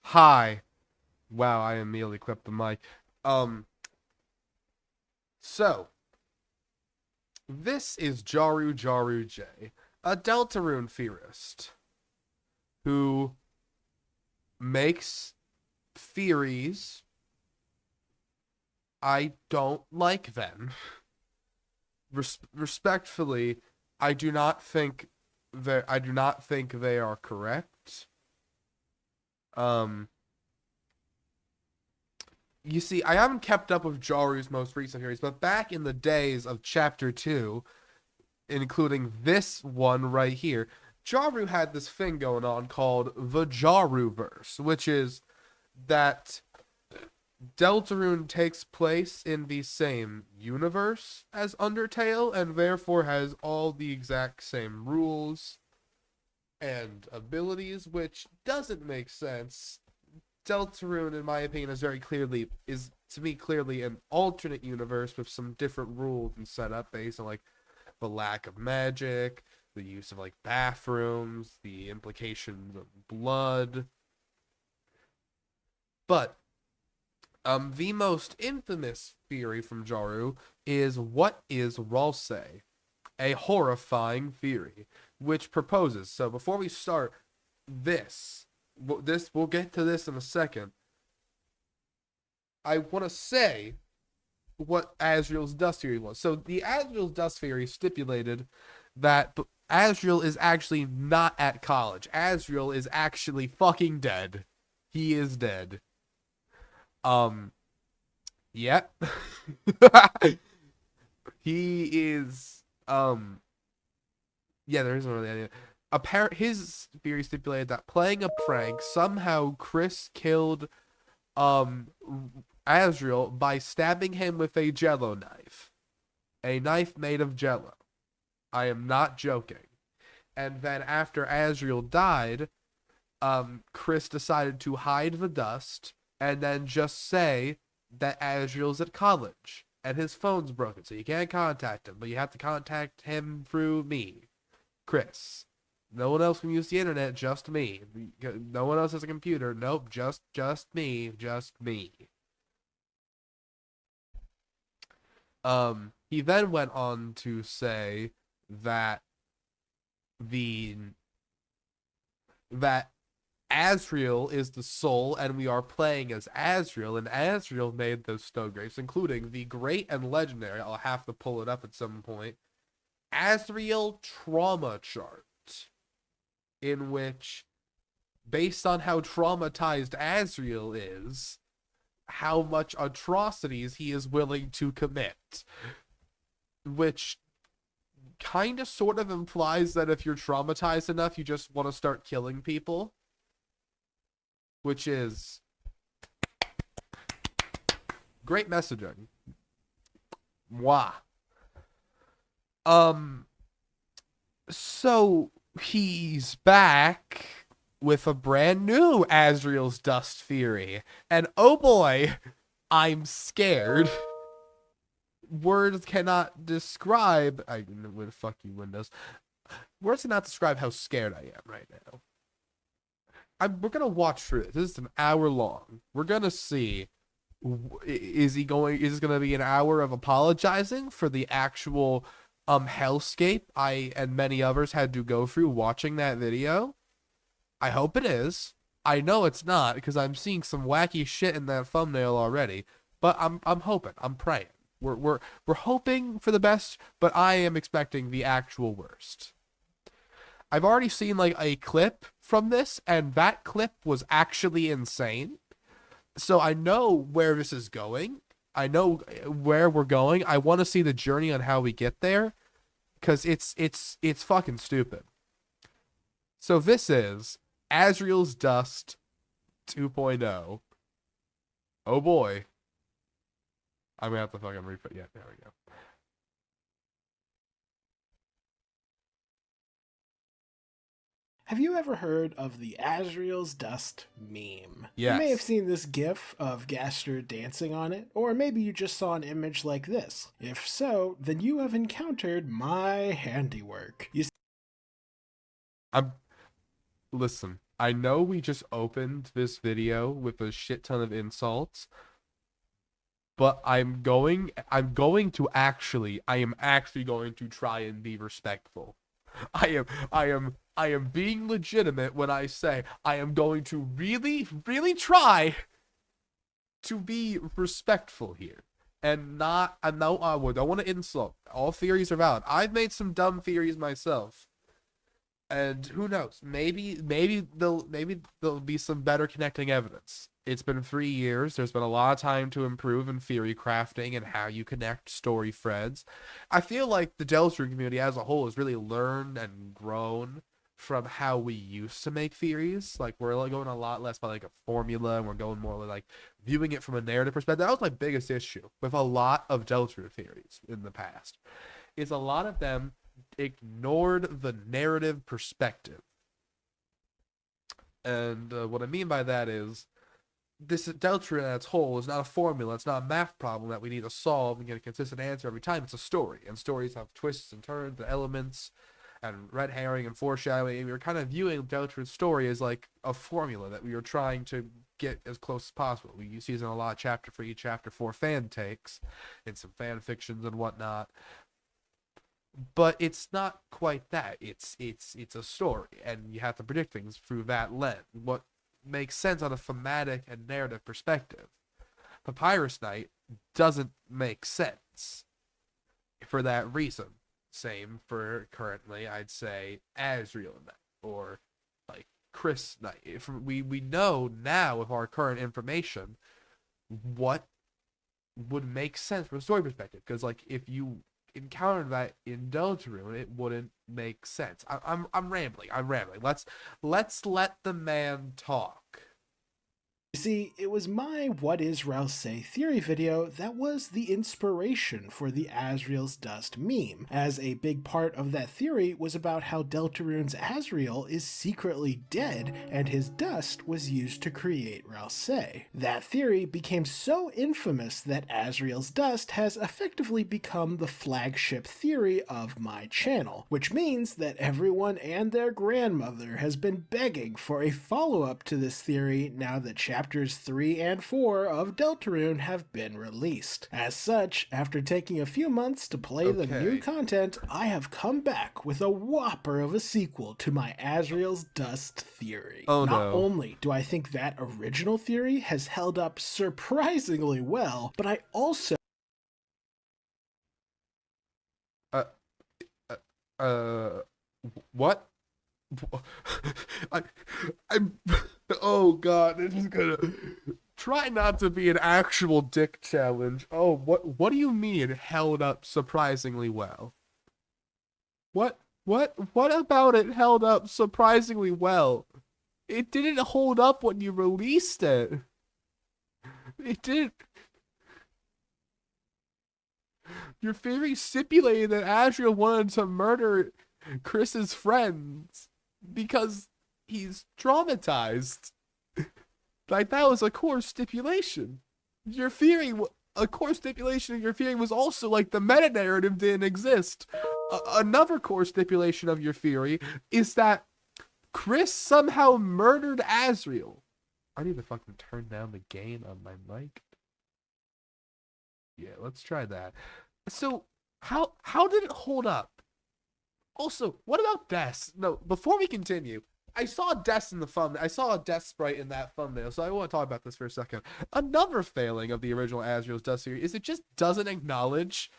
Hi. Wow, I immediately clipped the mic. Um, so this is Jaru J, a Deltarune theorist who makes theories. I don't like them. Respectfully, I do not think they are correct. Um, you see, I haven't kept up with Jaru's most recent theories, but back in the days of Chapter 2, including this one right here, Jaru had this thing going on called the Jaruverse, which is that Deltarune takes place in the same universe as Undertale and therefore has all the exact same rules and abilities, which doesn't make sense. Deltarune, in my opinion, is to me clearly an alternate universe with some different rules and setup based on like the lack of magic, the use of like bathrooms, the implications of blood. But the most infamous theory from Jaru is what is Ralse? A horrifying theory, which proposes. So before we start this we'll get to this in a second. I want to say what Asriel's dust theory was. So the Asriel's dust theory stipulated that Asriel is actually not at college. Asriel is actually fucking dead. He is dead. Um, yeah. He is yeah, there isn't really any. His theory stipulated that playing a prank, somehow Chris killed um Asriel by stabbing him with a jello knife. A knife made of jello. I am not joking. And then after Asriel died, Chris decided to hide the dust and then just say that Asriel's at college and his phone's broken, so you can't contact him, but you have to contact him through me, Chris. No one else can use the internet, just me. No one else has a computer. Nope, just me, just me. He then went on to say that the that Asriel is the soul, and we are playing as Asriel, and Asriel made those stone grapes, including the great and legendary, I'll have to pull it up at some point, Asriel trauma chart, in which, based on how traumatized Asriel is, how much atrocities he is willing to commit. Which kind of sort of implies that if you're traumatized enough, you just want to start killing people, which is great messaging. Mwah. Um, so he's back with a brand new Asriel's Dust theory. And oh boy, I'm scared. Words cannot describe. I would fuck you, Windows. Words cannot describe how scared I am right now. We're gonna watch through this. This is an hour long. We're gonna see. Is this gonna be an hour of apologizing for the actual hellscape I and many others had to go through watching that video? I hope it is. I know it's not because I'm seeing some wacky shit in that thumbnail already. But I'm hoping. I'm praying. We're hoping for the best, but I am expecting the actual worst. I've already seen like a clip from this, and that clip was actually insane. So I know where this is going. I know where we're going. I want to see the journey on how we get there, because it's fucking stupid. So this is Asriel's Dust 2.0. Oh boy. I'm gonna have to fucking replay. Yeah, there we go. Have you ever heard of the Asriel's Dust meme? You may have Yes. seen this gif of Gaster dancing on it, or maybe you just saw an image like this. If so, then you have encountered my handiwork. I'm Listen. I know we just opened this video with a shit ton of insults, but I am actually going to try and be respectful. I am being legitimate when I say I am going to really, really try to be respectful here. And not, I know I don't want to insult. All theories are valid. I've made some dumb theories myself. And who knows? Maybe there'll be some better connecting evidence. It's been 3 years. There's been a lot of time to improve in theory crafting and how you connect story threads. I feel like the Deltarune community as a whole has really learned and grown from how we used to make theories. Like we're like going a lot less by like a formula, and we're going more like viewing it from a narrative perspective. That was my biggest issue with a lot of Deltarune theories in the past. Is a lot of them ignored the narrative perspective. And what I mean by that is this Deltarune at its whole is not a formula. It's not a math problem that we need to solve and get a consistent answer every time. It's a story, and stories have twists and turns and elements and red herring and foreshadowing. And we were kind of viewing Deltarune's story as like a formula that we were trying to get as close as possible. We use season a lot chapter for each chapter for fan takes and some fan fictions and whatnot, but it's not quite that. It's a story, and you have to predict things through that lens. What makes sense on a thematic and narrative perspective. Papyrus Knight doesn't make sense for that reason. Same for currently, I'd say Asriel Knight or like Chris Knight. If we know now with our current information what would make sense from a story perspective, because like if you encountered that in Deltarune, it wouldn't make sense. I'm rambling. I'm rambling. Let's let the man talk. You see, it was my What is Rouse theory video that was the inspiration for the Asriel's Dust meme, as a big part of that theory was about how Deltarune's Asriel is secretly dead and his dust was used to create Rouse. That theory became so infamous that Asriel's dust has effectively become the flagship theory of my channel, which means that everyone and their grandmother has been begging for a follow-up to this theory now that chapters 3 and 4 of Deltarune have been released. As such, after taking a few months to play the new Okay. content, I have come back with a whopper of a sequel to my Asriel's Dust theory. Oh Not no. only do I think that original theory has held up surprisingly well, but I also Uh. Uh. uh what? I. I'm. Oh God. This is gonna. Try not to be an actual dick challenge. Oh, what do you mean it held up surprisingly well? What about it held up surprisingly well? It didn't hold up when you released it. It didn't. Your theory stipulated that Asriel wanted to murder Chris's friends because he's traumatized. Like that was a core stipulation. Your theory, a core stipulation of your theory was also like the meta narrative didn't exist. Another core stipulation of your theory is that Chris somehow murdered Asriel. I need to fucking turn down the gain on my mic. Yeah, let's try that. So how did it hold up? Also, what about Des? No, before we continue, I saw Des in the thumbnail. I saw a Des sprite in that thumbnail, so I want to talk about this for a second. Another failing of the original Asriel's Dust series is it just doesn't acknowledge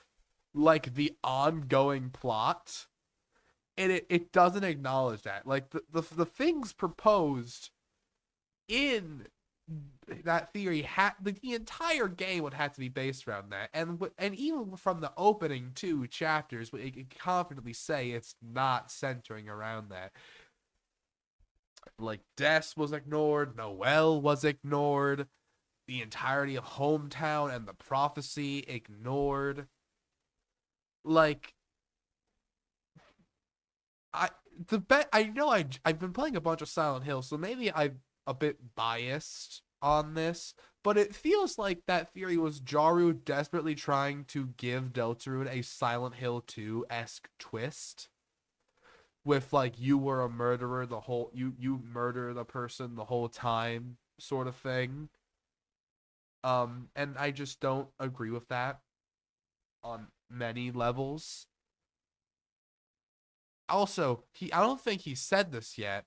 like the ongoing plot, and it doesn't acknowledge that like the things proposed in that theory had the entire game would have to be based around that, and even from the opening 2 chapters it can confidently say it's not centering around that. Like Des was ignored, Noel was ignored, the entirety of Hometown and the prophecy ignored. Like I the bet I know I've been playing a bunch of Silent Hill, so maybe I'm a bit biased on this, but it feels like that theory was Jaru desperately trying to give Deltarune a Silent Hill 2-esque twist. with like you were a murderer the whole you murder the person the whole time sort of thing. And I just don't agree with that on many levels. Also, I don't think he said this yet.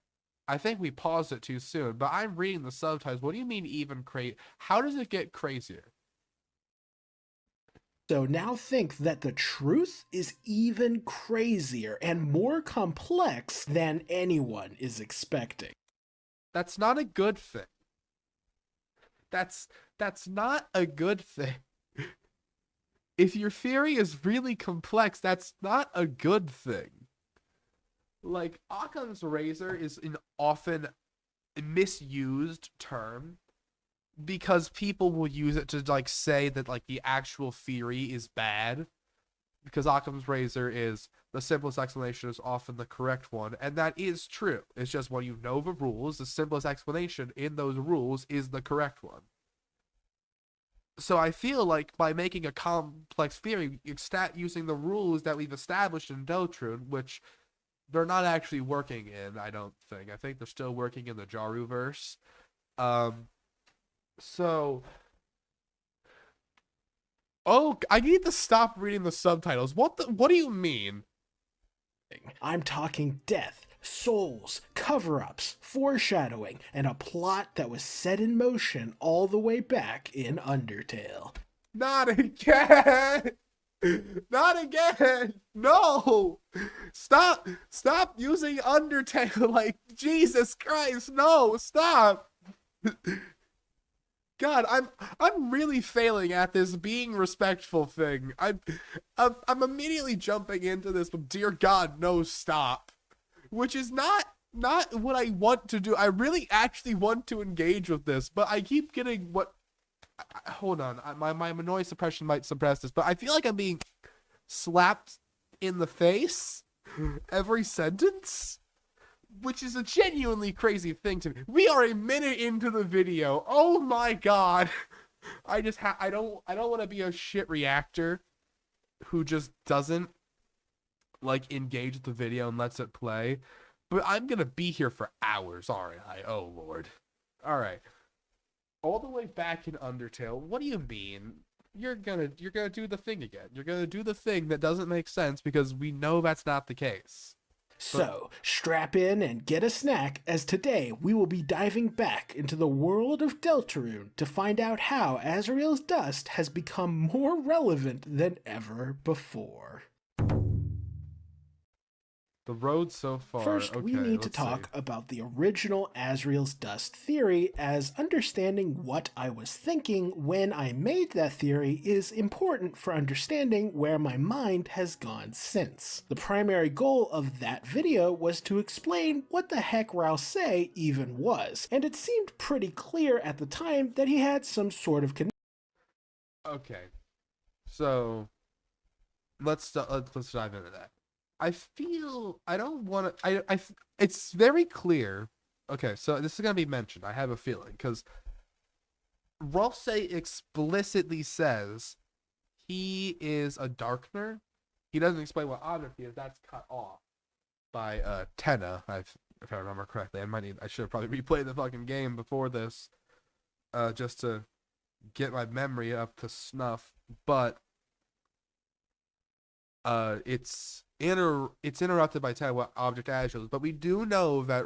I think we paused it too soon, but I'm reading the subtitles. What do you mean even how does it get crazier? So now think that the truth is even crazier and more complex than anyone is expecting. That's not a good thing. That's that's not a good thing. If your theory is really complex, that's not a good thing. Like Occam's razor is an often misused term because people will use it to like say that like the actual theory is bad because Occam's razor is the simplest explanation is often the correct one, and that is true. It's just when you know the rules, the simplest explanation in those rules is the correct one. So I feel like by making a complex theory, using the rules that we've established in Deltrune, which they're not actually working in, I don't think. I think they're still working in the Jaru verse. Um, so I need to stop reading the subtitles. What do you mean? I'm talking death, souls, cover ups, foreshadowing, and a plot that was set in motion all the way back in Undertale. Not again. Not again. No. Stop using Undertale like Jesus Christ. No, stop. God, I'm really failing at this being respectful thing. I'm immediately jumping into this, but dear God, no, stop. Which is not what I want to do. I really actually want to engage with this, but I keep getting what. Hold on, my noise suppression might suppress this, but I feel like I'm being slapped in the face every sentence, which is a genuinely crazy thing to me. We are a minute into the video. Oh my God. I don't want to be a shit reactor who just doesn't like engage with the video and lets it play. But I'm gonna be here for hours, aren't I? Oh Lord. Alright. All the way back in Undertale, what do you mean? You're gonna do the thing again. You're gonna do the thing that doesn't make sense because we know that's not the case. But So, strap in and get a snack, as today we will be diving back into the world of Deltarune to find out how Asriel's dust has become more relevant than ever before. the road so far. First, we Okay, need to let's see. talk about the original Asriel's dust theory, as understanding what I was thinking when I made that theory is important for understanding where my mind has gone since. The primary goal of that video was to explain what the heck Rouse even was, and it seemed pretty clear at the time that he had some sort of connection. Okay, so let's dive into that. I feel I don't want to. It's very clear. Okay, so this is gonna be mentioned. I have a feeling because Rolse explicitly says he is a Darkner. He doesn't explain what object he is. That's cut off by Tenna. If I remember correctly. I should have probably replayed the fucking game before this, just to get my memory up to snuff. But it's interrupted by Tenna what object Azure is. But we do know that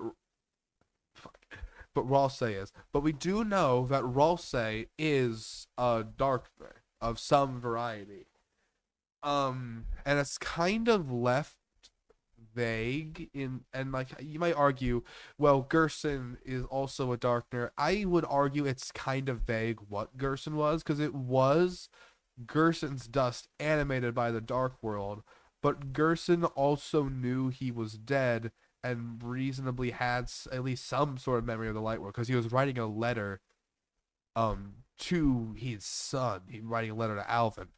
but Ralsei is. But we do know that Ralsei is a Darkner of some variety. And it's kind of left vague in, and like you might argue, well, Gerson is also a Darkner. I would argue it's kind of vague what Gerson was, because it was Gerson's dust animated by the Dark World, but Gerson also knew he was dead and reasonably had at least some sort of memory of the Light World because he was writing a letter to his son. He writing a letter to Alvin.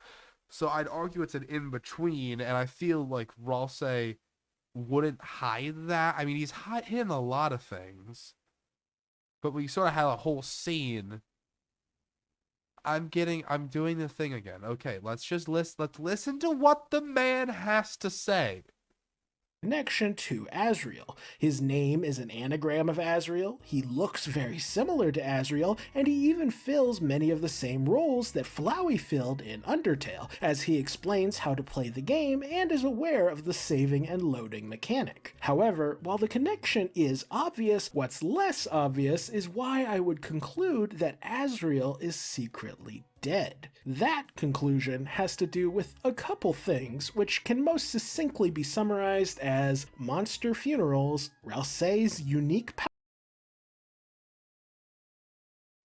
So I'd argue it's an in between, and I feel like Ralsei wouldn't hide that. I mean, he's hidden a lot of things, but we sort of had a whole scene. I'm doing the thing again. Okay, let's listen to what the man has to say. connection to Asriel. His name is an anagram of Asriel, he looks very similar to Asriel, and he even fills many of the same roles that Flowey filled in Undertale, as he explains how to play the game and is aware of the saving and loading mechanic. However, while the connection is obvious, what's less obvious is why I would conclude that Asriel is secretly dead. That conclusion has to do with a couple things, which can most succinctly be summarized as monster funerals, Ralsei's unique power.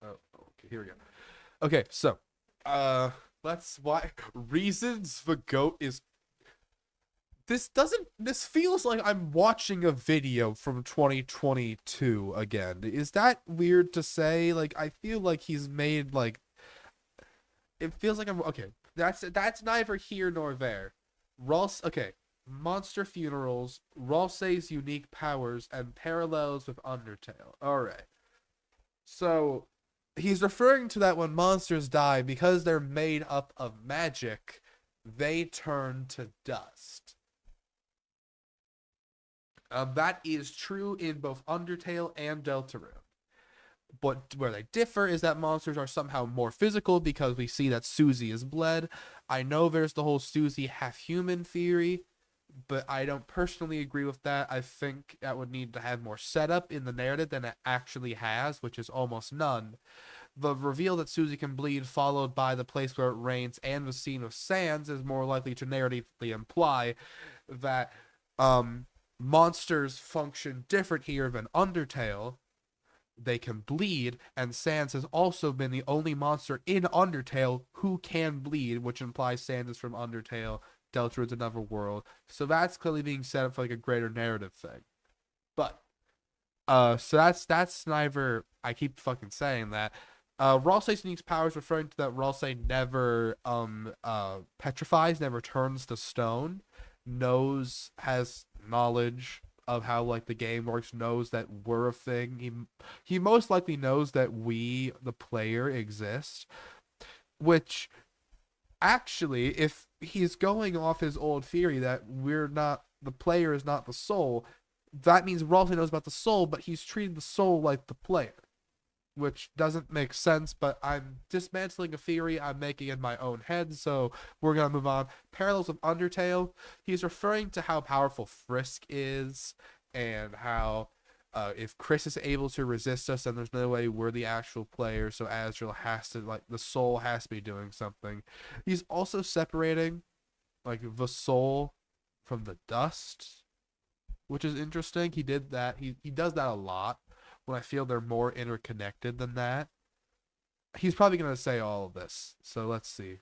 Oh, okay, here we go. Okay, so, let's why reasons the goat is. This feels like I'm watching a video from 2022 again. Is that weird to say? Like, I feel like he's made like it feels like I'm okay. That's neither here nor there. Okay. Monster funerals, Ralsei's unique powers, and parallels with Undertale. Alright. So he's referring to that when monsters die, because they're made up of magic, they turn to dust. That is true in both Undertale and Deltarune. But where they differ is that monsters are somehow more physical, because we see that Susie is bled. I know there's the whole Susie half human theory, but I don't personally agree with that. I think that would need to have more setup in the narrative than it actually has, which is almost none. The reveal that Susie can bleed, followed by the place where it rains and the scene of Sans, is more likely to narratively imply that monsters function different here than Undertale. They can bleed, and Sans has also been the only monster in Undertale who can bleed, which implies Sans is from Undertale, Deltarune's another world. So that's clearly being set up for like a greater narrative thing. But so that's neither. I keep fucking saying that. Ralsei's unique powers, referring to that Ralsei never petrifies, never turns to stone, has knowledge of how like the game works, knows that we're a thing. He most likely knows that we, the player, exist. Which actually, if he's going off his old theory that we're not the player is not the soul, that means Ralsei knows about the soul, but he's treating the soul like the player, which doesn't make sense, but I'm dismantling a theory I'm making in my own head, so we're gonna move on. Parallels of Undertale, he's referring to how powerful Frisk is, and how if Chris is able to resist us, then there's no way we're the actual player, so Asriel has to, like, the soul has to be doing something. He's also separating, like, the soul from the dust, which is interesting. He did that. He does that a lot when I feel they're more interconnected than that. He's probably going to say all of this. So let's see.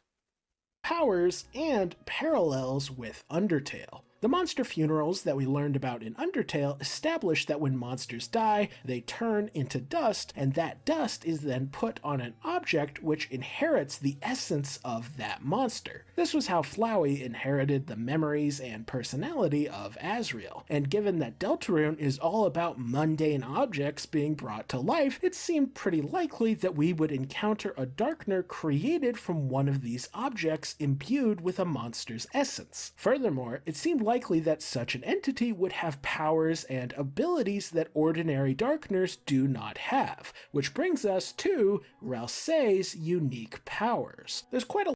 Powers and parallels with Undertale. The monster funerals that we learned about in Undertale establish that when monsters die, they turn into dust, and that dust is then put on an object which inherits the essence of that monster. This was how Flowey inherited the memories and personality of Asriel, and given that Deltarune is all about mundane objects being brought to life, it seemed pretty likely that we would encounter a Darkner created from one of these objects imbued with a monster's essence. Furthermore, it seemed likely that such an entity would have powers and abilities that ordinary Darkners do not have, which brings us to Ralsei's unique powers. There's quite a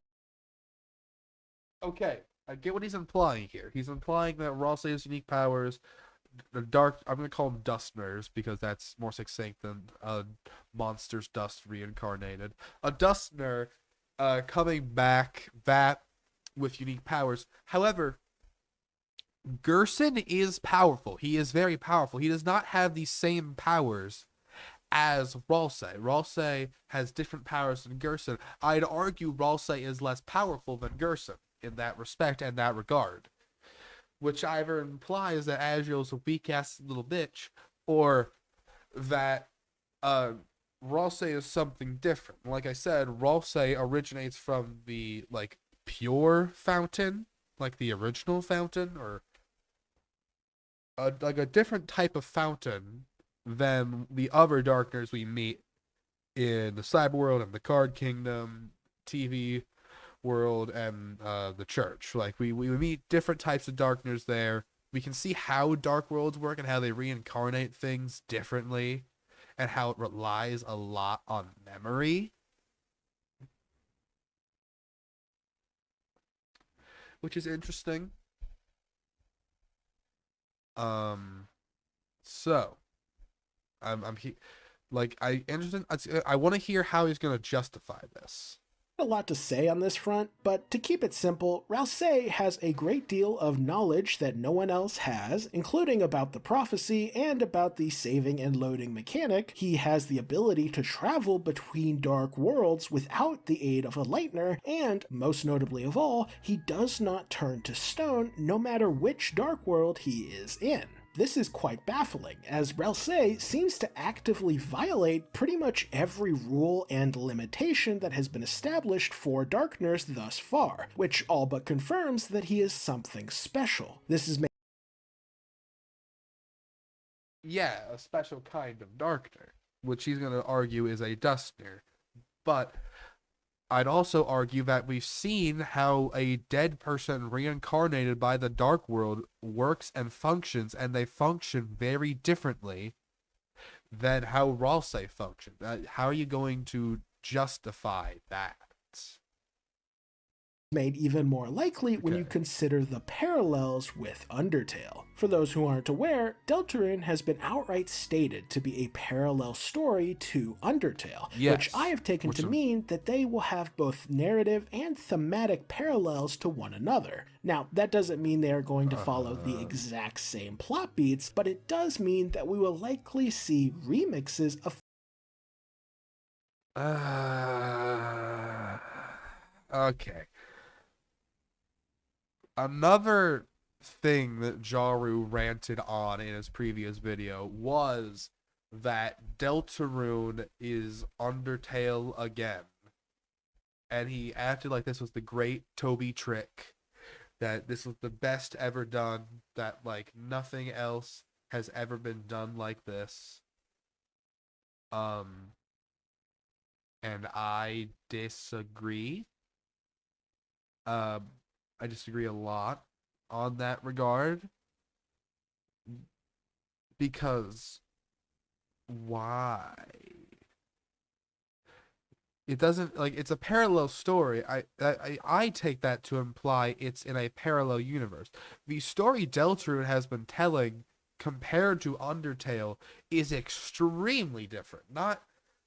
Okay, I get what he's implying here. He's implying that Ralsei's unique powers, the dark, I'm going to call them Dustners because that's more succinct than monster's dust reincarnated. A Dustner coming back that with unique powers. However, Gerson is powerful. He is very powerful. He does not have the same powers as Ralsei. Ralsei has different powers than Gerson. I'd argue Ralsei is less powerful than Gerson in that respect and that regard, which either implies that Asriel's a weak ass little bitch, or that uh, Ralsei is something different. Like I said, Ralsei originates from the like pure fountain, like the original fountain, or like a different type of fountain than the other Darkners we meet in the Cyber World and the Card Kingdom, TV world, and the church. Like we meet different types of Darkners there. we can see how dark worlds work and how they reincarnate things differently and how it relies a lot on memory, which is interesting. Um, so like I interested. I want to hear how he's gonna justify this. A lot to say on this front, but to keep it simple, Rousey has a great deal of knowledge that no one else has, including about the prophecy and about the saving and loading mechanic. He has the ability to travel between dark worlds without the aid of a lightener, and, most notably of all, he does not turn to stone no matter which dark world he is in. This is quite baffling, as Rousey seems to actively violate pretty much every rule and limitation that has been established for Darkness thus far, which all but confirms that he is something special. This is Yeah, a special kind of darkner, which he's gonna argue is a dustner. But I'd also argue that we've seen how a dead person reincarnated by the dark world works and functions, and they function very differently than how Ralsei functioned. How are you going to justify that? made even more likely when you Okay. consider the parallels with Undertale. For those who aren't aware, Deltarune has been outright stated to be a parallel story to Undertale, which I Yes. have taken Which to mean that they will have both narrative and thematic parallels to one another. Now, that doesn't mean they are going to follow the exact same plot beats, but it does mean that we will likely see remixes of okay. Another thing that Jaru ranted on in his previous video was that Deltarune is Undertale again. And he acted like this was the great Toby trick, that this was the best ever done, that like nothing else has ever been done like this. Um, and I disagree. Um, I disagree a lot on that regard because why? It doesn't like it's a parallel story. I take that to imply it's in a parallel universe. The story Deltarune has been telling compared to Undertale is extremely different. Not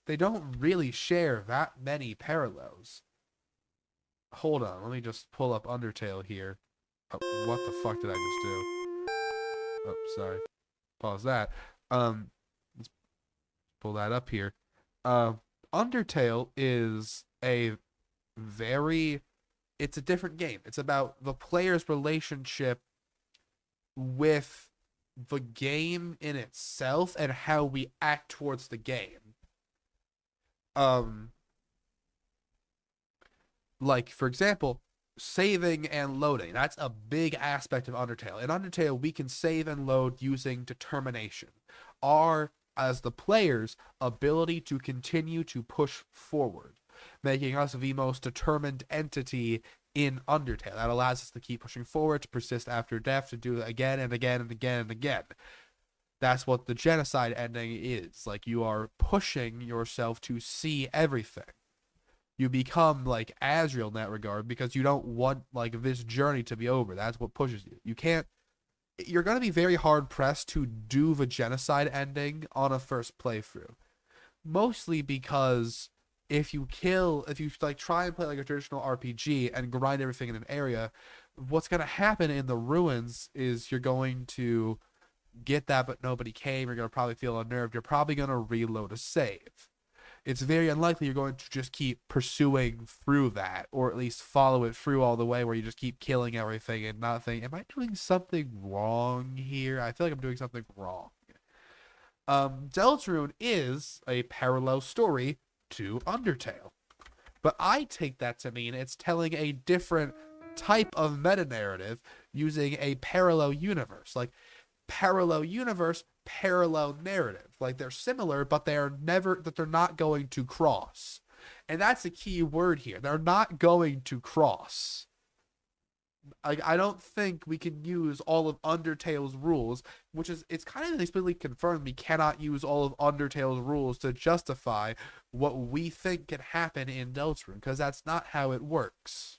they don't really share that many parallels. Hold on, let me just pull up Undertale here. Oh, what the fuck did I just do? Oh, sorry. Pause that. Let's pull that up here. Uh, Undertale is a very it's a different game. It's about the player's relationship with the game in itself and how we act towards the game. Um like for example, saving and loading. That's a big aspect of Undertale. In Undertale, we can save and load using determination. Our as the players ability to continue to push forward, making us the most determined entity in Undertale. That allows us to keep pushing forward, to persist after death, to do it again and again and again and again. That's what the genocide ending is. Like you are pushing yourself to see everything. You become like Asriel in that regard because you don't want like this journey to be over. That's what pushes you. You can't you're going to be very hard pressed to do the genocide ending on a first playthrough. Mostly because if you like try and play like a traditional RPG and grind everything in an area, what's going to happen in the ruins is you're going to get that, but nobody came. You're going to probably feel unnerved. You're probably going to reload a save. It's very unlikely you're going to just keep pursuing through that, or at least follow it through all the way where you just keep killing everything and not think, am I doing something wrong here? I feel like I'm doing something wrong. Deltarune is a parallel story to Undertale. But I take that to mean it's telling a different type of meta narrative using a parallel universe. Like parallel universe, parallel narrative. Like they're similar, but they're not going to cross. And that's a key word here. They're not going to cross. Like, I don't think we can use all of Undertale's rules, which is, it's kind of explicitly confirmed we cannot use all of Undertale's rules to justify what we think can happen in Deltarune, because that's not how it works.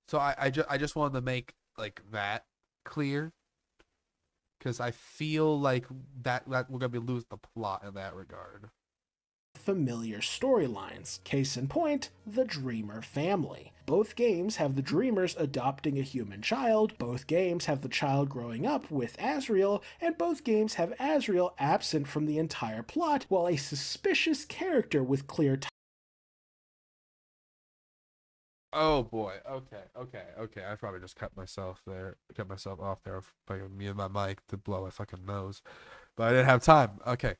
So I just wanted to make like that clear, because I feel like that we're gonna be losing the plot in that regard. Familiar storylines. Case in point, the Dreamer family. Both games have the Dreamers adopting a human child, both games have the child growing up with Asriel, and both games have Asriel absent from the entire plot, while a suspicious character with clear Oh boy. Okay. I probably just cut myself off there by muting my mic to blow my fucking nose, but I didn't have time. Okay.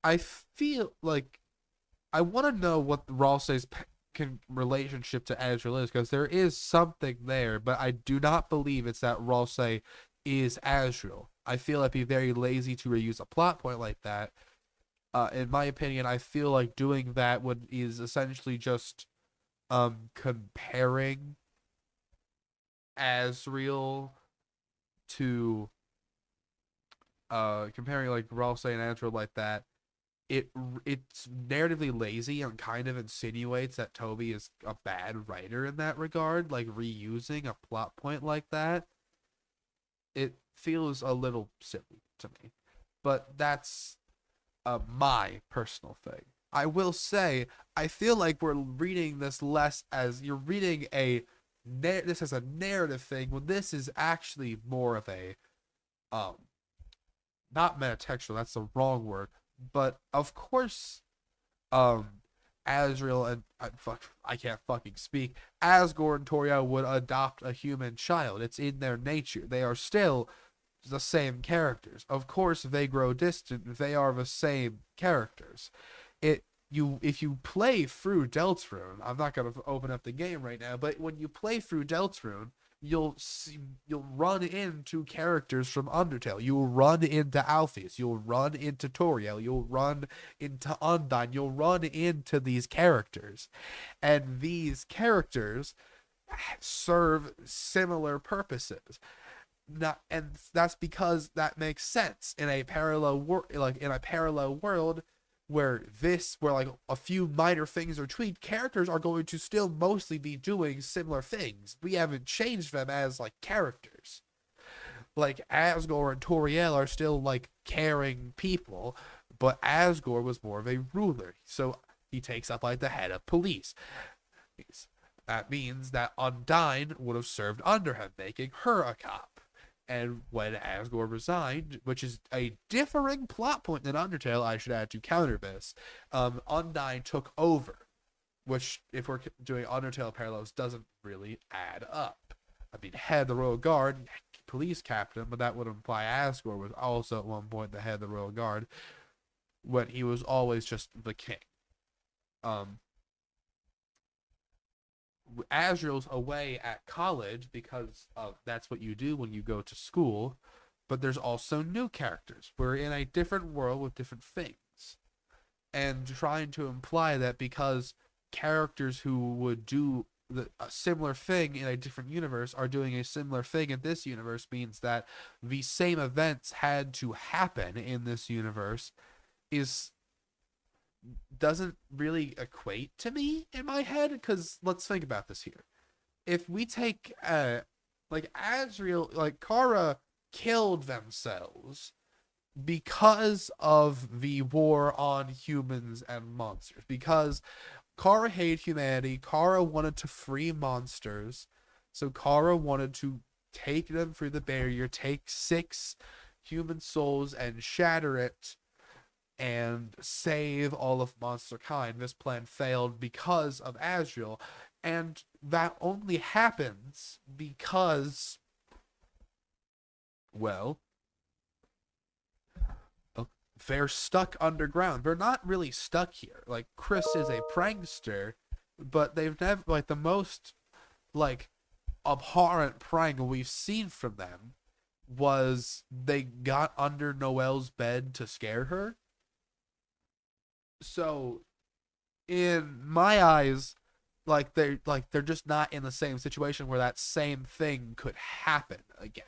I feel like I want to know what Ralsei's relationship to Asriel is, because there is something there, but I do not believe it's that Ralsei is Asriel. I feel it'd be very lazy to reuse a plot point like that. In my opinion, I feel like doing that would is essentially just comparing Asriel to comparing like Ralsei and Asriel like that. It's narratively lazy and kind of insinuates that Toby is a bad writer in that regard, like reusing a plot point like that. It feels a little silly to me, but that's my personal thing. I will say I feel like we're reading this less as you're reading this as a narrative thing, when this is actually more of a um not metatextual, that's the wrong word, but of course um Asriel and I can't fucking speak. Asgore and Toriel would adopt a human child. It's in their nature. They are still the same characters. Of course, if they grow distant, they are the same characters. It you if you play through Deltarune, I'm not gonna open up the game right now, but when you play through Deltarune, you'll run into characters from Undertale. You'll run into Alphys. You'll run into Toriel. You'll run into Undyne. You'll run into these characters, and these characters serve similar purposes. Not, and that's because that makes sense in a parallel world, like in a parallel world where like a few minor things are tweaked, characters are going to still mostly be doing similar things. We haven't changed them as like characters. Like Asgore and Toriel are still like caring people, but Asgore was more of a ruler, so he takes up like the head of police. That means that Undyne would have served under him, making her a cop. And when Asgore resigned, which is a differing plot point than Undertale, I should add to counter this, Undyne took over, which, if we're doing Undertale parallels, doesn't really add up. I mean, head of the Royal Guard, police captain, but that would imply Asgore was also at one point the head of the Royal Guard, when he was always just the king. Um, Asriel's away at college because that's what you do when you go to school, but there's also new characters. We're in a different world with different things. And trying to imply that because characters who would do a similar thing in a different universe are doing a similar thing in this universe means that the same events had to happen in this universe is doesn't really equate to me in my head, because let's think about this here. If we take like Asriel, like Kara killed themselves because of the war on humans and monsters, because Kara hated humanity. Kara wanted to free monsters, so Kara wanted to take them through the barrier, take 6 human souls and shatter it and save all of monster kind. This plan failed because of Asriel, and that only happens because, well, they're stuck underground. They're not really stuck here. Like, Chris is a prankster, but they've never, like, the most like abhorrent prank we've seen from them was they got under Noelle's bed to scare her. So in my eyes, Like they're just not in the same situation where that same thing could happen again.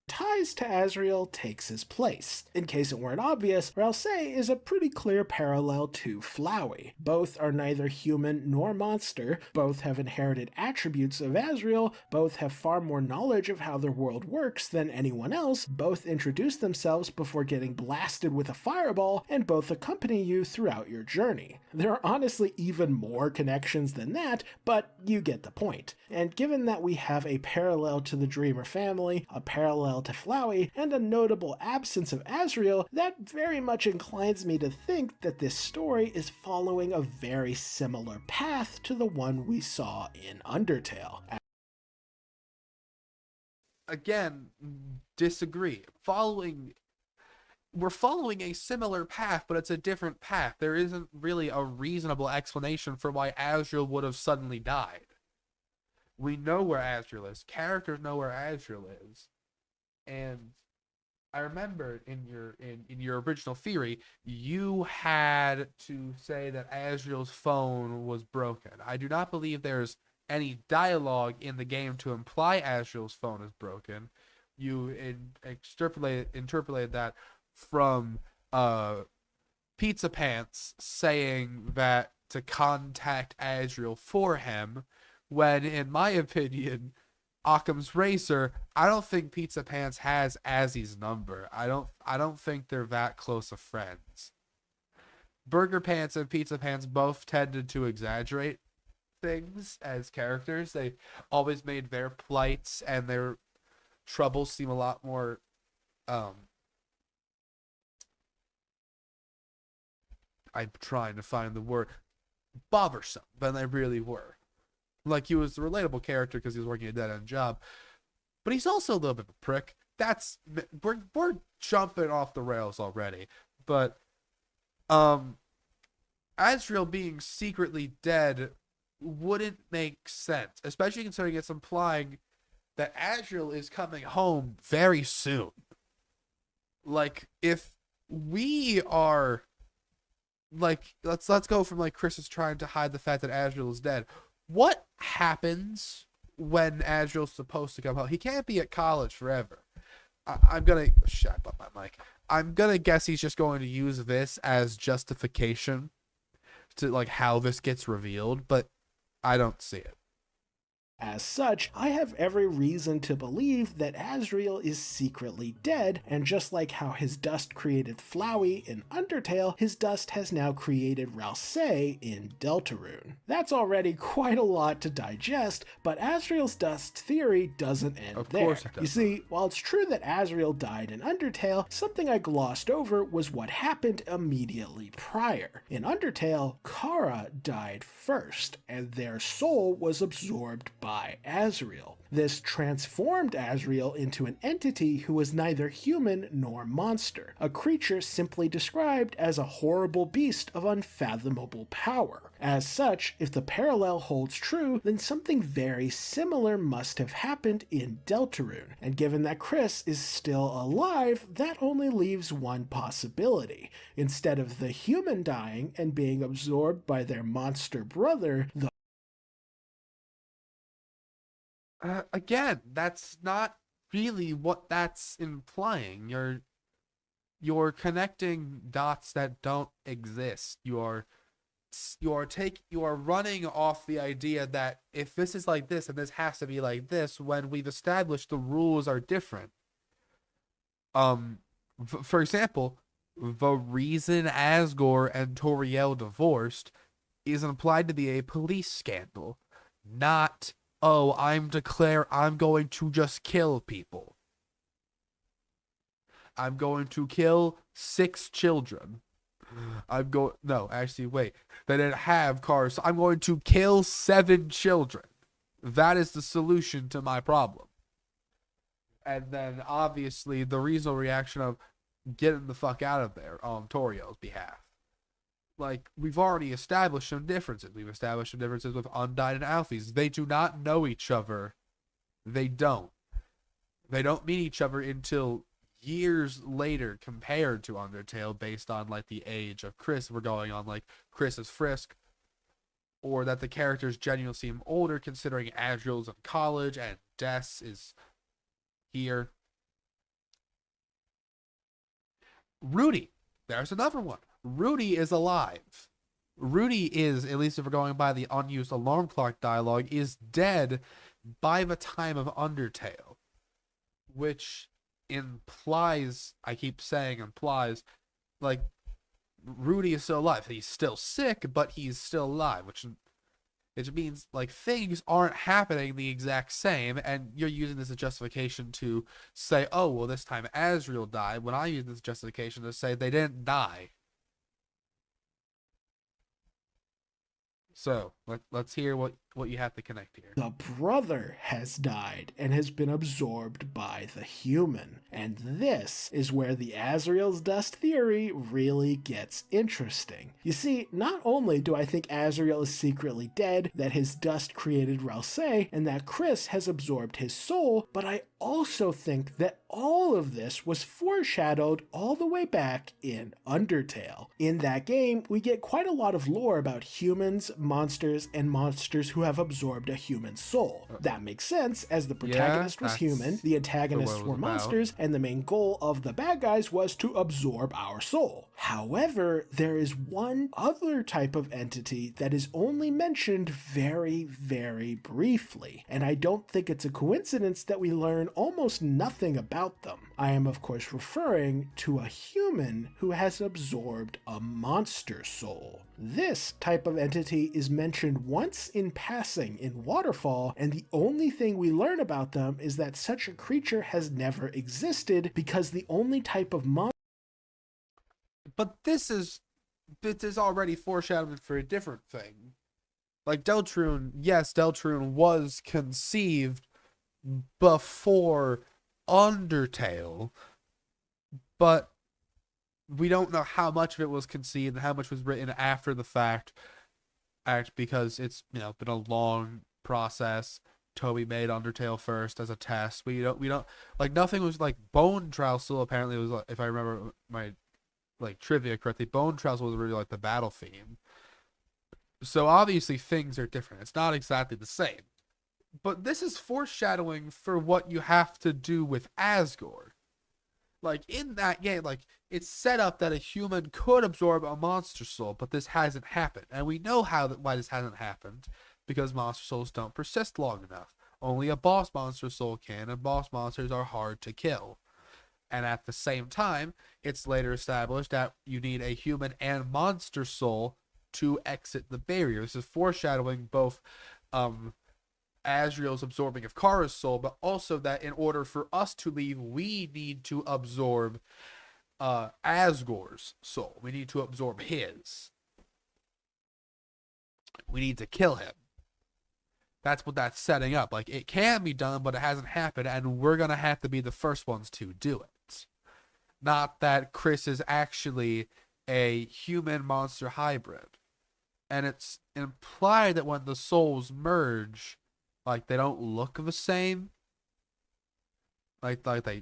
Ties to Asriel takes his place. In case it weren't obvious, Ralsei is a pretty clear parallel to Flowey. Both are neither human nor monster, both have inherited attributes of Asriel, both have far more knowledge of how their world works than anyone else, both introduce themselves before getting blasted with a fireball, and both accompany you throughout your journey. There are honestly even more connections than that, but you get the point. And given that we have a parallel to the Dreamer family, a parallel to Flowey, and a notable absence of Asriel, that very much inclines me to think that this story is following a very similar path to the one we saw in Undertale. Again, disagree. We're following a similar path, but it's a different path. There isn't really a reasonable explanation for why Asriel would have suddenly died. We know where Asriel is. Characters know where Asriel is. And I remember in your original theory, you had to say that Asriel's phone was broken. I do not believe there's any dialogue in the game to imply Asriel's phone is broken. You interpolated that from Pizza Pants saying that to contact Asriel for him, when in my opinion, Occam's Razor, I don't think Pizza Pants has Azzy's number. I don't think they're that close of friends. Burger Pants and Pizza Pants both tended to exaggerate things as characters. They always made their plights and their troubles seem a lot more I'm trying to find the word bothersome than they really were. Like he was a relatable character because he was working a dead end job, but he's also a little bit of a prick. That's we're jumping off the rails already. But Asriel being secretly dead wouldn't make sense, especially considering it's implying that Asriel is coming home very soon. Like if we are like let's go from like Chris is trying to hide the fact that Asriel is dead. What happens when Asriel's supposed to come home? He can't be at college forever. I'm gonna shut up my mic. I'm gonna guess he's just going to use this as justification to like how this gets revealed, but I don't see it. As such, I have every reason to believe that Asriel is secretly dead, and just like how his dust created Flowey in Undertale, his dust has now created Ralsei in Deltarune. That's already quite a lot to digest, but Asriel's dust theory doesn't end Of there. course it doesn't. You see, while it's true that Asriel died in Undertale, something I glossed over was what happened immediately prior. In Undertale, Kara died first, and their soul was absorbed by Asriel. This transformed Asriel into an entity who was neither human nor monster, a creature simply described as a horrible beast of unfathomable power. As such, if the parallel holds true, then something very similar must have happened in Deltarune, and given that Chris is still alive, that only leaves one possibility. Instead of the human dying and being absorbed by their monster brother, the Again, that's not really what that's implying. You're connecting dots that don't exist. You are running off the idea that if this is like this and this has to be like this, when we've established the rules are different. Um, for example, the reason Asgore and Toriel divorced is implied to be a police scandal, not, oh, I'm going to just kill people. I'm going to kill 6 children. No, actually, wait. They didn't have cars. So I'm going to kill 7 children. That is the solution to my problem. And then obviously the reasonable reaction of getting the fuck out of there on Toriel's behalf. Like, we've already established some differences. We've established some differences with Undyne and Alphys. They do not know each other. They don't. They don't meet each other until years later compared to Undertale based on, like, the age of Chris. We're going on, like, Chris is Frisk. or that the characters genuinely seem older considering Asriel's in college and Des is here. Rudy, there's another one. Rudy is alive. Rudy is, at least if we're going by the unused alarm clock dialogue, is dead by the time of Undertale, which implies, I keep saying implies, like Rudy is still alive. He's still sick, but he's still alive, which means like things aren't happening the exact same, and you're using this as justification to say, oh well, this time Asriel died. When I use this justification to say they didn't die. So let's hear what you have to connect here. The brother has died and has been absorbed by the human. And this is where the Asriel's dust theory really gets interesting. You see, not only do I think Asriel is secretly dead, that his dust created Ralsei, and that Chris has absorbed his soul, but I also think that all of this was foreshadowed all the way back in Undertale. In that game, we get quite a lot of lore about humans, monsters, and monsters who have absorbed a human soul. That makes sense, as the protagonist was human, the antagonists were monsters, and the main goal of the bad guys was to absorb our soul. However, there is one other type of entity that is only mentioned very, very briefly, and I don't think it's a coincidence that we learn almost nothing about them. I am of course referring to a human who has absorbed a monster soul. This type of entity is mentioned once in passing in Waterfall, and the only thing we learn about them is that such a creature has never existed because the only type of monster. But this is already foreshadowing for a different thing. Like Deltarune, yes, Deltarune was conceived before Undertale, but we don't know how much of it was conceived and how much was written after the fact because it's been a long process. Toby made Undertale first as a test. We don't like nothing was like Bone Trousel apparently was, if I remember my like trivia correctly, Bone Trousel was really like the battle theme. So obviously things are different. It's not exactly the same. But this is foreshadowing for what you have to do with Asgore. Like in that game, like it's set up that a human could absorb a monster soul, but this hasn't happened, and we know why this hasn't happened, because monster souls don't persist long enough. Only a boss monster soul can, and boss monsters are hard to kill. And at the same time, it's later established that you need a human and monster soul to exit the barrier. This is foreshadowing both Asriel's absorbing of Kara's soul, but also that in order for us to leave, we need to absorb Asgore's soul. We need to absorb his. We need to kill him. That's what that's setting up. Like, it can be done, but it hasn't happened, and we're going to have to be the first ones to do it. Not that Chris is actually a human-monster hybrid. And it's implied that when the souls merge, like, they don't look the same. Like they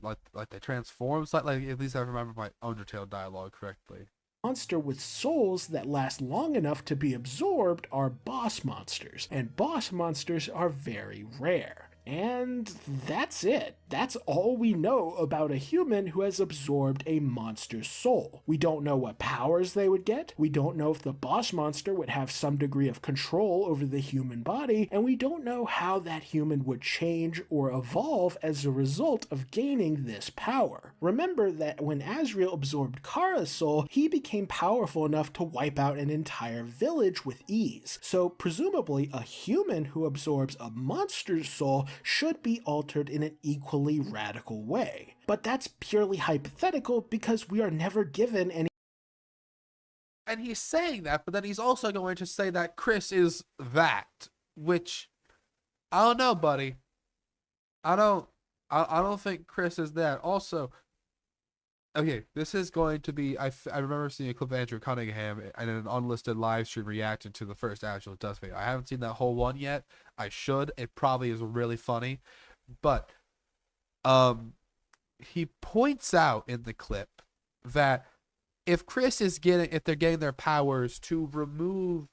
transform. It's like at least I remember my Undertale dialogue correctly. Monster with souls that last long enough to be absorbed are boss monsters, and boss monsters are very rare. And that's it. That's all we know about a human who has absorbed a monster's soul. We don't know what powers they would get, we don't know if the boss monster would have some degree of control over the human body, and we don't know how that human would change or evolve as a result of gaining this power. Remember that when Asriel absorbed Kara's soul, he became powerful enough to wipe out an entire village with ease. So presumably a human who absorbs a monster's soul should be altered in an equally radical way. But that's purely hypothetical because we are never given any. And he's saying that, but then he's also going to say that Chris is that, which I don't know, buddy. I don't think Chris is that. Also, okay, this is going to be. I remember seeing a clip of Andrew Cunningham and an unlisted live stream reacting to the first actual Dust video. I haven't seen that whole one yet. I should. It probably is really funny, but he points out in the clip that if they're getting their powers to remove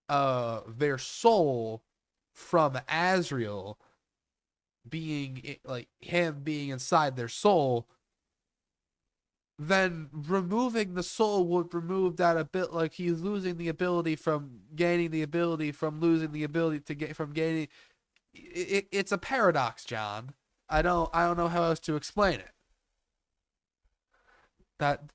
their soul from Asriel being like him being inside their soul, then removing the soul would remove that a bit, like he's losing the ability from gaining the ability from losing the ability to get from gaining. It's a paradox, John. I don't know how else to explain it. That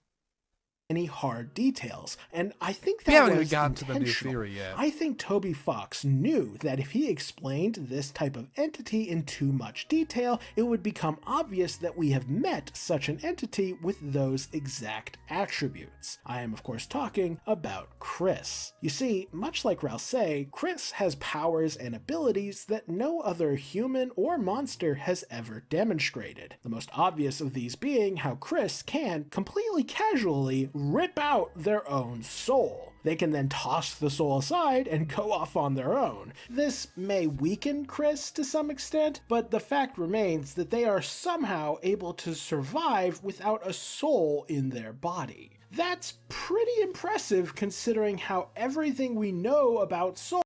any hard details, and I think we that haven't even was gotten to the new intentional. theory yet. I think Toby Fox knew that if he explained this type of entity in too much detail, it would become obvious that we have met such an entity with those exact attributes. I am of course talking about Chris. You see, much like Rousey, Chris has powers and abilities that no other human or monster has ever demonstrated. The most obvious of these being how Chris can completely casually rip out their own soul. They can then toss the soul aside and go off on their own. This may weaken Chris to some extent, but the fact remains that they are somehow able to survive without a soul in their body. That's pretty impressive considering how everything we know about souls.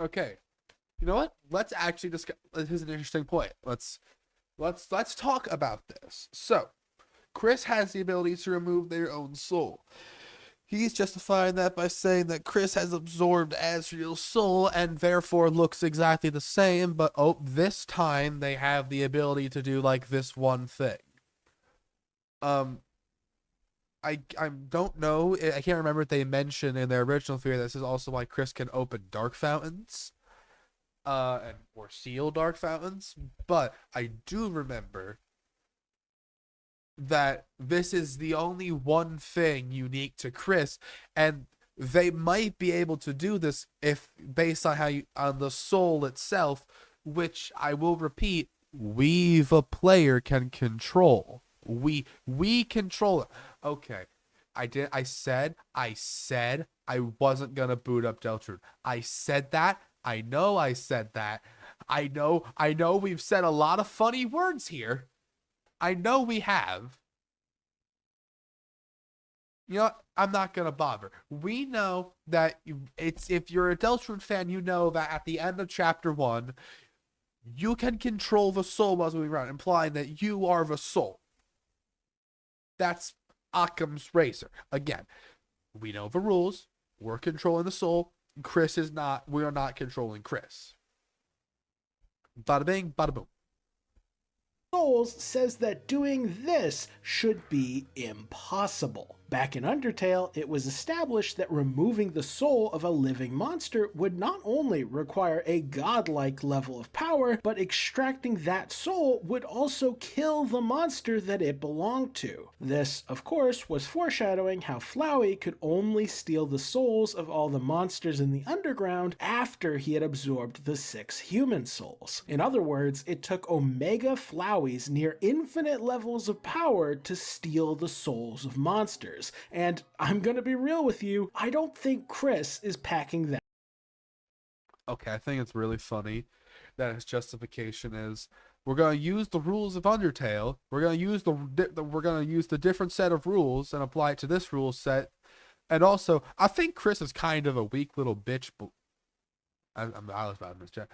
Okay, you know what? Let's actually discuss. Here's an interesting point. Let's talk about this. So, Chris has the ability to remove their own soul. He's justifying that by saying that Chris has absorbed Asriel's soul and therefore looks exactly the same, but oh, this time they have the ability to do like this one thing. Um, I don't know. I can't remember if they mentioned in their original theory that this is also why Chris can open dark fountains, and or seal dark fountains. But I do remember that this is the only one thing unique to Chris, and they might be able to do this if based on how you on the soul itself, which I will repeat, we the player can control. We control it. Okay. I said I wasn't gonna boot up Deltrude. I said that. I said that. I know we've said a lot of funny words here. I know we have. You know what? I'm not gonna bother. We know that it's if you're a Deltrude fan, you know that at the end of chapter 1, you can control the soul while moving around, implying that you are the soul. That's Occam's razor. Again, we know the rules. We're controlling the soul. Chris is not. We are not controlling Chris. Bada bing, bada boom. Souls says that doing this should be impossible. Back in Undertale, it was established that removing the soul of a living monster would not only require a godlike level of power, but extracting that soul would also kill the monster that it belonged to. This, of course, was foreshadowing how Flowey could only steal the souls of all the monsters in the underground after he had absorbed the 6 human souls. In other words, it took Omega Flowey's near infinite levels of power to steal the souls of monsters. And I'm gonna be real with you, I don't think Chris is packing that. Okay, I think it's really funny that his justification is we're gonna use the rules of Undertale. We're gonna use we're gonna use the different set of rules and apply it to this rule set. And also, I think Chris is kind of a weak little bitch. I was about to mischaracter.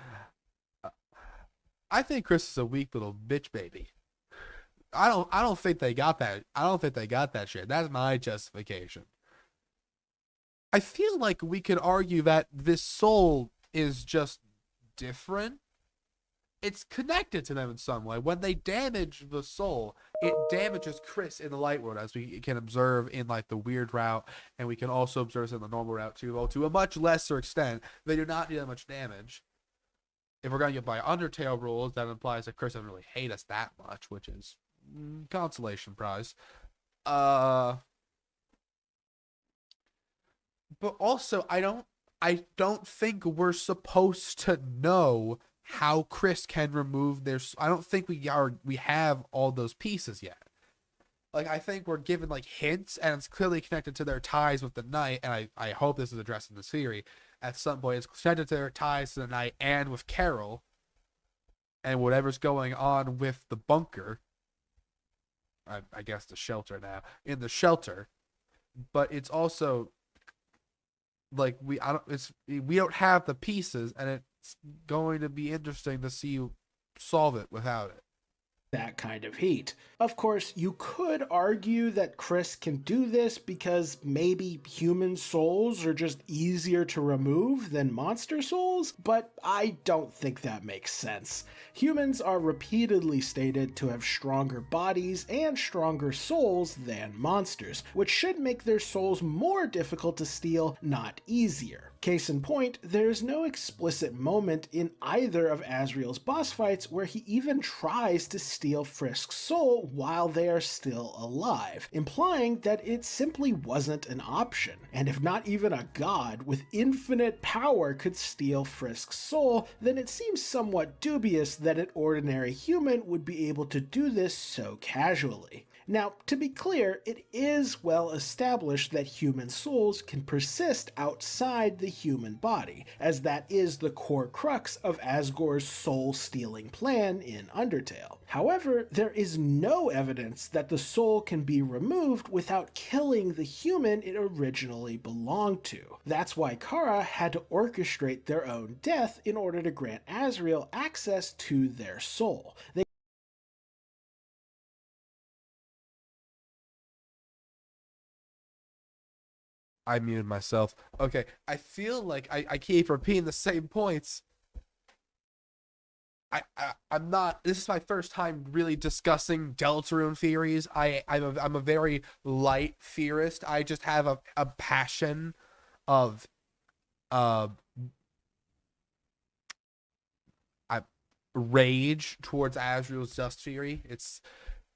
I think Chris is a weak little bitch baby. I don't think they got that. I don't think they got that shit. That's my justification. I feel like we could argue that this soul is just different. It's connected to them in some way. When they damage the soul, it damages Chris in the light world, as we can observe in like the weird route, and we can also observe in the normal route too, though to a much lesser extent. They do not do that much damage. If we're going to get by Undertale rules, that implies that Chris doesn't really hate us that much, which is consolation prize. But also I don't think we're supposed to know how Chris can remove their. I don't think we have all those pieces yet. Like I think we're given like hints, and it's clearly connected to their ties with the night. And I hope this is addressed in the theory at some point. It's connected to their ties to the night and with Carol, and whatever's going on with the bunker. I guess the shelter now in the shelter, but it's also like we don't have the pieces, and it's going to be interesting to see you solve it without it. That kind of heat. Of course, you could argue that Chris can do this because maybe human souls are just easier to remove than monster souls, but I don't think that makes sense. Humans are repeatedly stated to have stronger bodies and stronger souls than monsters, which should make their souls more difficult to steal, not easier. Case in point, there's no explicit moment in either of Asriel's boss fights where he even tries to steal Frisk's soul while they are still alive, implying that it simply wasn't an option. And if not even a god with infinite power could steal Frisk's soul, then it seems somewhat dubious that an ordinary human would be able to do this so casually. Now, to be clear, it is well established that human souls can persist outside the human body, as that is the core crux of Asgore's soul-stealing plan in Undertale. However, there is no evidence that the soul can be removed without killing the human it originally belonged to. That's why Kara had to orchestrate their own death in order to grant Asriel access to their soul. I muted myself. Okay, I feel like I keep repeating the same points. I'm not. This is my first time really discussing Deltarune theories. I'm a very light theorist. I just have a passion of uh I, rage towards Asriel's Dust theory.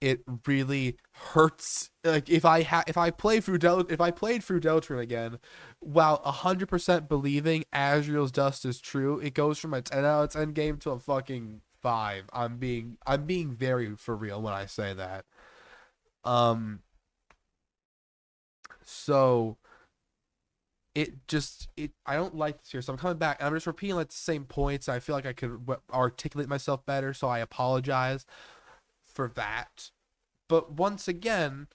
It really hurts. Like if I played through Deltarune again, while 100% believing Asriel's Dust is true, it goes from a 10 out of 10 game to a fucking 5. I'm being very for real when I say that. Um so it I don't like this here, so I'm coming back and I'm just repeating like the same points. I feel like I could articulate myself better, so I apologize for that. But once again,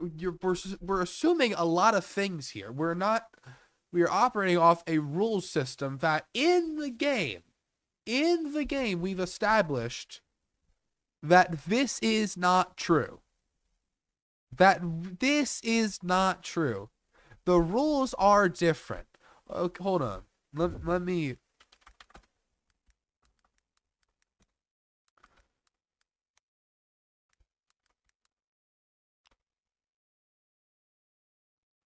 we're assuming a lot of things here. We are operating off a rule system that in the game we've established that this is not true. That this is not true. The rules are different. Okay, hold on. Let me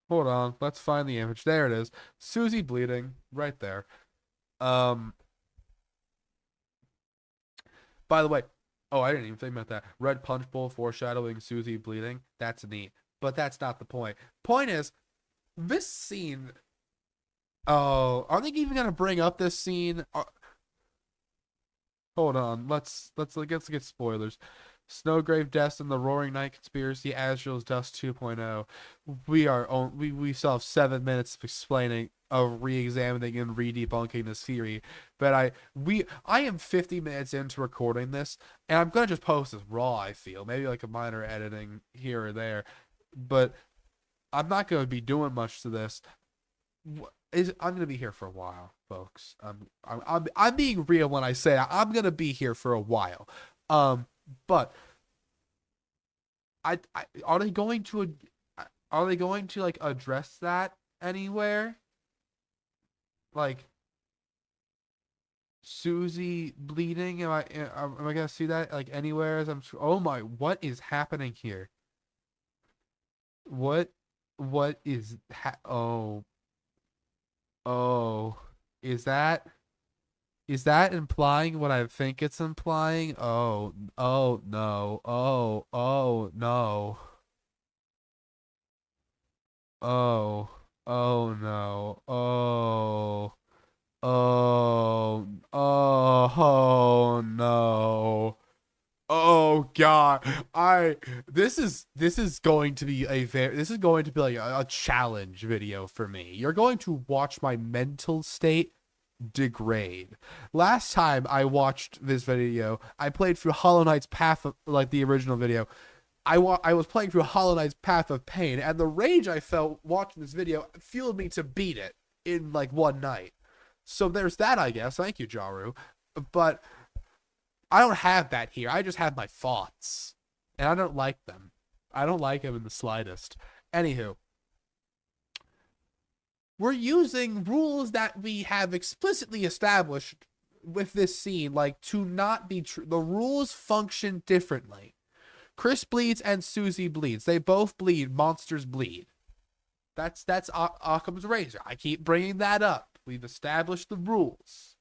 hold on. Let's find the image. There it is. Susie bleeding right there. Um By the way, oh, I didn't even think about that. Red punch bowl foreshadowing Susie bleeding. That's neat. But that's not the point. Point is, this scene. Oh, are they even gonna bring up this scene? Hold on. Let's get spoilers. Snowgrave Deaths and the Roaring Night Conspiracy, Asriel's Dust 2.0. We still have 7 minutes of explaining, of re-examining and re-debunking this theory. But I am 50 minutes into recording this, and I'm gonna just post this raw. I feel maybe like a minor editing here or there, but I'm not gonna be doing much to this. I'm gonna be here for a while, folks. I'm being real when I say I'm gonna be here for a while. But I are they going to like address that anywhere? Like Susie bleeding? Am I gonna see that like anywhere as I'm? Oh my! What is happening here? What what is oh oh is that? Is that implying what I think it's implying? Oh no. Oh no. Oh, oh no. Oh no. Oh God. This is going to be this is going to be like a challenge video for me. You're going to watch my mental state degrade. Last time I watched this video, I played through Hollow Knight's Path, like the original video. I was playing through Hollow Knight's Path of Pain, and the rage I felt watching this video fueled me to beat it in like one night. So there's that, I guess. Thank you, Jaru. But I don't have that here. I just have my thoughts, and I don't like them. I don't like them in the slightest. Anywho, we're using rules that we have explicitly established with this scene, like to not be true. The rules function differently. Chris bleeds and Susie bleeds. They both bleed. Monsters bleed. That's Occam's razor. I keep bringing that up. We've established the rules.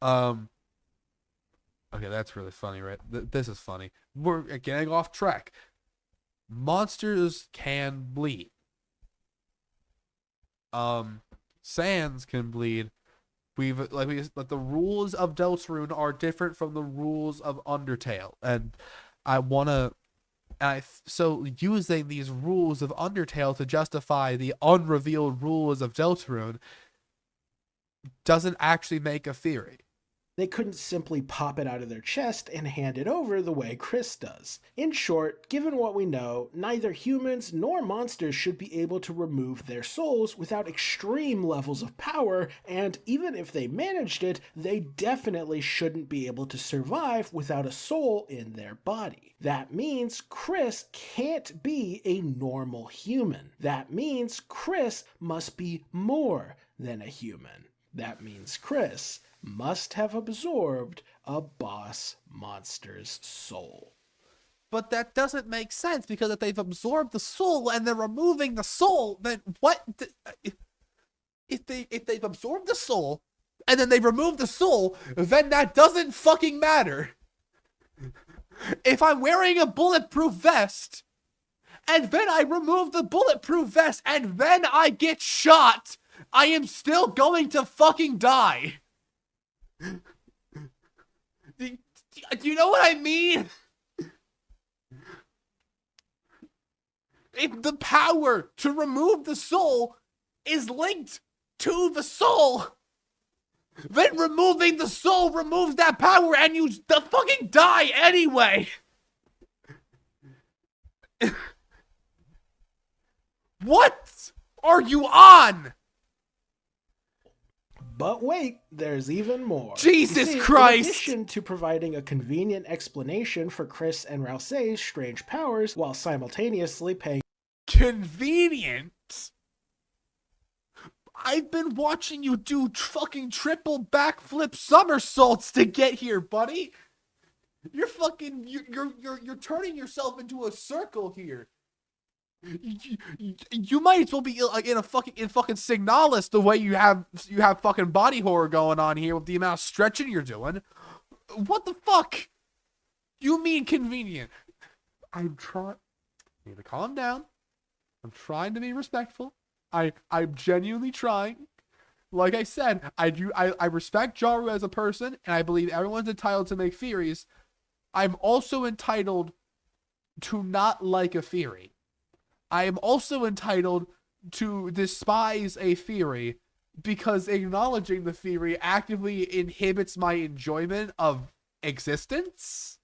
Okay, that's really funny, right? This is funny. We're getting off track. Monsters can bleed. Sands can bleed. Like the rules of Deltarune are different from the rules of Undertale, and so using these rules of Undertale to justify the unrevealed rules of Deltarune doesn't actually make a theory. They couldn't simply pop it out of their chest and hand it over the way Chris does. In short, given what we know, neither humans nor monsters should be able to remove their souls without extreme levels of power, and even if they managed it, they definitely shouldn't be able to survive without a soul in their body. That means Chris can't be a normal human. That means Chris must be more than a human. That means Chris must have absorbed a boss monster's soul. But that doesn't make sense, because if they've absorbed the soul and they're removing the soul, then what? If they've absorbed the soul and then they remove the soul, then that doesn't fucking matter. If I'm wearing a bulletproof vest and then I remove the bulletproof vest and then I get shot, I am still going to fucking die. Do you know what I mean? If the power to remove the soul is linked to the soul, then removing the soul removes that power and you fucking die anyway. What are you on? But wait, there's even more. Jesus Christ! In addition to providing a convenient explanation for Chris and Rousseau's strange powers while simultaneously paying... Convenient? I've been watching you do fucking triple backflip somersaults to get here, buddy. You're fucking... You're turning yourself into a circle here. You might as well be in fucking Signalis, the way you have fucking body horror going on here with the amount of stretching you're doing. What the fuck? You mean convenient? I'm trying. You need to calm down. I'm trying to be respectful. I'm genuinely trying. Like I said, I respect Jaru as a person, and I believe everyone's entitled to make theories. I'm also entitled to not like a theory. I am also entitled to despise a theory because acknowledging the theory actively inhibits my enjoyment of existence.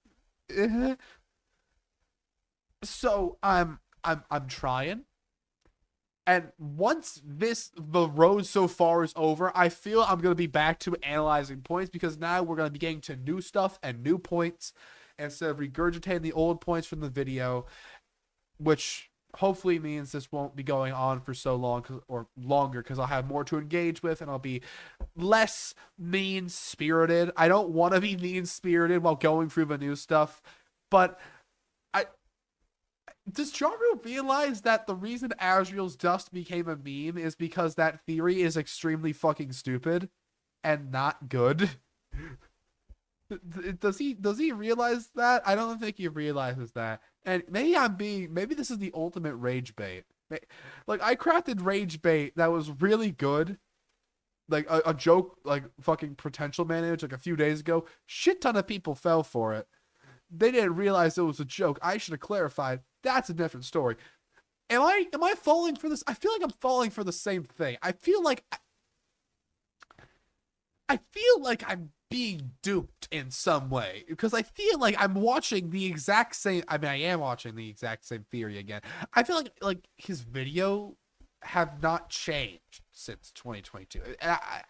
So I'm trying. And once the road so far is over, I feel I'm going to be back to analyzing points, because now we're going to be getting to new stuff and new points instead of regurgitating the old points from the video, which hopefully means this won't be going on for so long or longer, because I'll have more to engage with and I'll be less mean-spirited. I don't want to be mean-spirited while going through the new stuff, but does Jaru realize that the reason Asriel's dust became a meme is because that theory is extremely fucking stupid and not good? Does he realize that? I don't think he realizes that. And maybe this is the ultimate rage bait. Like, I crafted rage bait that was really good. Like a joke, like fucking potential manage, like a few days ago. Shit ton of people fell for it. They didn't realize it was a joke. I should have clarified. That's a different story. Am I falling for this? I feel like I'm falling for the same thing. I feel like I feel like I'm being duped in some way because I feel like I'm watching the exact same. I mean, I am watching the exact same theory again. I feel like his video have not changed since 2022.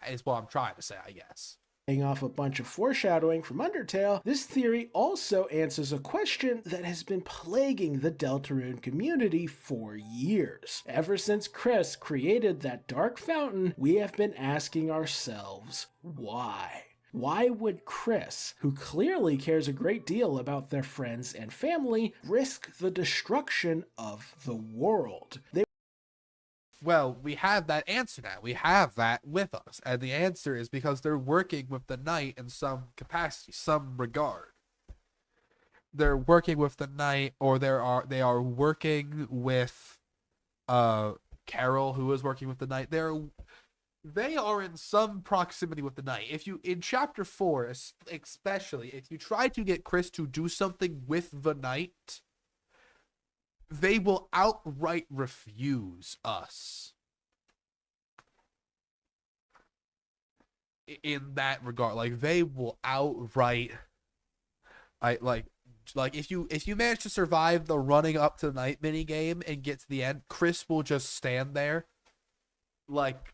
Is what I'm trying to say, I guess. Off a bunch of foreshadowing from Undertale, this theory also answers a question that has been plaguing the Deltarune community for years. Ever since Chris created that dark fountain, we have been asking ourselves, why? Why would Chris, who clearly cares a great deal about their friends and family, risk the destruction of the world? Well, we have that answer now. We have that with us. And the answer is because they're working with the Knight in some capacity, some regard. They're working with the Knight, or they are working with Carol, who is working with the Knight. They are in some proximity with the Knight. If you in chapter 4, especially, if you try to get Chris to do something with the Knight, they will outright refuse us in that regard. Like they will outright, I like if you manage to survive the running up to the night mini game and get to the end, Chris will just stand there like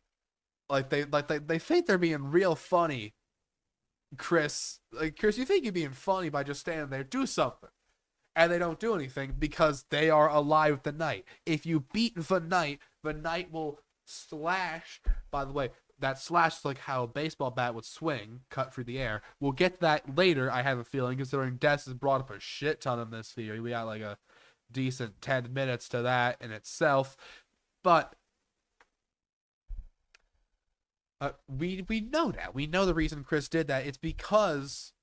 they think they're being real funny. Chris, you think you're being funny by just standing there? Do something. And they don't do anything because they are alive with the Knight. If you beat the Knight will slash. By the way, that slash is like how a baseball bat would swing, cut through the air. We'll get to that later, I have a feeling, considering Des has brought up a shit ton of this theory. We got like a decent 10 minutes to that in itself. But we know that. We know the reason Chris did that. It's because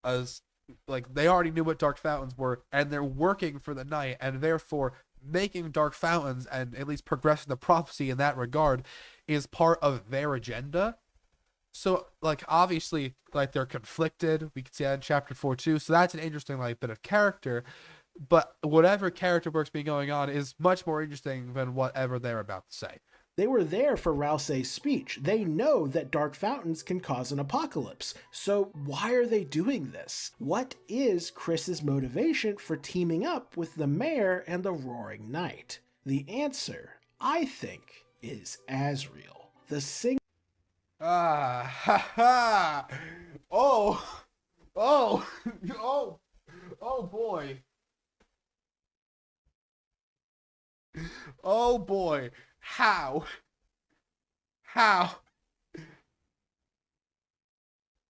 as like they already knew what dark fountains were, and they're working for the Knight, and therefore making dark fountains and at least progressing the prophecy in that regard is part of their agenda. So like obviously like they're conflicted. We can see that in chapter 4 too. So that's an interesting like bit of character. But whatever character work's been going on is much more interesting than whatever they're about to say. They were there for Rousey's speech. They know that dark fountains can cause an apocalypse. So why are they doing this? What is Chris's motivation for teaming up with the mayor and the Roaring Knight? The answer, I think, is Asriel. The Ah, ha ha! Oh, oh, oh, oh boy! Oh boy! How? How?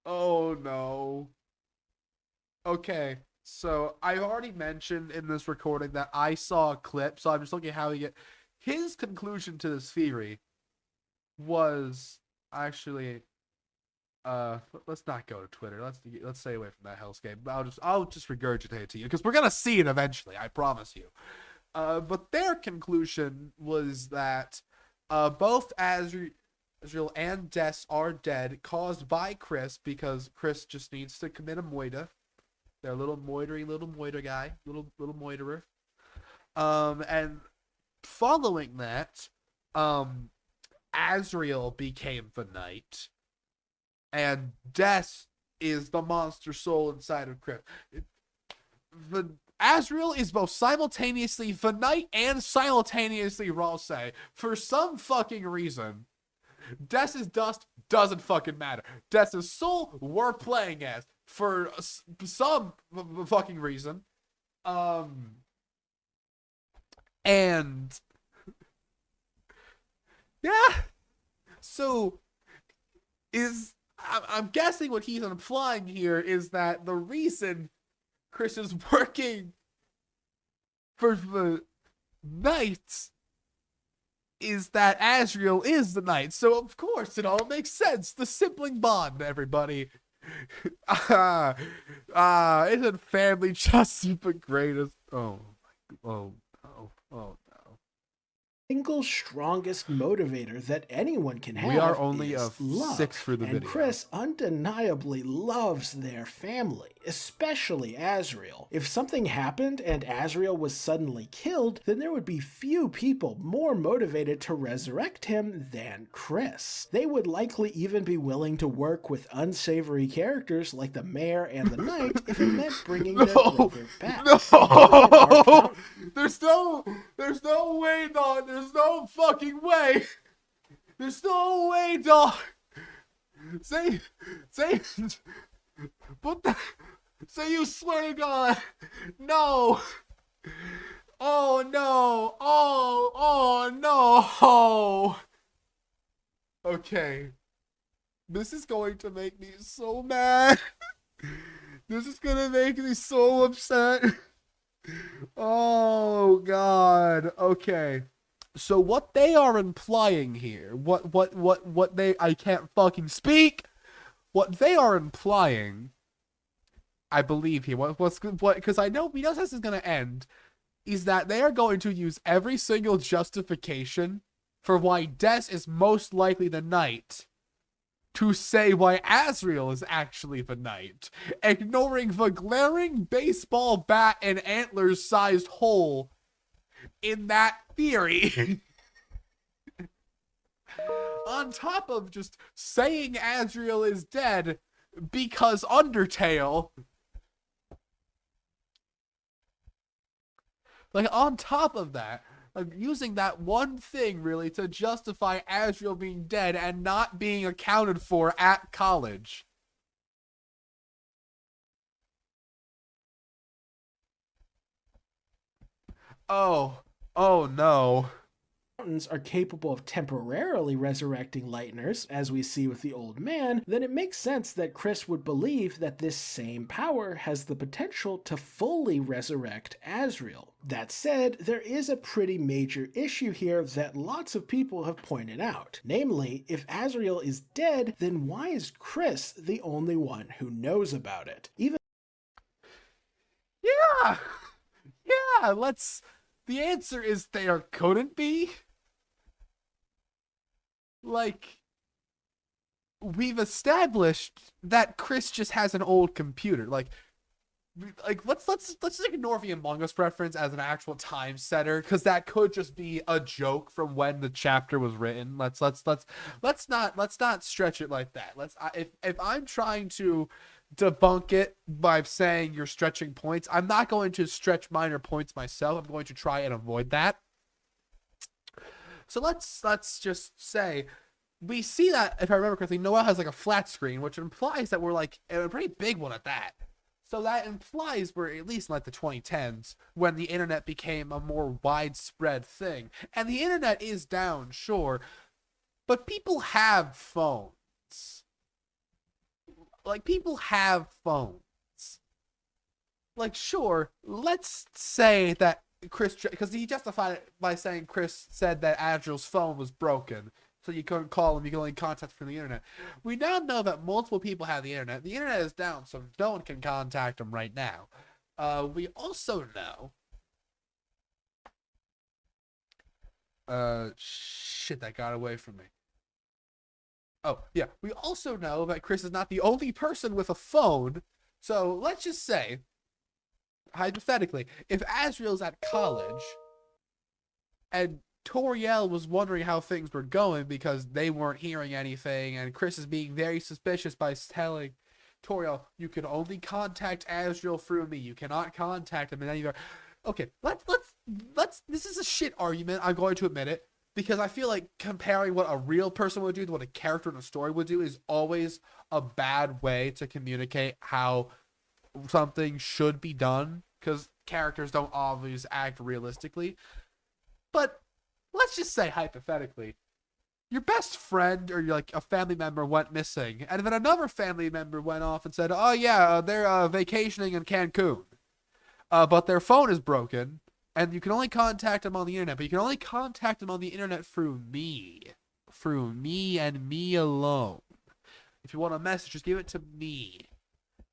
Oh no. Okay, so I've already mentioned in this recording that I saw a clip, so I'm just looking at how he get. His conclusion to this theory was actually let's not go to Twitter. Let's stay away from that hellscape. I'll just regurgitate it to you because we're gonna see it eventually. I promise you. But their conclusion was that both Asriel and Des are dead, caused by Chris because Chris just needs to commit a moida. They're a little moiter guy, little moiterer. And following that, Asriel became the Knight, and Des is the monster soul inside of Chris. The Asriel is both simultaneously the Knight and simultaneously Ralsei for some fucking reason. Dess's dust doesn't fucking matter. Dess's soul we're playing as for some fucking reason. And yeah, so I'm guessing what he's implying here is that the reason Chris is working for the Knights is that Asriel is the Knight. So of course it all makes sense. The sibling bond, everybody. Isn't family just the greatest? Oh, oh, oh, oh no. single strongest motivator that anyone can We are have only is of love. 6 through the And video. Chris undeniably loves their family, especially Asriel. If something happened and Asriel was suddenly killed, then there would be few people more motivated to resurrect him than Chris. They would likely even be willing to work with unsavory characters like the mayor and the knight if it meant bringing their No, brother back. And given that our no, found there's no way, dog. There's no fucking way. There's no way, dog. Say, say, put that. Say you swear to God. No. Oh no. Oh no. Okay. This is going to make me so mad. This is gonna make me so upset. Oh God. Okay. So what they are implying here, what they I can't fucking speak. What they are implying, I believe here. What because I know we know how this is gonna end, is that they are going to use every single justification for why Des is most likely the knight to say why Asriel is actually the knight, ignoring the glaring baseball bat and antlers sized hole in that theory. On top of just saying Asriel is dead because Undertale. Like, on top of that, like, using that one thing really to justify Asriel being dead and not being accounted for at college. Oh, oh no. mountains are capable of temporarily resurrecting Lightners, as we see with the old man, then it makes sense that Chris would believe that this same power has the potential to fully resurrect Asriel. That said, there is a pretty major issue here that lots of people have pointed out. Namely, if Asriel is dead, then why is Chris the only one who knows about it? Even Yeah. Yeah, let's. The answer is there couldn't be. Like, we've established that Chris just has an old computer. Like let's just ignore the Among Us reference as an actual time setter, because that could just be a joke from when the chapter was written. Let's not stretch it like that. If I'm trying to debunk it by saying you're stretching points, I'm not going to stretch minor points myself. I'm going to try and avoid that. So let's just say we see that, if I remember correctly, Noel has like a flat screen, which implies that we're like a pretty big one at that. So that implies we're at least in like the 2010s when the internet became a more widespread thing. And the internet is down, sure, but people have phones. Like, people have phones. Like, sure, let's say that Chris, because he justified it by saying Chris said that Agil's phone was broken, so you couldn't call him, you could only contact from the internet. We now know that multiple people have the internet. The internet is down, so no one can contact him right now. We also know. Shit, that got away from me. Oh, yeah. We also know that Chris is not the only person with a phone. So let's just say, hypothetically, if Asriel's at college and Toriel was wondering how things were going because they weren't hearing anything, and Chris is being very suspicious by telling Toriel, you can only contact Asriel through me. You cannot contact him in any other. Okay, let's. This is a shit argument. I'm going to admit it, because I feel like comparing what a real person would do to what a character in a story would do is always a bad way to communicate how something should be done, because characters don't always act realistically. But let's just say hypothetically, your best friend or like a family member went missing, and then another family member went off and said, "Oh yeah, they're vacationing in Cancun, but their phone is broken, and you can only contact them on the internet. But you can only contact them on the internet through me and me alone. If you want a message, just give it to me.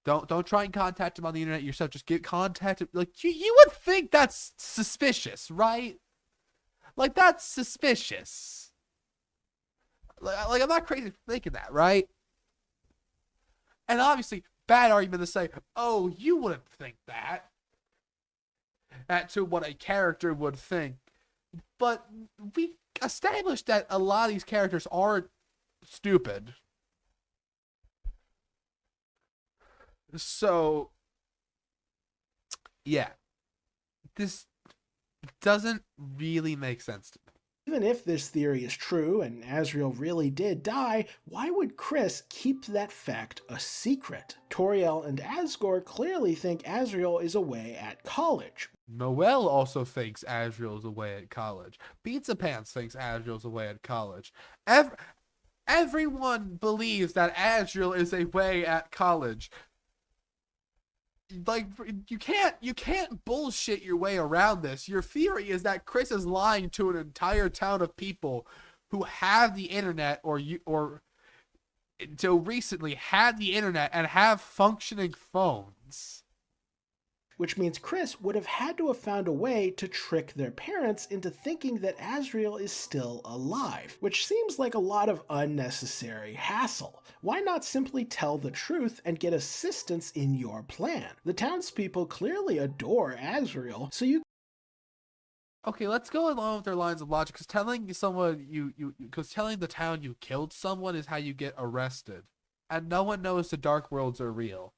Don't try and contact them on the internet yourself. Just get contact. Like, you would think that's suspicious, right? Like, that's suspicious. Like I'm not crazy for thinking that, right? And obviously, bad argument to say, oh, you wouldn't think that. That to what a character would think. But we established that a lot of these characters aren't stupid. So, yeah, this doesn't really make sense to me. Even if this theory is true and Asriel really did die, why would Chris keep that fact a secret? Toriel and Asgore clearly think Asriel is away at college. Noelle also thinks Asriel's away at college. Pizza Pants thinks Asriel's away at college. Everyone believes that Asriel is away at college. Like, you can't bullshit your way around this. Your theory is that Chris is lying to an entire town of people who have the internet or until recently had the internet and have functioning phones. Which means Chris would have had to have found a way to trick their parents into thinking that Asriel is still alive, which seems like a lot of unnecessary hassle. Why not simply tell the truth and get assistance in your plan? The townspeople clearly adore Asriel, so you Okay, let's go along with their lines of logic. Because telling someone because telling the town you killed someone is how you get arrested, and no one knows the dark worlds are real.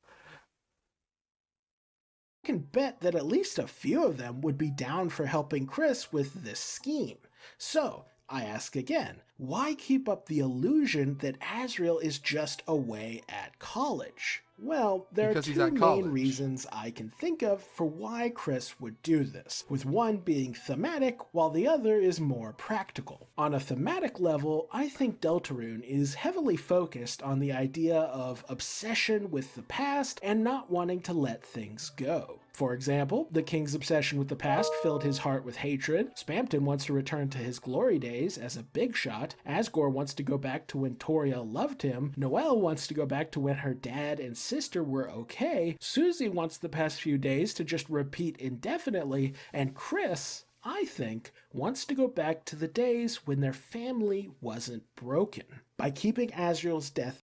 can bet that at least a few of them would be down for helping Chris with this scheme. So, I ask again, why keep up the illusion that Asriel is just away at college? Well, there Because are he's two at main college. reasons I can think of for why Chris would do this, with one being thematic while the other is more practical. On a thematic level, I think Deltarune is heavily focused on the idea of obsession with the past and not wanting to let things go. For example, the king's obsession with the past filled his heart with hatred, Spamton wants to return to his glory days as a big shot, Asgore wants to go back to when Toriel loved him, Noelle wants to go back to when her dad and sister were okay, Susie wants the past few days to just repeat indefinitely, and Chris, I think, wants to go back to the days when their family wasn't broken. By keeping Asriel's death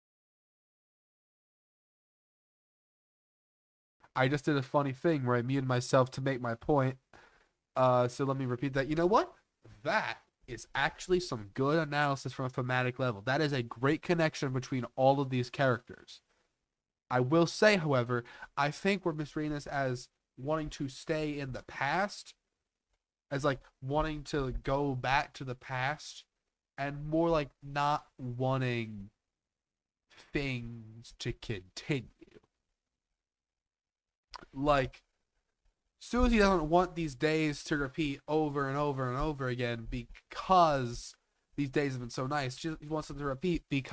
I just did a funny thing where I muted myself to make my point. So let me repeat that. You know what? That is actually some good analysis from a thematic level. That is a great connection between all of these characters. I will say, however, I think we're misreading this as wanting to stay in the past, as like wanting to go back to the past, and more like not wanting things to continue. Like, Susie doesn't want these days to repeat over and over and over again because these days have been so nice. She wants them to repeat these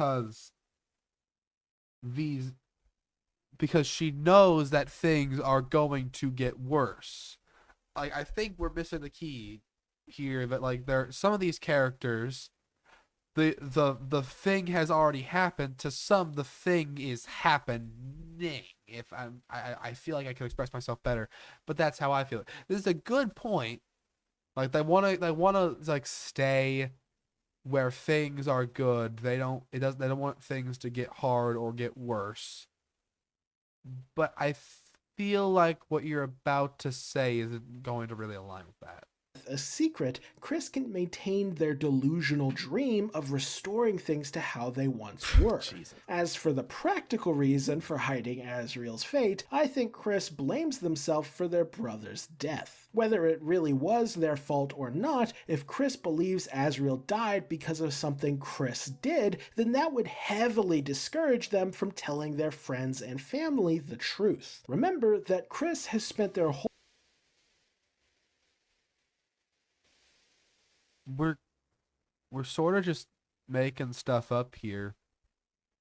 because she knows that things are going to get worse. Like, I think we're missing the key here that like there some of these characters the thing has already happened. To some, the thing is happening. If I feel like I could express myself better, but that's how I feel. This is a good point. Like they wanna like stay where things are good. They don't want things to get hard or get worse. But I feel like what you're about to say isn't going to really align with that. a secret, Chris can maintain their delusional dream of restoring things to how they once were. Jesus. As for the practical reason for hiding Asriel's fate, I think Chris blames themselves for their brother's death. Whether it really was their fault or not, if Chris believes Asriel died because of something Chris did, then that would heavily discourage them from telling their friends and family the truth. Remember that Chris has spent their whole we're we're sort of just making stuff up here.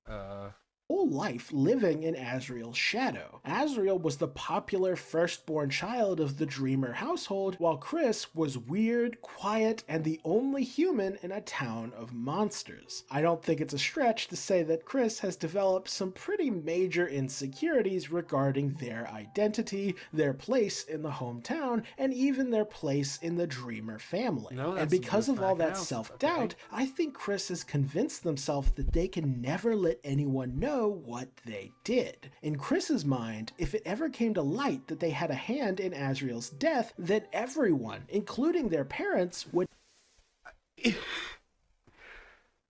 Uh whole life living in Asriel's shadow. Asriel was the popular firstborn child of the Dreamer household, while Chris was weird, quiet, and the only human in a town of monsters. I don't think it's a stretch to say that Chris has developed some pretty major insecurities regarding their identity, their place in the hometown, and even their place in the Dreamer family. No, And that's some good because of all back that analysis, self-doubt, okay. I think Chris has convinced themselves that they can never let anyone know what they did. In Chris's mind, if it ever came to light that they had a hand in Asriel's death, then everyone, including their parents, would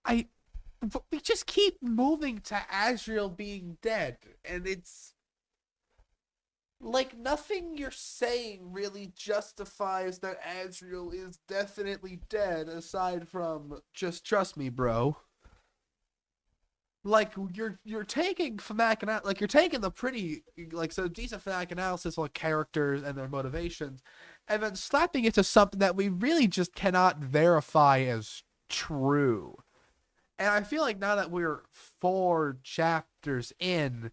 I we just keep moving to Asriel being dead, and it's like nothing you're saying really justifies that Asriel is definitely dead aside from just trust me, bro. Like you're taking thematic like you're taking the pretty like so decent thematic analysis on characters and their motivations, and then slapping it to something that we really just cannot verify as true. And I feel like now that we're 4 chapters in,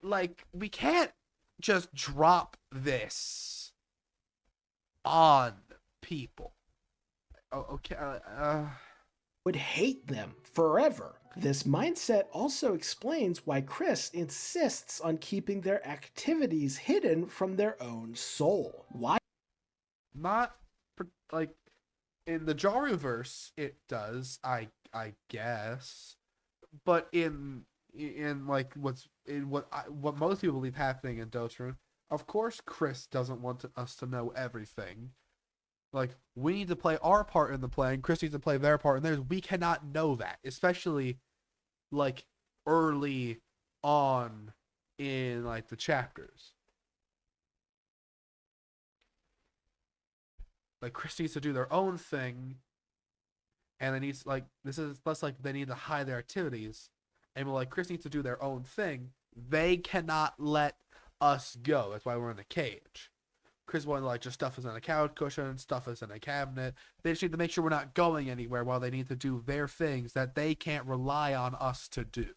like we can't just drop this on people. Oh, okay. would hate them forever. This mindset also explains why Chris insists on keeping their activities hidden from their own soul. Why Not like in the Jaru verse, it does. I guess, but in like what most people believe happening in Dotru, of course, Chris doesn't want us to know everything. Like we need to play our part in the play, and Chris needs to play their part in theirs. We cannot know that, especially like early on in like the chapters. Like Chris needs to do their own thing, and they need to, like this is less like they need to hide their activities, and we're like Chris needs to do their own thing. They cannot let us go. That's why we're in the cage. Chris wanted to like just stuff us in a couch cushion, stuff us in a cabinet. They just need to make sure we're not going anywhere while they need to do their things that they can't rely on us to do.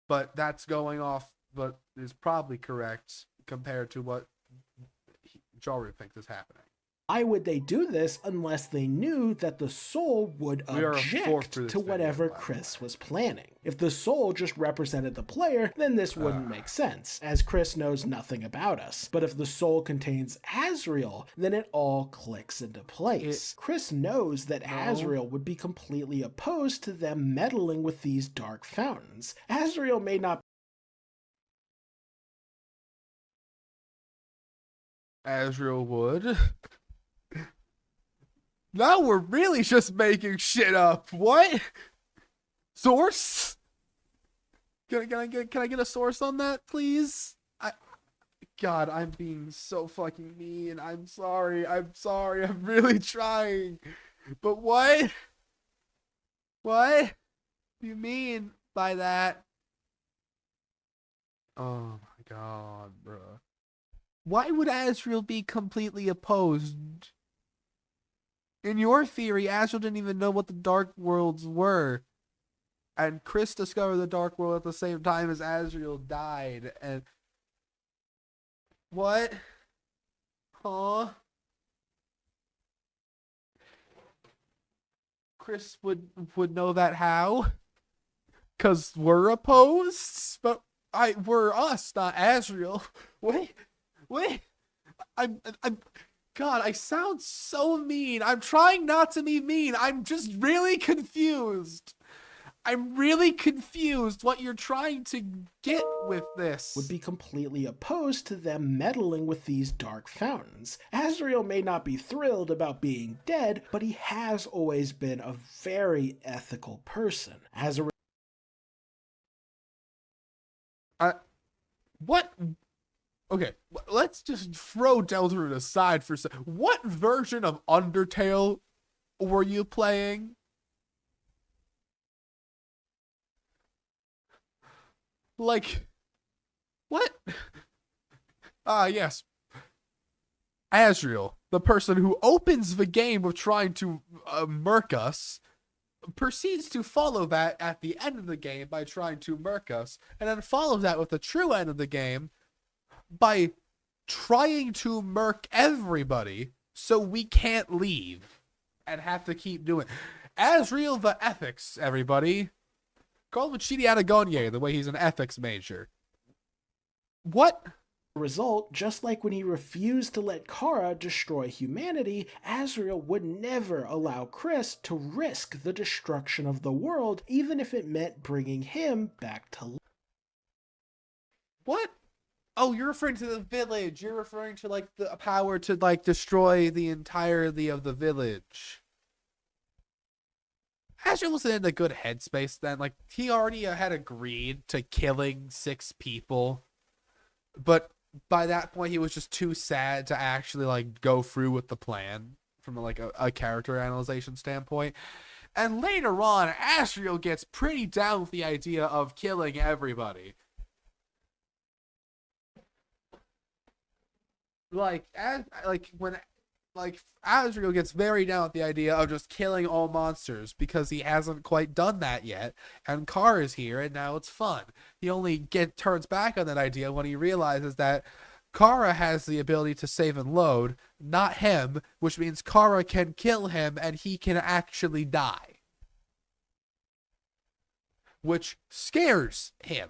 But that's going off what is probably correct compared to what Jaru thinks is happening. Why would they do this unless they knew that the soul would object to whatever Chris was planning? If the soul just represented the player, then this wouldn't make sense, as Chris knows nothing about us. But if the soul contains Asriel, then it all clicks into place. Chris knows that Asriel would be completely opposed to them meddling with these dark fountains. Asriel may not Asriel would. Now we're really just making shit up. What? Source? Can I get a source on that, please? God, I'm being so fucking mean. I'm sorry. I'm really trying. But what? What do you mean by that? Oh my god, bro. Why would Asriel be completely opposed? In your theory, Asriel didn't even know what the Dark Worlds were. And Chris discovered the Dark World at the same time as Asriel died. And what? Huh? Chris would know that how? Cause we're opposed? But we're us, not Asriel. Wait. I'm God, I sound so mean. I'm trying not to be mean. I'm just really confused. I'm really confused what you're trying to get with this. Would be completely opposed to them meddling with these dark fountains. Asriel may not be thrilled about being dead, but he has always been a very ethical person. As a what? Okay, let's just throw Deltarune aside for a second. What version of Undertale were you playing? Like, what? Yes. Asriel, the person who opens the game of trying to murk us, proceeds to follow that at the end of the game by trying to murk us, and then follows that with the true end of the game by trying to murk everybody so we can't leave and have to keep doing it. Asriel the ethics, everybody. Call him Chidi Anagonye, the way he's an ethics major. What? Result, just like when he refused to let Kara destroy humanity, Asriel would never allow Chris to risk the destruction of the world, even if it meant bringing him back to life. What? Oh, you're referring to the village. You're referring to like the power to like destroy the entirety of the village. Asriel wasn't in a good headspace then. Like he already had agreed to killing 6 people, but by that point he was just too sad to actually like go through with the plan from like a character analyzation standpoint. And later on, Asriel gets pretty down with the idea of killing everybody. When Asriel gets very down with the idea of just killing all monsters because he hasn't quite done that yet, and Kara is here and now it's fun. He only turns back on that idea when he realizes that Kara has the ability to save and load, not him, which means Kara can kill him and he can actually die, which scares him.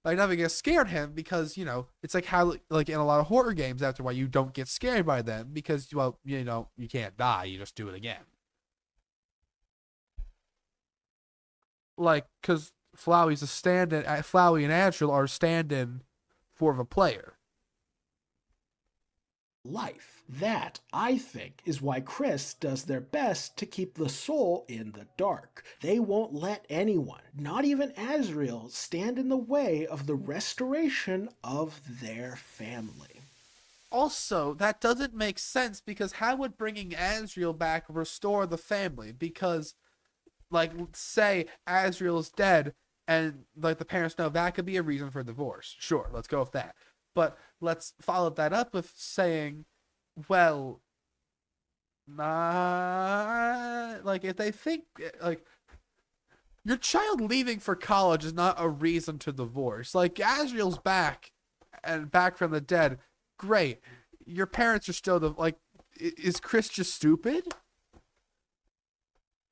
Like nothing has scared him because, you know, it's like how like in a lot of horror games after a while you don't get scared by them because, well, you know, you can't die, you just do it again. Like because Flowey's a stand-in, Flowey and Asriel are stand-in for the player. That, I think, is why Chris does their best to keep the soul in the dark. They won't let anyone, not even Asriel, stand in the way of the restoration of their family. Also, that doesn't make sense because how would bringing Asriel back restore the family? Because, like, say Asriel's dead and, like, the parents know that could be a reason for divorce. Sure, let's go with that. But let's follow that up with saying, well, like if they think like your child leaving for college is not a reason to divorce. Like Asriel's back and back from the dead, great. Your parents are still like, is Chris just stupid?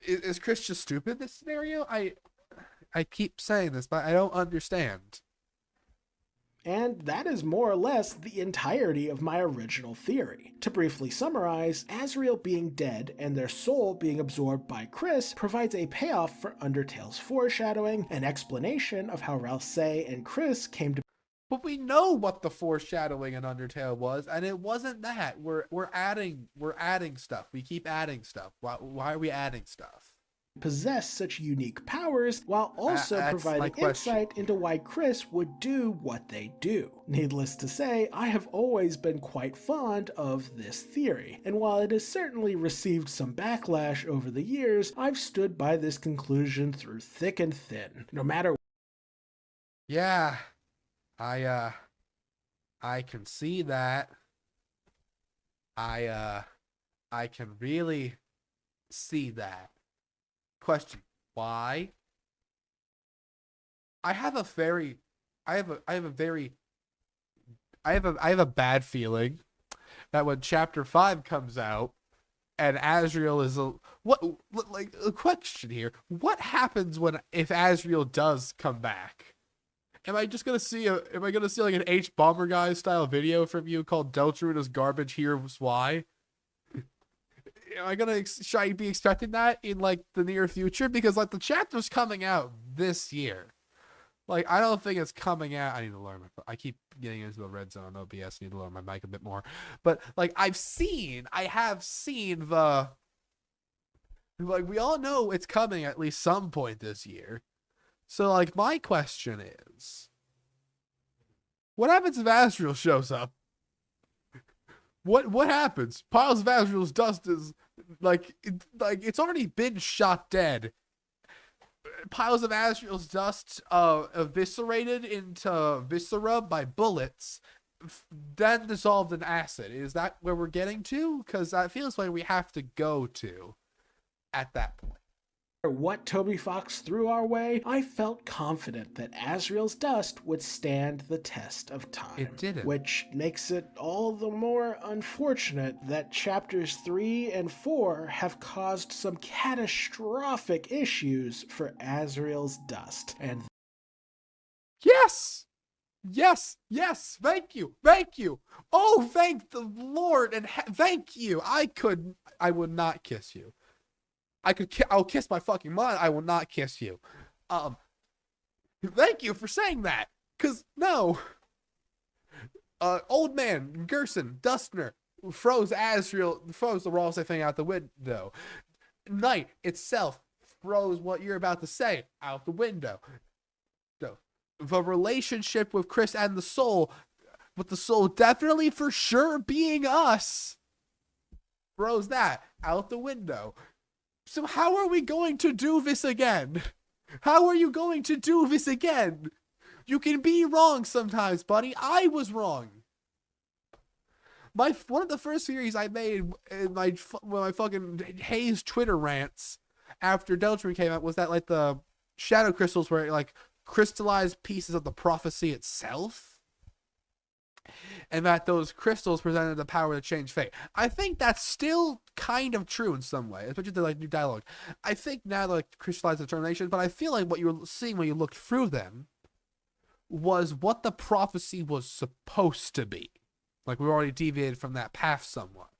Is Chris just stupid? This scenario, I keep saying this, but I don't understand. And that is more or less the entirety of my original theory. To briefly summarize, Asriel being dead and their soul being absorbed by Chris provides a payoff for Undertale's foreshadowing, an explanation of how Ralsei and Chris came to. But we know what the foreshadowing in Undertale was, and it wasn't that. We're adding stuff. We keep adding stuff. Why are we adding stuff? Possess such unique powers while also providing insight into why Chris would do what they do. Needless to say, I have always been quite fond of this theory, and while it has certainly received some backlash over the years, I've stood by this conclusion through thick and thin, no matter. Yeah, I can see that. I can really see that. Question: why? I have a bad feeling that when Chapter 5 comes out and Asriel is a question here. What happens if Asriel does come back? Am I gonna see like an H Bomber Guy style video from you called Deltarune is garbage, here's why? Should I be expecting that in like the near future? Because like the chapter's coming out this year. Like I don't think it's coming out. I need to learn I keep getting into the red zone on OBS. I need to learn my mic a bit more. But like I have seen the, like we all know it's coming at least some point this year. So like my question is, what happens if Asriel shows up? What happens? Piles of Asriel's dust is like it's already been shot dead. Piles of Asriel's dust eviscerated into viscera by bullets, then dissolved in acid. Is that where we're getting to? Because that feels like we have to go to at that point. what Toby Fox threw our way, I felt confident that Asriel's dust would stand the test of It time. didn't. Which makes it all the more unfortunate that chapters 3 and 4 have caused some catastrophic issues for Asriel's dust. And Yes! Yes! Yes! Thank you! Thank you! Oh, thank the Lord and thank you! I would not kiss you. I'll kiss my fucking mind. I will not kiss you. Thank you for saying that. Cause no. Old man, Gerson, Dustner, froze the Ross thing out the window. Night itself froze what you're about to say out the window. The relationship with Chris and the soul, with the soul definitely for sure being us, froze that out the window. So how are we going to do this again? How are you going to do this again? You can be wrong sometimes, buddy. I was wrong. One of the first series I made in my fucking Hayes Twitter rants after Delta came out was that like the shadow crystals were like crystallized pieces of the prophecy itself, and that those crystals presented the power to change fate. I think that's still kind of true in some way, especially the like new dialogue. I think now like crystallized determination, but I feel like what you were seeing when you looked through them was what the prophecy was supposed to be. Like we already deviated from that path somewhat.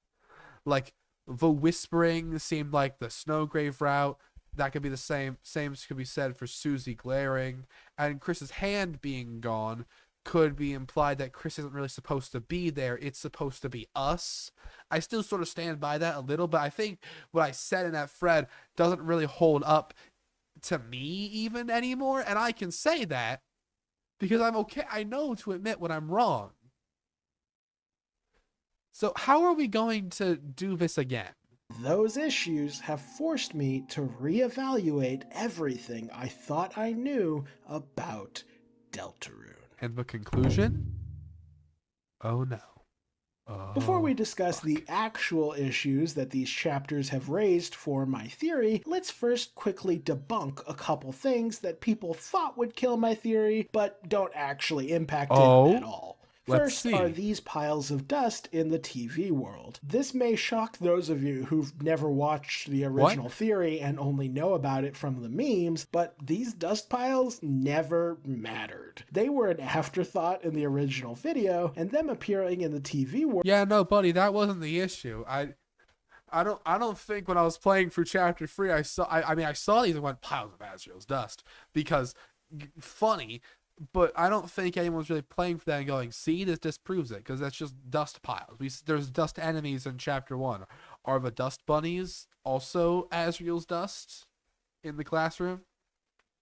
Like the whispering seemed like the Snowgrave route. That could be the same. Same could be said for Susie glaring, and Chris's hand being gone could be implied that Chris isn't really supposed to be there. It's supposed to be us. I still sort of stand by that a little, but I think what I said in that thread doesn't really hold up to me even anymore, and I can say that because I'm okay. I know to admit when I'm wrong. So how are we going to do this again? those issues have forced me to reevaluate everything I thought I knew about Deltarune. And the conclusion? Oh no. Before we Oh, discuss fuck. the actual issues that these chapters have raised for my theory, let's first quickly debunk a couple things that people thought would kill my theory, but don't actually impact it at Oh, all. let's First are see. these piles of dust in the TV world. This may shock those of you who've never watched the What? original theory and only know about it from the memes, but these dust piles never mattered. They were an afterthought in the original video, and them appearing in the TV world. Yeah, no, buddy, that wasn't the issue. I don't think when I was playing through chapter 3 I saw these and went piles of Asriel's dust because funny, but I don't think anyone was really playing for that and going, see, this disproves it, because that's just dust piles. There's dust enemies in chapter 1. Are the dust bunnies also Asriel's dust in the classroom?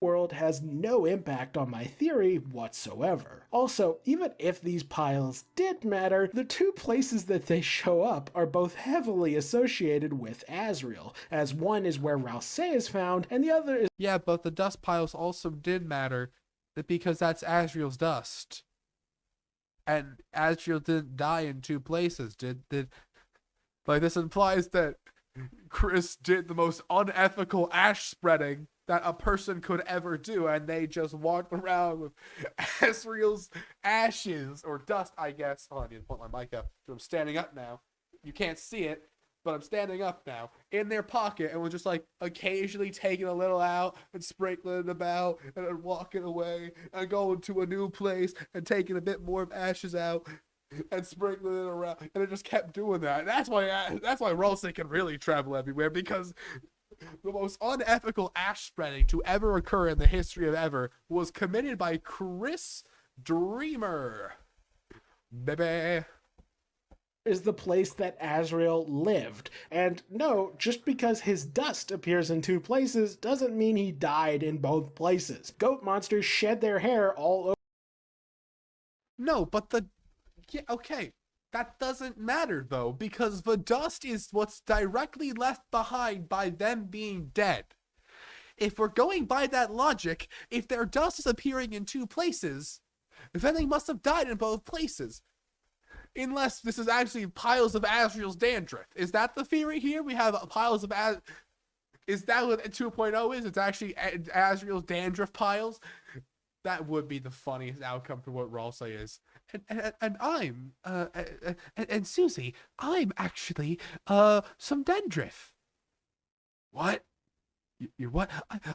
World has no impact on my theory whatsoever. Also, even if these piles did matter, the two places that they show up are both heavily associated with Asriel, as one is where Rouse is found, and the other is Yeah, but the dust piles also did matter because that's Asriel's dust. And Asriel didn't die in two places. Did like this implies that Chris did the most unethical ash spreading that a person could ever do, and they just walked around with Asriel's ashes or dust, I guess. Hold on, I need to put my mic up. I'm standing up now. You can't see it, but I'm standing up now in their pocket, and was just like occasionally taking a little out and sprinkling it about, and then walking away and going to a new place and taking a bit more of ashes out and sprinkling it around, and it just kept doing that. That's why Rolsey can really travel everywhere, because the most unethical ash spreading to ever occur in the history of ever was committed by Chris Dreamer. Baby. is the place that Asriel lived. And no, just because his dust appears in two places doesn't mean he died in both places. Goat monsters shed their hair all over. No, but okay. That doesn't matter though, because the dust is what's directly left behind by them being dead. If we're going by that logic, if their dust is appearing in two places, then they must have died in both places. Unless this is actually piles of Asriel's dandruff. Is that the theory here? We have piles of Is that what 2.0 is? It's actually Asriel's dandruff piles. That would be the funniest outcome for what Ralsei is. And I'm and Susie, I'm actually some dandruff. What? You're what?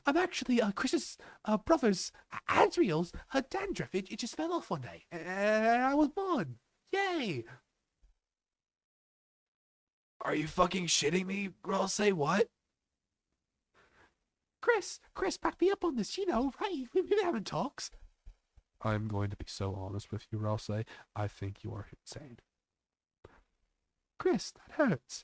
I'm actually Chris's brother's Asriel's dandruff. It just fell off one day, and I was born. Yay! Are you fucking shitting me? Ralsei, what? Chris, back me up on this. You know, right? We've been having talks. I'm going to be so honest with you, Ralsei. I think you are insane. Chris, that hurts.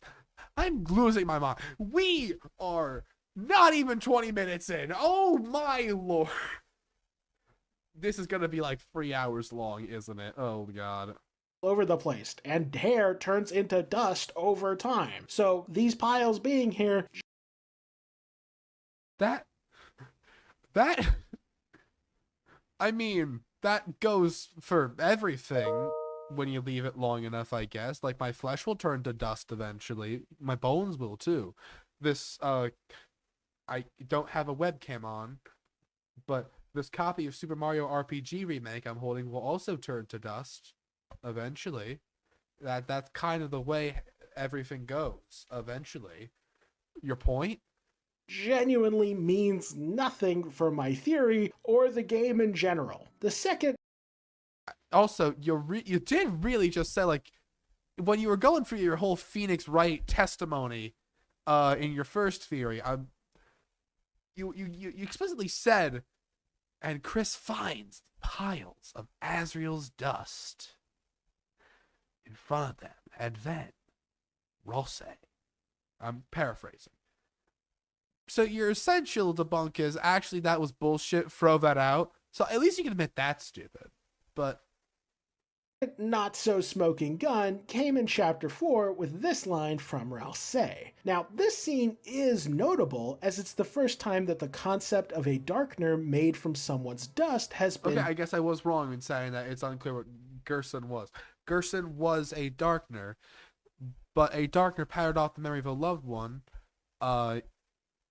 I'm losing my mind. We are not even 20 minutes in. Oh my lord. This is going to be like 3 hours long, isn't it? Oh god. Over the place, and hair turns into dust over time. So these piles being here, That I mean, that goes for everything when you leave it long enough, I guess. Like my flesh will turn to dust eventually. My bones will too. This I don't have a webcam on, but this copy of Super Mario RPG remake I'm holding will also turn to dust eventually. That's kind of the way everything goes eventually. Your point? genuinely means nothing for my theory or the game in general. The second Also, you did really just say, like, when you were going through your whole Phoenix Wright testimony in your first theory, you explicitly said, and Chris finds piles of Asriel's dust in front of them, and then Ralsei. I'm paraphrasing. So your essential debunk is actually that was bullshit. Throw that out. So at least you can admit that's stupid. But not so smoking gun came in chapter 4 with this line from Ralsei. Now, this scene is notable as it's the first time that the concept of a darkener made from someone's dust has been. okay, I guess I was wrong in saying that it's unclear what Gerson was. Gerson was a darkener, but a darkener patterned off the memory of a loved one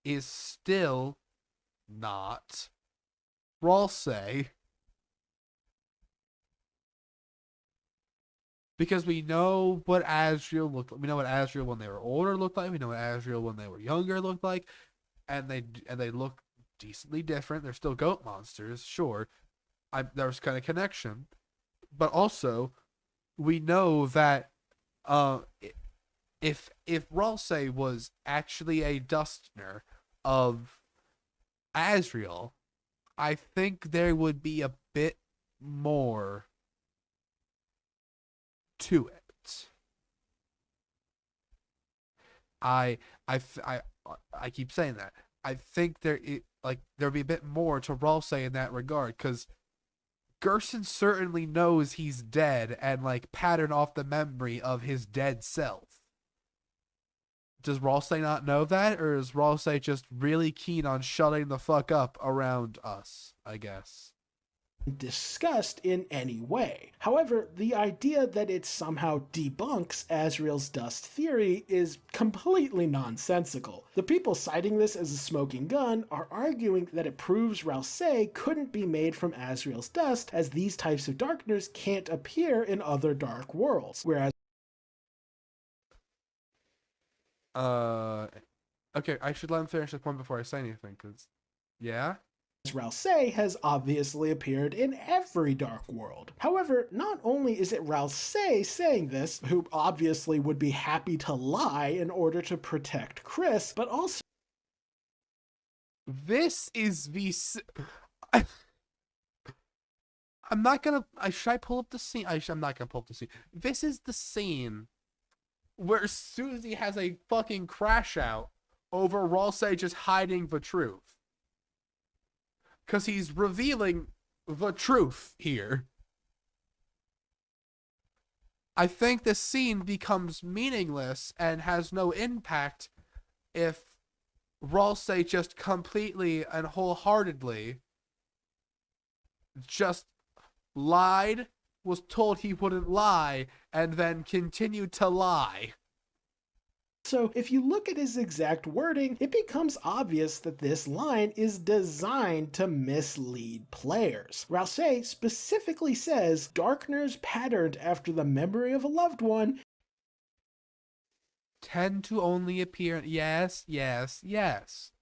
is still not Ralsei. Because we know what Asriel looked like. We know what Asriel when they were older looked like. We know what Asriel when they were younger looked like, and they look decently different. They're still goat monsters, sure. There's kind of connection, but also we know that uh, if Ralsei was actually a Dustner of Asriel, I think there would be a bit more to it. I I I I keep saying that. I think there'll be a bit more to Ralsei in that regard because Gerson certainly knows he's dead and like pattern off the memory of his dead self. Does Ralsei not know that, or is Ralsei just really keen on shutting the fuck up around us? I guess. Discussed in any way. However, the idea that it somehow debunks Asriel's dust theory is completely nonsensical. The people citing this as a smoking gun are arguing that it proves Ralsei couldn't be made from Asriel's dust, as these types of darkness can't appear in other dark worlds, whereas Okay, I should let him finish this point before I say anything, because yeah. Ralsei has obviously appeared in every dark world. However, not only is it Ralsei saying this, who obviously would be happy to lie in order to protect Chris, but also This is the. I, I'm not gonna. Should I pull up the scene? I'm not gonna pull up the scene. This is the scene where Susie has a fucking crash out over Ralsei just hiding the truth. Because he's revealing the truth here. I think this scene becomes meaningless and has no impact if Ralsei just completely and wholeheartedly just lied, was told he wouldn't lie, and then continued to lie. So, if you look at his exact wording, it becomes obvious that this line is designed to mislead players. Rousey specifically says, darkners patterned after the memory of a loved one Tend to only appear. Yes, yes, yes.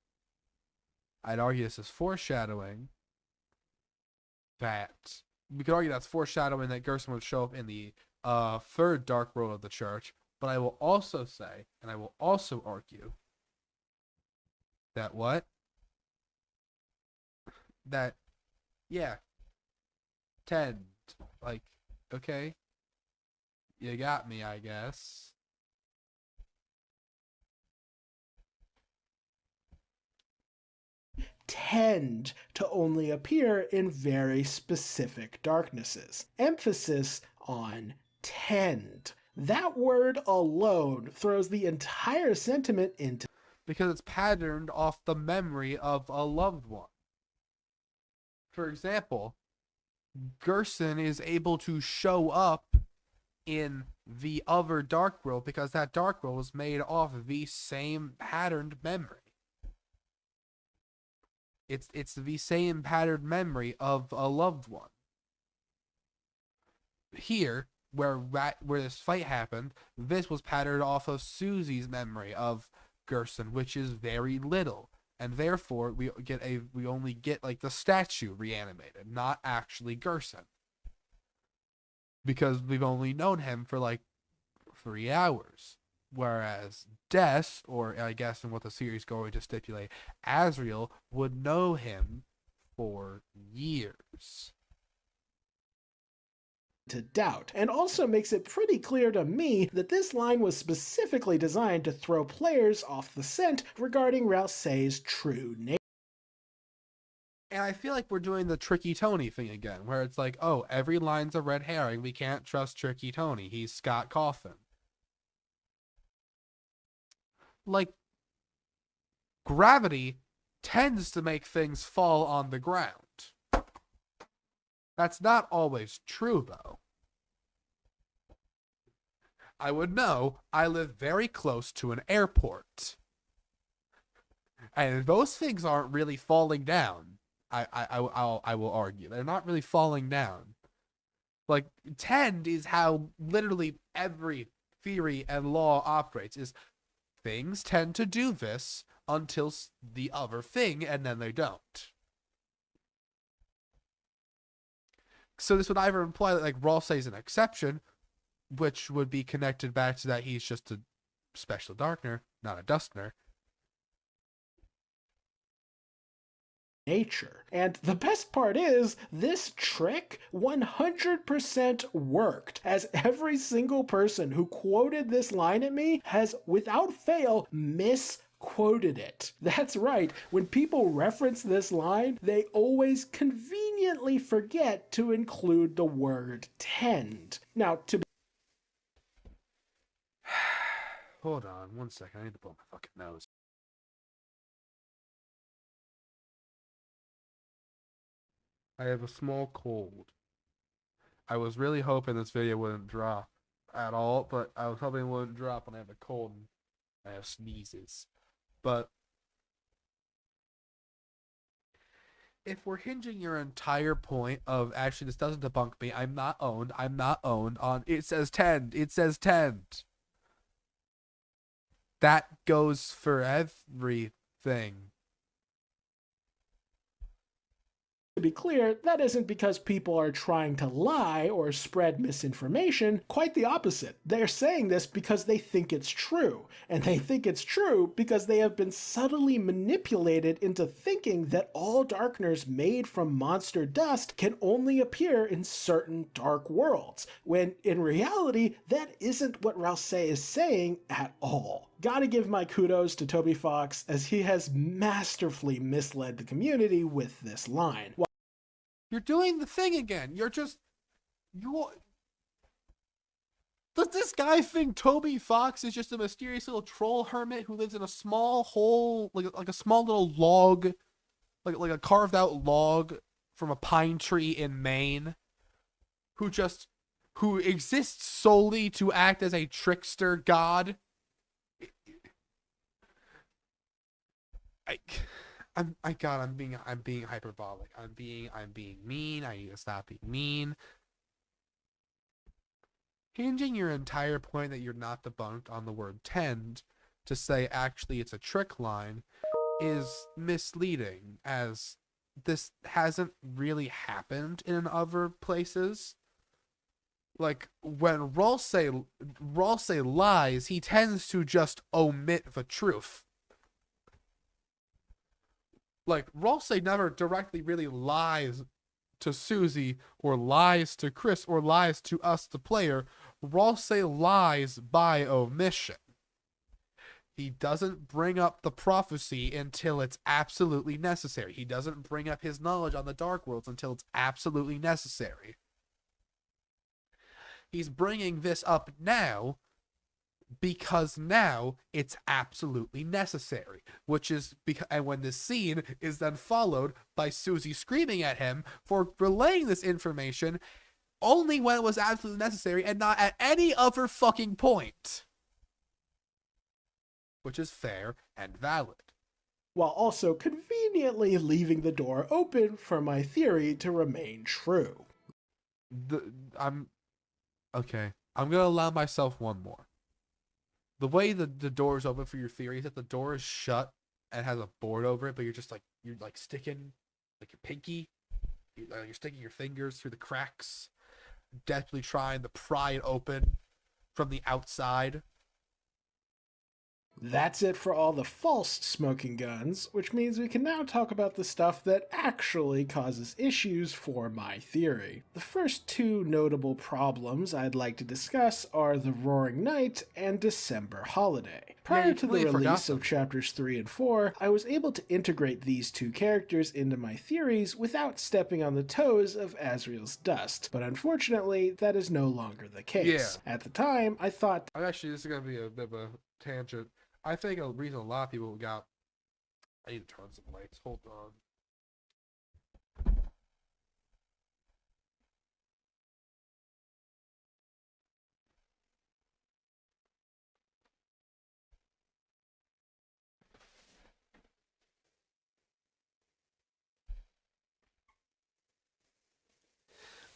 I'd argue this is foreshadowing. That we could argue that's foreshadowing that Gerson would show up in the third dark world of the church. But I will also say, and I will also argue that what? That yeah, tend like okay, you got me, I guess. tend to only appear in very specific darknesses. Emphasis on tend. That word alone throws the entire sentiment into Because it's patterned off the memory of a loved one. For example, Gerson is able to show up in the other dark world because that dark world was made off of the same patterned memory. It's the same patterned memory of a loved one. Here, where this fight happened, this was patterned off of Susie's memory of Gerson, which is very little, and therefore we only get like the statue reanimated, not actually Gerson, because we've only known him for like 3 hours. Whereas Des, or I guess in what the series is going to stipulate, Asriel would know him for years. to doubt, and also makes it pretty clear to me that this line was specifically designed to throw players off the scent regarding Rousey's true nature. And I feel like we're doing the Tricky Tony thing again, where it's like, oh, every line's a red herring. We can't trust Tricky Tony. He's Scott Coffin. Like, gravity tends to make things fall on the ground. That's not always true, though. I would know. I live very close to an airport. And those things aren't really falling down. I will argue. They're not really falling down. Like, tend is how literally every theory and law operates, is things tend to do this until the other thing, and then they don't. So this would either imply that like Rousey is an exception, which would be connected back to that he's just a special darkener, not a dustner. Nature. And the best part is, this trick 100% worked, as every single person who quoted this line at me has, without fail, misquoted it. That's right, when people reference this line, they always conveniently forget to include the word tend. Now, to Hold on 1 second. I need to blow my fucking nose. I have a small cold. I was really hoping this video wouldn't drop at all, but I was hoping it wouldn't drop when I have a cold and I have sneezes. But if we're hinging your entire point of actually this doesn't debunk me, I'm not owned on it says tend. That goes for everything. be clear, that isn't because people are trying to lie or spread misinformation. Quite the opposite. They're saying this because they think it's true. And they think it's true because they have been subtly manipulated into thinking that all darkners made from monster dust can only appear in certain dark worlds, when in reality, that isn't what Rousey is saying at all. Gotta give my kudos to Toby Fox, as he has masterfully misled the community with this line. You're doing the thing again. Does this guy think Toby Fox is just a mysterious little troll hermit who lives in a small hole, like a small little log, like a carved out log from a pine tree in Maine, who exists solely to act as a trickster god? I, I'm being hyperbolic. I'm being mean. I need to stop being mean. Hinging your entire point that you're not debunked on the word tend to say actually it's a trick line is misleading, as this hasn't really happened in other places. Like when Ralsei lies, he tends to just omit the truth. Like Ralsei never directly really lies to Susie or lies to Chris or lies to us, the player. Ralsei lies by omission. He doesn't bring up the prophecy until it's absolutely necessary. He doesn't bring up his knowledge on the Dark Worlds until it's absolutely necessary. He's bringing this up now because now it's absolutely necessary, which is because, and when this scene is then followed by Susie screaming at him for relaying this information only when it was absolutely necessary and not at any other fucking point, which is fair and valid. While also conveniently leaving the door open for my theory to remain true. I'm okay. I'm gonna allow myself one more. The way the door is open for your theory is that the door is shut and has a board over it, but you're like sticking like your pinky, you're sticking your fingers through the cracks, desperately trying to pry it open from the outside. That's it for all the false smoking guns, which means we can now talk about the stuff that actually causes issues for my theory. The first two notable problems I'd like to discuss are the Roaring Night and December Holiday. Prior to the release of chapters 3 and 4, I was able to integrate these two characters into my theories without stepping on the toes of Asriel's dust, but unfortunately, that is no longer the case. Yeah. At the time, I thought... Actually, this is going to be a bit of a tangent. I think a reason a lot of people got... I need to turn some lights. Hold on.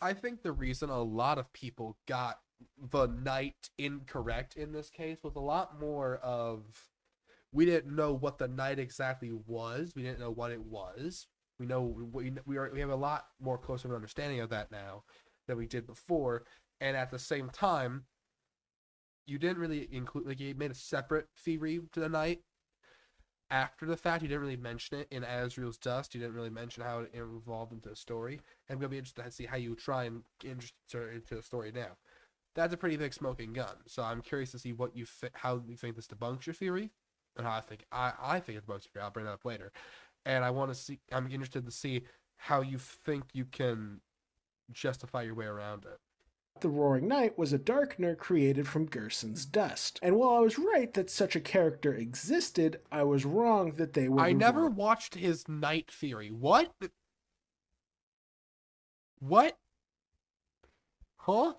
I think the reason a lot of people got the night incorrect in this case was a lot more of we didn't know what the night exactly was. We didn't know what it was. We know we have a lot more closer understanding of that now than we did before. And at the same time, you didn't really include, like, you made a separate theory to the night after the fact. You didn't really mention it in Asriel's Dust. You didn't really mention how it evolved into the story. I'm gonna be interested to see how you try and insert it into the story now. That's a pretty big smoking gun. So I'm curious to see what how you think this debunks your theory, and how I think it debunks your theory. I'll bring that up later, and I want to see. I'm interested to see how you think you can justify your way around it. The Roaring Night was a darkener created from Gerson's dust. And while I was right that such a character existed, I was wrong that they were... I never watched his night theory. What? What? Huh?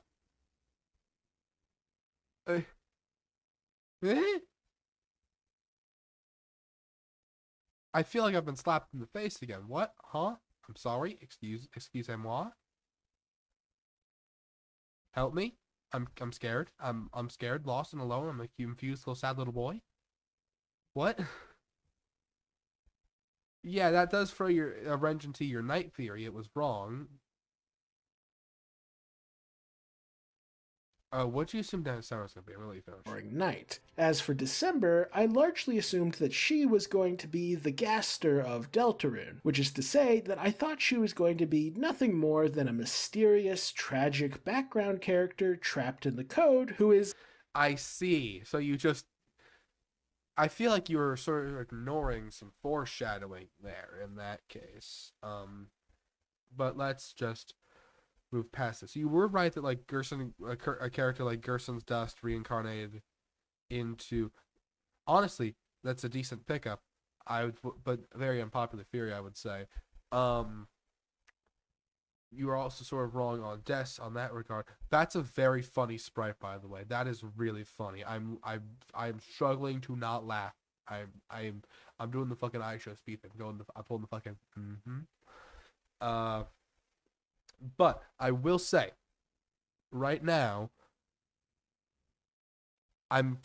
Uh, eh? I feel like I've been slapped in the face again. What? Huh? I'm sorry. Excuse-moi. Help me. I'm scared. I'm scared, lost and alone. I'm a confused little sad little boy. What? Yeah, that does throw a wrench into your night theory. It was wrong. What do you assume that summer's gonna be? I'm really finished. Night. As for December, I largely assumed that she was going to be the Gaster of Deltarune, which is to say that I thought she was going to be nothing more than a mysterious, tragic background character trapped in the code who is... I see. So you just... I feel like you were sort of ignoring some foreshadowing there in that case. But let's just move past this. You were right that, like, Gerson, a character like Gerson's Dust reincarnated into... Honestly, that's a decent pickup. But very unpopular theory, I would say. You are also sort of wrong on Des on that regard. That's a very funny sprite, by the way. That is really funny. I'm struggling to not laugh. I'm doing the fucking iShow speed thing. I'm pulling the fucking. Uh, but I will say, right now, I'm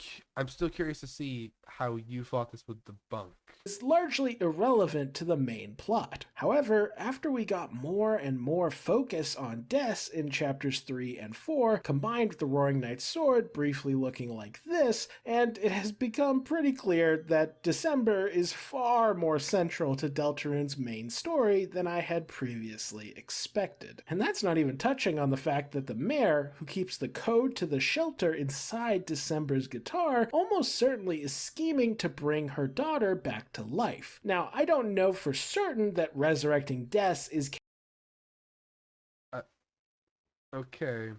still curious to see how you thought this would debunk. Is largely irrelevant to the main plot. However, after we got more and more focus on Des in chapters 3 and 4, combined with the Roaring Knight's sword briefly looking like this, and it has become pretty clear that December is far more central to Deltarune's main story than I had previously expected. And that's not even touching on the fact that the mayor, who keeps the code to the shelter inside December's guitar, almost certainly is scheming to bring her daughter back to life. Now, I don't know for certain that resurrecting Des is... Okay.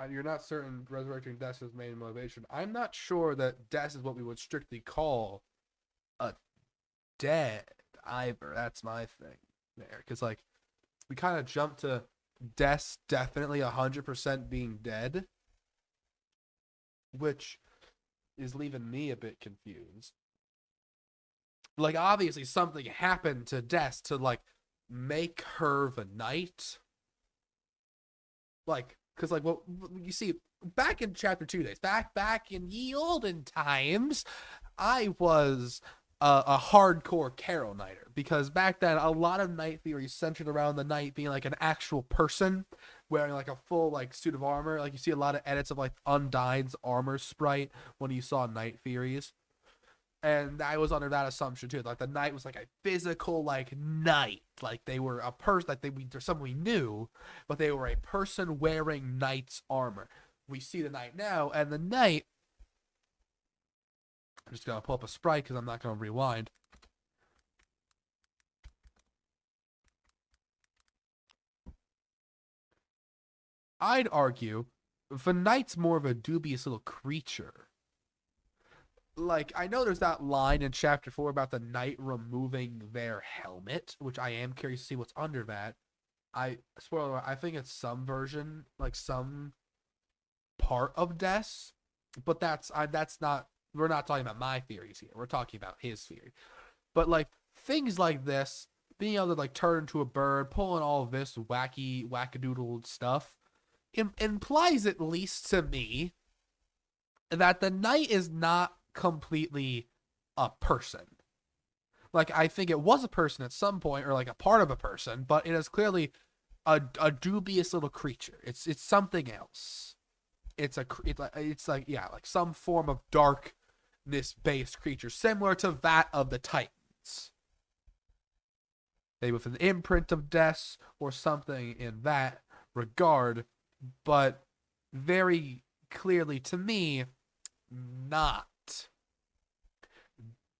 You're not certain resurrecting Des' main motivation. I'm not sure that Des is what we would strictly call a dead either. That's my thing there. Because, like, we kind of jumped to Des definitely 100% being dead, which is leaving me a bit confused. Like, obviously something happened to Des to, like, make her the knight. Like, because, like, well, you see, back in chapter 2 days, back in ye olden times, I was a hardcore Carol Knighter, because back then a lot of knight theories centered around the knight being like an actual person wearing like a full like suit of armor. Like you see a lot of edits of like Undyne's armor sprite when you saw knight theories. And I was under that assumption too. Like the knight was like a physical like knight. Like they were a person, like they're someone we knew, but they were a person wearing knight's armor. We see the knight now, and the knight, I'm just gonna pull up a sprite because I'm not gonna rewind. I'd argue the knight's more of a dubious little creature. Like, I know there's that line in chapter 4 about the knight removing their helmet, which I am curious to see what's under that. Spoiler, I think it's some version, like some part of Des, but that's not, we're not talking about my theories here. We're talking about his theory. But like things like this, being able to like turn into a bird, pulling all of this wackadoodle stuff, implies at least to me that the knight is not completely a person. Like I think it was a person at some point, or like a part of a person, but it is clearly a dubious little creature. It's something else. It's like yeah, like some form of darkness based creature, similar to that of the Titans. Maybe with an imprint of Des or something in that regard, but very clearly to me, not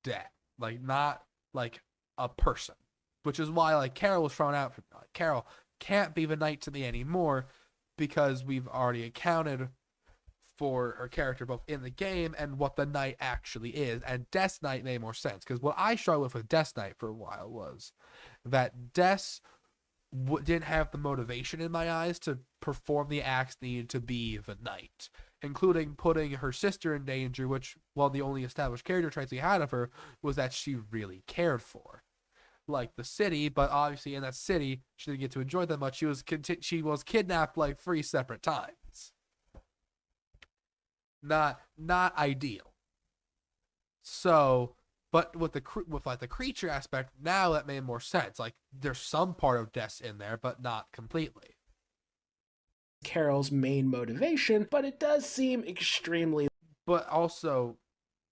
dead. Like not like a person. Which is why like Carol was thrown out. Like, Carol can't be the knight to me anymore because we've already accounted for her character both in the game and what the knight actually is. And Des Knight made more sense because what I struggled with Des Knight for a while was that Des didn't have the motivation in my eyes to perform the acts needed to be the knight, including putting her sister in danger, which, while the only established character traits we had of her was that she really cared for, like the city. But obviously, in that city, she didn't get to enjoy that much. She was kidnapped like 3 separate times. Not ideal. So, but with like the creature aspect, now that made more sense. Like there's some part of Des in there, but not completely. Carol's main motivation, but it does seem extremely... But also,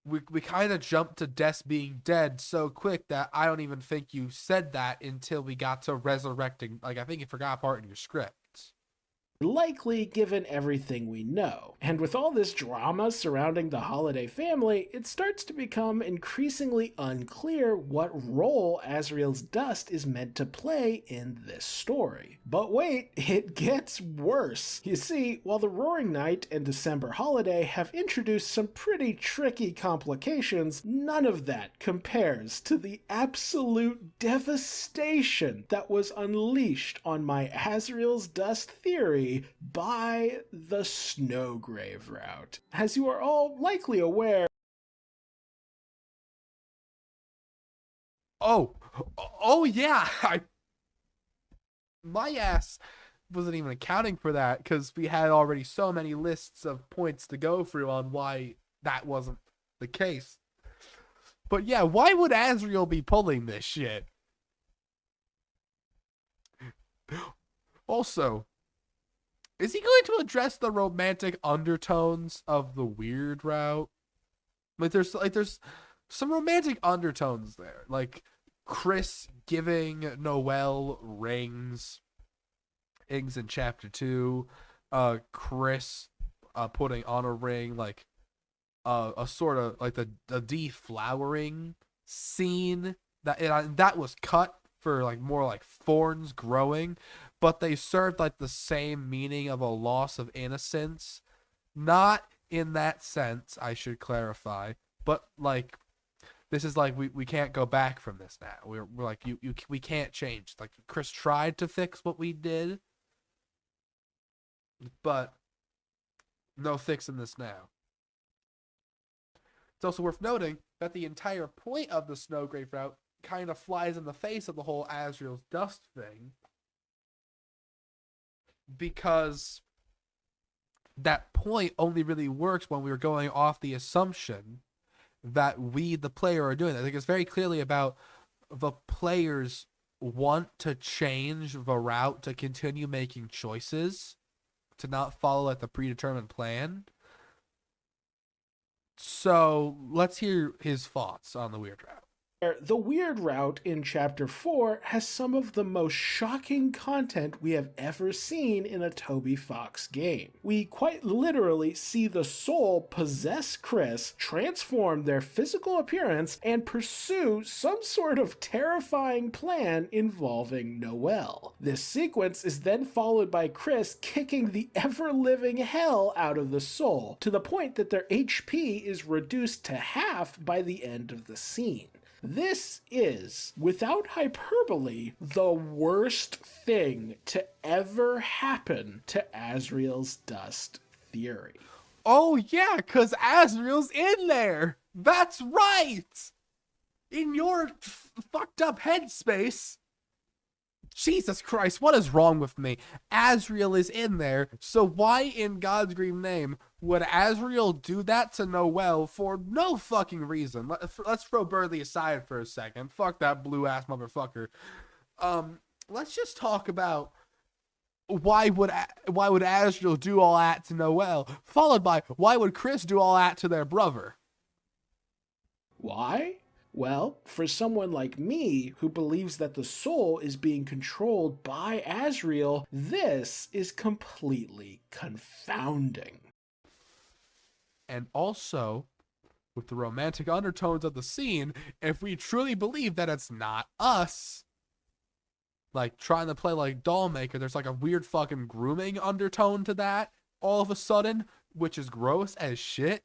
we kind of jumped to Des being dead so quick that I don't even think you said that until we got to resurrecting. Like I think you forgot a part in your script. Likely given everything we know. And with all this drama surrounding the Holiday family, it starts to become increasingly unclear what role Asriel's dust is meant to play in this story. But wait, it gets worse. You see, while the Roaring Night and December Holiday have introduced some pretty tricky complications, none of that compares to the absolute devastation that was unleashed on my Asriel's dust theory by the Snowgrave route. As you are all likely aware, Oh, oh yeah. My ass wasn't even accounting for that because we had already so many lists of points to go through on why that wasn't the case. But yeah, why would Asriel be pulling this shit? Also, is he going to address the romantic undertones of the weird route? There's some romantic undertones there. Like Chris giving Noelle rings in chapter 2, Chris putting on a ring, like a sort of like the deflowering scene that was cut for like more like thorns growing, but they served like the same meaning of a loss of innocence, not in that sense, I should clarify, but like this is like we can't go back from this now. We're like we can't change. Like Chris tried to fix what we did, but no fixing this now. It's also worth noting that the entire point of the Snowgrave route kind of flies in the face of the whole Asriel's dust thing, because that point only really works when we were going off the assumption that we, the player, are doing that. I think it's very clearly about the players want to change the route to continue making choices, to not follow like the predetermined plan. So let's hear his thoughts on the weird route. The weird route in chapter 4 has some of the most shocking content we have ever seen in a Toby Fox game. We quite literally see the soul possess Chris, transform their physical appearance, and pursue some sort of terrifying plan involving Noelle. This sequence is then followed by Chris kicking the ever-living hell out of the soul, to the point that their HP is reduced to half by the end of the scene. This is, without hyperbole, the worst thing to ever happen to Asriel's dust theory. Oh yeah, because Asriel's in there. That's right. In your fucked up headspace. Jesus Christ, what is wrong with me? Asriel is in there, so why in God's green name would Asriel do that to Noelle for no fucking reason? Let's throw Burley aside for a second. Fuck that blue ass motherfucker. Let's just talk about why would Asriel do all that to Noelle, followed by why would Chris do all that to their brother? Why? Well, for someone like me who believes that the soul is being controlled by Asriel, this is completely confounding. And also, with the romantic undertones of the scene, if we truly believe that it's not us, like trying to play like doll maker, there's like a weird fucking grooming undertone to that all of a sudden, which is gross as shit.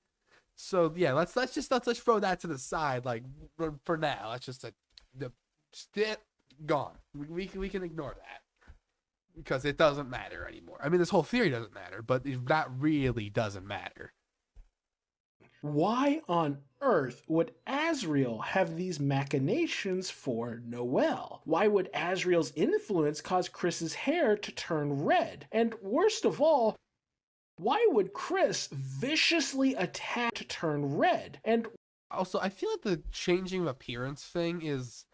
So yeah, let's throw that to the side, like for now. Let's just gone. We can ignore that because it doesn't matter anymore. I mean, this whole theory doesn't matter, but that really doesn't matter. Why on earth would Asriel have these machinations for Noelle? Why would Asriel's influence cause Chris's hair to turn red? And worst of all, why would Chris viciously attack to turn red? And also, I feel like the changing of appearance thing is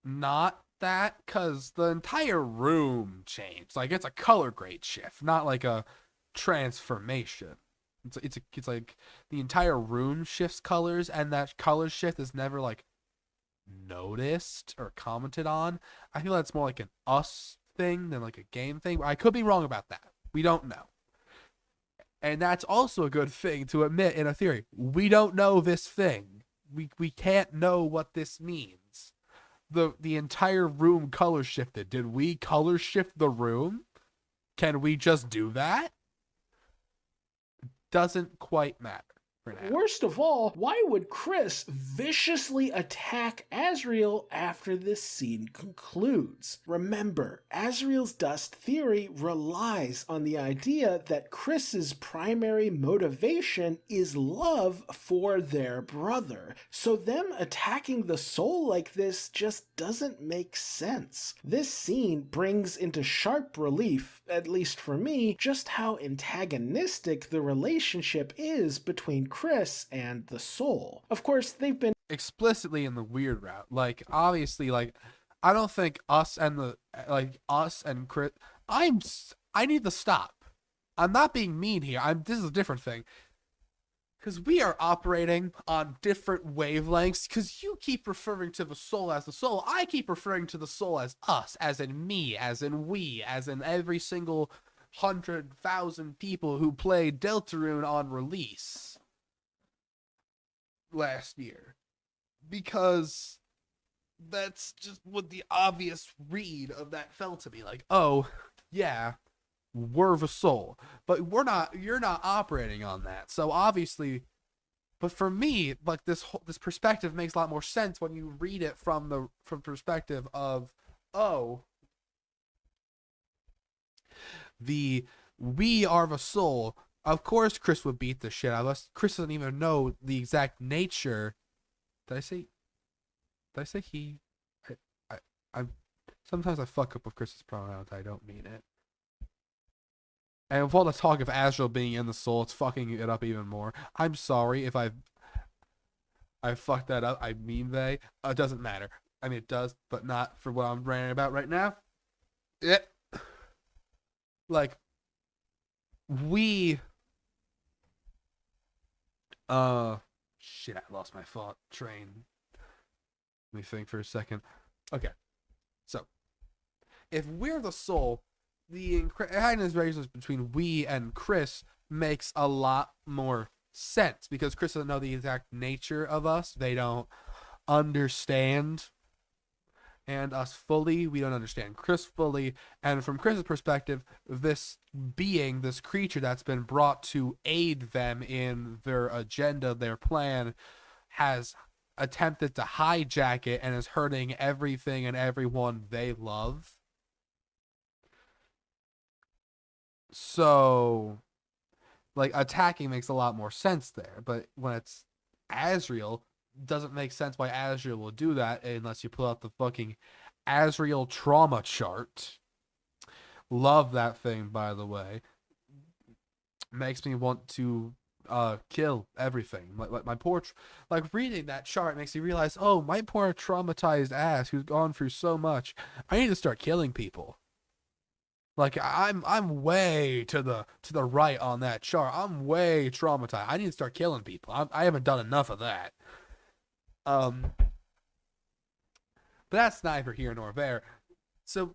not that, because the entire room changed. Like it's a color grade shift, not like a transformation. It's like the entire room shifts colors, and that color shift is never like noticed or commented on. I feel that's more like an us thing than like a game thing. I could be wrong about that. We don't know. And that's also a good thing to admit in a theory. We don't know this thing. We can't know what this means. The entire room color shifted. Did we color shift the room? Can we just do that? Doesn't quite matter. for now. Worst of all, why would Chris viciously attack Asriel after this scene concludes? Remember, Asriel's dust theory relies on the idea that Chris's primary motivation is love for their brother, so them attacking the soul like this just doesn't make sense. This scene brings into sharp relief, at least for me, just how antagonistic the relationship is between Chris and the soul. Of course, they've been Explicitly in the weird route. Like, obviously, like, I don't think us and Chris. I need to stop. I'm not being mean here. This is a different thing. Because we are operating on different wavelengths. Because you keep referring to the soul as the soul. I keep referring to the soul as us, as in me, as in we, as in every single 100,000 people who played Deltarune on release last year. Because that's just what the obvious read of that felt to me. Like, oh, yeah, we're the soul. But you're not operating on that. So obviously, but for me, like this perspective makes a lot more sense when you read it from perspective of, oh, we are the soul. Of course Chris would beat the shit out of us. Chris doesn't even know the exact nature. Did I say he? I'm sometimes I fuck up with Chris's pronouns. I don't mean it. And with all the talk of Asriel being in the soul, it's fucking it up even more. I'm sorry if I fucked that up. I mean they. It doesn't matter. I mean it does, but not for what I'm ranting about right now. It like we shit. I lost my thought train. Let me think for a second. Okay, so if we're the soul, the antagonist relationship between we and Chris makes a lot more sense because Chris doesn't know the exact nature of us. They don't understand and us fully. We don't understand Chris fully. And from Chris's perspective, this being, this creature that's been brought to aid them in their agenda, their plan, has attempted to hijack it and is hurting everything and everyone they love. So, like, attacking makes a lot more sense there. But when it's Asriel, doesn't make sense why Asriel will do that unless you pull out the fucking Asriel trauma chart. Love that thing, by the way. Makes me want to kill everything. Like my poor, like reading that chart makes me realize, oh, my poor traumatized ass who's gone through so much. I need to start killing people. Like I'm way to the right on that chart. I'm way traumatized. I need to start killing people. I haven't done enough of that. But that's neither here nor there. So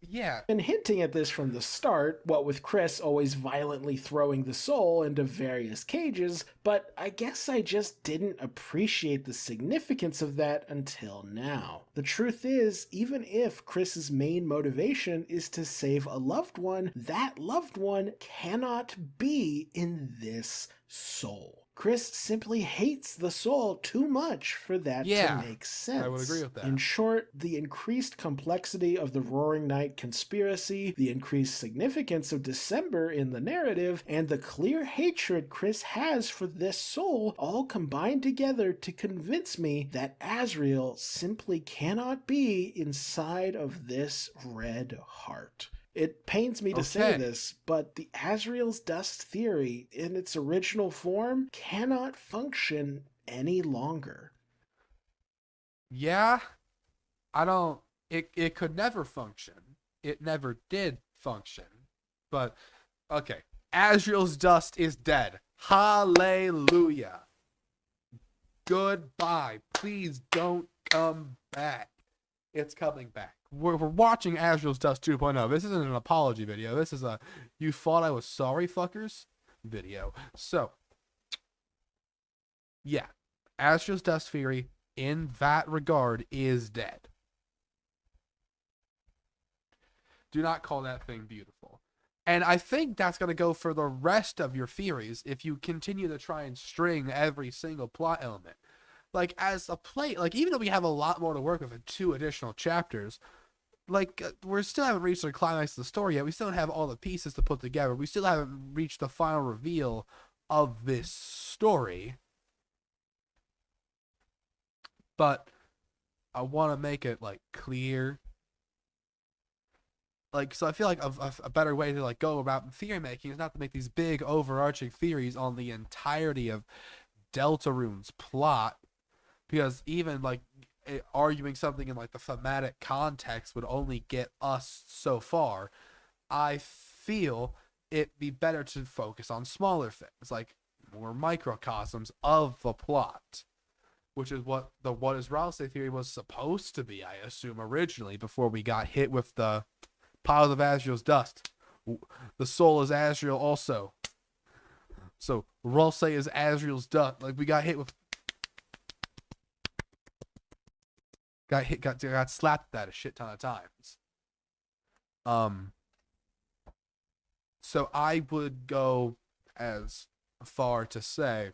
yeah, been hinting at this from the start, what with Chris always violently throwing the soul into various cages, but I guess I just didn't appreciate the significance of that until now. The truth is, even if Chris's main motivation is to save a loved one, that loved one cannot be in this soul. Chris simply hates the soul too much for that to make sense. I would agree with that. In short, the increased complexity of the Roaring Night conspiracy, the increased significance of December in the narrative, and the clear hatred Chris has for this soul all combine together to convince me that Asriel simply cannot be inside of this red heart. It pains me to say this, but the Asriel's dust theory, in its original form, cannot function any longer. Yeah, I don't. It could never function. It never did function. But okay, Asriel's dust is dead. Hallelujah. Goodbye. Please don't come back. It's coming back. We're watching Asriel's Dust 2.0. This isn't an apology video. This is a you thought I was sorry fuckers video. So, yeah. Asriel's Dust theory in that regard is dead. Do not call that thing beautiful. And I think that's going to go for the rest of your theories if you continue to try and string every single plot element. Like, as a play, like, even though we have a lot more to work with in 2 additional chapters, like, we still haven't reached the climax of the story yet. We still don't have all the pieces to put together. We still haven't reached the final reveal of this story. But I want to make it, like, clear. Like, so I feel like a better way to, like, go about theory making is not to make these big overarching theories on the entirety of Deltarune's plot, because even, like, arguing something in, like, the thematic context would only get us so far. I feel it'd be better to focus on smaller things, like more microcosms of the plot, which is what the What is Rouse theory was supposed to be, I assume, originally, before we got hit with the piles of Asriel's dust. The soul is Asriel also. So Rouse is Asriel's dust. Like, we got hit with, got slapped that a shit ton of times. So I would go as far to say,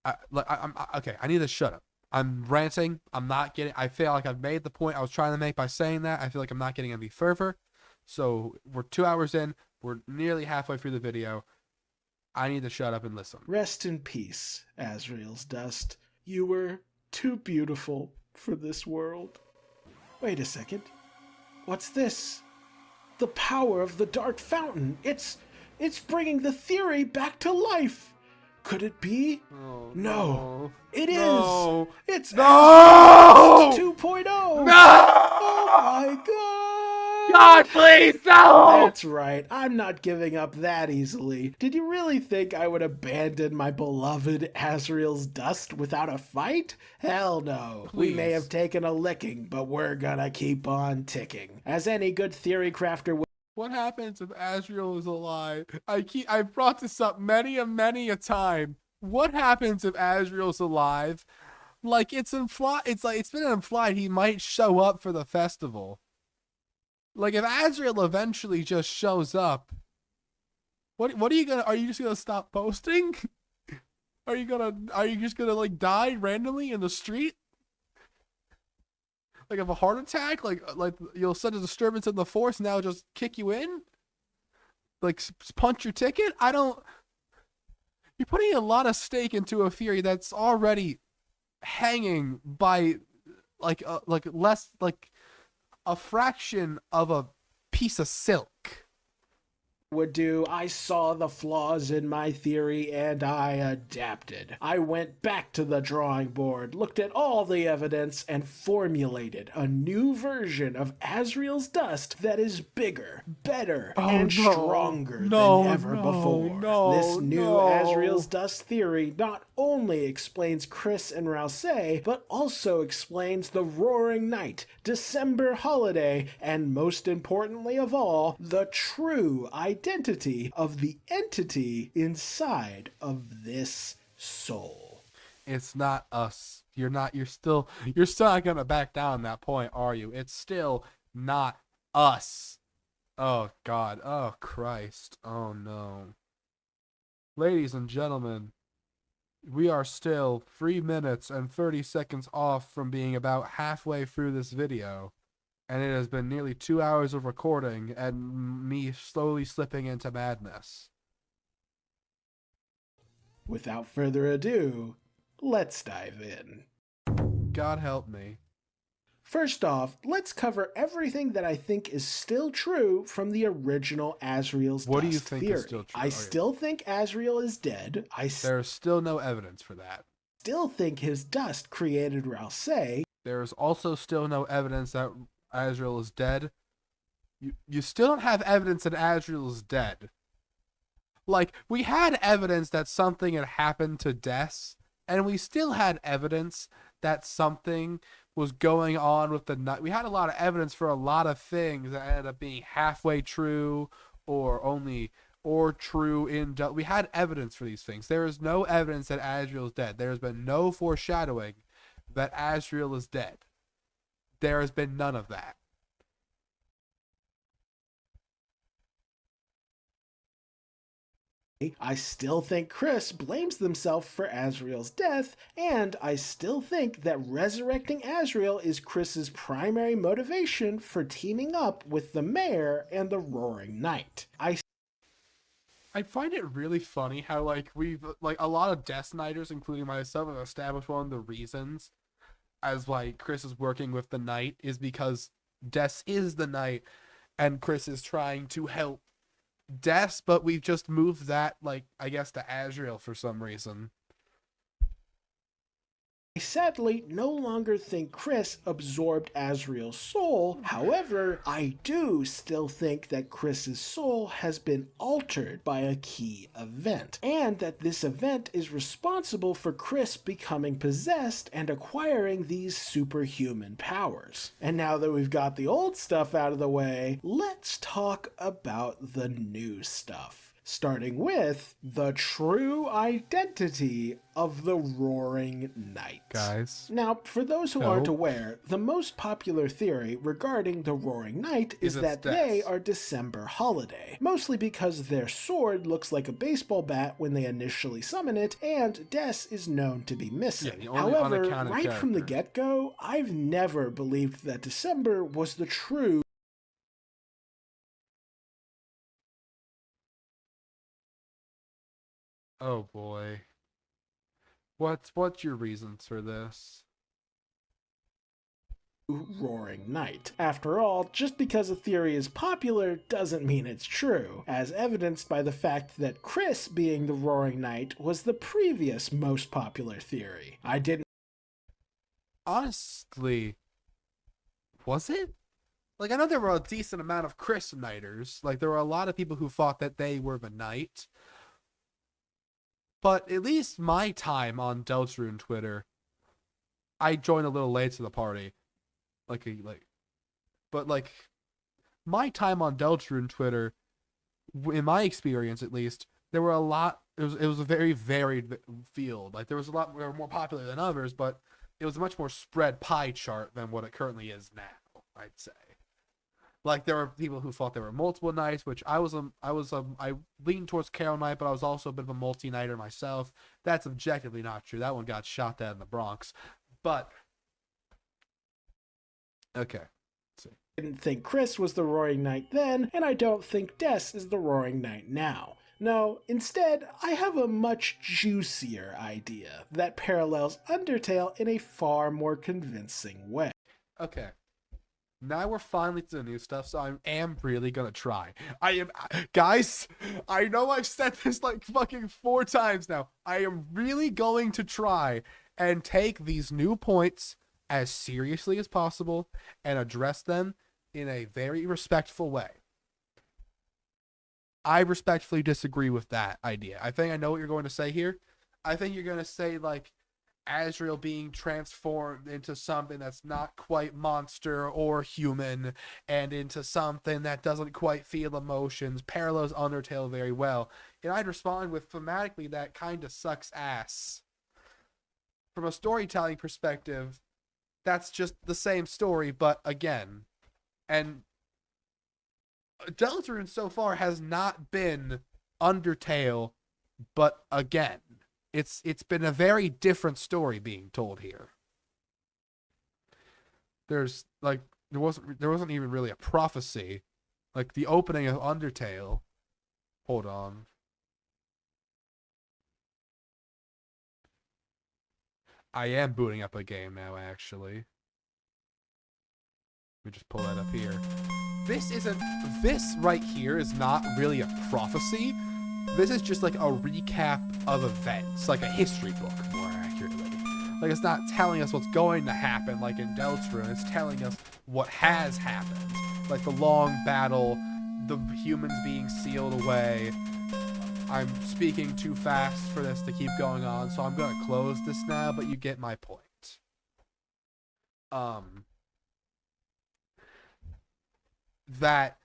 I'm okay. I need to shut up. I'm ranting. I'm not getting. I feel like I've made the point I was trying to make by saying that. I feel like I'm not getting any further. So we're 2 hours in. We're nearly halfway through the video. I need to shut up and listen. Rest in peace, Asriel's dust. You were too beautiful for this world. Wait a second. What's this? The power of the Dark Fountain. It's bringing the theory back to life. Could it be? Oh, no. It no. is. It's no. 2.0. No. Oh my god. God, please, no. That's right. I'm not giving up that easily. Did you really think I would abandon my beloved Asriel's dust without a fight? Hell no. Please. We may have taken a licking, but we're gonna keep on ticking. As any good theory crafter would. What happens if Asriel is alive? I brought this up many a time. What happens if Asriel's alive? Like, it's implied. It's like it's been implied he might show up for the festival. Like, if Asriel eventually just shows up, what are you gonna? Are you just gonna stop posting? Are you just gonna, like, die randomly in the street? Like, of a heart attack? Like you'll send a disturbance in the force and now just kick you in? Like, punch your ticket? I don't. You're putting a lot of stake into a theory that's already hanging by, like less, like a fraction of a piece of silk. Would do. I saw the flaws in my theory and I adapted. I went back to the drawing board, looked at all the evidence, and formulated a new version of Asriel's dust that is bigger, better, and stronger than ever before. This new Asriel's dust theory not only explains Chris and Rouse, but also explains the Roaring Night, December holiday, and most importantly of all, the true identity of the entity inside of this soul. It's not us. You're still not gonna back down that point, are you? It's still not us. Oh God. Oh Christ. Oh no. Ladies and gentlemen, we are still 3 minutes and 30 seconds off from being about halfway through this video. And it has been nearly 2 hours of recording and me slowly slipping into madness. Without further ado, let's dive in. God help me. First off, let's cover everything that I think is still true from the original Asriel's What do you dust think theory. is still true? I still think Asriel is dead. There's still no evidence for that. Still think his dust created Rouse. There's also still no evidence that Asriel is dead. You still don't have evidence that Asriel is dead. Like, we had evidence that something had happened to Des, and we still had evidence that something was going on with the night. We had a lot of evidence for a lot of things that ended up being halfway true or true in. We had evidence for these things. There is no evidence that Asriel is dead. There has been no foreshadowing that Asriel is dead. There has been none of that. I still think Chris blames himself for Asriel's death, and I still think that resurrecting Asriel is Chris's primary motivation for teaming up with the mayor and the Roaring Knight. I find it really funny how like we've like a lot of Death Knighters, including myself, have established one of the reasons as why Chris is working with the Knight is because Death is the Knight and Chris is trying to help Death, but we've just moved that like I guess to Asriel for some reason. I sadly no longer think Chris absorbed Asriel's soul. However, I do still think that Chris's soul has been altered by a key event, and that this event is responsible for Chris becoming possessed and acquiring these superhuman powers. And now that we've got the old stuff out of the way, let's talk about the new stuff. Starting with the true identity of the Roaring Knight. Guys. Now, for those who aren't aware, the most popular theory regarding the Roaring Knight is that they are December holiday, mostly because their sword looks like a baseball bat when they initially summon it, and Des is known to be missing. Yeah, however, right from the get-go, I've never believed that December was the true Oh boy. What's your reasons for this? Roaring Knight. After all, just because a theory is popular doesn't mean it's true, as evidenced by the fact that Chris being the Roaring Knight was the previous most popular theory. I didn't Honestly, was it? Like I know there were a decent amount of Chris Knighters. Like there were a lot of people who thought that they were the Knight. But at least my time on Deltarune Twitter, I joined a little late to the party. But my time on Deltarune Twitter, in my experience at least, there were a lot. It was a very varied field. Like there was a lot that were more popular than others, but it was a much more spread pie chart than what it currently is now, I'd say. Like there were people who thought there were multiple knights, which I leaned towards Carol Knight, but I was also a bit of a multi-knighter myself. That's objectively not true. That one got shot dead in the Bronx. But okay. didn't think Chris was the Roaring Knight then, and I don't think Des is the Roaring Knight now. No, instead, I have a much juicier idea that parallels Undertale in a far more convincing way. Okay. Now we're finally to the new stuff, so I am really gonna try. Guys, I know I've said this like fucking 4 times now. I am really going to try and take these new points as seriously as possible and address them in a very respectful way. I respectfully disagree with that idea. I think I know what you're going to say here. I think you're going to say like Asriel being transformed into something that's not quite monster or human and into something that doesn't quite feel emotions parallels Undertale very well. And I'd respond with thematically that kind of sucks ass. From a storytelling perspective, that's just the same story, but again. And Deltarune so far has not been Undertale, but again. It's been a very different story being told here. There's like there wasn't even really a prophecy. Like the opening of Undertale. Hold on. I am booting up a game now, actually. Let me just pull that up here. This right here is not really a prophecy. This is just like a recap of events, like a history book, more accurately. Like it's not telling us what's going to happen, like in Deltarune. It's telling us what has happened, like the long battle, the humans being sealed away. I'm speaking too fast for this to keep going on, so I'm gonna close this now. But you get my point. That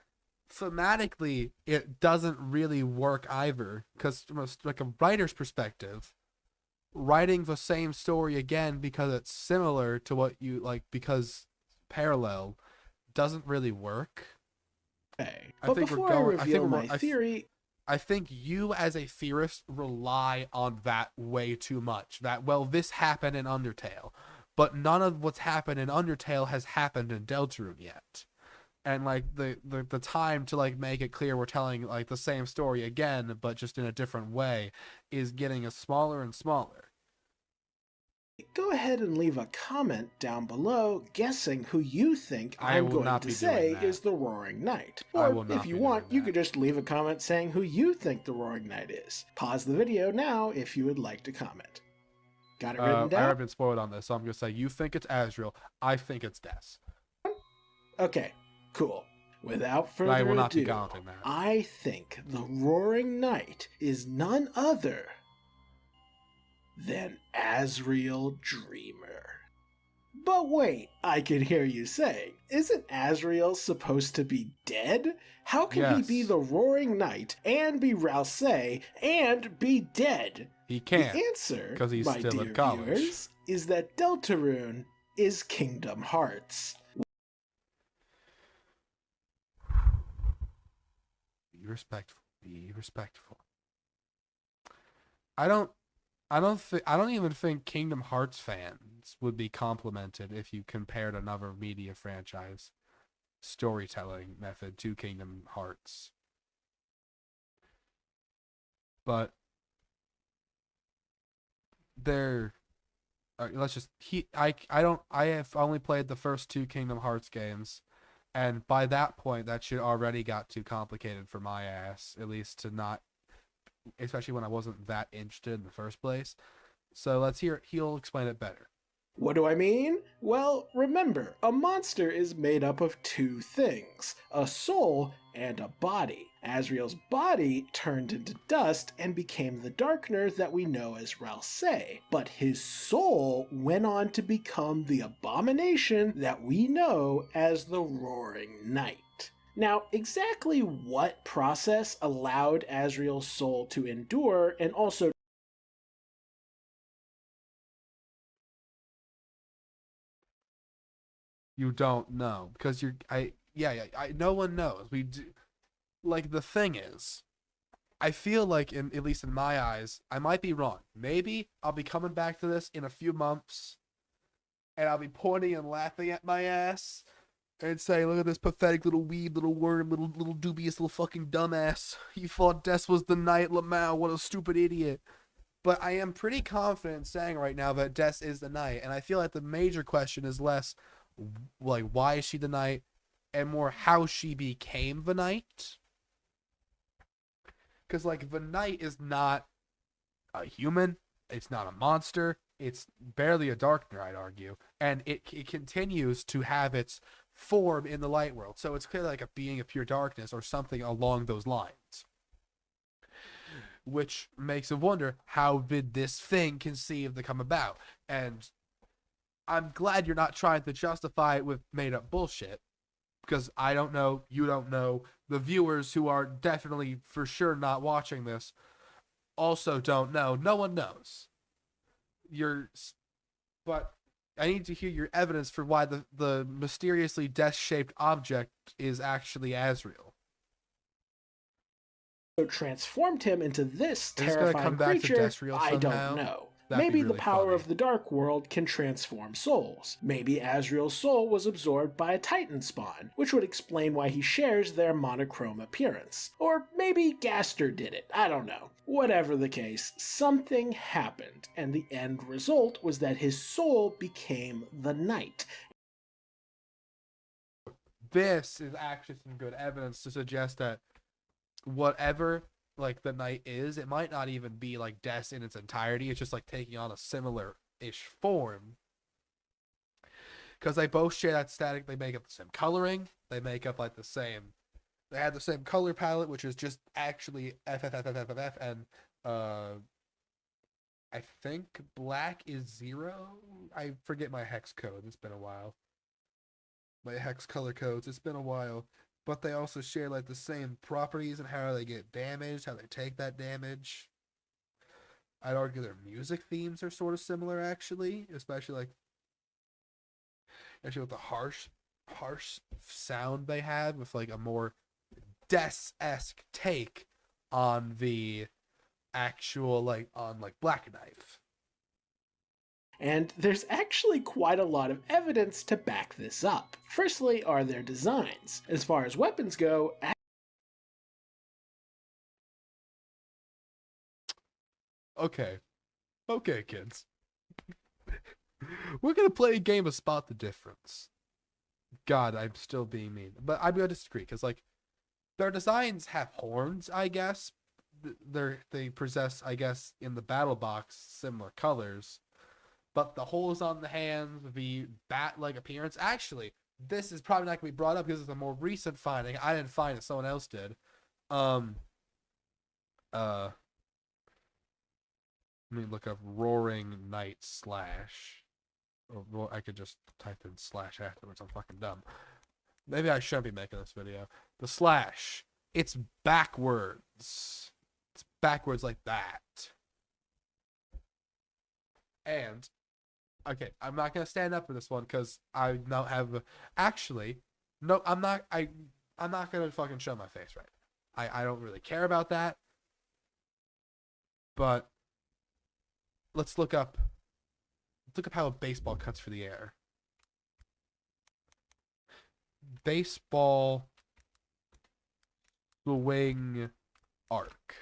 thematically it doesn't really work either, because from like a writer's perspective, writing the same story again because it's similar to what you like because parallel doesn't really work. But before I reveal my theory, I think you as a theorist rely on that way too much. That, well, this happened in Undertale, but none of what's happened in Undertale has happened in Deltarune yet. And like the time to like make it clear we're telling like the same story again, but just in a different way, is getting smaller and smaller. Go ahead and leave a comment down below guessing who you think I I'm will going not to be doing say that. is the Roaring Knight. I Or will if not you be want, doing you that. could just leave a comment saying who you think the Roaring Knight is. Pause the video now if you would like to comment. Got it written I down? have been spoiled on this, so I'm gonna say you think it's Asriel. I think it's Des. Okay, cool. Without But I further will not be ado, commenting that. I think the Roaring Knight is none other than Asriel Dreamer. But wait, I can hear you saying, isn't Asriel supposed to be dead? How can he be Yes, the Roaring Knight and be Rousey and be dead? he The can't, answer, because he's my still in dear college. viewers, is that Deltarune is Kingdom Hearts. Be respectful. Be respectful. I don't. I don't even think Kingdom Hearts fans would be complimented if you compared another media franchise storytelling method to Kingdom Hearts. But they're let's just I don't I have only played the first two Kingdom Hearts games, and by that point that shit already got too complicated for my ass, at least to not, especially when I wasn't that interested in the first place. So let's hear, he'll explain it better. What do I mean? Well, remember, a monster is made up of two things, a soul and a body. Asriel's body turned into dust and became the Darkner that we know as Rousey, but his soul went on to become the abomination that we know as the Roaring Knight. Now, exactly what process allowed Asriel's soul to endure and also You don't know because no one knows. We do, like, the thing is, I feel like, in at least in my eyes, I might be wrong. Maybe I'll be coming back to this in a few months, and I'll be pointing and laughing at my ass and saying, "Look at this pathetic little weeb, little worm, little dubious little fucking dumbass. He thought Des was the knight, Lamau. What a stupid idiot." But I am pretty confident saying right now that Des is the knight, and I feel like the major question is less like why is she the knight, and more how she became the knight. Because like the knight is not a human, it's not a monster, it's barely a darkner, I'd argue, and it continues to have its form in the light world. So it's clearly like a being of pure darkness or something along those lines. Which makes me wonder, how did this thing conceived to come about? And I'm glad you're not trying to justify it with made up bullshit, because I don't know, you don't know, the viewers who are definitely for sure not watching this also don't know. No one knows. You're, but I need to hear your evidence for why the mysteriously death shaped object is actually Asriel. transformed him into this Is this gonna terrifying come back to creature, Desriel I don't somehow? know. That'd be Maybe the really power funny. of the Dark World can transform souls. Maybe Asriel's soul was absorbed by a Titan spawn, which would explain why he shares their monochrome appearance. Or maybe Gaster did it, I don't know. Whatever the case, something happened, and the end result was that his soul became the Knight. This is actually some good evidence to suggest that whatever like the knight is, it might not even be like Des in its entirety. It's just like taking on a similar ish form. Because they both share that static, they make up the same coloring, they make up like the same, they have the same color palette, which is just actually FFFFFF, and I think black is 0. I forget my hex code. It's been a while. My hex color codes. It's been a while. But they also share like the same properties and how they get damaged, how they take that damage. I'd argue their music themes are sort of similar, actually, especially with the harsh sound they had, with like a more Death-esque take on the actual on Black Knife. And there's actually quite a lot of evidence to back this up. Firstly, are their designs. As far as weapons go, Okay, okay, kids. We're gonna play a game of spot the difference. God, I'm still being mean, but I'm gonna disagree because their designs have horns, I guess. They possess, I guess, in the battle box similar colors, but the holes on the hands, the bat-like appearance. Actually, this is probably not gonna be brought up because it's a more recent finding. I didn't find it; someone else did. Um, uh, Let me look up Roaring Knight slash. Or I could just type in slash afterwards. I'm fucking dumb. Maybe I shouldn't be making this video. The slash. It's backwards. It's backwards like that. And okay, I'm not gonna stand up for this one because I now have actually no. I'm not gonna fucking show my face right now. I don't really care about that. But let's look up. Look up how a baseball cuts through the air. Baseball swing arc.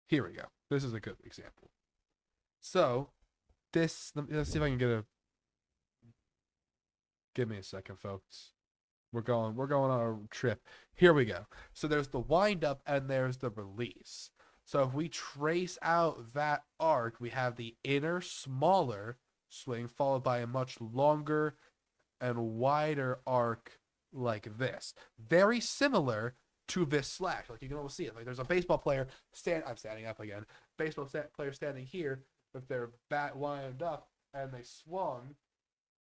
Here we go. This is a good example. So this, let's see if I can get a. Give me a second, folks. We're going on a trip. Here we go. So there's the wind up and there's the release. So if we trace out that arc, we have the inner smaller swing followed by a much longer and wider arc like this. Very similar to this slash. Like you can almost see it. Like there's a baseball player I'm standing up again. Player standing here with their bat wound up and they swung.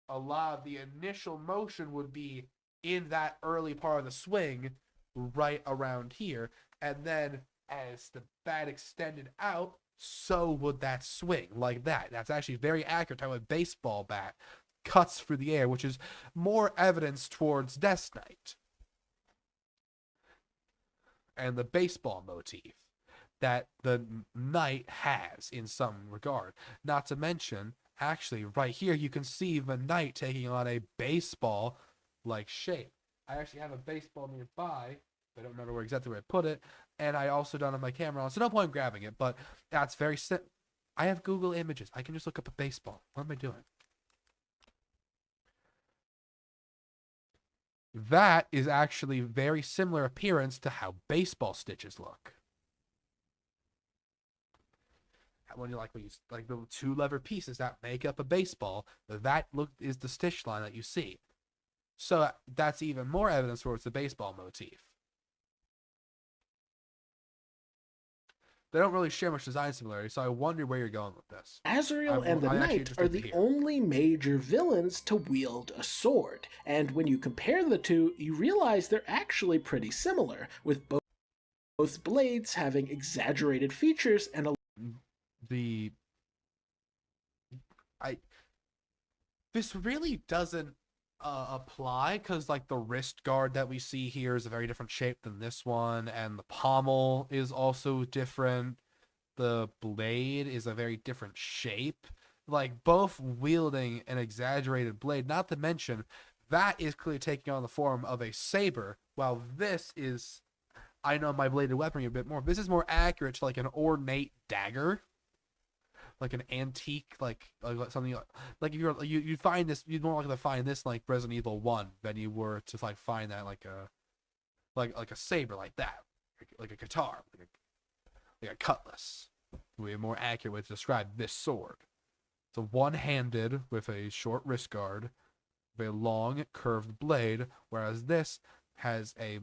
A lot of the initial motion would be in that early part of the swing right around here. And then as the bat extended out, so would that swing like that. That's actually very accurate how a baseball bat cuts through the air, which is more evidence towards Death Knight and the baseball motif that the knight has in some regard. Not to mention, actually, right here, you can see the knight taking on a baseball like shape. I actually have a baseball nearby. I don't remember exactly where I put it. And I also don't have my camera on, so no point in grabbing it. But that's very simple. I have Google Images. I can just look up a baseball. What am I doing? That is actually very similar appearance to how baseball stitches look. When you like the two lever pieces that make up a baseball, that look is the stitch line that you see. So that's even more evidence towards the baseball motif. They don't really share much design similarity, so I wonder where you're going with this. Asriel and the Knight are the only major villains to wield a sword, and when you compare the two, you realize they're actually pretty similar, with both blades having exaggerated features and a this really doesn't apply because like the wrist guard that we see here is a very different shape than this one, and the pommel is also different. The blade is a very different shape. Like both wielding an exaggerated blade, not to mention that is clearly taking on the form of a saber, while this is, I know my bladed weaponry a bit more. This is more accurate to like an ornate dagger, like an antique, like something like if you'd find this, you'd more likely to find this like Resident Evil 1 than you were to like find that like a saber like that, like a guitar, like a cutlass. Would be a more accurate way to describe this sword. It's a one-handed with a short wrist guard, with a long curved blade, whereas this has a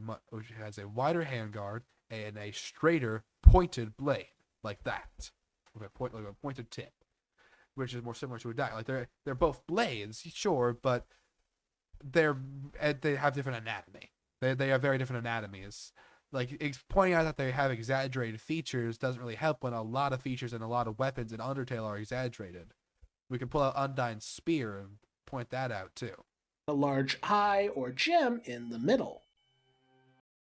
wider handguard and a straighter pointed blade like that, with a pointed tip, which is more similar to a dagger. Like they're both blades, sure, but they have different anatomy. They have very different anatomies. Like pointing out that they have exaggerated features doesn't really help when a lot of features and a lot of weapons in Undertale are exaggerated. We can pull out Undyne's spear and point that out too. A large eye or gem in the middle.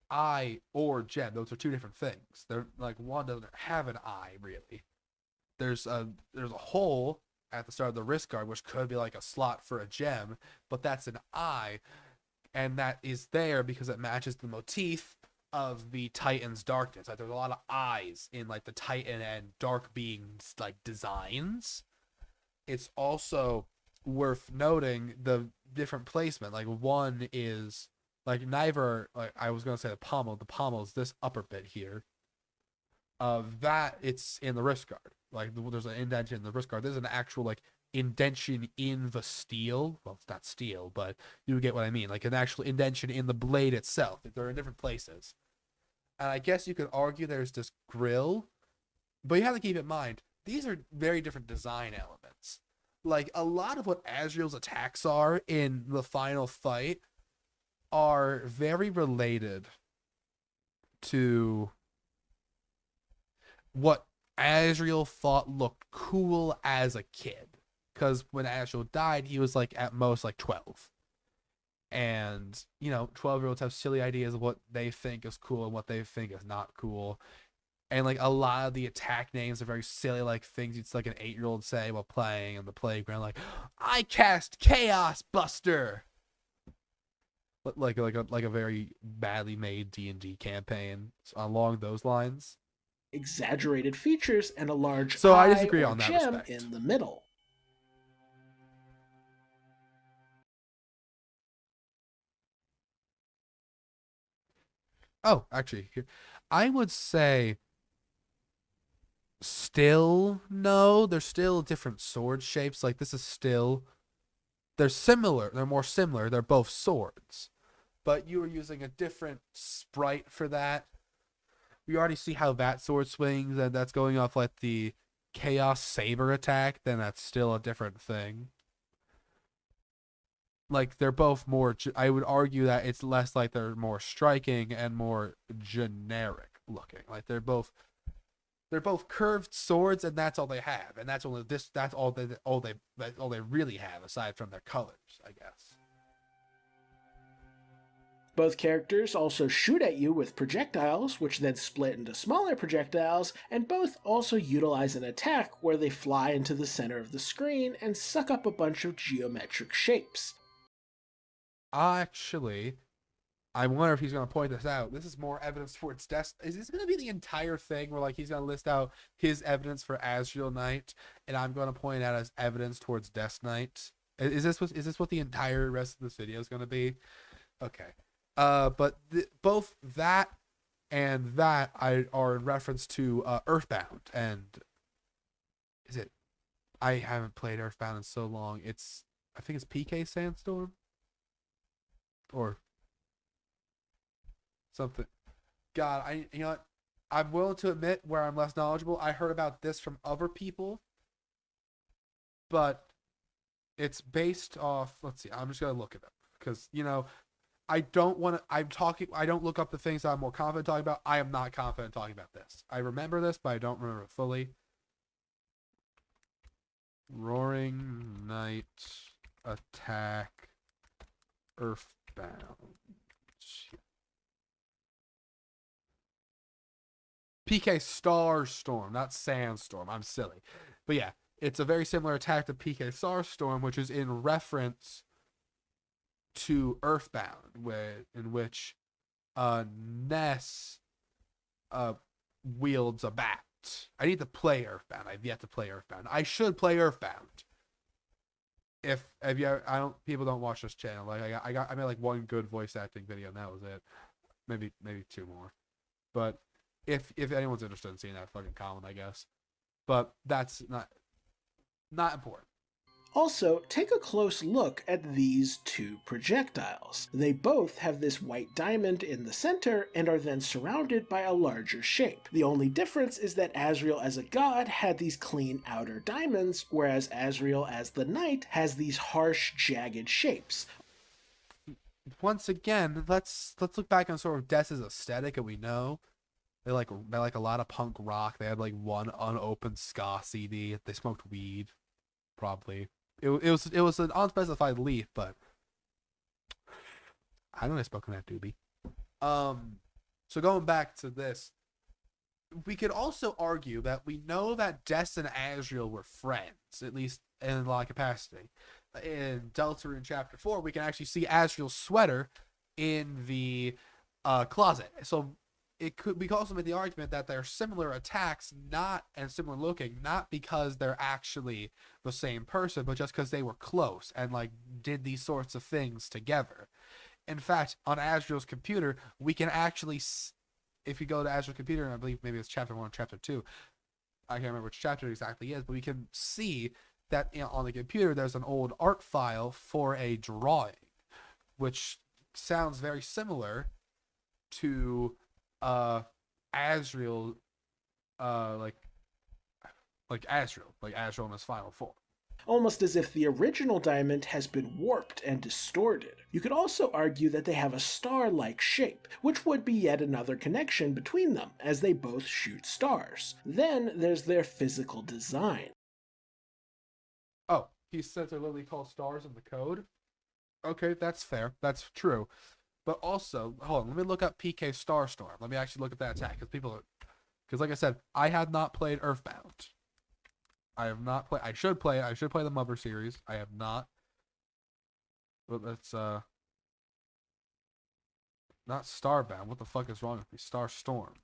Eye or gem, those are two different things. They're like one doesn't have an eye really. There's a hole at the start of the wrist guard, which could be like a slot for a gem, but that's an eye, and that is there because it matches the motif of the Titan's darkness. Like there's a lot of eyes in like the Titan and dark beings like designs. It's also worth noting the different placement. Like one is like neither like I was gonna say the pommel. The pommel is this upper bit here. That it's in the wrist guard. Like there's an indentation in the wrist guard. There's an actual like indentation in the steel. Well, it's not steel, but you get what I mean. Like an actual indentation in the blade itself. They're in different places. And I guess you could argue there's this grill, but you have to keep in mind these are very different design elements. Like a lot of what Asriel's attacks are in the final fight are very related to what Asriel thought looked cool as a kid. Because when Asriel died, he was like at most like 12. And, 12-year-olds have silly ideas of what they think is cool and what they think is not cool. And like a lot of the attack names are very silly, like things you'd like an 8-year-old say while playing on the playground, like I cast Chaos Buster. Like a very badly made D&D campaign along those lines. Exaggerated features and a large So I eye disagree or on that gem respect. in the middle. Oh, actually, here I would say still no. There's still different sword shapes. Like this is still they're similar. They're more similar. They're both swords, but you were using a different sprite for that. We already see how that sword swings, and that's going off like the Chaos Saber attack. Then that's still a different thing. Like they're both more. I would argue that it's less like they're more striking and more generic looking. Like they're both curved swords, and that's all they have, and that's only this. That's all they really have aside from their colors, I guess. Both characters also shoot at you with projectiles, which then split into smaller projectiles, and both also utilize an attack where they fly into the center of the screen and suck up a bunch of geometric shapes. Actually, I wonder if he's going to point this out. This is more evidence towards Death. Is this going to be the entire thing where like he's going to list out his evidence for Asriel Knight, and I'm going to point out as evidence towards Death Knight? Is this what the entire rest of this video is going to be? Okay. But both that and that are in reference to Earthbound, and is it? I haven't played Earthbound in so long. I think it's PK Sandstorm or something. God, you know what? I'm willing to admit where I'm less knowledgeable. I heard about this from other people, but it's based off. Let's see. I'm just gonna look it up because I don't want to. I'm talking. I don't look up the things that I'm more confident talking about. I am not confident talking about this. I remember this, but I don't remember it fully. Roaring Knight attack Earthbound. PK Starstorm, not Sandstorm. I'm silly. But yeah, it's a very similar attack to PK Starstorm, which is in reference to Earthbound, in which Ness wields a bat. I need to play Earthbound. I've yet to play Earthbound. I should play Earthbound. If you, I don't, people don't watch this channel. Like I made like one good voice acting video, and that was it. Maybe two more. But if anyone's interested in seeing that, fucking comment, I guess. But that's not important. Also, take a close look at these two projectiles. They both have this white diamond in the center and are then surrounded by a larger shape. The only difference is that Asriel as a god had these clean outer diamonds, whereas Asriel as the knight has these harsh, jagged shapes. Once again, let's look back on sort of Death's aesthetic, and we know they like a lot of punk rock. They had like one unopened ska CD. They smoked weed. probably. It was an unspecified leaf, but I don't know spoken that doobie. Um, so going back to this, we could also argue that we know that Des and Asriel were friends, at least in a lot of capacity. In Deltarune Chapter 4, we can actually see Asriel's sweater in the closet. So we could also make the argument that they're similar attacks, not and similar looking, not because they're actually the same person, but just because they were close and like did these sorts of things together. In fact, on Asriel's computer, we can actually, if you go to Asriel's computer, and I believe maybe it's chapter 1 or chapter 2, I can't remember which chapter it exactly is, but we can see that on the computer there's an old art file for a drawing, which sounds very similar to Asriel, uh, like like Asriel in his final form. almost as if the original diamond has been warped and distorted. You could also argue that they have a star-like shape, which would be yet another connection between them, as they both shoot stars. Then there's their physical design. Oh, he says they're literally called stars in the code. Okay, that's fair. That's true. But also, hold on, let me look up PK Starstorm. Let me actually look at that attack because like I said, I have not played Earthbound. I have not played. I should play. I should play the Mother series. I have not. But that's not Starbound. What the fuck is wrong with me? Starstorm.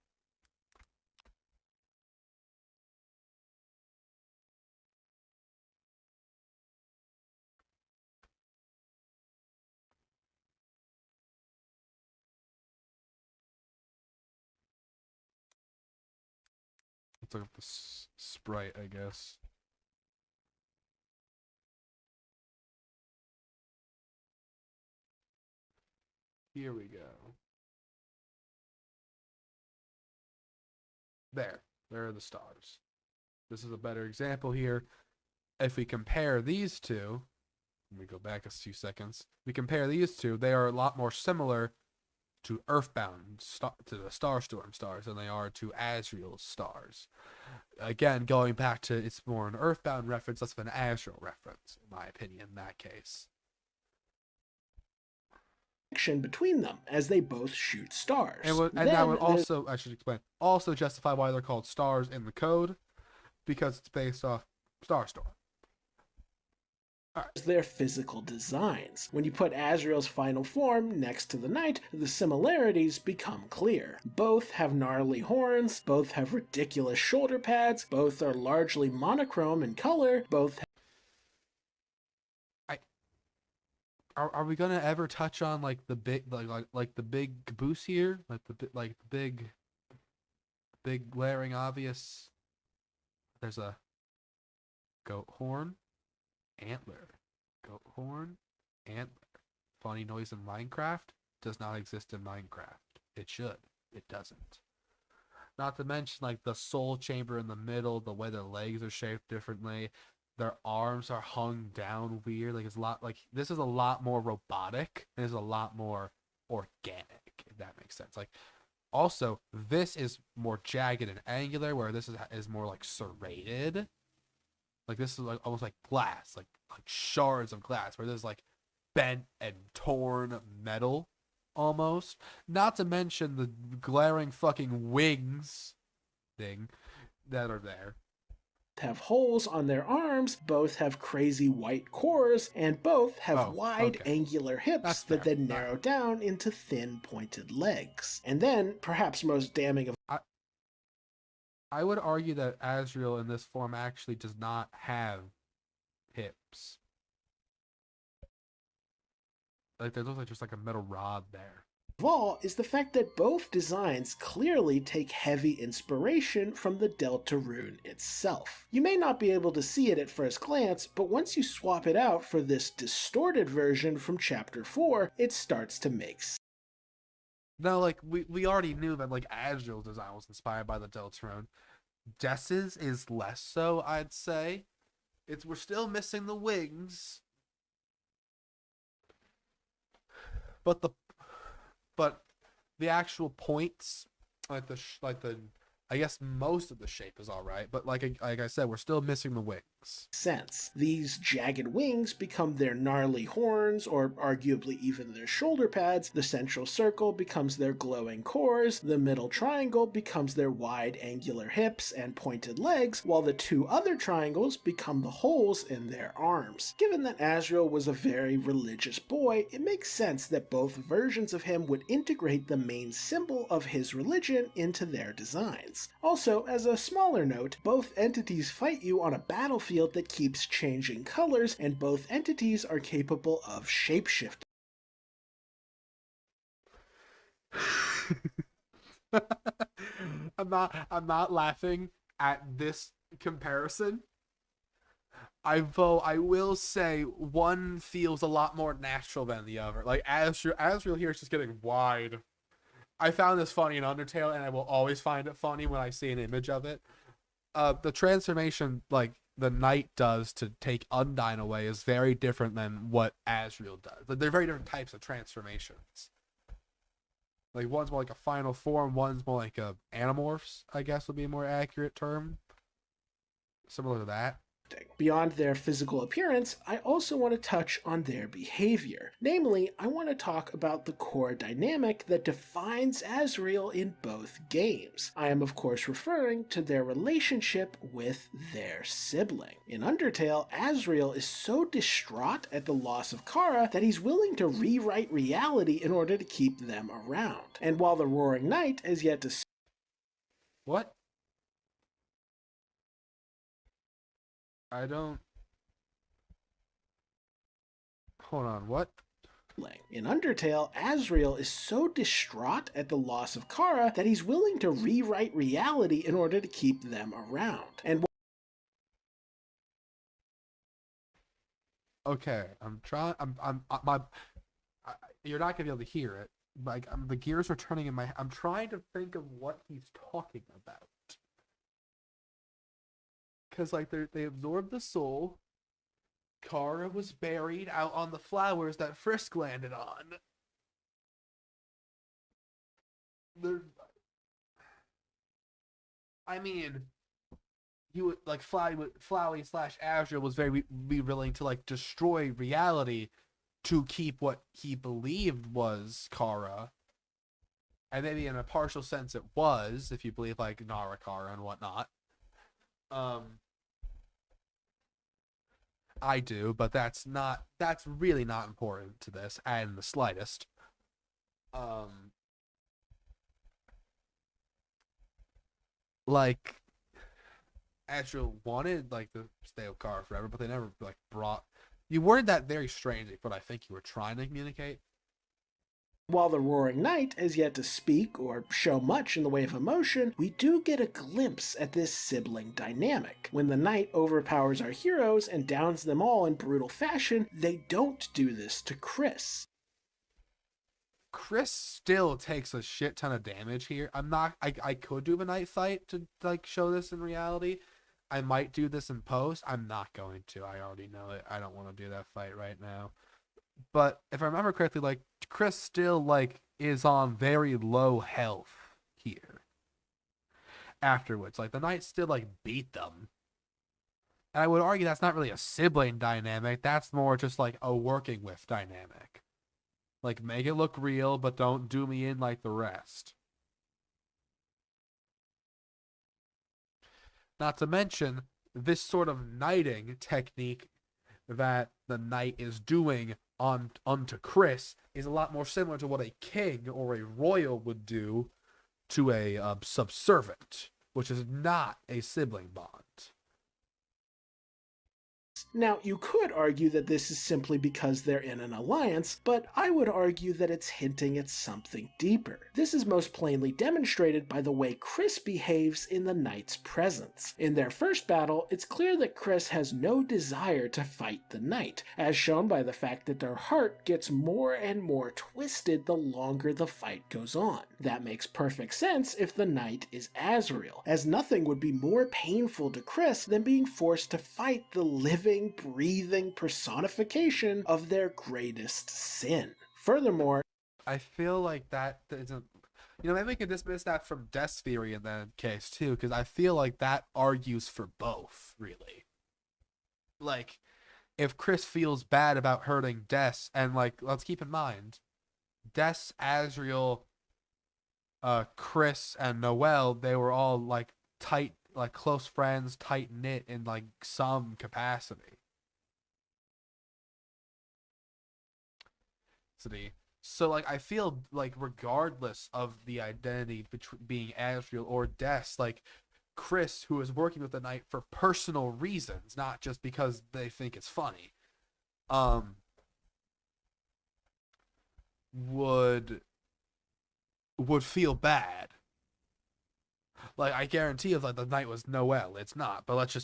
Let's look up the sprite, I guess. Here we go. There. There are the stars. This is a better example here. If we compare these two, let me go back a few seconds. We compare these two, they are a lot more similar to Earthbound, to the Starstorm stars, than they are to Asriel's stars. Again, going back to it's more an Earthbound reference, less of an Asriel reference, in my opinion, in that case. Between them, as they both shoot stars. And that would also, I should explain, also justify why they're called stars in the code, because it's based off Starstorm. Their physical designs. When you put Asriel's final form next to the knight, the similarities become clear. Both have gnarly horns, both have ridiculous shoulder pads, both are largely monochrome in color, both Are we gonna ever touch on like the big like the big caboose here, like the big glaring obvious? There's a goat horn, antler, goat horn, antler. Funny noise in Minecraft does not exist in Minecraft. It should. It doesn't. Not to mention like the soul chamber in the middle, the way their legs are shaped differently, their arms are hung down weird. Like it's a lot like this is a lot more robotic and is a lot more organic, if that makes sense. Like also this is more jagged and angular, where this is more like serrated. Like this is like almost like glass, like shards of glass, where there's like bent and torn metal almost. Not to mention the glaring fucking wings thing that are there. have holes on their arms, both have crazy white cores, and both have wide angular hips that then narrow down into thin pointed legs. And then, perhaps most damning of I would argue that Asriel in this form actually does not have hips. Like there looks like just like a metal rod there. all is the fact that both designs clearly take heavy inspiration from the Deltarune itself. You may not be able to see it at first glance, but once you swap it out for this distorted version from Chapter 4, it starts to make sense. No, like we already knew that like Asriel's design was inspired by the Deltarune. Des's is less so, I'd say. We're still missing the wings. But the actual points, like the I guess most of the shape is all right, but like I said, we're still missing the wings. Sense. These jagged wings become their gnarly horns, or arguably even their shoulder pads. The central circle becomes their glowing cores. The middle triangle becomes their wide angular hips and pointed legs, while the two other triangles become the holes in their arms. Given that Asriel was a very religious boy, it makes sense that both versions of him would integrate the main symbol of his religion into their designs. Also, as a smaller note, both entities fight you on a battlefield that keeps changing colors, and both entities are capable of shapeshifting. I'm not laughing at this comparison. I will say one feels a lot more natural than the other. Like Asriel here is just getting wide. I found this funny in Undertale, and I will always find it funny when I see an image of it. The transformation like the knight does to take Undyne away is very different than what Asriel does. Like, they're very different types of transformations. Like one's more like a final form, one's more like a animorphs, I guess would be a more accurate term. Similar to that. Beyond their physical appearance, I also want to touch on their behavior. Namely, I want to talk about the core dynamic that defines Asriel in both games. I am of course referring to their relationship with their sibling. In Undertale, Asriel is so distraught at the loss of Kara that he's willing to rewrite reality in order to keep them around. And while the Roaring Knight has yet to What? I don't. Hold on. What? in Undertale, Asriel is so distraught at the loss of Kara that he's willing to rewrite reality in order to keep them around. And Okay. I'm trying. My. You're not gonna be able to hear it. Like the gears are turning in my. I'm trying to think of what he's talking about. Cause like they absorbed the soul. Kara was buried out on the flowers that Frisk landed on. They're, I mean, he would like Flowey slash Azure was very be willing to like destroy reality to keep what he believed was Kara, and maybe in a partial sense it was, if you believe like Nara Kara and whatnot. Um, I do, but that's really not important to this and the slightest. Um, like Astro wanted like to stay with Kara forever, but they never like brought. You worded that very strangely, but I think you were trying to communicate. while the Roaring Knight has yet to speak or show much in the way of emotion, we do get a glimpse at this sibling dynamic. When the Knight overpowers our heroes and downs them all in brutal fashion, they don't do this to Chris. Chris still takes a shit ton of damage here. I'm not. I could do a night fight to like show this in reality. I might do this in post. I'm not going to. I already know it. I don't want to do that fight right now. But if I remember correctly, like Chris still like is on very low health here. Afterwards, like the Knights still like beat them, and I would argue that's not really a sibling dynamic. That's more just like a working with dynamic. Like make it look real, but don't do me in like the rest. Not to mention this sort of knighting technique that the knight is doing on onto Chris is a lot more similar to what a king or a royal would do to a subservient, which is not a sibling bond. Now, you could argue that this is simply because they're in an alliance, but I would argue that it's hinting at something deeper. This is most plainly demonstrated by the way Chris behaves in the Knight's presence. In their first battle, it's clear that Chris has no desire to fight the Knight, as shown by the fact that their heart gets more and more twisted the longer the fight goes on. That makes perfect sense if the Knight is Asriel, as nothing would be more painful to Chris than being forced to fight the living, breathing personification of their greatest sin. Furthermore, I feel like that isn't. maybe we can dismiss that from Death's theory in that case too, because I feel like that argues for both, really. Like, if Chris feels bad about hurting Des, and like, let's keep in mind, Des, Asriel, Chris, and Noel, they were all like tight, like close friends, tight knit in like some capacity. So like I feel like regardless of the identity being Asriel or Des, like Chris, who is working with the Knight for personal reasons, not just because they think it's funny, um, would feel bad. Like I guarantee, if like the Knight was Noel, it's not. But let's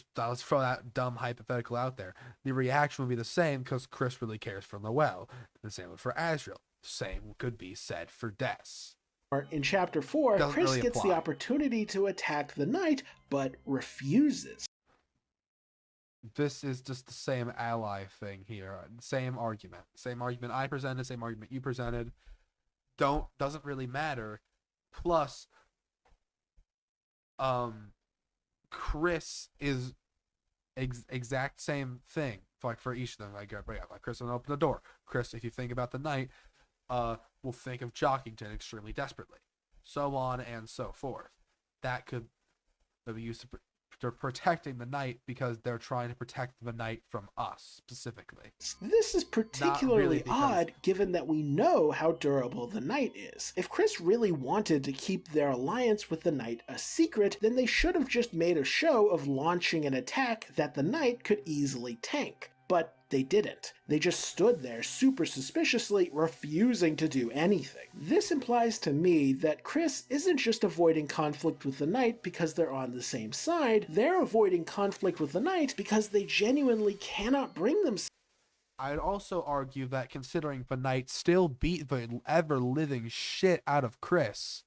throw that dumb hypothetical out there. The reaction would be the same because Chris really cares for Noel. The same would for Asriel. Same could be said for Des. In Chapter 4, Doesn't Chris really gets the apply. opportunity to attack the Knight, but refuses. This is just the same ally thing here. Same argument. Same argument I presented, same argument you presented. Doesn't really matter. Plus, Chris is exact same thing. Like for each of them. Like Chris will open the door. Chris, if you think about the Knight, will think of Jockington extremely desperately. So on and so forth. That could be used to they're protecting the Knight because they're trying to protect the Knight from us specifically. This is Not really particularly because odd given that we know how durable the Knight is. If Chris really wanted to keep their alliance with the Knight a secret, then they should have just made a show of launching an attack that the Knight could easily tank. But they didn't. They just stood there super suspiciously, refusing to do anything. This implies to me that Chris isn't just avoiding conflict with the Knight because they're on the same side, they're avoiding conflict with the Knight because they genuinely cannot bring themselves. I'd also argue that considering the Knight still beat the ever living shit out of Chris,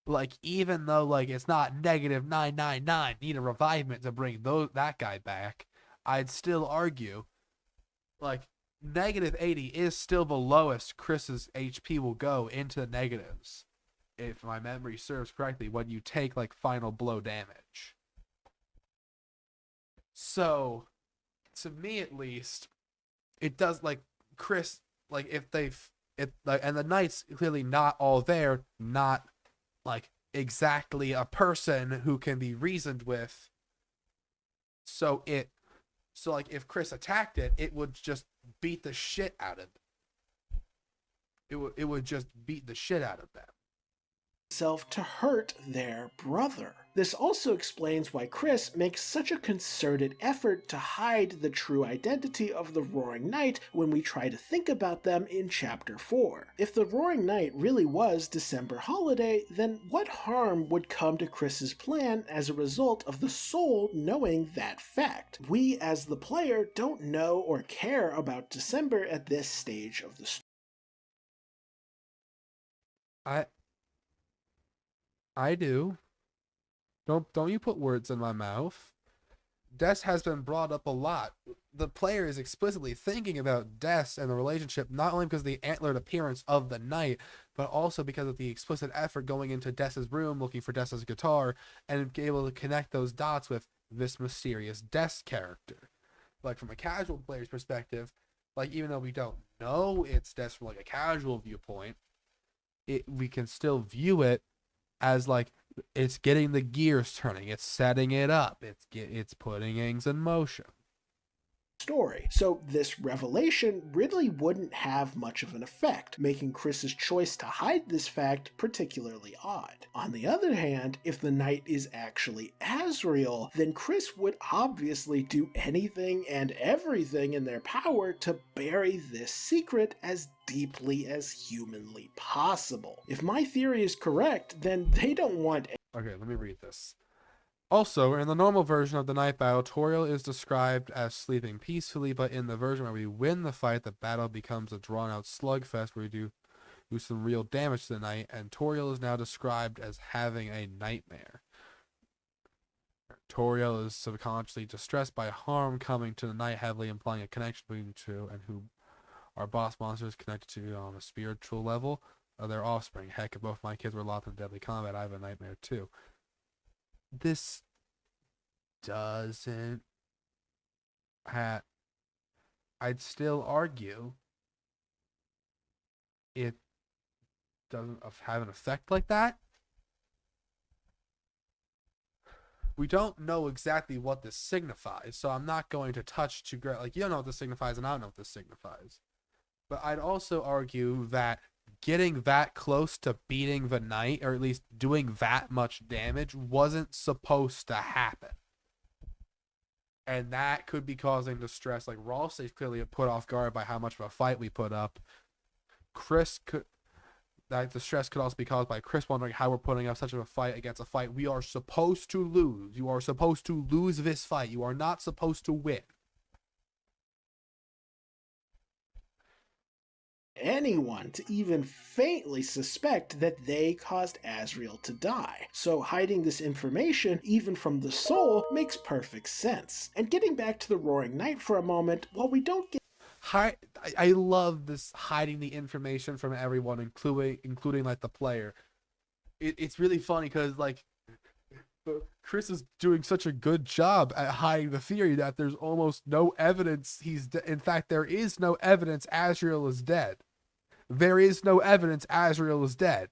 like even though like it's not negative 999 need a revivement to bring that guy back, I'd still argue like negative 80 is still the lowest Chris's HP will go into the negatives, if my memory serves correctly, when you take like final blow damage. So to me at least, it does like Chris, like if they've it like, and the Knight's clearly not all there, not like exactly a person who can be reasoned with. So like if Chris attacked it, it would just beat the shit out of it would just beat the shit out of them. To hurt their brother. This also explains why Chris makes such a concerted effort to hide the true identity of the Roaring Knight when we try to think about them in Chapter 4. If the Roaring Knight really was December Holiday, then what harm would come to Chris's plan as a result of the Soul knowing that fact? We as the player don't know or care about December at this stage of the story. I I do. Don't you put words in my mouth. Des has been brought up a lot. The player is explicitly thinking about Des and the relationship, not only because of the antlered appearance of the Knight, but also because of the explicit effort going into Des's room looking for Des's guitar and be able to connect those dots with this mysterious Des character. Like from a casual player's perspective, like even though we don't know it's Des from like a casual viewpoint, we can still view it as like it's getting the gears turning, it's setting it up, it's putting things in motion. Story. So this revelation really wouldn't have much of an effect, making Chris's choice to hide this fact particularly odd. On the other hand, if the Knight is actually Asriel, then Chris would obviously do anything and everything in their power to bury this secret as deeply as humanly possible. If my theory is correct, then they don't want. Okay, let me read this. Also, in the normal version of the Night Battle, Toriel is described as sleeping peacefully, but in the version where we win the fight, the battle becomes a drawn-out slugfest where we do some real damage to the Knight, and Toriel is now described as having a nightmare. Toriel is subconsciously distressed by harm coming to the Knight, heavily implying a connection between the two, and who our boss monster is connected to on a spiritual level. their offspring. Heck, if both my kids were locked in deadly combat, I have a nightmare too. This doesn't have. I'd still argue it doesn't have an effect like that. We don't know exactly what this signifies, so I'm not going to touch too great. Like, you don't know what this signifies, and I don't know what this signifies. But I'd also argue that getting that close to beating the knight, or at least doing that much damage, wasn't supposed to happen. And that could be causing distress. Like, Ross is clearly put off guard by how much of a fight we put up. Chris could. That distress could also be caused by Chris wondering how we're putting up such a fight against a fight we are supposed to lose. You are supposed to lose this fight. You are not supposed to win. Anyone to even faintly suspect that they caused Asriel to die. So hiding this information, even from the soul, makes perfect sense. And getting back to the Roaring Knight for a moment, while we don't get I love this hiding the information from everyone, including like the player. It's really funny because like Chris is doing such a good job at hiding the theory that there's almost no evidence in fact, there is no evidence Asriel is dead. There is no evidence Asriel is dead.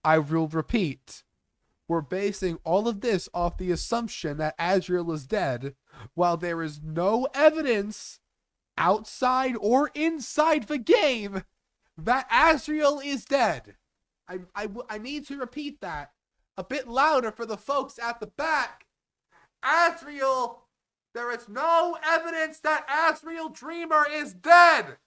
I will repeat. We're basing all of this off the assumption that Asriel is dead, while there is no evidence outside or inside the game that Asriel is dead. I need to repeat that a bit louder for the folks at the back. Asriel, there is no evidence that Asriel Dreamer is dead.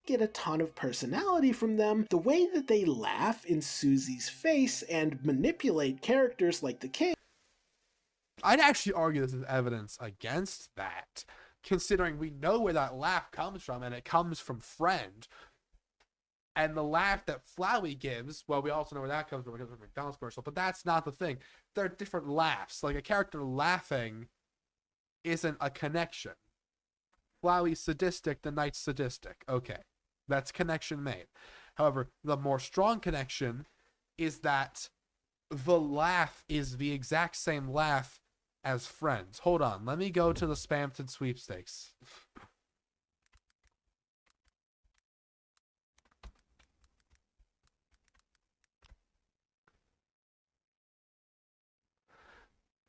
Get a ton of personality from them. The way that they laugh in Susie's face and manipulate characters like the king. I'd actually argue this is evidence against that, considering we know where that laugh comes from, and it comes from Friend. And the laugh that Flowey gives, well, we also know where that comes from because of a McDonald's commercial, but that's not the thing. They're different laughs. Like, a character laughing isn't a connection. Flowey's sadistic, the knight's sadistic. Okay, that's connection made. However, the more strong connection is that the laugh is the exact same laugh as Friends. Hold on, let me go to the Spamton sweepstakes.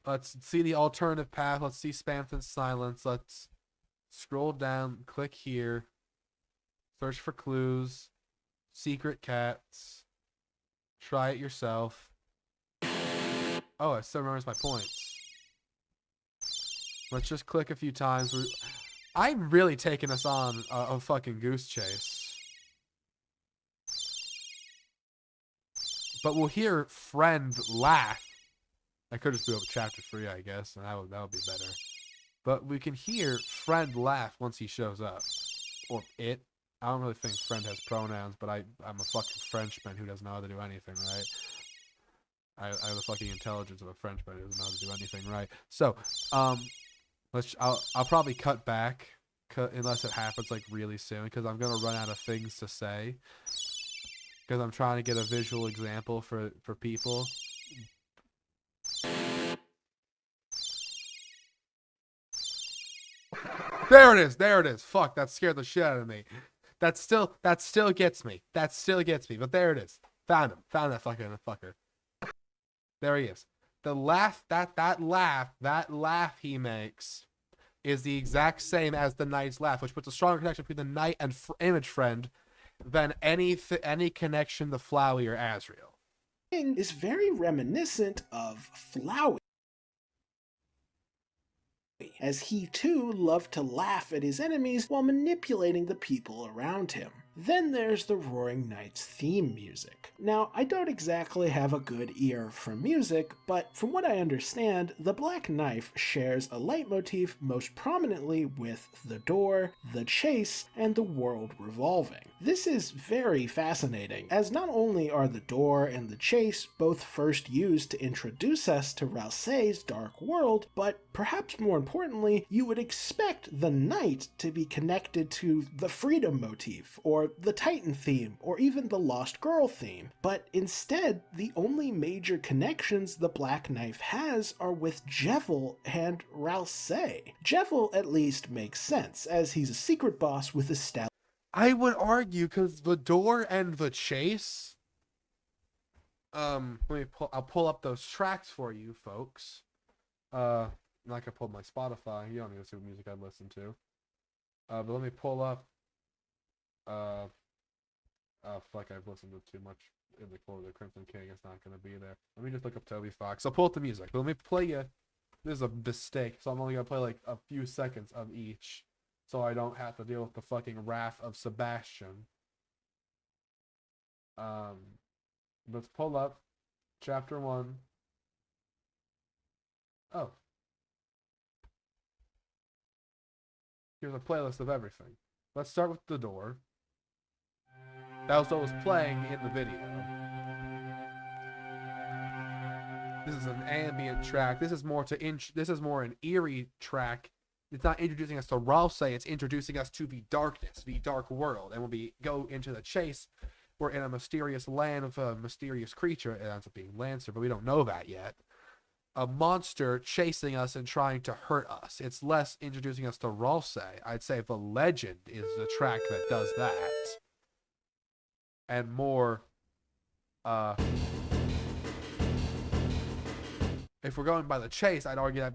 Let's see the alternative path. Let's see Spamton's silence. Let's scroll down, click here, search for clues, secret cats, try it yourself. Oh, it still remembers my points. Let's just click a few times. I'm really taking us on a fucking goose chase. But we'll hear Friend laugh. I could just do it with chapter 3, I guess, and that would be better. But we can hear Friend laugh once he shows up. Or it. I don't really think Friend has pronouns, but I'm a fucking Frenchman who doesn't know how to do anything right. I have the fucking intelligence of a Frenchman who doesn't know how to do anything right. So, I'll probably cut back unless it happens like really soon, because I'm gonna run out of things to say. Because I'm trying to get a visual example for people. There it is. Fuck, that scared the shit out of me. That still gets me. But there it is. Found him. Found that fucker. There he is. The laugh, that laugh he makes is the exact same as the knight's laugh, which puts a stronger connection between the knight and image Friend than any connection to Flowey or Asriel. Is very reminiscent of Flowey, as he too loved to laugh at his enemies while manipulating the people around him. Then there's the Roaring Knights theme music. Now, I don't exactly have a good ear for music, but from what I understand, the Black Knife shares a leitmotif most prominently with the door, the chase, and the world revolving. This is very fascinating, as not only are the door and the chase both first used to introduce us to Ralsei's dark world, but perhaps more importantly, you would expect the knight to be connected to the freedom motif, or the Titan theme, or even the Lost Girl theme. But instead, the only major connections the Black Knife has are with Jevil and Ralsei. Jevil at least makes sense, as he's a secret boss with established. I would argue because the door and the chase. I'll pull up those tracks for you folks. Like I pulled my Spotify. You don't need to see what music I listen to. But let me pull up. Fuck, I've listened to too much in the Clover the Crimson King. It's not gonna be there. Let me just look up Toby Fox. I'll pull up the music. Let me play you. This is a mistake, so I'm only gonna play like a few seconds of each, so I don't have to deal with the fucking wrath of Sebastian. Let's pull up chapter 1. Oh, here's a playlist of everything. Let's start with the door. That was what was playing in the video. This is an ambient track. This is more an eerie track. It's not introducing us to Ralsei, it's introducing us to the darkness, the dark world. And when we go into the chase, we're in a mysterious land of a mysterious creature. It ends up being Lancer, but we don't know that yet. A monster chasing us and trying to hurt us. It's less introducing us to Ralsei. I'd say the legend is the track that does that. And more, if we're going by the chase, I'd argue that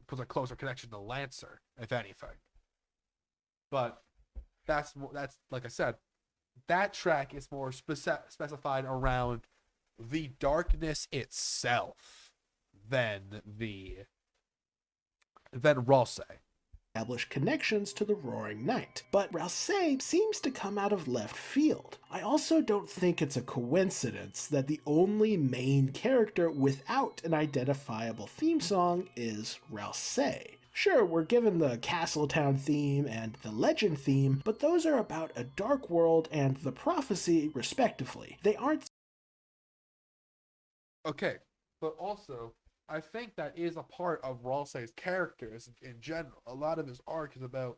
puts a closer connection to Lancer, if anything. But that's like I said, that track is more specified around the darkness itself than Ralsei. Established connections to the Roaring Knight, but Ralsei seems to come out of left field. I also don't think it's a coincidence that the only main character without an identifiable theme song is Ralsei. Sure, we're given the Castletown theme and the Legend theme, but those are about a dark world and the prophecy, respectively. They aren't. Okay, but also, I think that is a part of Ralsei's characters in general. A lot of his arc is about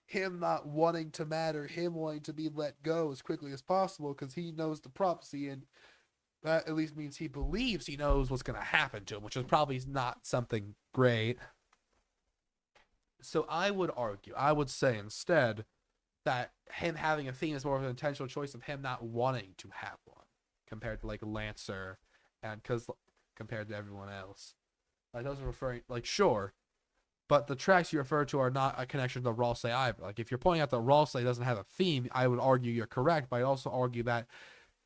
him not wanting to matter, him wanting to be let go as quickly as possible because he knows the prophecy, and that at least means he believes he knows what's going to happen to him, which is probably not something great. So I would say instead that him having a theme is more of an intentional choice of him not wanting to have one compared to like Lancer and because compared to everyone else. Like those are referring like sure, but the tracks you refer to are not a connection to Ralsei either. Like if you're pointing out that Ralsei doesn't have a theme, I would argue you're correct, but I'd also argue that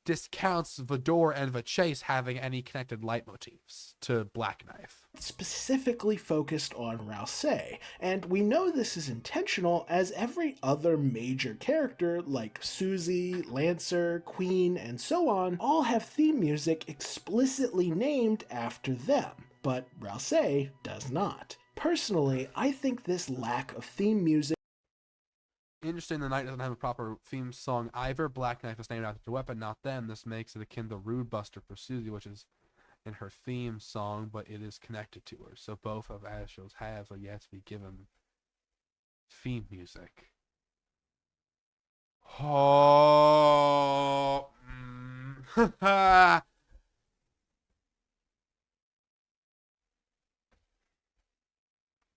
discounts Vidor and the Chase having any connected leitmotifs to Black Knife. Specifically focused on Ralsei, and we know this is intentional as every other major character like Susie, Lancer, Queen, and so on all have theme music explicitly named after them, but Ralsei does not. Personally, I think this lack of theme music. Interesting, the Knight doesn't have a proper theme song either. Black Knife is named after the weapon, not them. This makes it akin to Rude Buster for Susie, which is in her theme song, but it is connected to her. So both of Asriel's halves are yet to be given theme music. Oh,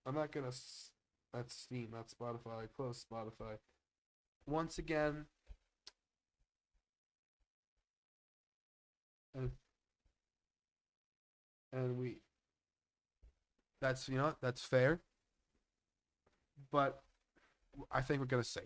I'm not gonna. That's Steam, not Spotify. Close Spotify. Once again, and, and we. That's that's fair. But I think we're gonna say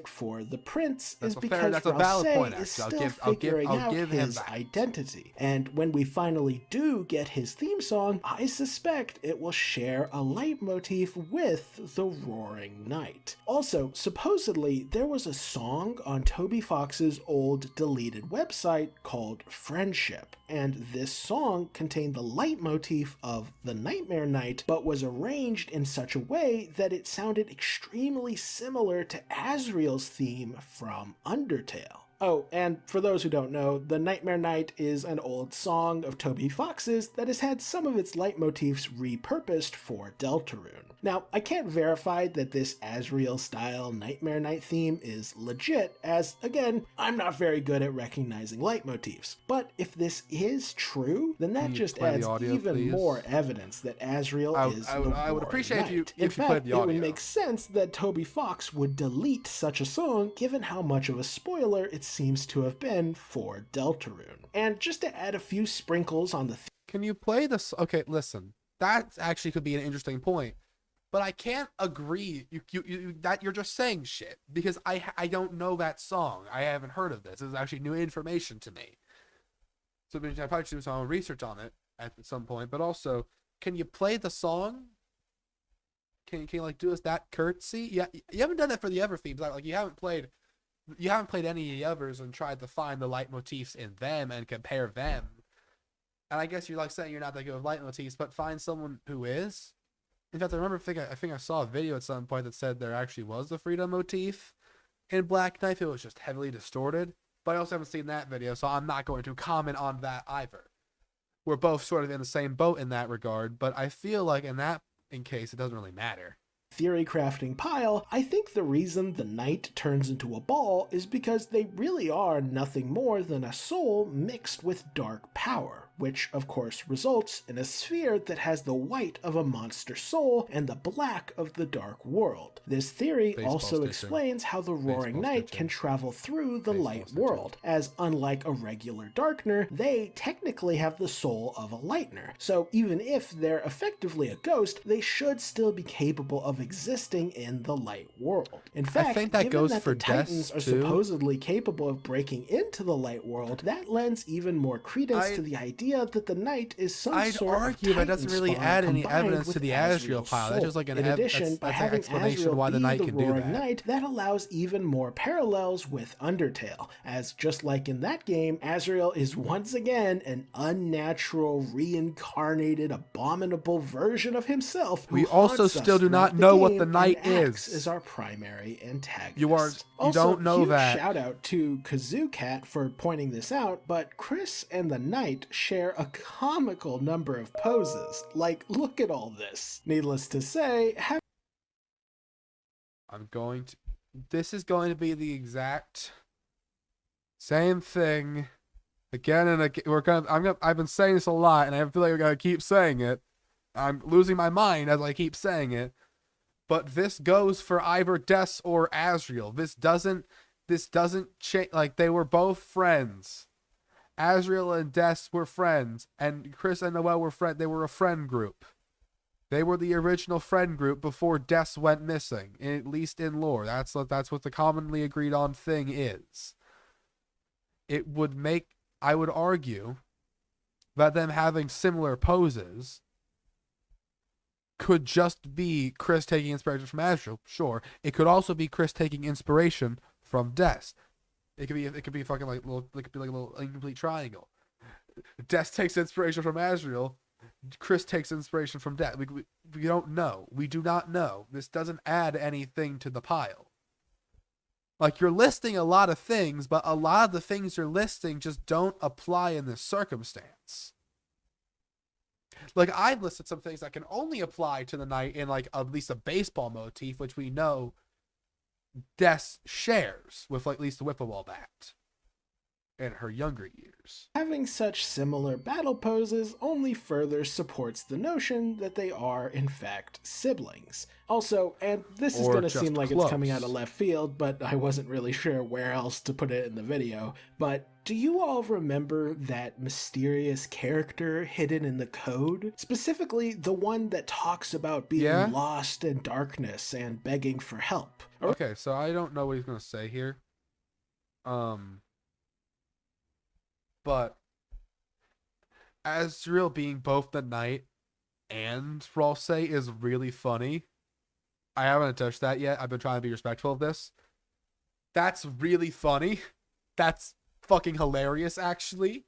for the prince is That's a fair. because That's a valid Rousset point. is Actually, still figuring I'll out give him his that. identity. And when we finally do get his theme song, I suspect it will share a leitmotif with the Roaring Knight. Also, supposedly, there was a song on Toby Fox's old deleted website called Friendship, and this song contained the leitmotif of the Nightmare Knight, but was arranged in such a way that it sounded extremely similar to Asriel's theme from Undertale. Oh, and for those who don't know, the Nightmare Knight is an old song of Toby Fox's that has had some of its leitmotifs repurposed for Deltarune. Now, I can't verify that this Asriel-style Nightmare Knight theme is legit, as, again, I'm not very good at recognizing leitmotifs. But if this is true, then that just adds even more evidence that Asriel is the I would Roaring appreciate Knight. if you played the it audio. would make sense that Toby Fox would delete such a song given how much of a spoiler it seems to have been for Deltarune. And just to add a few sprinkles on the Can you play this? Okay, listen. That actually could be an interesting point. But I can't agree that you're just saying shit because I don't know that song. I haven't heard of this. This is actually new information to me. So I probably should do some research on it at some point. But also, can you play the song? Can you like do us that courtesy? Yeah, you haven't done that for the other themes. Like you haven't played any of the others and tried to find the leitmotifs in them and compare them. And I guess you're like saying you're not that good with leitmotifs, but find someone who is. In fact, I think I saw a video at some point that said there actually was the freedom motif in Black Knife. It was just heavily distorted. But I also haven't seen that video, so I'm not going to comment on that either. We're both sort of in the same boat in that regard, but I feel like in case, it doesn't really matter. Theory crafting pile, I think the reason the knight turns into a ball is because they really are nothing more than a soul mixed with dark power, which of course results in a sphere that has the white of a monster soul and the black of the dark world. This theory also explains how the Roaring Knight can travel through the light world, as unlike a regular Darkner, they technically have the soul of a Lightner. So even if they're effectively a ghost, they should still be capable of existing in the light world. In fact, I think that given goes that for the Titans are supposedly capable of breaking into the light world, that lends even more credence to the idea that the knight is some sort of argue that doesn't really add any evidence to the Asriel pile. That's just like in addition, by having Asriel why the knight can do that. Knight, that allows even more parallels with Undertale, as just like in that game, Asriel is once again an unnatural, reincarnated, abominable version of himself. Who we also still do not know what the knight is our primary antagonist. You don't know that. Shout out to Kazoo Cat for pointing this out, but Chris and the knight share a comical number of poses. Like, look at all this. Needless to say, this is going to be the exact same thing again and again. I've been saying this a lot, and I feel like we're gonna keep saying it. I'm losing my mind as I keep saying it. But this goes for either Des or Asriel. This doesn't change. Like, they were both friends. Asriel and Des were friends, and Chris and Noelle were friends. They were a friend group. They were the original friend group before Des went missing, at least in lore. That's what the commonly agreed on thing is. I would argue that them having similar poses could just be Chris taking inspiration from Asriel. Sure. It could also be Chris taking inspiration from Des. It could be fucking like little. It could be like a little incomplete triangle. Des takes inspiration from Asriel. Chris takes inspiration from Des. We don't know. We do not know. This doesn't add anything to the pile. Like, you're listing a lot of things, but a lot of the things you're listing just don't apply in this circumstance. Like, I've listed some things that can only apply to the knight in, like, at least a baseball motif, which we know Des shares with, like, at least the whip-a-ball bat in her younger years. brothers. Having such similar battle poses only further supports the notion that they are, in fact, siblings. Also, and this is Or going to seem just like it's coming out of close. left field, but I wasn't really sure where else to put it in the video, but do you all remember that mysterious character hidden in the code? Specifically, the one that talks about being Yeah? lost in darkness and begging for help. Okay, so I don't know what he's gonna say here. Um, but Asriel being both the knight and Ralse is really funny. I haven't touched that yet. I've been trying to be respectful of this. That's really funny. That's fucking hilarious, actually.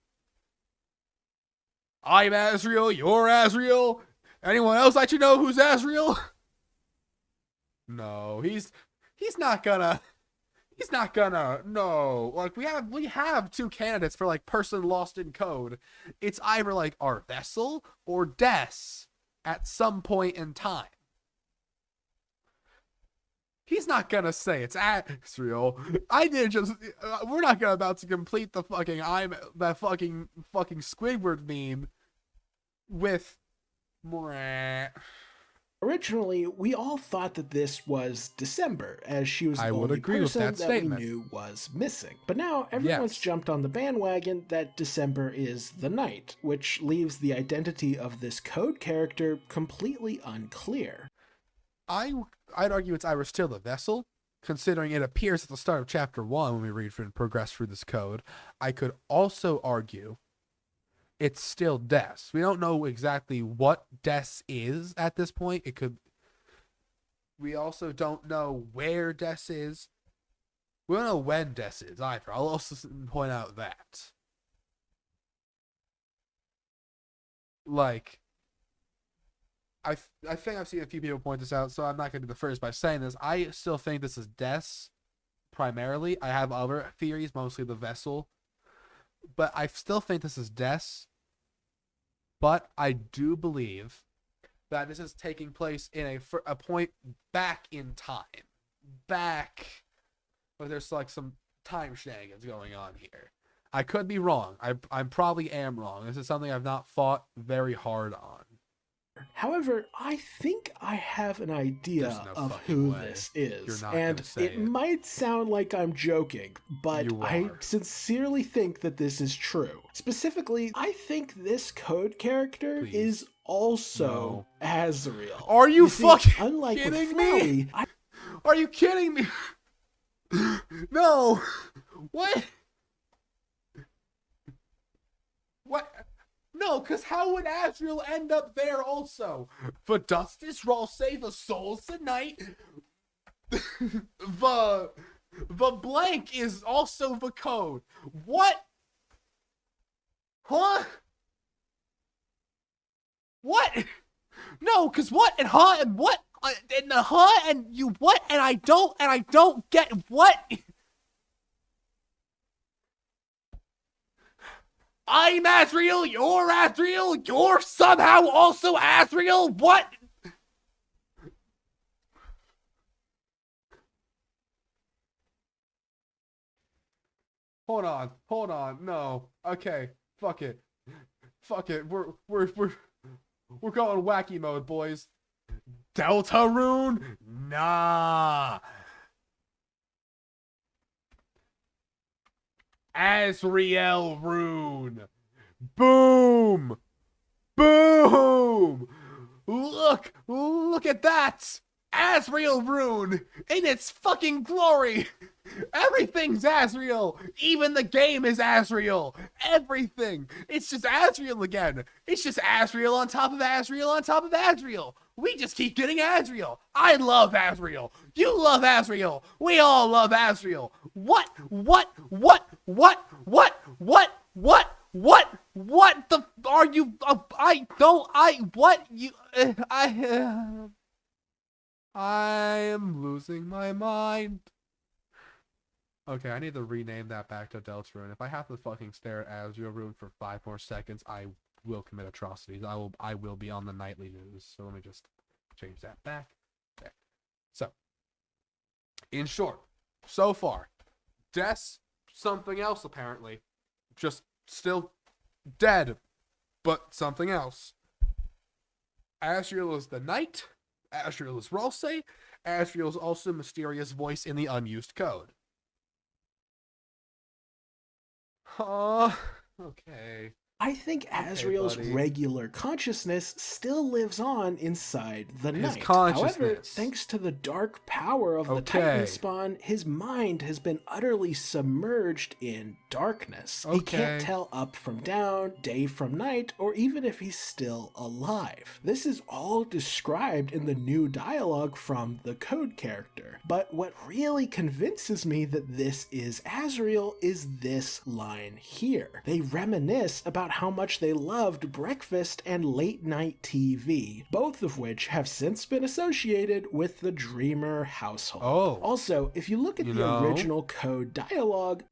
I'm Asriel, you're Asriel. Anyone else that you know who's Asriel? No, he's not gonna no. Like we have two candidates for like person lost in code. It's either like our vessel or Des at some point in time. He's not gonna say it's Asriel. I did just. We're not gonna about to complete the fucking that fucking Squidward meme with. Originally, we all thought that this was December, as she was the I would only agree with person that that statement. we knew was missing. But now everyone's Yes. jumped on the bandwagon that December is the night, which leaves the identity of this code character completely unclear. I'd argue it's either still the vessel, considering it appears at the start of chapter 1 when we read and progress through this code. I could also argue it's still Des. We don't know exactly what Des is at this point. It could. We also don't know where Des is. We don't know when Des is either. I'll also point out that. Like, I think I've seen a few people point this out, so I'm not going to be the first by saying this. I still think this is Des, primarily. I have other theories, mostly the vessel. But I still think this is Des. But I do believe that this is taking place in a point back in time. Back. But there's like some time shenanigans going on here. I could be wrong. I probably am wrong. This is something I've not fought very hard on. However, I think I have an idea No of fucking who way. this is. You're not and gonna say it it. might sound like I'm joking, but You I are. sincerely think that this is true. Specifically, I think this code character Please. is also Asriel. Are you see, fucking unlike kidding with me? Flowey, Are you kidding me? No. What? What? No, because how would Asriel end up there also? Vedustus, Ralse, the Souls Tonight. the blank is also the code. What? Huh? What? No, because what and huh and what and the huh and you what and I don't get what. I'm Asriel, you're somehow also Asriel. What? Hold on, no. Okay, fuck it. We're going wacky mode, boys. Deltarune? Nah. Asriel Rune. Boom! Boom! Look at that! Asriel Rune in its fucking glory! Everything's Asriel! Even the game is Asriel! Everything! It's just Asriel again! It's just Asriel on top of Asriel on top of Asriel! We just keep getting Asriel! I love Asriel! You love Asriel! We all love Asriel! What the are you? I am losing my mind. Okay, I need to rename that back to Deltarune. If I have to fucking stare at Asriel Rune for 5 more seconds, I will commit atrocities. I will be on the nightly news. So let me just change that back. There. So, in short, so far, Des something else apparently. Just Still dead, but something else. Asriel is the knight. Asriel is Ralsei. Asriel is also a mysterious voice in the unused code. Okay. I think Okay, Asriel's buddy. regular consciousness still lives on inside the His Knight. However, consciousness. thanks to the dark power of the Titan Okay. spawn, his mind has been utterly submerged in darkness. He can't Okay. tell up from down, day from night, or even if he's still alive. This is all described in the new dialogue from the code character. But what really convinces me that this is Asriel is this line here. They reminisce about how much they loved breakfast and late night TV, both of which have since been associated with the Dreamer household. Oh. Also, if you look at the original code dialogue,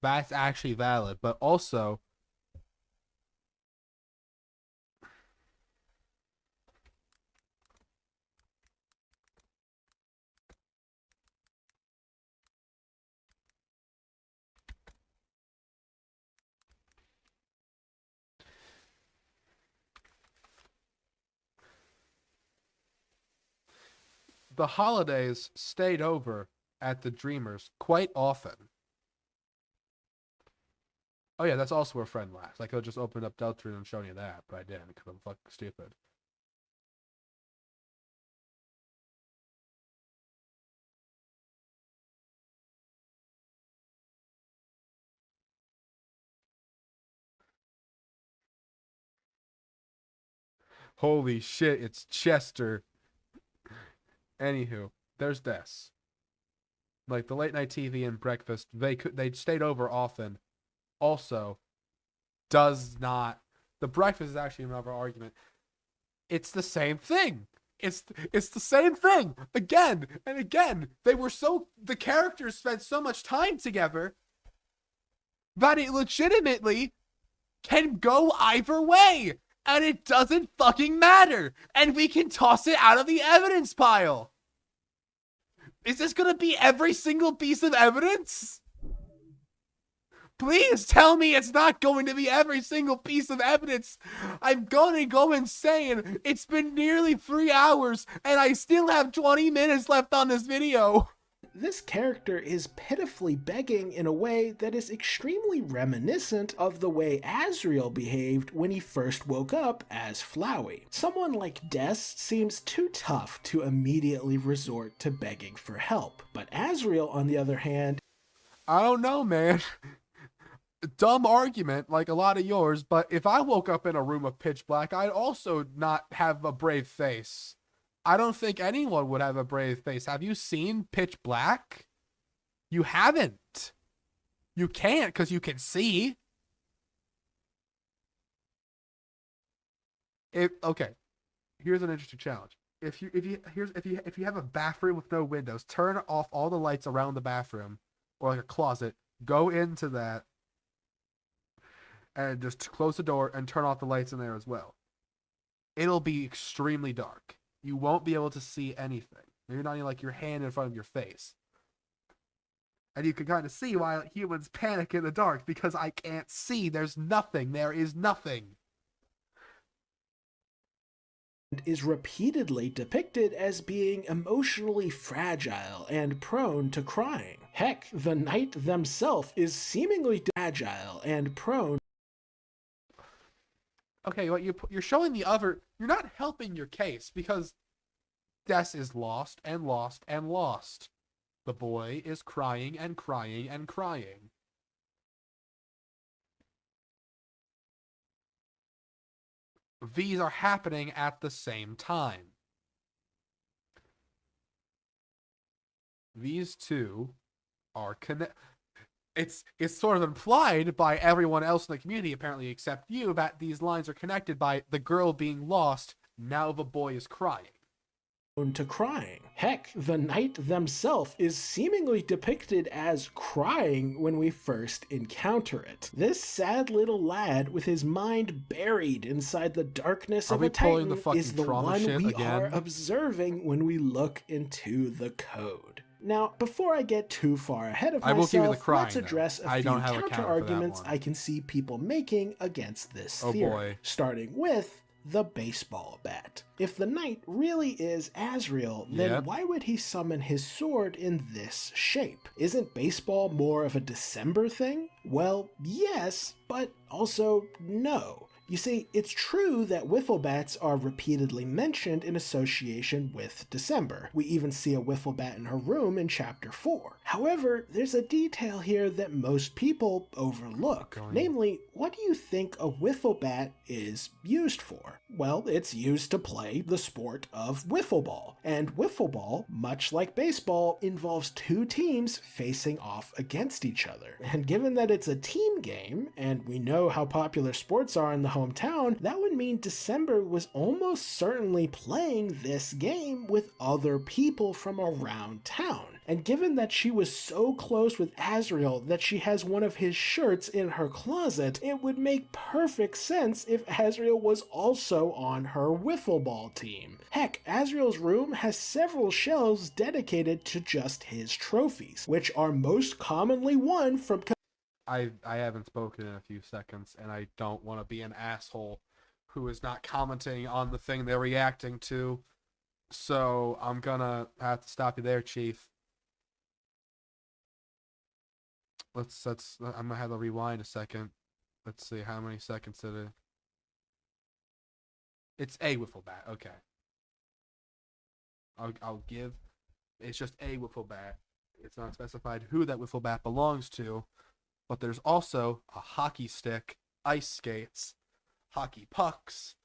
That's actually valid, but also the holidays stayed over at the Dreamers quite often. Oh yeah, that's also where Friend laughs. I could have just opened up Deltarune and shown you that, but I didn't because I'm fucking stupid. Holy shit, it's Chester. Anywho, there's this. Like the late night TV and breakfast, they stayed over often. Also, does not. The breakfast is actually another argument. It's the same thing. It's the same thing again and again. The characters spent so much time together that it legitimately can go either way, and it doesn't fucking matter, and we can toss it out of the evidence pile. Is this gonna be every single piece of evidence? Please tell me it's not going to be every single piece of evidence. I'm gonna go insane. It's been nearly 3 hours and I still have 20 minutes left on this video. this character is pitifully begging in a way that is extremely reminiscent of the way Asriel behaved when he first woke up as Flowey. Someone like Des seems too tough to immediately resort to begging for help, but Asriel, on the other hand, I don't know, man. Dumb argument, like a lot of yours, but if I woke up in a room of pitch black, I'd also not have a brave face. I don't think anyone would have a brave face. Have you seen Pitch Black? You haven't. You can't because you can see. Okay, here's an interesting challenge. If you have a bathroom with no windows, turn off all the lights around the bathroom or like a closet. Go into that and just close the door and turn off the lights in there as well. It'll be extremely dark. You won't be able to see anything. Maybe not even like your hand in front of your face. And you can kind of see why humans panic in the dark because I can't see. There's nothing. There is nothing. is repeatedly depicted as being emotionally fragile and prone to crying. Heck, the Knight themselves is seemingly fragile and prone. Okay, well, you're showing the other. You're not helping your case because Des is lost and lost and lost. The boy is crying and crying and crying. These are happening at the same time. These two are connected. It's sort of implied by everyone else in the community, apparently except you, that these lines are connected by the girl being lost. Now the boy is crying. to crying. Heck, the knight themselves is seemingly depicted as crying when we first encounter it. This sad little lad with his mind buried inside the darkness of a titan is the one we are observing when we look into the code. Now, before I get too far ahead of myself, let's address a few counter-arguments I can see people making against this theory, starting with the baseball bat. If the knight really is Asriel, then why would he summon his sword in this shape? Isn't baseball more of a December thing? Well, yes, but also no. You see, it's true that wiffle bats are repeatedly mentioned in association with December. We even see a wiffle bat in her room in Chapter 4. However, there's a detail here that most people overlook. Namely, what do you think a wiffle bat is used for? Well, it's used to play the sport of wiffle ball. And wiffle ball, much like baseball, involves two teams facing off against each other. And given that it's a team game, and we know how popular sports are in the hometown, that would mean December was almost certainly playing this game with other people from around town. And given that she was so close with Asriel that she has one of his shirts in her closet, it would make perfect sense if Asriel was also on her wiffle ball team. Heck, Asriel's room has several shelves dedicated to just his trophies, which are most commonly won from I haven't spoken in a few seconds, and I don't want to be an asshole who is not commenting on the thing they're reacting to. So I'm gonna have to stop you there, Chief. I'm gonna have to rewind a second. Let's see how many seconds it is. It's a wiffle bat. Okay. I'll give. It's just a wiffle bat. It's not specified who that wiffle bat belongs to. But there's also a hockey stick, ice skates, hockey pucks,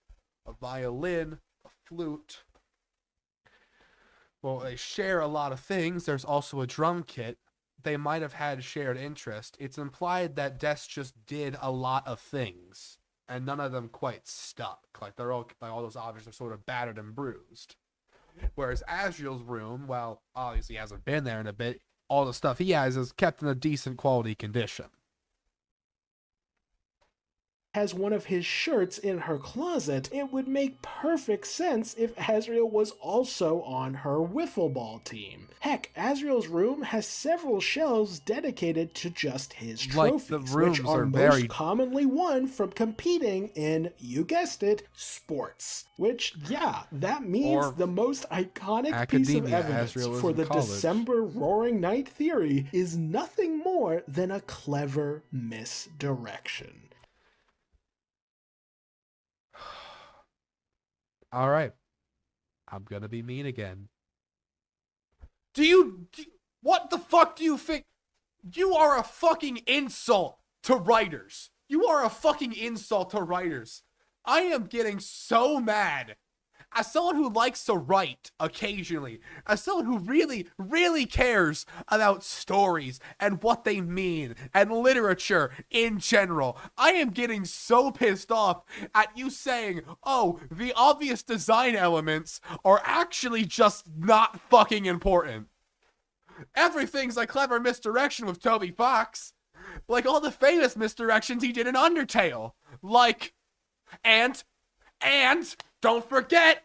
a violin, a flute. Well, they share a lot of things. There's also a drum kit. They might have had shared interest. It's implied that Des just did a lot of things, and none of them quite stuck. Like all those objects are sort of battered and bruised. Whereas Asriel's room, well, obviously he hasn't been there in a bit. All the stuff he has is kept in a decent quality condition. Has one of his shirts in her closet, it would make perfect sense if Asriel was also on her wiffle ball team. Heck, Asriel's room has several shelves dedicated to just his trophies, which are most commonly won from competing in, you guessed it, sports. Which, yeah, that means the most iconic piece of evidence for the December Roaring Night theory is nothing more than a clever misdirection. All right. I'm going to be mean again. What the fuck do you think? You are a fucking insult to writers. You are a fucking insult to writers. I am getting so mad. As someone who likes to write occasionally, as someone who really, really cares about stories and what they mean and literature in general, I am getting so pissed off at you saying, oh, the obvious design elements are actually just not fucking important. Everything's a clever misdirection with Toby Fox. Like all the famous misdirections he did in Undertale. Like, and don't forget,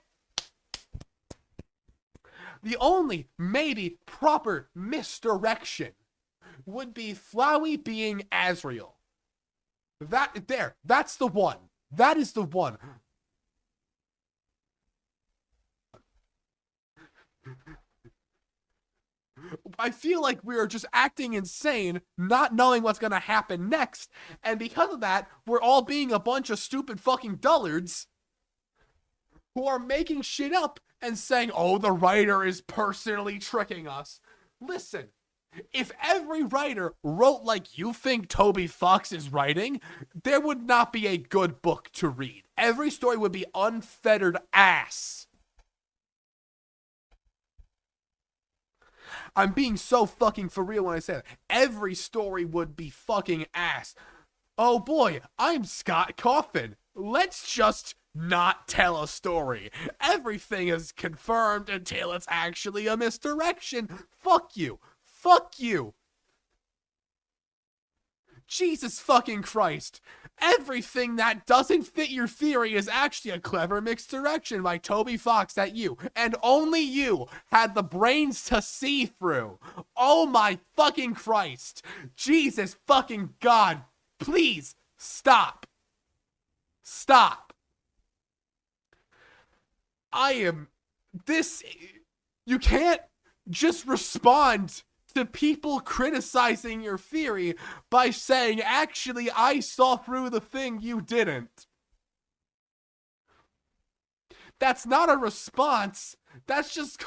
the only maybe proper misdirection would be Flowey being Asriel. That's the one. That is the one. I feel like we're just acting insane, not knowing what's gonna happen next, and because of that, we're all being a bunch of stupid fucking dullards who are making shit up and saying, oh, the writer is personally tricking us. Listen, if every writer wrote like you think Toby Fox is writing, there would not be a good book to read. Every story would be unfettered ass. I'm being so fucking for real when I say that. Every story would be fucking ass. Oh boy, I'm Scott Coffin. Let's just not tell a story. Everything is confirmed until it's actually a misdirection. Fuck you. Fuck you. Jesus fucking Christ. Everything that doesn't fit your theory is actually a clever misdirection by Toby Fox that you, and only you, had the brains to see through. Oh my fucking Christ. Jesus fucking God. Please, stop. Stop. You can't just respond to people criticizing your theory by saying, actually, I saw through the thing you didn't. That's not a response. That's just,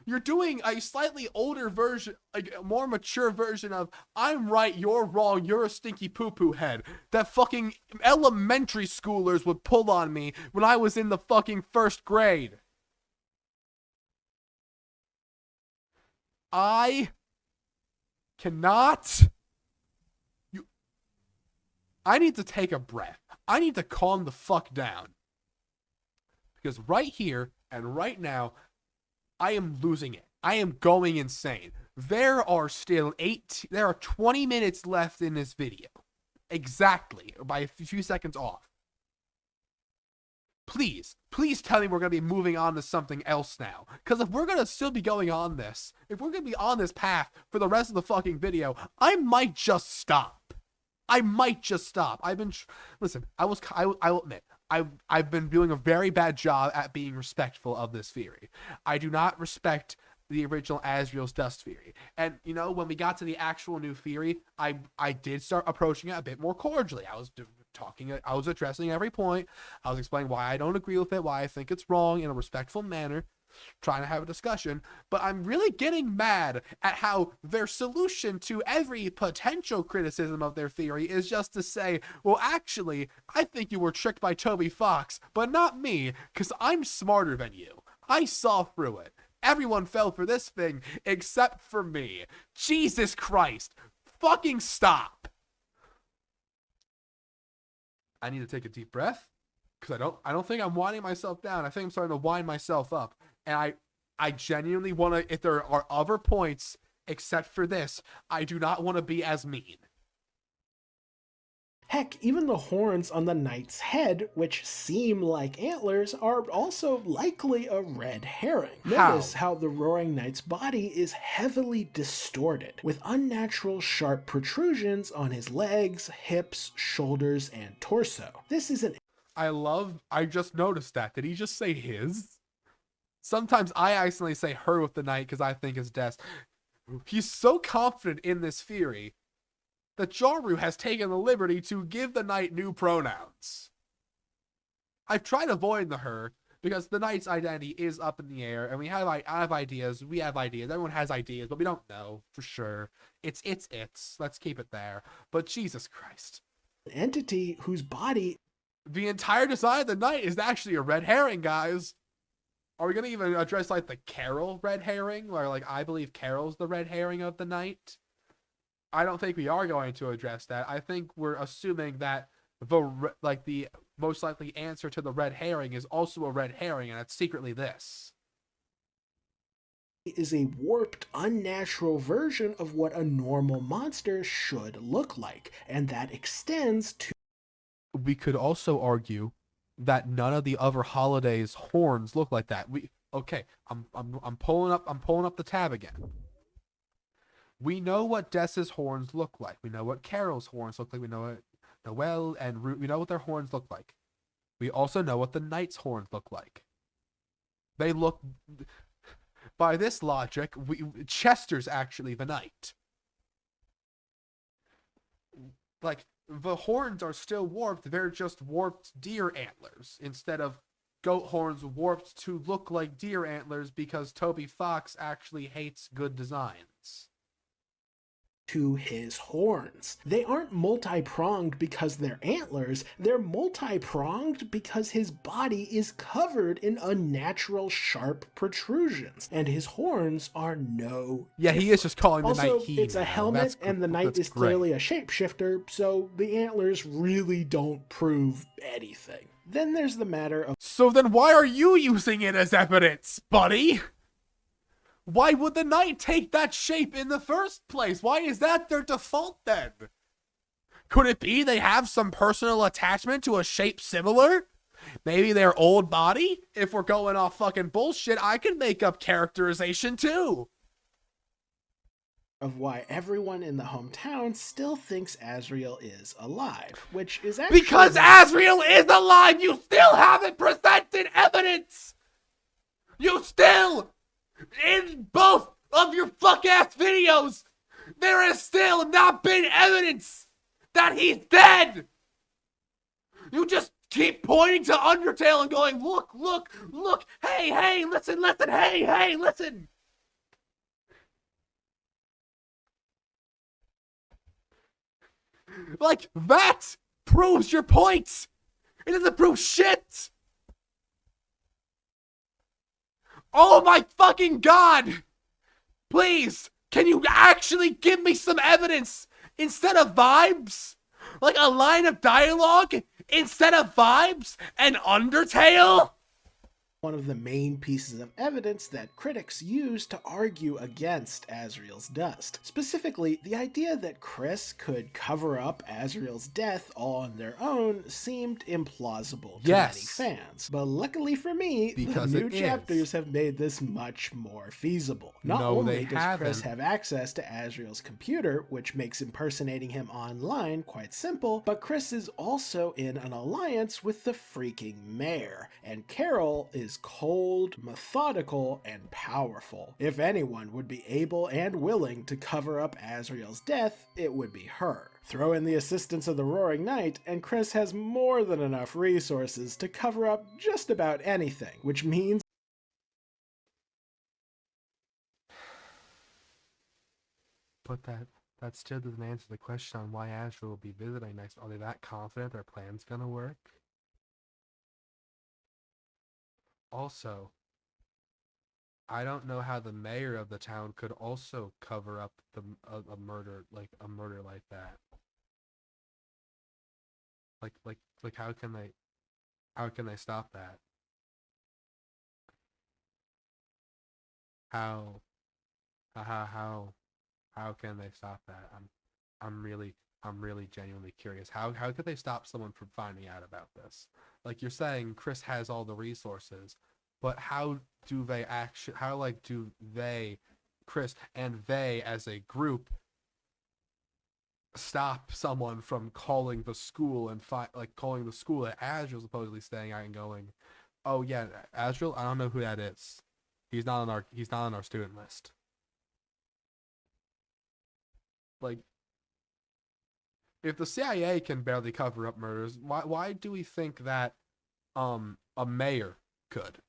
you're doing a slightly older version, like a more mature version of, I'm right, you're wrong, you're a stinky poo-poo head, that fucking elementary schoolers would pull on me when I was in the fucking first grade. I cannot. I need to take a breath. I need to calm the fuck down. Because right here and right now, I am losing it. I am going insane. There are 20 minutes left in this video. Exactly. By a few seconds off. Please tell me we're going to be moving on to something else now. Because if we're going to still be going on this, if we're going to be on this path for the rest of the fucking video, I might just stop. Listen, I will admit, I've been doing a very bad job at being respectful of this theory. I do not respect the original Asriel's Dust theory. And, you know, when we got to the actual new theory, I did start approaching it a bit more cordially. I was addressing every point. I was explaining why I don't agree with it, why I think it's wrong in a respectful manner, trying to have a discussion. But I'm really getting mad at how their solution to every potential criticism of their theory is just to say, well, actually, I think you were tricked by Toby Fox, but not me, because I'm smarter than you. I saw through it. Everyone fell for this thing except for me. Jesus Christ. Fucking stop. I need to take a deep breath because I don't think I'm winding myself down. I think I'm starting to wind myself up. And I genuinely want to, if there are other points except for this, I do not want to be as mean. Heck, even the horns on the knight's head, which seem like antlers, are also likely a red herring. Notice how the roaring knight's body is heavily distorted, with unnatural sharp protrusions on his legs, hips, shoulders, and torso. This is an... I just noticed that. Did he just say his? Sometimes I accidentally say her with the knight because I think it's Des. He's so confident in this theory that Jaru has taken the liberty to give the knight new pronouns. I've tried avoiding the her because the knight's identity is up in the air, and I have ideas. We have ideas. Everyone has ideas, but we don't know for sure. It's. Let's keep it there. But Jesus Christ. Entity whose body... The entire design of the knight is actually a red herring, guys. Are we going to even address, like, the Carol red herring? Where, like, I believe Carol's the red herring of the knight? I don't think we are going to address that. I think we're assuming that the most likely answer to the red herring is also a red herring, and it's secretly this. Is a warped, unnatural version of what a normal monster should look like, and that extends to... We could also argue that none of the other holidays' horns look like that. I'm pulling up the tab again. We know what Dessa's horns look like. We know what Carol's horns look like. We know what Noelle and Root, we know what their horns look like. We also know what the knight's horns look like. They look, by this logic, Chester's actually the knight. Like, the horns are still warped. They're just warped deer antlers instead of goat horns warped to look like deer antlers because Toby Fox actually hates good designs. To his horns. They aren't multi-pronged because they're antlers, they're multi-pronged because his body is covered in unnatural sharp protrusions, and his horns are no Yeah, he is just calling the also, knight he. It's a helmet, and the knight is clearly a shapeshifter, so the antlers really don't prove anything. Then there's the matter of So then why are you using it as evidence, buddy? Why would the knight take that shape in the first place? Why is that their default then? Could it be they have some personal attachment to a shape similar? Maybe their old body? If we're going off fucking bullshit, I can make up characterization too. why everyone in the hometown still thinks Asriel is alive, which is actually... Because Asriel is alive, you still haven't presented evidence! You still, in both of your fuck-ass videos, there has still not been evidence that he's dead! You just keep pointing to Undertale and going, look, look, look, hey, listen, hey, listen! Like, that proves your point! It doesn't prove shit! Oh my fucking god! Please, can you actually give me some evidence instead of vibes? Like a line of dialogue instead of vibes and Undertale? One of the main pieces of evidence that critics use to argue against Asriel's dust. Specifically, the idea that Chris could cover up Asriel's death all on their own seemed implausible to many fans. But luckily for me, because the new chapters have made this much more feasible. Not only does Chris have access to Asriel's computer, which makes impersonating him online quite simple, but Chris is also in an alliance with the freaking mayor, and Carol is cold, methodical, and powerful. If anyone would be able and willing to cover up Asriel's death, it would be her. Throw in the assistance of the Roaring Knight, and Chris has more than enough resources to cover up just about anything, which means... But that still doesn't answer the question on why Asriel will be visiting next. Are they that confident their plan's gonna work? Also, I don't know how the mayor of the town could also cover up a murder like that. Like how can they stop that? How can they stop that? I'm really genuinely curious. How could they stop someone from finding out about this? Like you're saying Chris has all the resources, but how do they actually do they, Chris and they as a group, stop someone from calling the school and calling the school that Asriel's supposedly staying at and going, "Oh yeah, Asriel, I don't know who that is. He's not on our student list." Like, if the CIA can barely cover up murders, why do we think that a mayor could?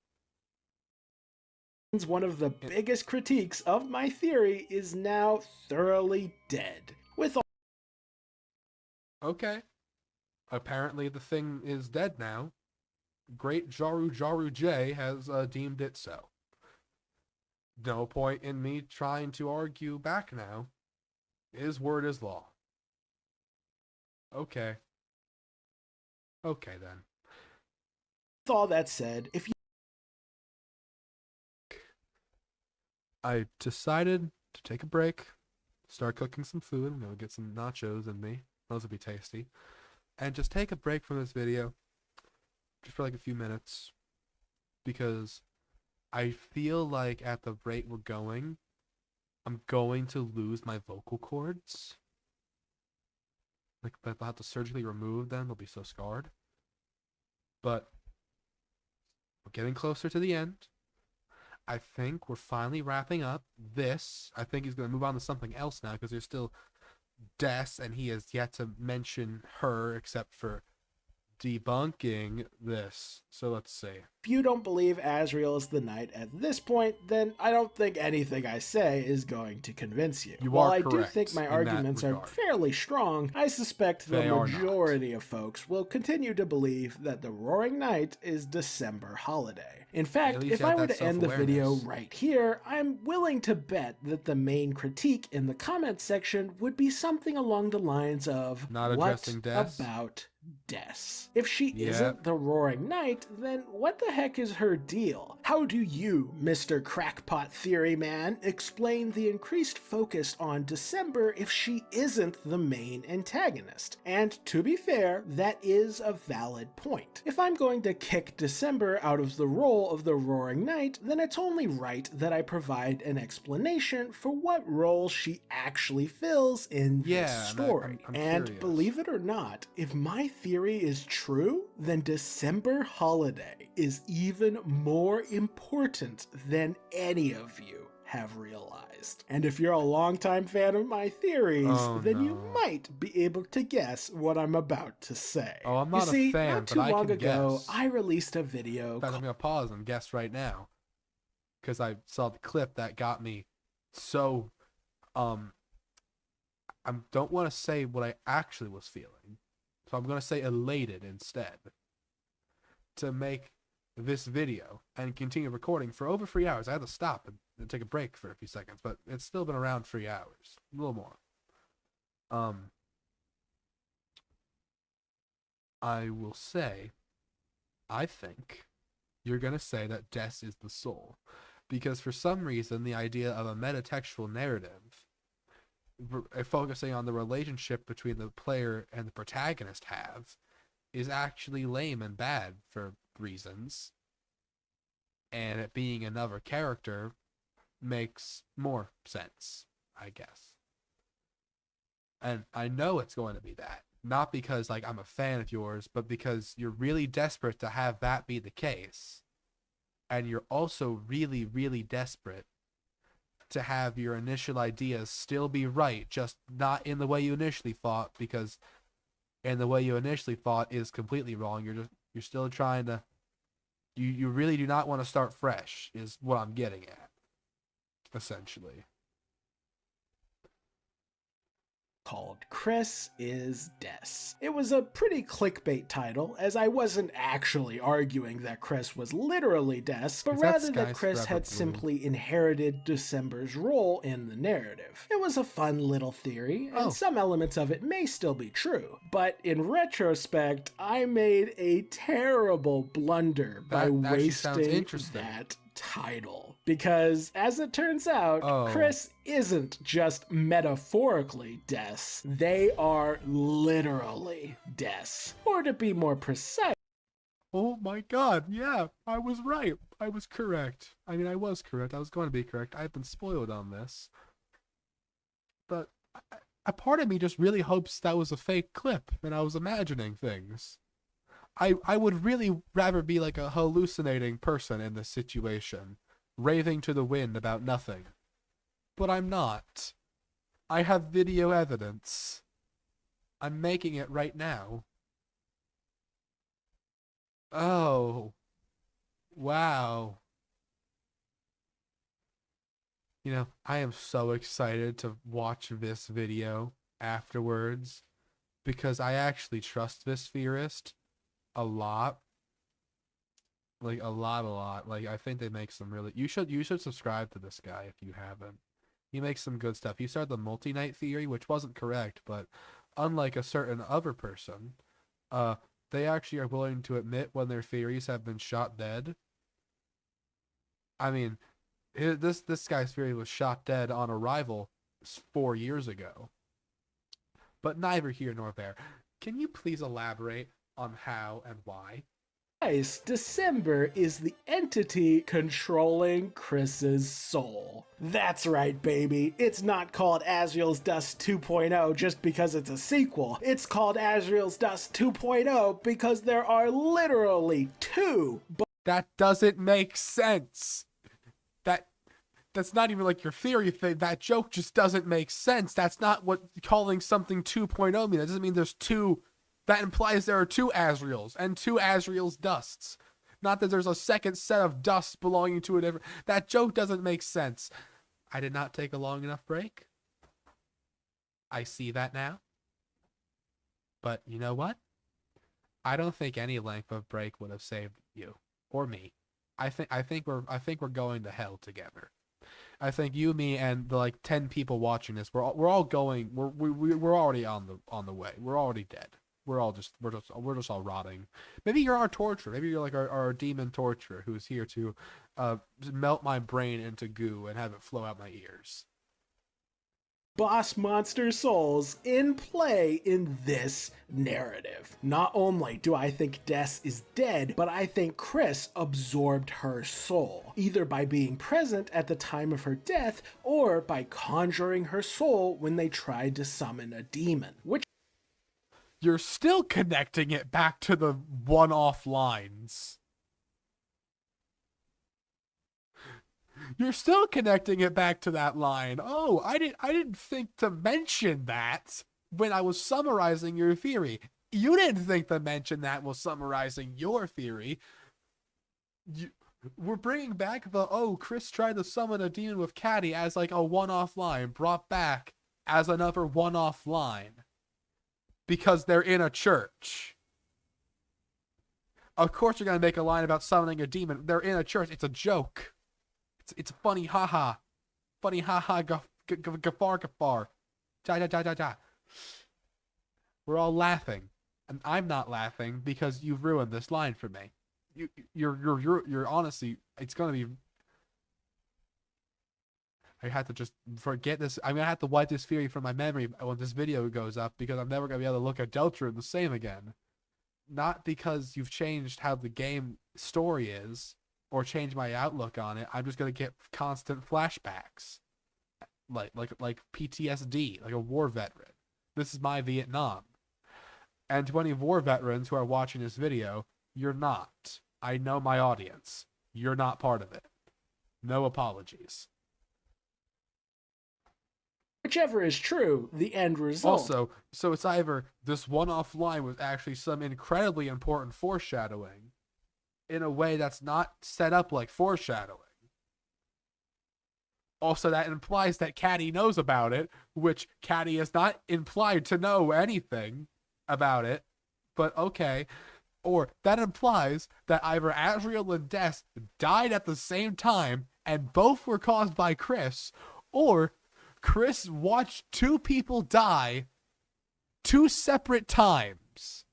One of the biggest critiques of my theory is now thoroughly dead. With all... Okay. Apparently the thing is dead now. Great Jaru J has deemed it so. No point in me trying to argue back now. His word is law. Okay. Okay then. With all that said, if you... I decided to take a break, start cooking some food. I'm gonna get some nachos in me. Those would be tasty. And just take a break from this video, just for like a few minutes, because I feel like at the rate we're going, I'm going to lose my vocal cords. Like, I'll have to surgically remove them. They'll be so scarred. But we're getting closer to the end. I think we're finally wrapping up this. I think he's going to move on to something else now because there's still Des, and he has yet to mention her except for debunking this. So let's see. If you don't believe Asriel is the knight at this point, then I don't think anything I say is going to convince you. While I do think my arguments are fairly strong, I suspect the majority of folks will continue to believe that the Roaring Knight is December holiday. In fact, if I were to end the video right here, I'm willing to bet that the main critique in the comments section would be something along the lines of, not addressing what about Des. If she Yeah. isn't the Roaring Knight, then what the heck is her deal? How do you, Mr. Crackpot Theory Man, explain the increased focus on December if she isn't the main antagonist? And to be fair, that is a valid point. If I'm going to kick December out of the role of the Roaring Knight, then it's only right that I provide an explanation for what role she actually fills in this Yeah, and story. I'm And curious. believe it or not, if my theory is true, then December Holiday is even more important than any of you have realized. And if you're a longtime fan of my theories, Oh then you no. might be able to guess what I'm about to say. Oh, I'm You not a see, fan, not but too I long can ago, guess. I released a video In fact, I'm gonna pause and guess right now because I saw the clip that got me so um I don't want to say what I actually was feeling, so I'm gonna say elated instead to make this video and continue recording for over 3 hours. I had to stop and take a break for a few seconds, but it's still been around 3 hours, a little more. Um, I will say, I think you're gonna say that Des is the soul, because for some reason the idea of a metatextual narrative focusing on the relationship between the player and the protagonist have is actually lame and bad for reasons, and it being another character makes more sense, I guess. And I know it's going to be that. Not because like I'm a fan of yours, but because you're really desperate to have that be the case. And you're also really, really desperate to have your initial ideas still be right, just not in the way you initially thought, because in the way you initially thought is completely wrong. You're still trying to you really do not want to start fresh, is what I'm getting at, essentially. called Chris is Des. It was a pretty clickbait title, as I wasn't actually arguing that Chris was literally Des, but Is that rather that Sky's Chris Forever had Blue? simply inherited December's role in the narrative. It was a fun little theory, and Oh, some elements of it may still be true, but in retrospect, I made a terrible blunder by that actually sounds wasting interesting. that title. Because, as it turns out, Oh, Chris isn't just metaphorically Des, they are literally Des. Or to be more precise, oh my God! Yeah, I was right. I was correct. I mean, I was correct. I was going to be correct. I've been spoiled on this, but a part of me just really hopes that was a fake clip and I was imagining things. I would really rather be like a hallucinating person in this situation, raving to the wind about nothing. But I'm not. I have video evidence. I'm making it right now. Oh, wow. I am so excited to watch this video afterwards because I actually trust this theorist a lot. Like a lot, a lot. Like I think they make some really. You should subscribe to this guy if you haven't. He makes some good stuff. He started the multi-night theory, which wasn't correct, but unlike a certain other person, uh, they actually are willing to admit when their theories have been shot dead. I mean, this guy's theory was shot dead on arrival 4 years ago. But neither here nor there. Can you please elaborate on how and why? December is the entity controlling Chris's soul. That's right, baby. It's not called Asriel's Dust 2.0 just because it's a sequel. It's called Asriel's Dust 2.0 because there are literally two. That doesn't make sense. That that's not even like your theory thing. That joke just doesn't make sense. That's not what calling something 2.0 means. That doesn't mean there's two. That implies there are two Asriels and two Asriel's dusts. Not that there's a second set of dusts belonging to a different. That joke doesn't make sense. I did not take a long enough break. I see that now. But you know what? I don't think any length of break would have saved you or me. I think we're going to hell together. I think you, me, and the like 10 people watching this, we're all going. We're already on the way. We're already dead. we're just all rotting. Maybe you're our torturer. Maybe you're like our demon torturer who's here to melt my brain into goo and have it flow out my ears. Boss monster souls in play in this narrative. Not only do I think Des is dead, but I think Chris absorbed her soul, either by being present at the time of her death or by conjuring her soul when they tried to summon a demon. Which You're still connecting it back to the one-off lines. You're still connecting it back to that line. Oh, I didn't think to mention that when I was summarizing your theory. You didn't think to mention that while summarizing your theory. We're bringing back the Chris tried to summon a demon with Caddy as like a one-off line brought back as another one-off line because they're in a church. Of course you're gonna make a line about summoning a demon. They're in a church. It's a joke. It's funny, haha. Funny, haha, gafar, gafar. Ja, ja, ja, ja, ja. We're all laughing. And I'm not laughing because you've ruined this line for me. You're honestly, it's gonna be. I have to just forget this. I'm gonna have to wipe this theory from my memory when this video goes up because I'm never gonna be able to look at Delta the same again. Not because you've changed how the game story is or changed my outlook on it. I'm just gonna get constant flashbacks, like PTSD, like a war veteran. This is my Vietnam. And to any war veterans who are watching this video, you're not. I know my audience. You're not part of it. No apologies. whichever is true, the end result. Also, so it's either this one-off line was actually some incredibly important foreshadowing in a way that's not set up like foreshadowing. Also, that implies that Caddy knows about it, which Caddy is not implied to know anything about it, but okay. Or that implies that either Asriel and Des died at the same time and both were caused by Chris, or Chris watched two people die two separate times.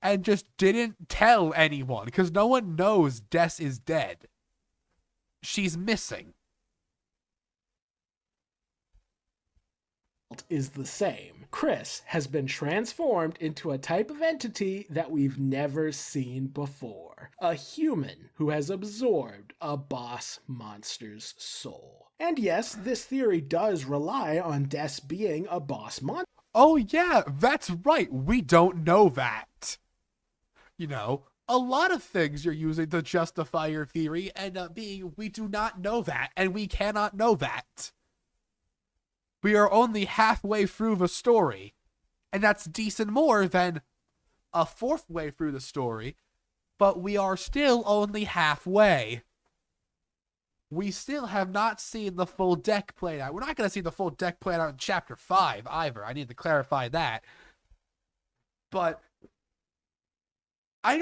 And just didn't tell anyone because no one knows Des is dead. She's missing. Is the same. Chris has been transformed into a type of entity that we've never seen before. A human who has absorbed a boss monster's soul. And yes, this theory does rely on Des being a boss monster. Oh yeah, that's right. We don't know that. You know, a lot of things you're using to justify your theory end up being we do not know that, and we cannot know that. We are only halfway through the story, and that's decent more than a fourth way through the story, but we are still only halfway. We still have not seen the full deck played out. We're not going to see the full deck played out in Chapter 5 either. I need to clarify that. But I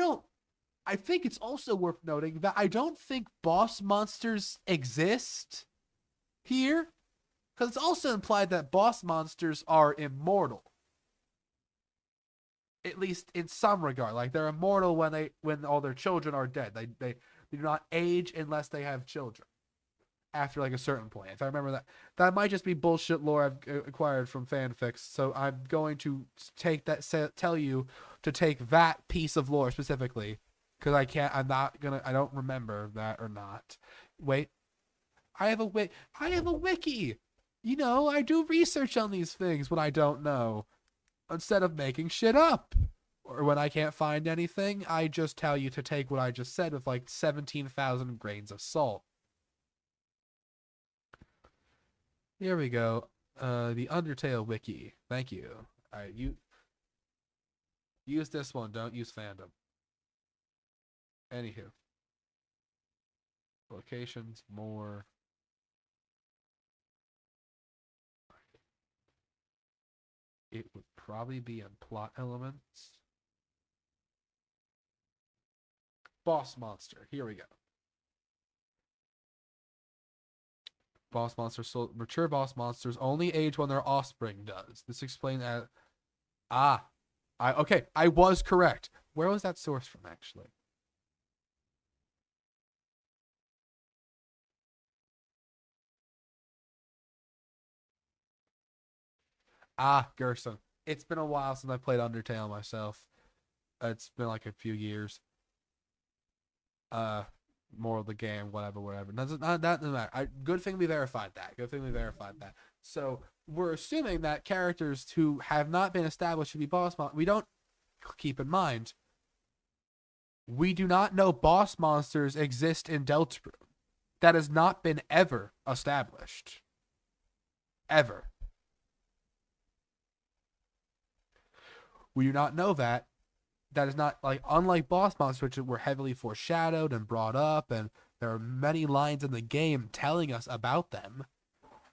think it's also worth noting that I don't think boss monsters exist here. Because it's also implied that boss monsters are immortal. At least in some regard. Like they're immortal when all their children are dead. They do not age unless they have children. After like a certain point. If I remember that. That might just be bullshit lore I've acquired from fanfics. So I'm going to tell you to take that piece of lore specifically. Because I don't remember that or not. Wait. I have a wiki. You know, I do research on these things when I don't know, instead of making shit up. Or when I can't find anything, I just tell you to take what I just said with like 17,000 grains of salt. Here we go. The Undertale wiki. Thank you. Alright, you use this one, don't use fandom. Anywho. Locations, more. It would probably be in plot elements. Boss monster. Here we go. Mature boss monsters only age when their offspring does. This explains that. Okay, I was correct. Where was that source from, actually? Gerson. It's been a while since I played Undertale myself. It's been like a few years. Uh, More of the game, whatever. That doesn't matter. Good thing we verified that. Good thing we verified that. So we're assuming that characters who have not been established to be boss monsters, we don't keep in mind. We do not know boss monsters exist in Deltarune. That has not been ever established. Ever. We do not know that. That is not like unlike boss monsters, which were heavily foreshadowed and brought up, and there are many lines in the game telling us about them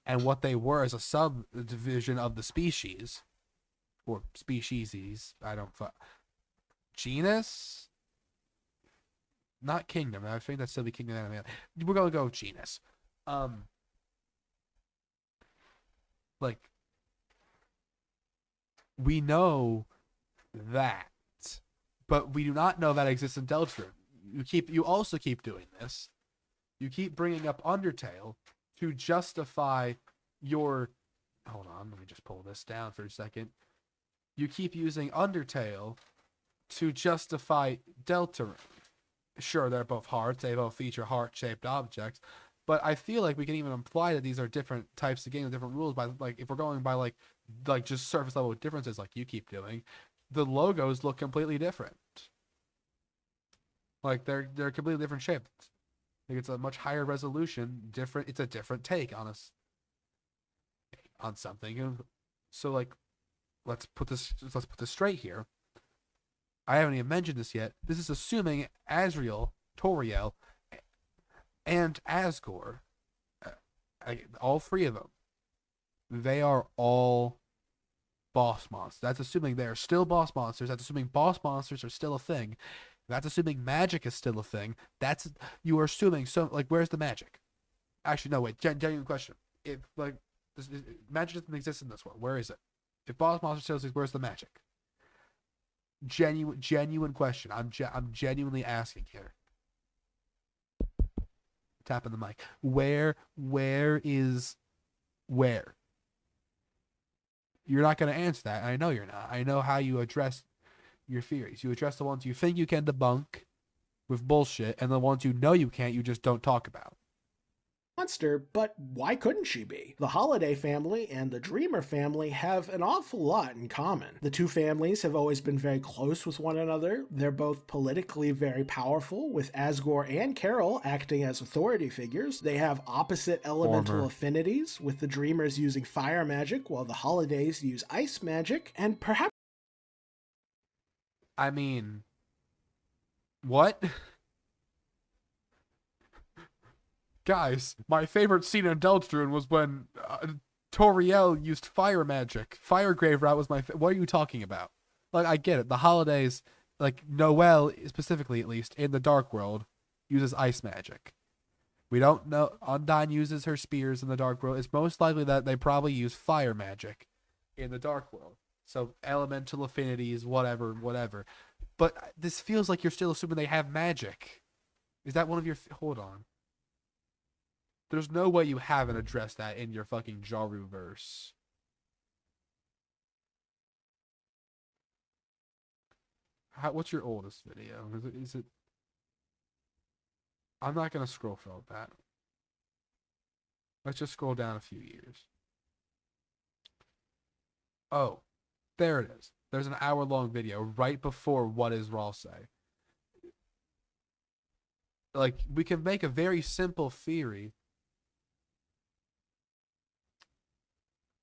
and what they were as a subdivision of the species or speciesies. I don't genus, not kingdom. I think that's still be kingdom anime. We're gonna go genus. Um, like we know that, but we do not know that exists in Deltarune. You also keep doing this. You keep bringing up Undertale to justify your. Hold on, let me just pull this down for a second. You keep using Undertale to justify Deltarune. Sure, they're both hearts. They both feature heart-shaped objects, but I feel like we can even imply that these are different types of games, different rules. By like, if we're going by like just surface level differences, like you keep doing, the logos look completely different. Like they're completely different shapes. Like it's a much higher resolution, different. It's a different take on something. So like, let's put this straight here. I haven't even mentioned this yet. This is assuming Asriel, Toriel, and Asgore, all three of them, they are all boss monsters. That's assuming they are still boss monsters. That's assuming boss monsters are still a thing. That's assuming magic is still a thing. You are assuming where's the magic? Actually, no, wait. Genuine question. If magic doesn't exist in this world, where is it? If boss monsters still exist, where's the magic? Genuine question. I'm genuinely asking here. Tapping the mic. Where is where? You're not going to answer that. I know you're not. I know how you address your theories. You address the ones you think you can debunk with bullshit, and the ones you know you can't, you just don't talk about. Monster, but why couldn't she be? The Holiday family and the Dreamer family have an awful lot in common. The two families have always been very close with one another. They're both politically very powerful, with Asgore and Carol acting as authority figures. They have opposite elemental affinities, with the Dreamers using fire magic while the Holidays use ice magic, and perhaps. I mean, what? Guys, my favorite scene in Deltarune was when Toriel used fire magic. Fire Grave Route was what are you talking about? Like, I get it. The holidays, like Noel specifically, at least in the Dark World, uses ice magic. We don't know. Undyne uses her spears in the Dark World. It's most likely that they probably use fire magic in the Dark World. So elemental affinities, whatever. But this feels like you're still assuming they have magic. Is that one of your? Hold on. There's no way you haven't addressed that in your fucking Jaru verse. What's your oldest video? Is it? I'm not gonna scroll through all that. Let's just scroll down a few years. Oh, there it is. There's an hour-long video right before What Is Ralsei. Like, we can make a very simple theory.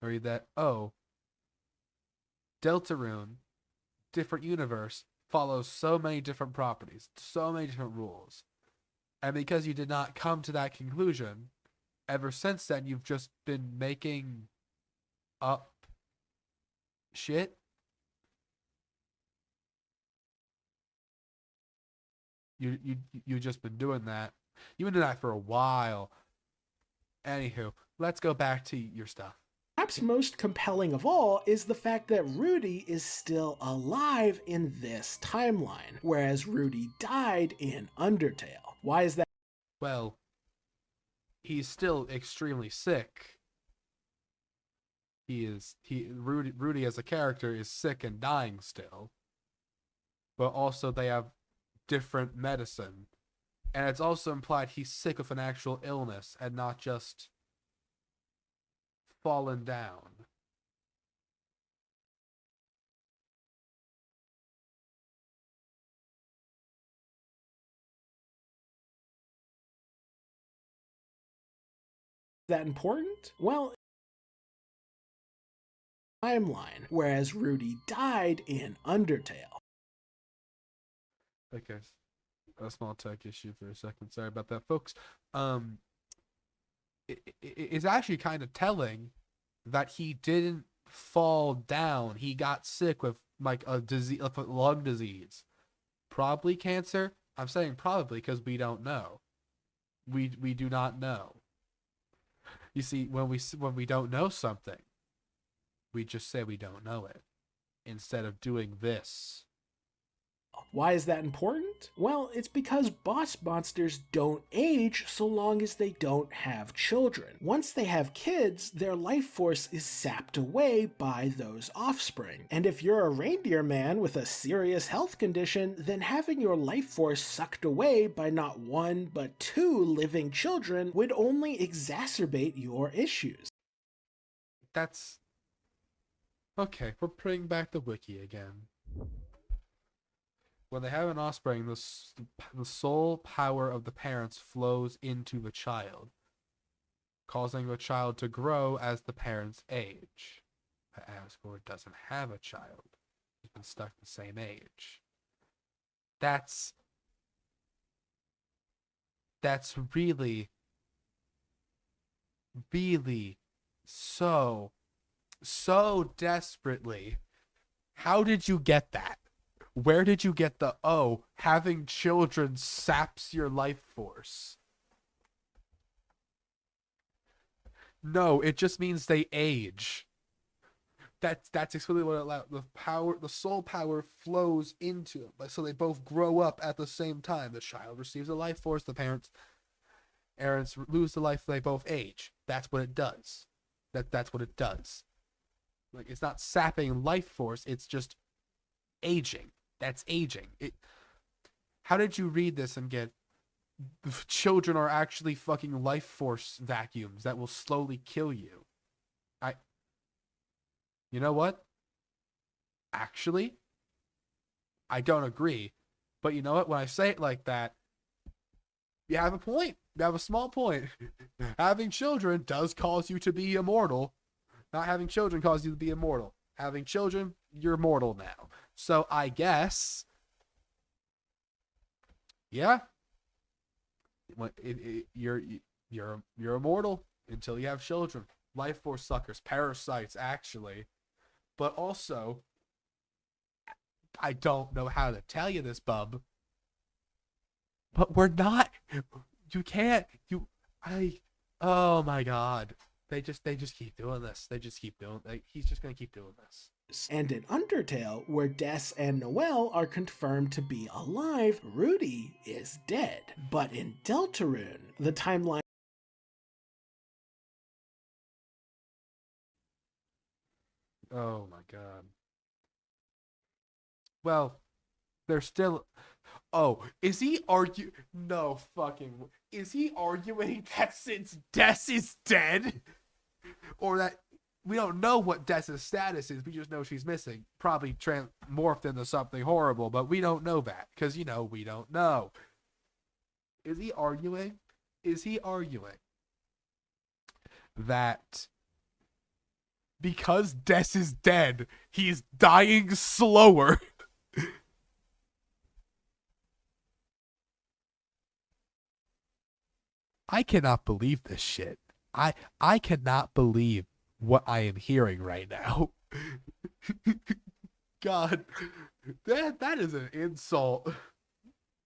Or that, Deltarune, different universe, follows so many different properties, so many different rules. And because you did not come to that conclusion, ever since then, you've just been making up shit. You just been doing that. You've been doing that for a while. Anywho, let's go back to your stuff. Perhaps most compelling of all is the fact that Rudy is still alive in this timeline, whereas Rudy died in Undertale. Why is that? Well, he's still extremely sick. Rudy as a character is sick and dying still. But also they have different medicine. And it's also implied he's sick of an actual illness and not just fallen down. That important? Well, timeline, whereas Rudy died in Undertale. Okay, a small tech issue for a second. Sorry about that, folks. Um, it's actually kind of telling that he didn't fall down. He got sick with like a disease, a lung disease, probably cancer. I'm saying probably because we don't know. We do not know. You see, when we don't know something, we just say we don't know it instead of doing this. Why is that important? Well, it's because boss monsters don't age so long as they don't have children. Once they have kids, their life force is sapped away by those offspring. And if you're a reindeer man with a serious health condition, then having your life force sucked away by not one but two living children would only exacerbate your issues. That's okay. We're bringing back the wiki again. When they have an offspring, the soul power of the parents flows into the child, causing the child to grow as the parents age. But Asgore doesn't have a child. He's been stuck the same age. That's really, really so desperately. How did you get that? Where did you get the, oh, having children saps your life force? No, it just means they age. That's exactly what it allows. The soul power flows into them, so they both grow up at the same time. The child receives a life force. The parents lose the life. They both age. That's what it does. That's what it does. Like, it's not sapping life force. It's just aging. That's aging. How did you read this and get children are actually fucking life force vacuums that will slowly kill you? You know what? Actually, I don't agree. But you know what? When I say it like that, you have a point. You have a small point. Having children does cause you to be immortal. Not having children causes you to be immortal. Having children, you're mortal now. So I guess, yeah, you're immortal until you have children. Life force suckers, parasites, actually. But also, I don't know how to tell you this, bub. But we're not. You can't. Oh my god. They just keep doing this. They just keep doing. He's just gonna keep doing this. And in Undertale, where Des and Noelle are confirmed to be alive, Rudy is dead. But in Deltarune, the timeline. Oh my god. Well, they're still. Oh, is he argue? No fucking. Is he arguing that since Des is dead, or that we don't know what Des' status is? We just know she's missing. Probably morphed into something horrible, but we don't know that because we don't know. Is he arguing? Is he arguing that because Des is dead, he's dying slower? I cannot believe this shit. I cannot believe what I am hearing right now. God, that is an insult.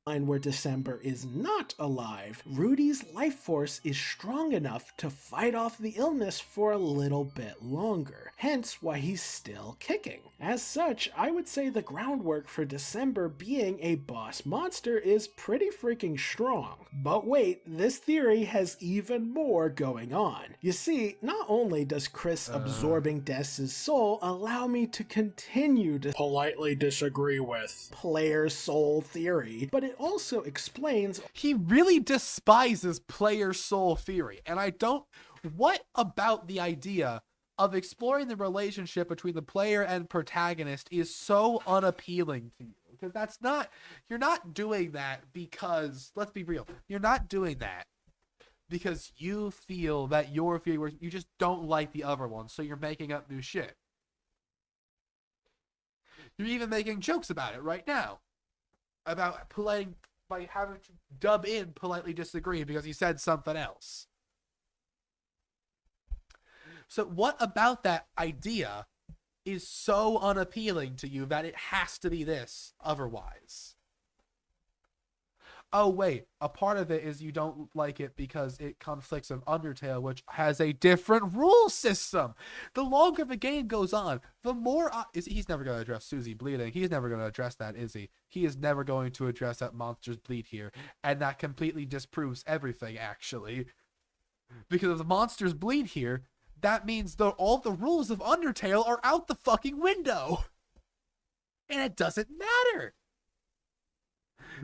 where December is not alive, Rudy's life force is strong enough to fight off the illness for a little bit longer, hence why he's still kicking. As such, I would say the groundwork for December being a boss monster is pretty freaking strong. But wait, this theory has even more going on. You see, not only does Chris absorbing Des' soul allow me to continue to politely disagree with player soul theory, but it also explains. He really despises player soul theory, and I don't. What about the idea of exploring the relationship between the player and protagonist is so unappealing to you? Because that's not. You're not doing that because. Let's be real. You're not doing that because you feel that your theory, you just don't like the other one, so you're making up new shit. You're even making jokes about it right now. About by having to dub in politely disagree because he said something else. So what about that idea is so unappealing to you that it has to be this otherwise? Oh wait, a part of it is you don't like it because it conflicts with Undertale, which has a different rule system. The longer the game goes on, the more he's never going to address Susie bleeding. He's never going to address that, is he? He is never going to address that monsters bleed here, and that completely disproves everything actually. Because if the monsters bleed here, that means all the rules of Undertale are out the fucking window, and it doesn't matter.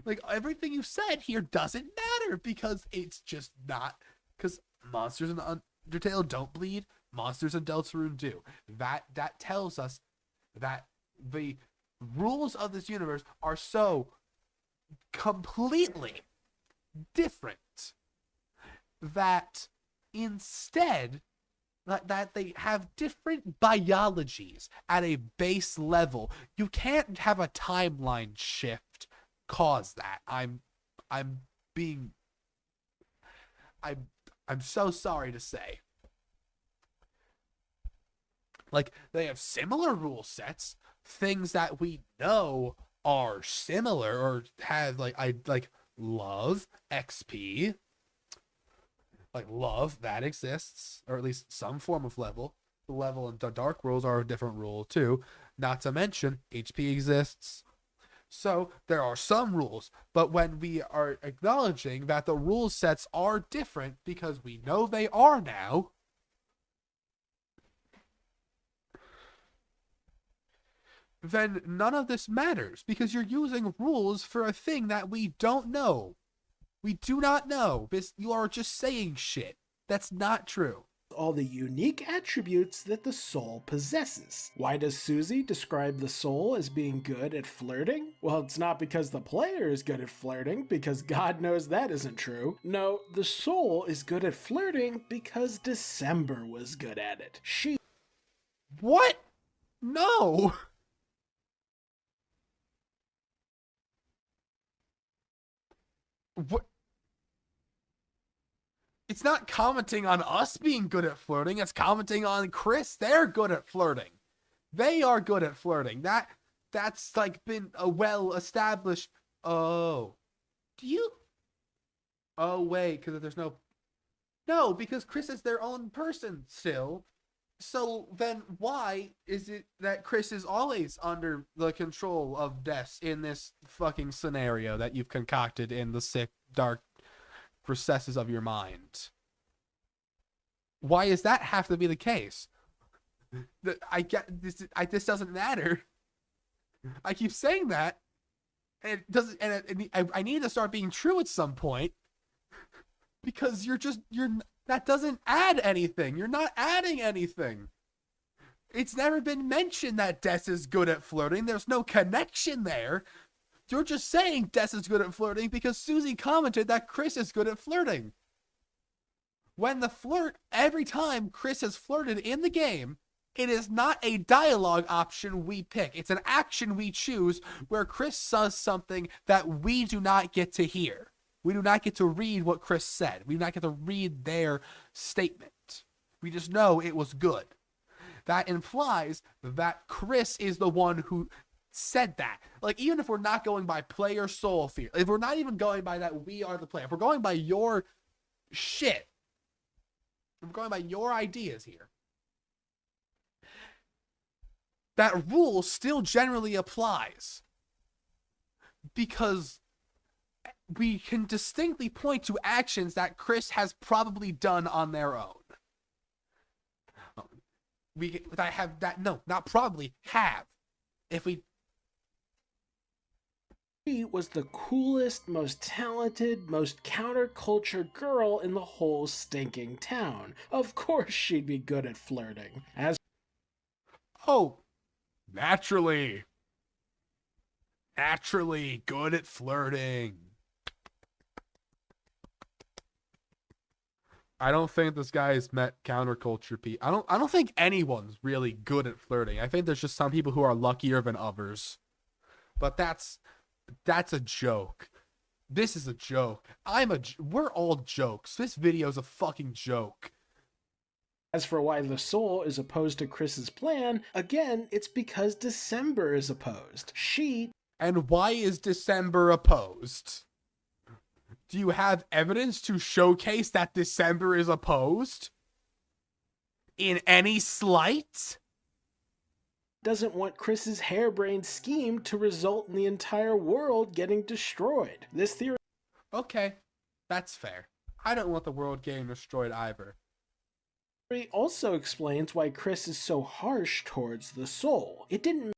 Like, everything you said here doesn't matter because it's just not. Because monsters in Undertale don't bleed, monsters in Deltarune do. That tells us that the rules of this universe are so completely different that instead that they have different biologies at a base level. You can't have a timeline shift cause that. I'm so sorry to say. Like, they have similar rule sets, things that we know are similar or have like love, XP, like love that exists, or at least some form of level. The level in the Dark Rules are a different rule too. Not to mention HP exists. So there are some rules, but when we are acknowledging that the rule sets are different because we know they are now, then none of this matters because you're using rules for a thing that we don't know. We do not know. You are just saying shit. That's not true. All the unique attributes that the soul possesses. Why does Susie describe the soul as being good at flirting? Well, it's not because the player is good at flirting, because God knows that isn't true. No, the soul is good at flirting because December was good at it. What? No. What? It's not commenting on us being good at flirting. It's commenting on Chris. They're good at flirting. They are good at flirting. That's like been a well established. Oh, do you? Oh wait, because there's no, because Chris is their own person still. So then why is it that Chris is always under the control of Des in this fucking scenario that you've concocted in the sick, dark recesses of your mind? Why does that have to be the case? I get this. This doesn't matter. I keep saying that, and it doesn't. I need to start being true at some point because you're that doesn't add anything. You're not adding anything. It's never been mentioned that Des is good at flirting. There's no connection there. You're just saying Des is good at flirting because Susie commented that Chris is good at flirting. When the flirt, every time Chris has flirted in the game, it is not a dialogue option we pick. It's an action we choose where Chris says something that we do not get to hear. We do not get to read what Chris said. We do not get to read their statement. We just know it was good. That implies that Chris is the one who said that. Like, even if we're not going by player soul fear, if we're not even going by that we are the player, if we're going by your shit, if we're going by your ideas here, that rule still generally applies. Because we can distinctly point to actions that Chris has probably done on their own. I have that, no, not probably, have. If we She was the coolest, most talented, most counterculture girl in the whole stinking town. Of course she'd be good at flirting. Oh, naturally good at flirting. I don't think this guy's met counterculture people. I don't think anyone's really good at flirting. I think there's just some people who are luckier than others. But that's a joke. This is a joke. We're all jokes. This video's a fucking joke. As for why the soul is opposed to Chris's plan, again, it's because December is opposed. And why is December opposed? Do you have evidence to showcase that December is opposed? In any slight? Doesn't want Chris's harebrained scheme to result in the entire world getting destroyed. This theory Okay, that's fair. I don't want the world getting destroyed either. also explains why Chris is so harsh towards the soul. It didn't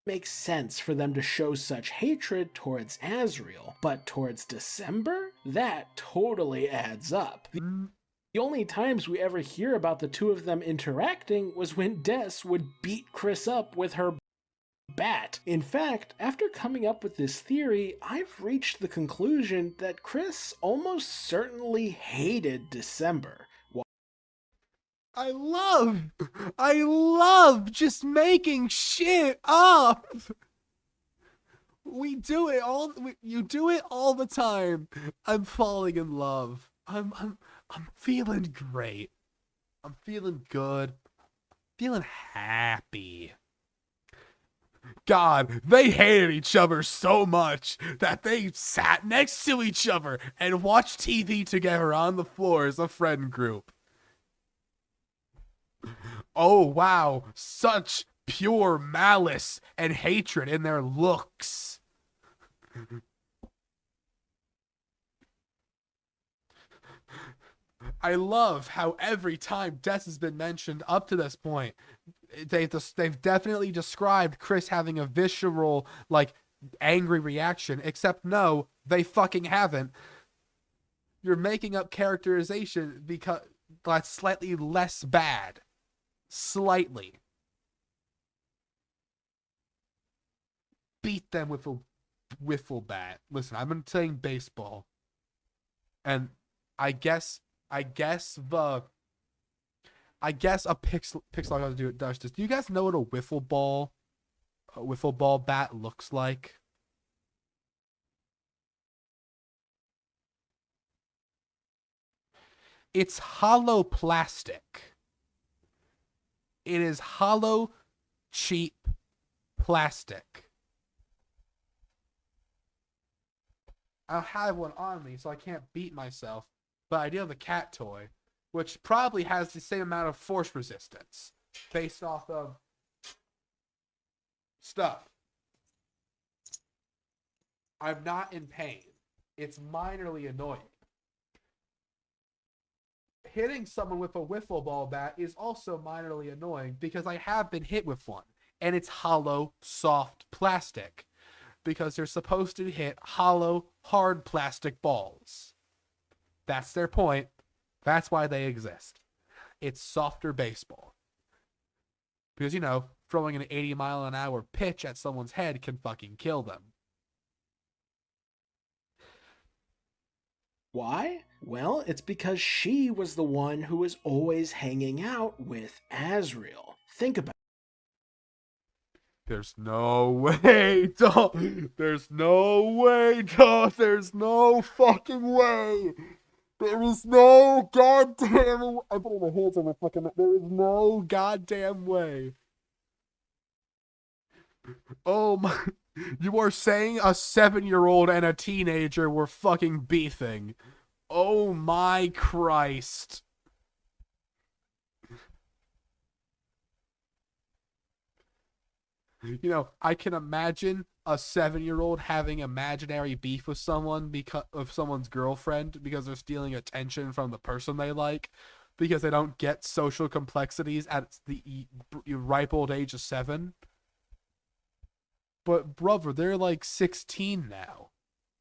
make sense for them to show such hatred towards Asriel, but towards December? That totally adds up. The only times we ever hear about the two of them interacting was when Des would beat Chris up with her bat. In fact, after coming up with this theory, I've reached the conclusion that Chris almost certainly hated December. I love just making shit up. You do it all the time. I'm falling in love. I'm feeling great. I'm feeling good. Feeling happy. God, they hated each other so much that they sat next to each other and watched TV together on the floor as a friend group. Oh, wow. Such pure malice and hatred in their looks. I love how every time Des has been mentioned up to this point, they've definitely described Chris having a visceral, like, angry reaction, except no, they fucking haven't. You're making up characterization because that's slightly less bad. Slightly. Beat them with a wiffle bat. Listen, I've been playing baseball, and I guess a pixel how to do it does this. Do you guys know what a wiffle ball bat looks like? It's hollow plastic. It is hollow, cheap plastic. I don't have one on me, so I can't beat myself. But I do have a cat toy, which probably has the same amount of force resistance based off of stuff. I'm not in pain. It's minorly annoying. Hitting someone with a wiffle ball bat is also minorly annoying because I have been hit with one, and it's hollow, soft plastic because they're supposed to hit hollow, hard plastic balls. That's their point. That's why they exist. It's softer baseball. Because, you know, throwing an 80-mile-an-hour pitch at someone's head can fucking kill them. Why? Well, it's because she was the one who was always hanging out with Asriel. Think about it. There's no way, dog. There's no way, dog. There's no fucking way. There is no goddamn. I'm putting my hands on my fucking. There is no goddamn way. Oh my. You are saying a 7-year-old and a teenager were fucking beefing. Oh my Christ. You know, I can imagine a 7-year-old having imaginary beef with someone because of someone's girlfriend because they're stealing attention from the person they like because they don't get social complexities at the ripe old age of 7. But brother, they're like 16 now.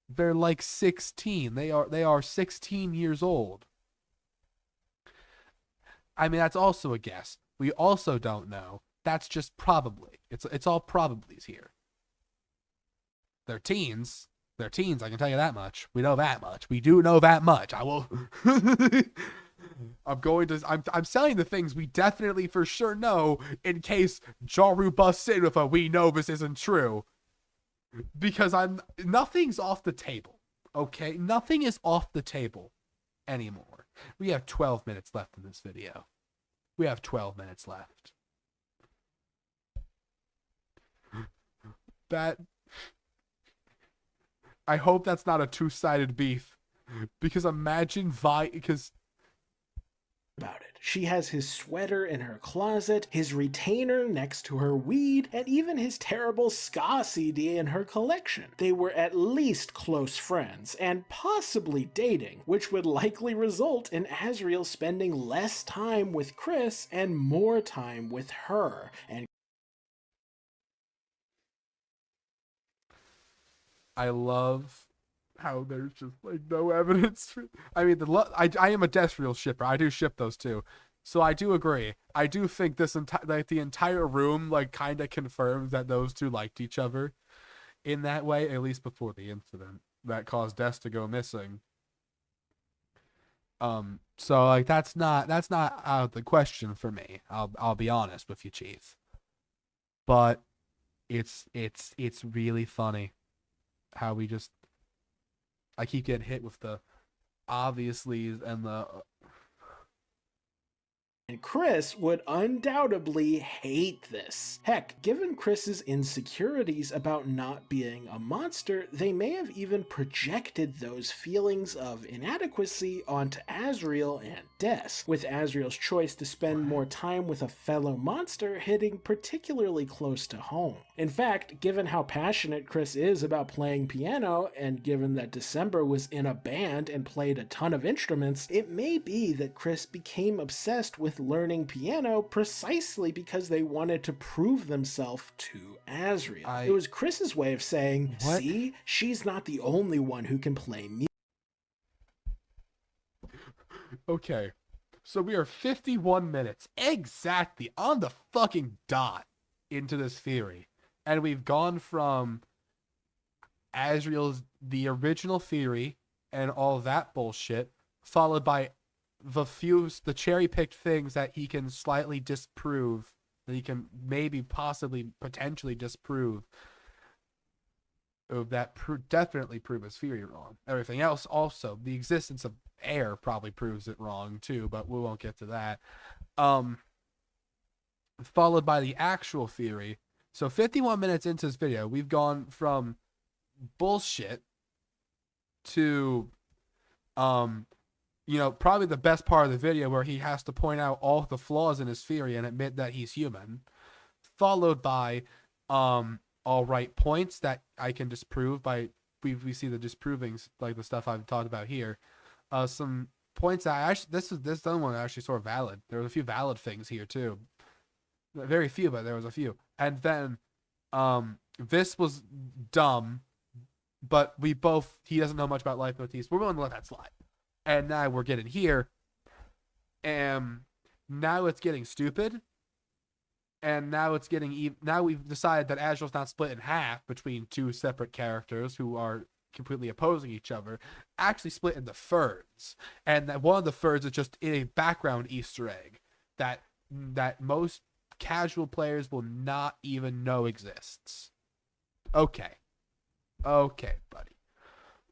They're like 16. They are 16 years old. I mean, that's also a guess. We also don't know. That's just probably. It's all probablys here. They're teens. They're teens. I can tell you that much. We know that much. We do know that much. I will. I'm selling the things we definitely for sure know in case Jaru busts in with a we know this isn't true. Because nothing's off the table. Okay? Nothing is off the table anymore. We have 12 minutes left in this video. We have 12 minutes left. That I hope that's not a two-sided beef. Because imagine because about it. She has his sweater in her closet, his retainer next to her weed, and even his terrible ska CD in her collection. They were at least close friends, and possibly dating, which would likely result in Asriel spending less time with Chris and more time with her. And I love how there's just like no evidence for. I mean, I am a Asriel shipper. I do ship those two, so I do agree. I do think this like the entire room like kind of confirms that those two liked each other in that way, at least before the incident that caused Des to go missing. So like that's not out of the question for me. I'll be honest with you, Chief. But it's really funny how we just I keep getting hit with the obviously and the Chris would undoubtedly hate this. Heck, given Chris's insecurities about not being a monster, they may have even projected those feelings of inadequacy onto Asriel and Des, with Asriel's choice to spend more time with a fellow monster hitting particularly close to home. In fact, given how passionate Chris is about playing piano, and given that December was in a band and played a ton of instruments, it may be that Chris became obsessed with learning piano precisely because they wanted to prove themselves to Asriel. It was Chris's way of saying, what? see, she's not the only one who can play music. Okay. So we are 51 minutes exactly on the fucking dot into this theory. And we've gone from Asriel's the original theory and all that bullshit, followed by the cherry picked things that he can slightly disprove, that he can maybe possibly potentially disprove, that definitely prove his theory wrong. Everything else also, the existence of air probably proves it wrong too, but we won't get to that. Followed by the actual theory. So 51 minutes into this video, we've gone from bullshit to probably the best part of the video where he has to point out all the flaws in his theory and admit that he's human, followed by all right points that I can disprove by we see the disprovings, like the stuff I've talked about here. Some points that I actually this other one actually sort of valid. There was a few valid things here too. Very few, but there was a few. And then this was dumb, but he doesn't know much about life motifs. We're willing to let that slide. And now we're getting here, and now it's getting stupid, and now it's getting now we've decided that Asriel's not split in half between two separate characters who are completely opposing each other, actually split into thirds, and that one of the thirds is just in a background Easter egg that most casual players will not even know exists. Okay, buddy.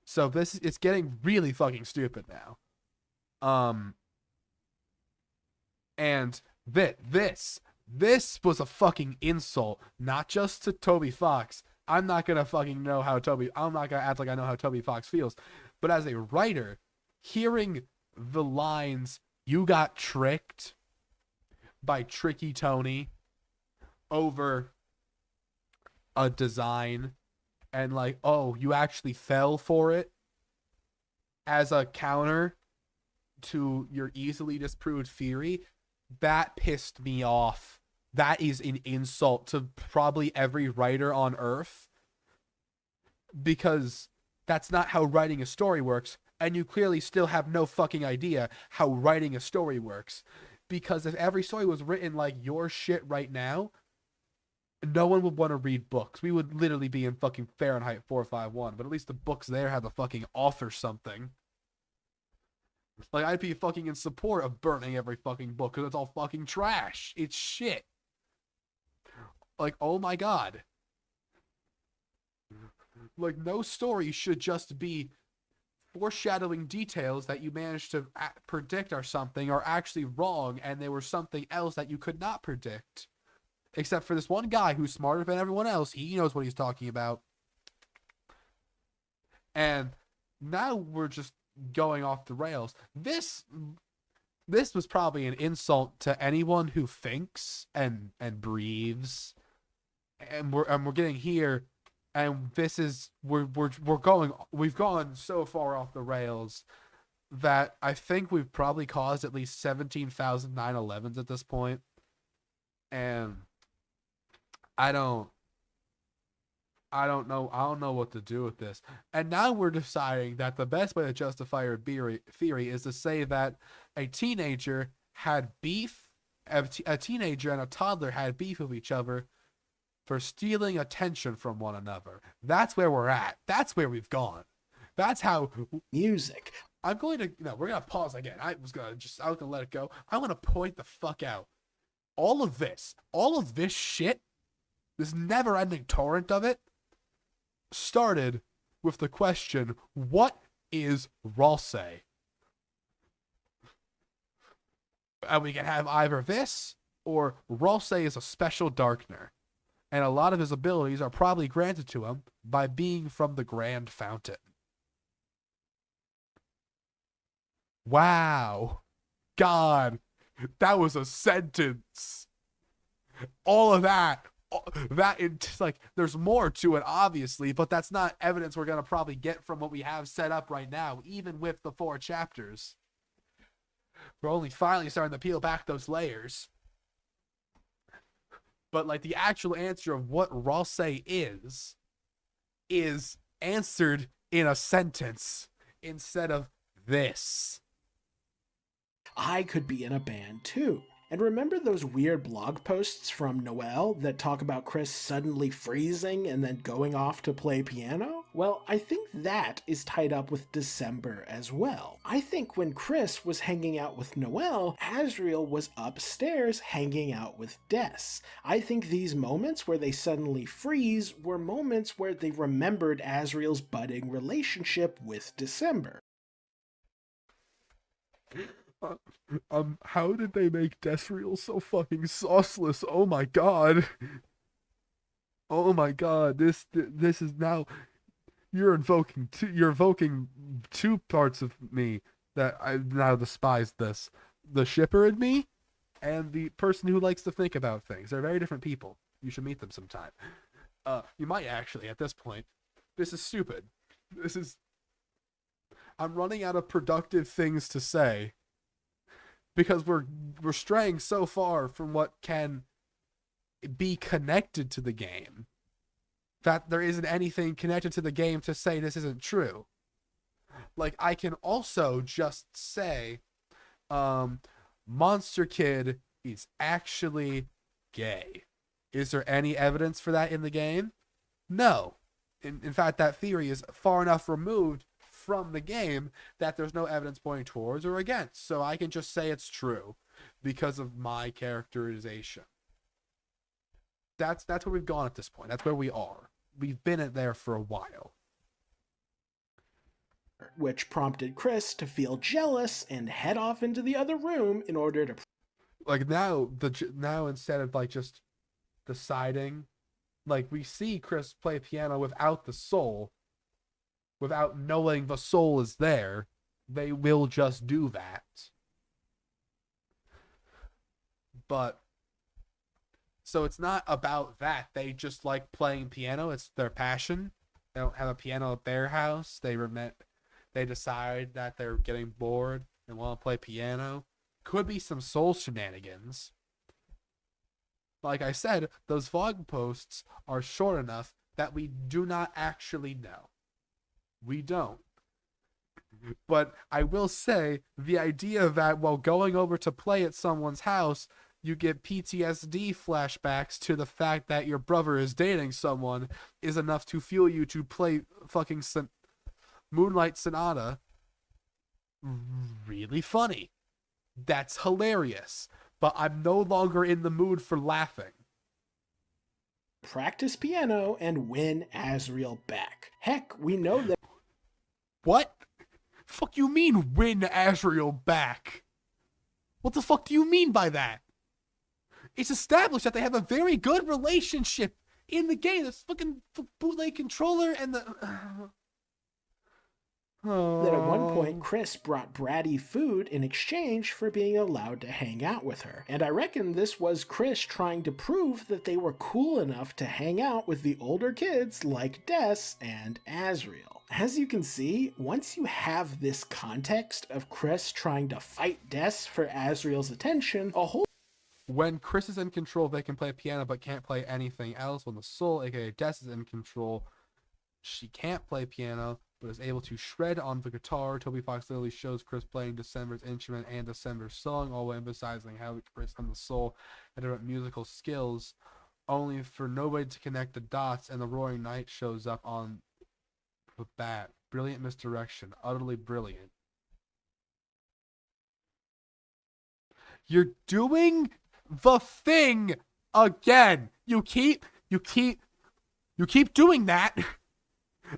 So it's getting really fucking stupid now. And this This was a fucking insult, not just to Toby Fox. I'm not gonna fucking know how Toby. I'm not gonna act like I know how Toby Fox feels, but as a writer, hearing the lines "You got tricked by Tricky Tony" over a design, and like, oh, you actually fell for it as a counter to your easily disproved theory, that pissed me off. That is an insult to probably every writer on earth, because that's not how writing a story works, and you clearly still have no fucking idea how writing a story works. Because if every story was written like your shit right now, no one would want to read books. We would literally be in fucking Fahrenheit 451, but at least the books there have the fucking author something. Like, I'd be fucking in support of burning every fucking book because it's all fucking trash. It's shit. Like, oh my god. Like, no story should just be foreshadowing details that you managed to predict are something are actually wrong, and they were something else that you could not predict. Except for this one guy who's smarter than everyone else. He knows what he's talking about. And now we're just going off the rails. This was probably an insult to anyone who thinks and breathes. And we're getting here, and this is we've gone so far off the rails that I think we've probably caused at least 17,000 9/11s at this point. And I don't know. I don't know what to do with this. And now we're deciding that the best way to justify our theory is to say that a teenager had beef, a teenager and a toddler had beef with each other for stealing attention from one another. That's where we're at. That's where we've gone. That's how music. I'm going to, we're going to pause again. I was going to let it go. I want to point the fuck out. All of this shit, this never ending torrent of it, started with the question, what is Ralsei? And we can have either this or Ralsei is a special darkener, and a lot of his abilities are probably granted to him by being from the Grand Fountain. Wow. God, that was a sentence. All of that it's like, there's more to it, obviously, but that's not evidence we're gonna probably get from what we have set up right now, even with the 4 chapters. We're only finally starting to peel back those layers. But like, the actual answer of what Ralsei is answered in a sentence instead of this. I could be in a band too. And remember those weird blog posts from Noelle that talk about Chris suddenly freezing and then going off to play piano? Well, I think that is tied up with December as well. I think when Chris was hanging out with Noelle, Asriel was upstairs hanging out with Des. I think these moments where they suddenly freeze were moments where they remembered Asriel's budding relationship with December. How did they make Desriel so fucking sauceless? Oh my god. Oh my god. This is now, you're invoking two parts of me that I now despise this. The shipper in me and the person who likes to think about things. They're very different people. You should meet them sometime. You might actually at this point. This is stupid. I'm running out of productive things to say, because we're straying so far from what can be connected to the game that there isn't anything connected to the game to say this isn't true. Like, I can also just say, Monster Kid is actually gay. Is there any evidence for that in the game? No. In fact, that theory is far enough removed from the game that there's no evidence pointing towards or against. So I can just say it's true because of my characterization. That's where we've gone at this point. That's where we are. We've been at there for a while. Which prompted Chris to feel jealous and head off into the other room in order to... Like now instead of like just deciding, like we see Chris play piano without the soul, without knowing the soul is there, they will just do that. But so it's not about that. They just like playing piano. It's their passion. They don't have a piano at their house. They decide that they're getting bored and want to play piano. Could be some soul shenanigans. Like I said, those vlog posts are short enough that we do not actually know. We don't. But I will say the idea that while going over to play at someone's house, you get PTSD flashbacks to the fact that your brother is dating someone is enough to fuel you to play fucking Moonlight Sonata. Really funny. That's hilarious. But I'm no longer in the mood for laughing. Practice piano and win Asriel back. Heck, we know that What? Fuck you mean win Asriel back? What the fuck do you mean by that? It's established that they have a very good relationship in the game. This fucking bootleg controller and the. at one point Oh. Chris brought Bratty food in exchange for being allowed to hang out with her. And I reckon this was Chris trying to prove that they were cool enough to hang out with the older kids like Des and Asriel. As you can see, once you have this context of Chris trying to fight Des for Asriel's attention, a whole When Chris is in control, they can play piano but can't play anything else. When the soul, aka Des, is in control, she can't play piano but is able to shred on the guitar. Toby Fox literally shows Chris playing December's instrument and December's song, all while emphasizing how Chris and the soul had different musical skills, only for nobody to connect the dots, and the Roaring Knight shows up on the bat. Brilliant misdirection. Utterly brilliant. You're doing the thing again. You keep doing that.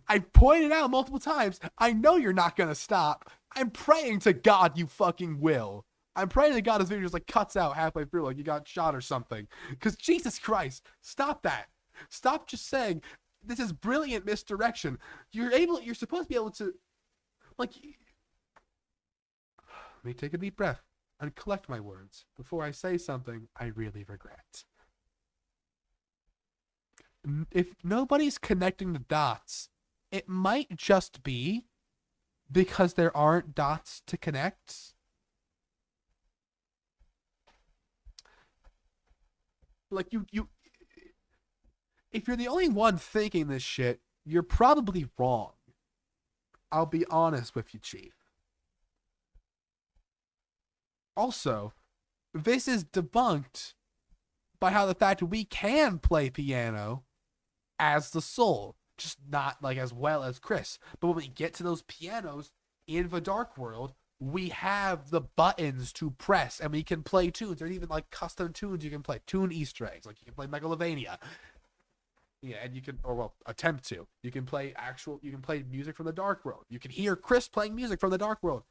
I pointed out multiple times. I know you're not gonna stop. I'm praying to God you fucking will. I'm praying to God this video just like cuts out halfway through, like you got shot or something. Cause Jesus Christ, stop that. Stop just saying this is brilliant misdirection. You're supposed to be able to, like. Let me take a deep breath and collect my words before I say something I really regret. If nobody's connecting the dots, it might just be because there aren't dots to connect. Like you if you're the only one thinking this shit, you're probably wrong. I'll be honest with you, Chief. Also, this is debunked by how the fact we can play piano as the soul, just not like as well as Chris. But when we get to those pianos in the Dark World, we have the buttons to press and we can play tunes. There's even like custom tunes you can play, tune Easter eggs. Like you can play Megalovania. Yeah, and you can, or well, attempt to. You can play music from the Dark World. You can hear Chris playing music from the Dark World.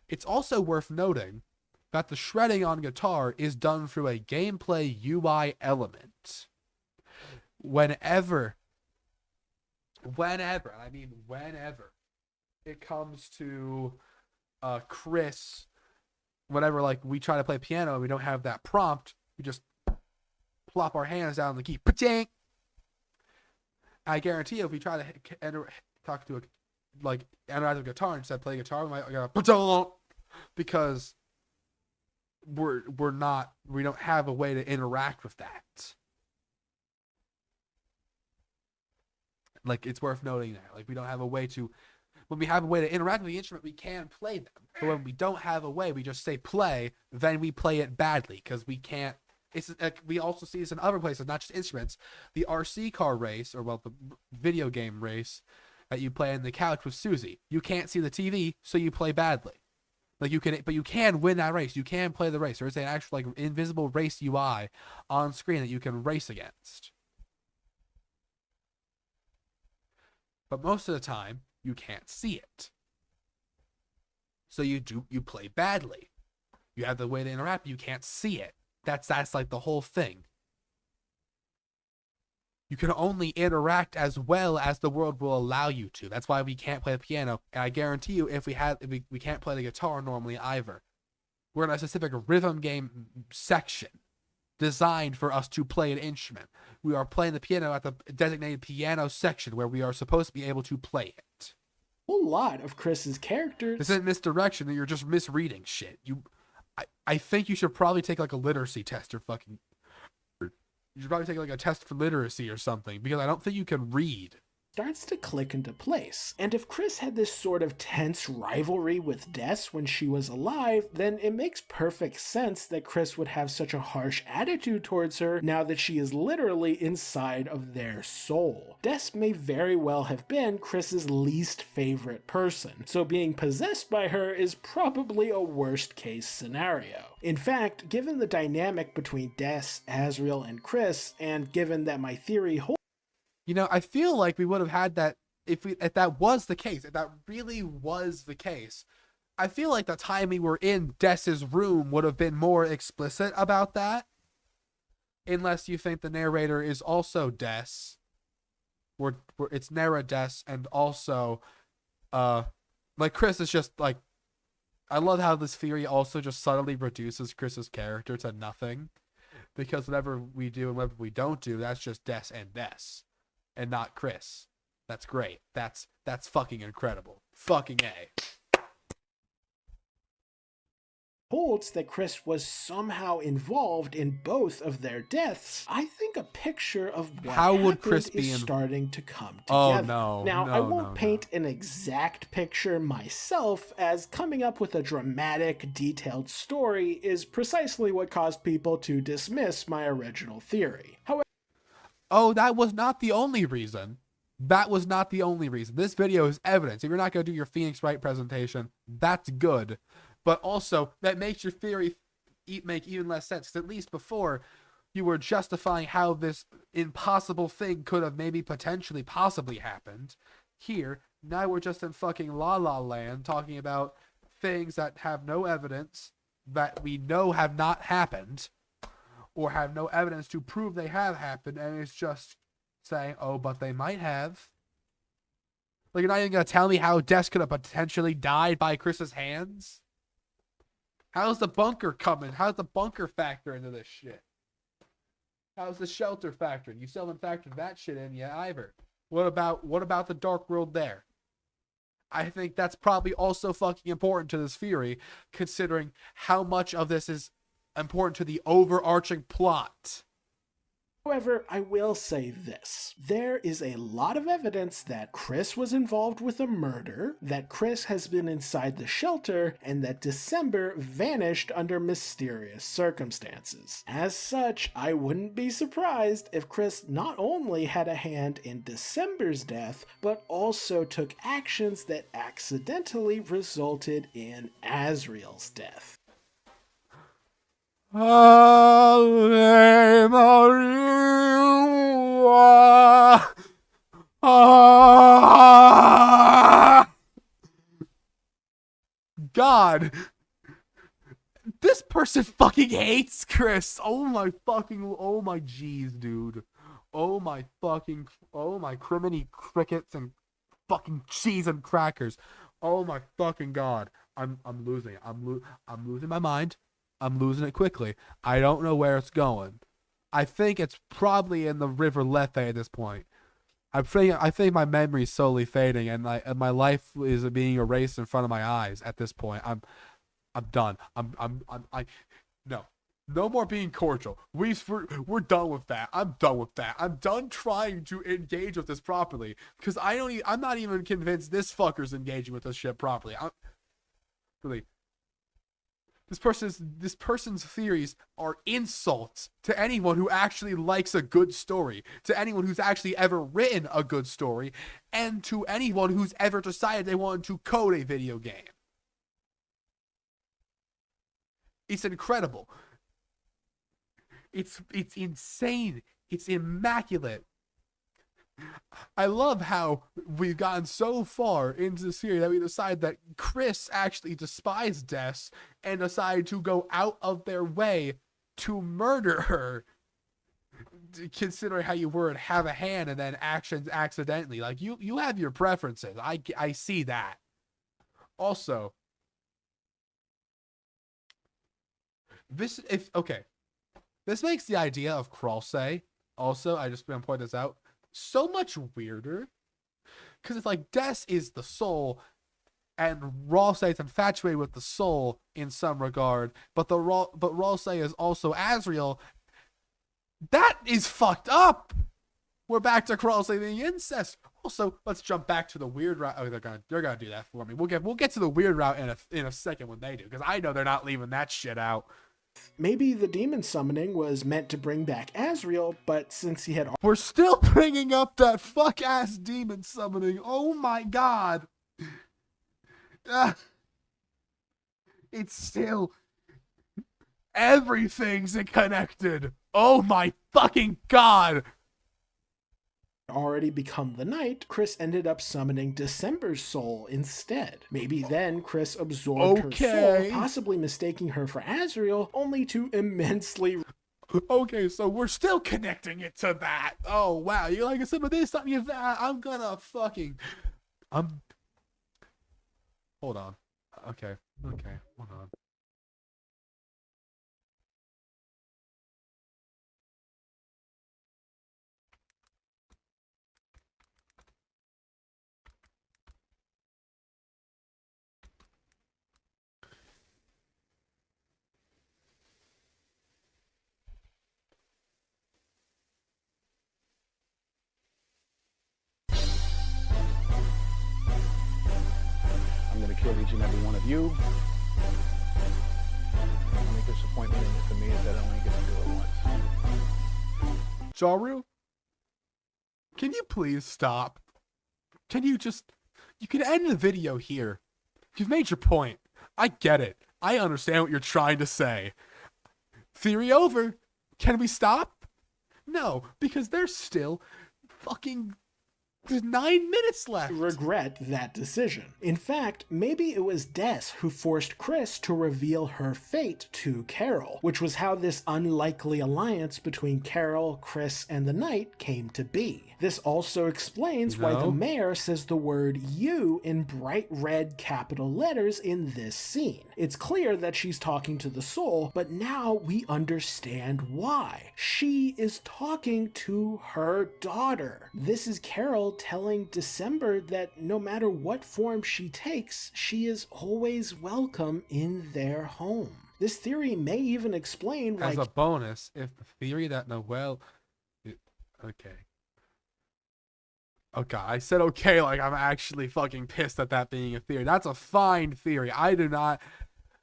It's also worth noting that the shredding on guitar is done through a gameplay UI element. Whenever, and I mean whenever, it comes to Chris, whenever like we try to play piano and we don't have that prompt, we just plop our hands down on the key. Pa-ching! I guarantee you, if we try to talk to a like interact with guitar instead of play guitar, we might go because we don't have a way to interact with that. Like it's worth noting that. Like we don't have a way to when we have a way to interact with the instrument, we can play them. But when we don't have a way, we just say play, then we play it badly because we can't. It's we also see this in other places, not just instruments. The RC car race, or well, the video game race that you play on the couch with Susie. You can't see the TV, so you play badly. Like you can win that race. You can play the race. There's an actual like invisible race UI on screen that you can race against. But most of the time, you can't see it. So you play badly. You have the way they interact, but you can't see it. That's like the whole thing. You can only interact as well as the world will allow you to. That's why we can't play the piano. And I guarantee you, if we can't play the guitar normally either. We're in a specific rhythm game section designed for us to play an instrument. We are playing the piano at the designated piano section where we are supposed to be able to play it. A whole lot of Chris's characters. This isn't misdirection, that you're just misreading shit. I think you should probably take like a literacy test or fucking. You should probably take like a test for literacy or something, because I don't think you can read. Starts to click into place. And if Chris had this sort of tense rivalry with Des when she was alive, then it makes perfect sense that Chris would have such a harsh attitude towards her now that she is literally inside of their soul. Des may very well have been Chris's least favorite person, so being possessed by her is probably a worst case scenario. In fact, given the dynamic between Des, Asriel, and Chris, and given that my theory holds, I feel like we would have had that if that was the case, if that really was the case. I feel like the time we were in Des's room would have been more explicit about that. Unless you think the narrator is also Des. Where it's Nera Des, and also like Chris is just like, I love how this theory also just subtly reduces Chris's character to nothing. Because whatever we do and whatever we don't do, that's just Des and Des. And not Chris. That's great. That's fucking incredible. Fucking A. holds that Chris was somehow involved in both of their deaths, I think a picture of what How would Chris is be starting to come together. Oh no. Now, no, I won't no, paint an exact picture myself, as coming up with a dramatic, detailed story is precisely what caused people to dismiss my original theory. However, Oh, that was not the only reason. That was not the only reason. This video is evidence. If you're not going to do your Phoenix Wright presentation, that's good. But also, that makes your theory make even less sense. Because at least before, you were justifying how this impossible thing could have maybe potentially possibly happened. Here, now we're just in fucking La La Land talking about things that have no evidence, that we know have not happened, or have no evidence to prove they have happened, and it's just saying, oh, but they might have. Like, you're not even going to tell me how Des could have potentially died by Chris's hands? How's the bunker coming? How's the bunker factor into this shit? How's the shelter factor? You still haven't factored that shit in yet either. What about the dark world there? I think that's probably also fucking important to this theory, considering how much of this is important to the overarching plot. However, I will say this. There is a lot of evidence that Chris was involved with a murder, that Chris has been inside the shelter, and that December vanished under mysterious circumstances. As such, I wouldn't be surprised if Chris not only had a hand in December's death, but also took actions that accidentally resulted in Asriel's death. Ave Maria. God. This person fucking hates Chris. Oh my jeez, dude. Oh my criminy crickets and fucking cheese and crackers. Oh my fucking God. I'm losing it. I'm losing my mind. I'm losing it quickly. I don't know where it's going. I think it's probably in the River Lethe at this point. I think my memory's slowly fading, and my life is being erased in front of my eyes at this point. I'm done. No more being cordial. We're done with that. I'm done with that. I'm done trying to engage with this properly, because I'm not even convinced this fucker's engaging with this shit properly. Really. This person's theories are insults to anyone who actually likes a good story, to anyone who's actually ever written a good story, and to anyone who's ever decided they wanted to code a video game. It's incredible. It's insane. It's immaculate. I love how we've gotten so far into the series that we decide that Chris actually despised Des and decided to go out of their way to murder her. Considering how you word have a hand and then actions accidentally, like you have your preferences. I see that. Also, this if okay, this makes the idea of Kralsei. Also, I just want to point this out so much weirder because it's like Des is the soul and Ralsei is infatuated with the soul in some regard, but Ralsei is also Asriel. That is fucked up. We're back to Kralsei being incest. Also, let's jump back to the weird route. Oh, they're gonna do that for me. We'll get to the weird route in a second when they do, because I know they're not leaving that shit out. Maybe the demon summoning was meant to bring back Asriel, but since he had We're still bringing up that fuck ass demon summoning. Oh my god. It's still everything's connected. Oh my fucking god. already become the night, Chris ended up summoning December's soul instead. Maybe then Chris absorbed her soul, possibly mistaking her for Asriel, only to immensely... Okay, so we're still connecting it to that. Oh, wow. You like some of this, something of that. I'm gonna fucking... Hold on. Okay, hold on. I'm going to kill each and every one of you. The only disappointment in it for me is that I only get to do it once. Jaru? Can you please stop? Can you just... You can end the video here. You've made your point. I get it. I understand what you're trying to say. Theory over. Can we stop? No, because there's still fucking 9 minutes left. regret that decision. In fact, maybe it was Des who forced Chris to reveal her fate to Carol, which was how this unlikely alliance between Carol, Chris, and the Knight came to be. This also explains why the mayor says the word "you" in bright red capital letters in this scene. It's clear that she's talking to the soul, but now we understand why. She is talking to her daughter. This is Carol telling December that no matter what form she takes, she is always welcome in their home. This theory may even explain why... As a bonus, if the theory that Noelle... Okay. Okay, I said okay like I'm actually fucking pissed at that being a theory. That's a fine theory. I do not...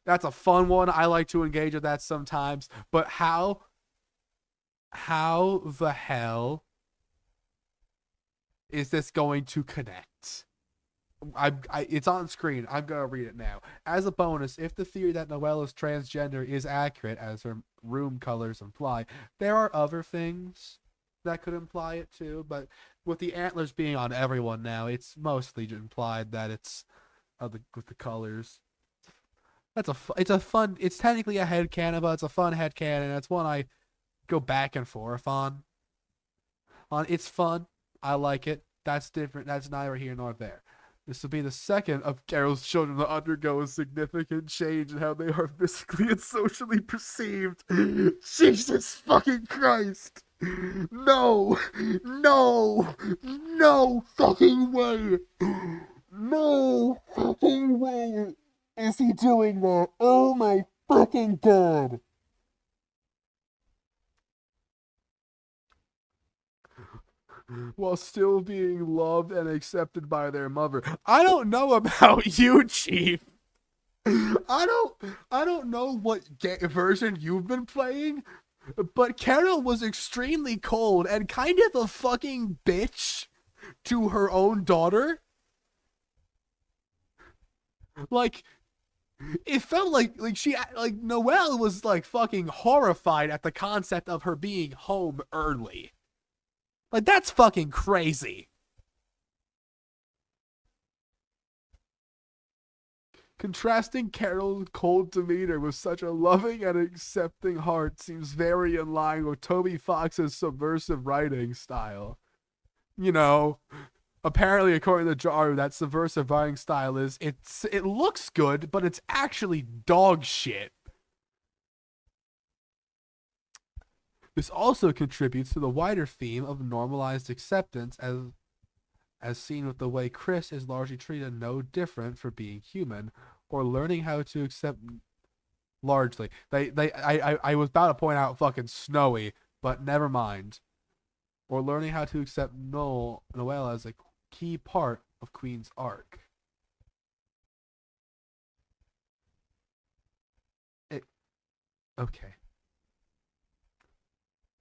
That's a fun one. I like to engage with that sometimes. But how the hell is this going to connect? It's on screen. I'm going to read it now. As a bonus, if the theory that Noelle is transgender is accurate, as her room colors imply, there are other things that could imply it too, but with the antlers being on everyone now, it's mostly implied that it's with the colors. It's a fun, it's technically a headcanon, but it's a fun headcanon. It's one I go back and forth on. It's fun. I like it. That's different. That's neither here nor there. This will be the second of Carol's children to undergo a significant change in how they are physically and socially perceived. Jesus fucking Christ! No! No! No fucking way! No fucking way is he doing that? Oh my fucking god! While still being loved and accepted by their mother. I don't know about you, Chief. I don't know what version you've been playing, but Carol was extremely cold and kind of a fucking bitch to her own daughter. Like, it felt like Noelle was like fucking horrified at the concept of her being home early. Like, that's fucking crazy. Contrasting Carol's cold demeanor with such a loving and accepting heart seems very in line with Toby Fox's subversive writing style. You know, apparently, according to Jaru, that subversive writing style is it looks good, but it's actually dog shit. This also contributes to the wider theme of normalized acceptance as seen with the way Chris is largely treated no different for being human or learning how to accept largely. I was about to point out fucking Snowy, but never mind. Or learning how to accept Noelle as a key part of Queen's arc. Okay.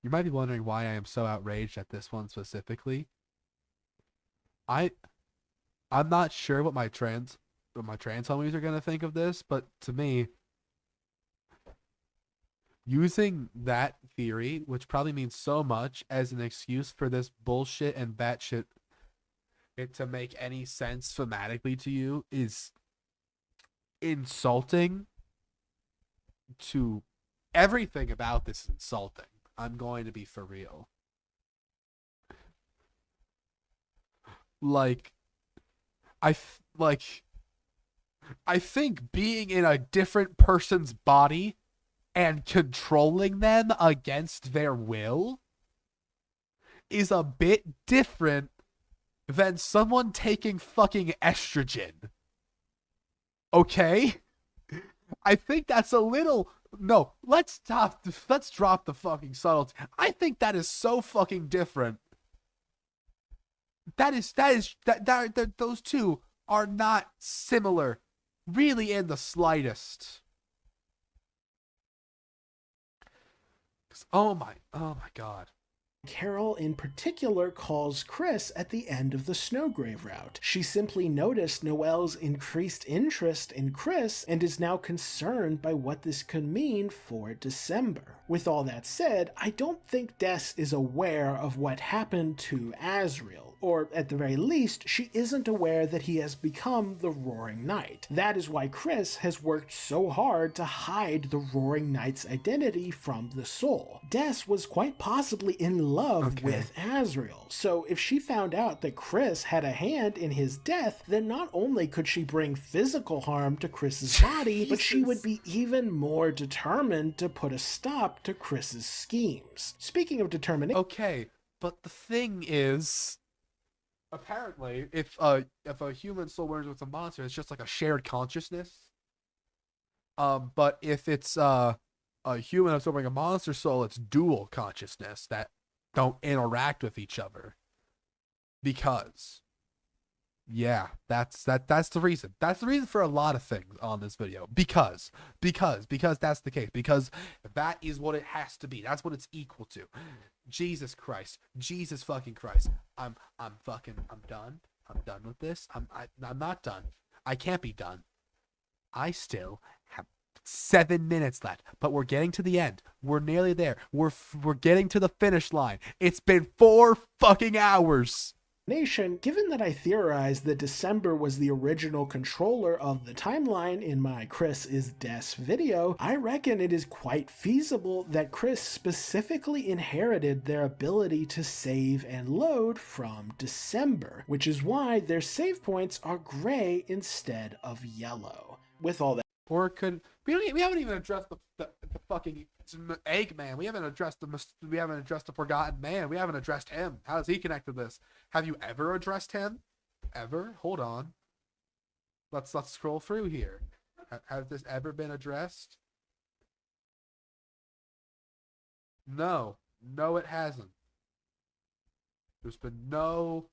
You might be wondering why I am so outraged at this one specifically. I'm not sure what my trans homies are gonna think of this, but to me, using that theory, which probably means so much, as an excuse for this bullshit and batshit it to make any sense thematically to you is insulting to everything about this is insulting. I'm going to be for real. Like, I think being in a different person's body and controlling them against their will is a bit different than someone taking fucking estrogen. Okay? I think that's a little... No, let's drop the fucking subtlety. I think that is so fucking different. Those two are not similar, really, in the slightest. Oh my god. Carol in particular calls Chris at the end of the Snowgrave route. She simply noticed Noelle's increased interest in Chris and is now concerned by what this could mean for December. With all that said, I don't think Des is aware of what happened to Asriel, or at the very least, she isn't aware that he has become the Roaring Knight. That is why Chris has worked so hard to hide the Roaring Knight's identity from the Soul. Des was quite possibly in love with Asriel, so if she found out that Chris had a hand in his death, then not only could she bring physical harm to Chris's body, but she would be even more determined to put a stop to Chris's schemes. Speaking of determination... Okay, but the thing is... Apparently, if a human soul merges with a monster, it's just like a shared consciousness. But if it's a human absorbing a monster soul, it's dual consciousness that don't interact with each other. Because, yeah, that's the reason. That's the reason for a lot of things on this video. Because that's the case. Because that is what it has to be. That's what it's equal to. Jesus Christ. Jesus fucking Christ. I'm done. I'm done with this. I'm not done. I can't be done. I still have 7 minutes left, but we're getting to the end. We're nearly there. We're getting to the finish line. It's been 4 fucking hours. Given that I theorized that December was the original controller of the timeline in my Chris is Des video, I reckon it is quite feasible that Chris specifically inherited their ability to save and load from December, which is why their save points are gray instead of yellow. With all that... Or it could... We haven't even addressed the fucking Eggman. We haven't addressed the Forgotten Man. We haven't addressed him. How does he connect to this? Have you ever addressed him? Ever? Hold on. Let's scroll through here. Has this ever been addressed? No, it hasn't. There's been no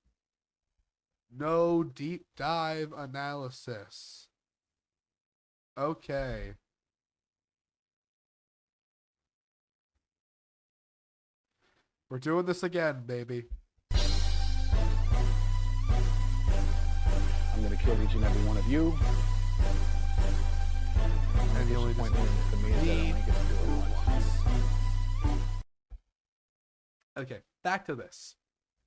deep dive analysis. Okay. We're doing this again, baby. I'm going to kill each and every one of you. And the only disappointment to me is that I only get to do it once. Okay, back to this.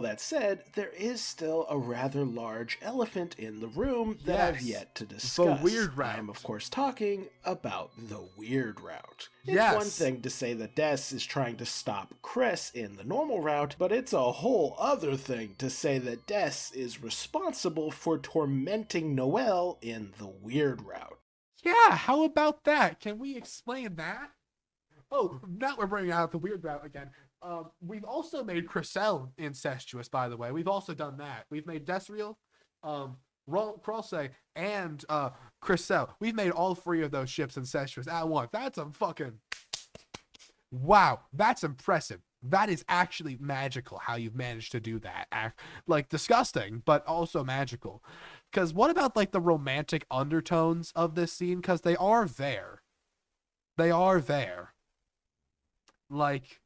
That said, there is still a rather large elephant in the room that I've Yes, yet to the discuss. weird I am, route. of course, talking about the weird route. It's Yes. one thing to say that Des is trying to stop Chris in the normal route, but it's a whole other thing to say that Des is responsible for tormenting Noelle in the weird route. Yeah, how about that? Can we explain that? Oh, now we're bringing out the weird route again. We've also made Crisel incestuous, by the way. We've also done that. We've made Desriel, Krolse, and Crisel. We've made all 3 of those ships incestuous at once. That's a fucking... Wow, that's impressive. That is actually magical how you've managed to do that. Like, disgusting, but also magical. Because what about, like, the romantic undertones of this scene? Because they are there. They are there. Like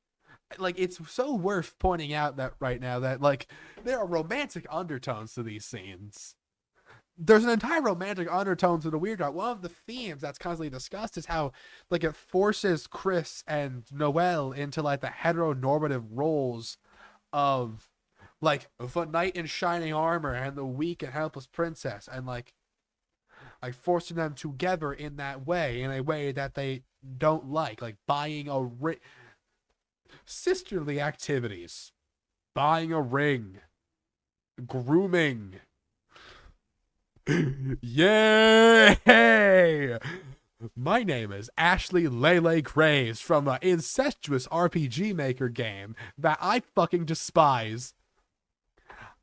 it's so worth pointing out that right now that, like, there are romantic undertones to these scenes. There's an entire romantic undertone to the weird route. One of the themes that's constantly discussed is how, like, it forces Chris and Noelle into, like, the heteronormative roles of, like, the knight in shining armor and the weak and helpless princess, and like forcing them together in that way, in a way that they don't like buying a sisterly activities, buying a ring, grooming. Yay! My name is Ashley Lele Graves from the incestuous RPG Maker game that I fucking despise.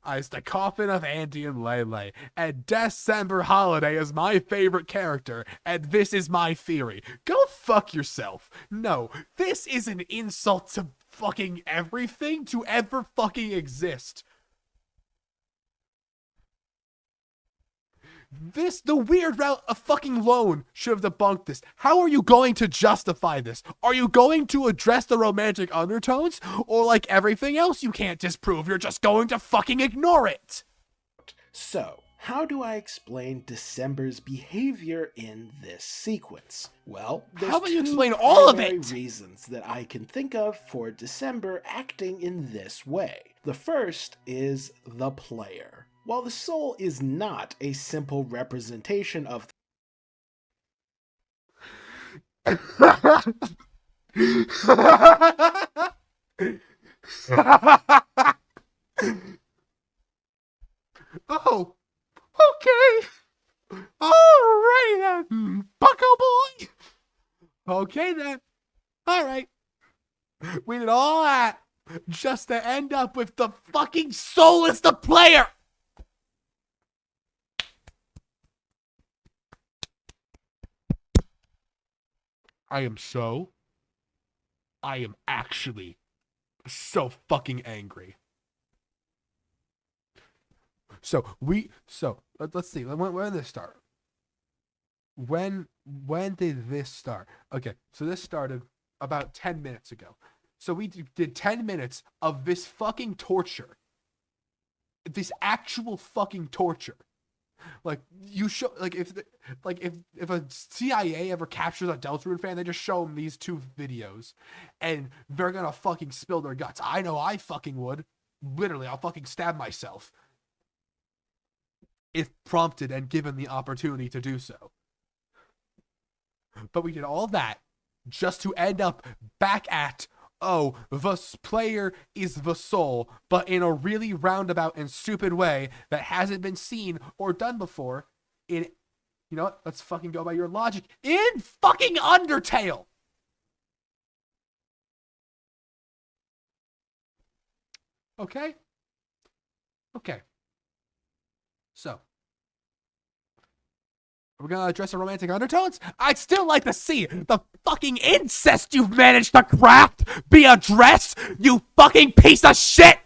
It's the coffin of Andy and Lele, and December Holiday is my favorite character, and this is my theory. Go fuck yourself. No, this is an insult to fucking everything to ever fucking exist. The weird route of fucking loan should have debunked this. How are you going to justify this? Are you going to address the romantic undertones? Or, like everything else you can't disprove, you're just going to fucking ignore it? So, how do I explain December's behavior in this sequence? Well, there's How about you 2 explain all of primary it? reasons that I can think of for December acting in this way. The first is the player. While the soul is not a simple representation of Oh, okay. Alrighty then, bucko boy. Okay then. Alright. We did all that just to end up with the fucking soul as the player. I am actually so fucking angry. So let's see. When did this start? When did this start? Okay, so this started about 10 minutes ago. So we did 10 minutes of this fucking torture. This actual fucking torture. Like, you show, like, if a CIA ever captures a Deltarune fan, they just show them these 2 videos, and they're gonna fucking spill their guts. I know I fucking would. Literally, I'll fucking stab myself if prompted and given the opportunity to do so. But we did all that just to end up back at, oh, the player is the soul, but in a really roundabout and stupid way that hasn't been seen or done before in, you know what, let's fucking go by your logic, in fucking Undertale. Okay? Okay. So, we're gonna address the romantic undertones? I'd still like to see the fucking incest you've managed to craft be addressed, you fucking piece of shit!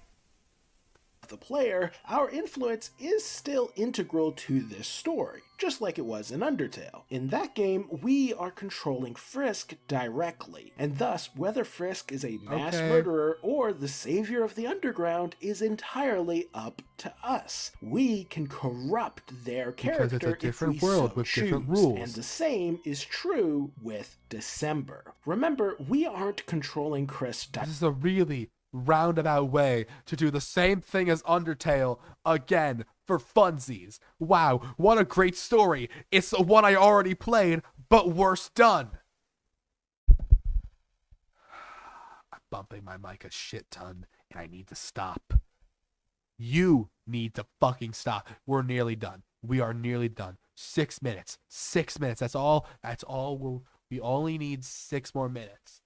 the player, our influence is still integral to this story, just like it was in Undertale. In that game, we are controlling Frisk directly, and thus whether Frisk is a mass murderer or the savior of the underground is entirely up to us. We can corrupt their character because it's a different if we world so with choose, different rules. and the same is true with December. Remember, we aren't controlling Chris This is a really, roundabout way to do the same thing as Undertale again for funsies. Wow, what a great story. It's the one I already played, but worse done. I'm bumping my mic a shit ton, and I need to stop. You need to fucking stop. We're nearly done. We are nearly done. 6 minutes. 6 minutes. That's all. We only need 6 more minutes.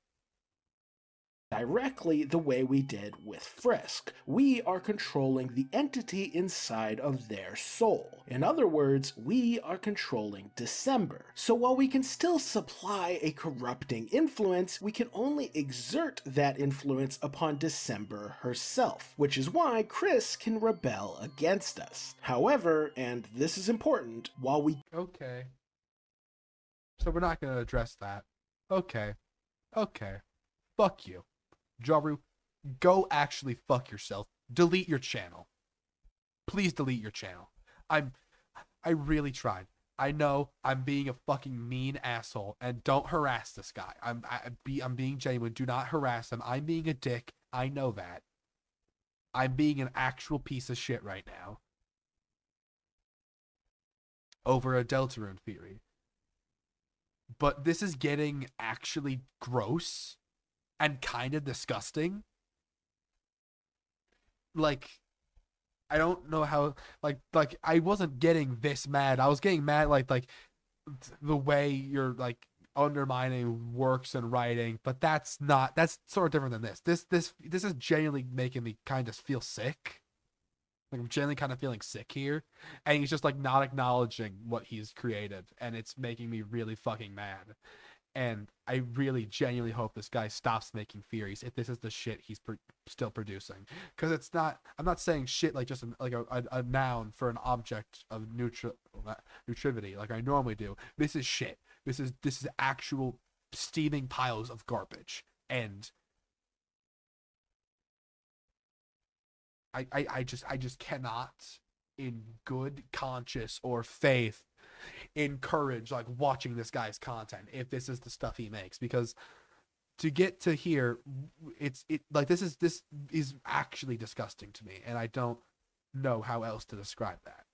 Directly the way we did with Frisk. We are controlling the entity inside of their soul. In other words, we are controlling December. So while we can still supply a corrupting influence, we can only exert that influence upon December herself, which is why Chris can rebel against us. However, and this is important, while we Okay. So we're not going to address that. Okay. Okay. Fuck you. Jaru, go actually fuck yourself. Delete your channel. Please delete your channel. I really tried. I know I'm being a fucking mean asshole, and don't harass this guy. I'm being genuine. Do not harass him. I'm being a dick. I know that. I'm being an actual piece of shit right now over a Deltarune theory. But this is getting actually gross and kind of disgusting. Like, I don't know how, like I wasn't getting this mad. I was getting mad like the way you're like undermining works and writing, but that's sort of different than this. This is genuinely making me kind of feel sick. Like, I'm genuinely kind of feeling sick here, and he's just like not acknowledging what he's created, and it's making me really fucking mad. And I really genuinely hope this guy stops making theories if this is the shit he's still producing. Because it's not, I'm not saying shit like just a noun for an object of nutritivity like I normally do. This is shit. This is actual steaming piles of garbage. And I just cannot, in good conscience or faith, encourage like watching this guy's content if this is the stuff he makes, because to get to here, this is actually disgusting to me, and I don't know how else to describe that.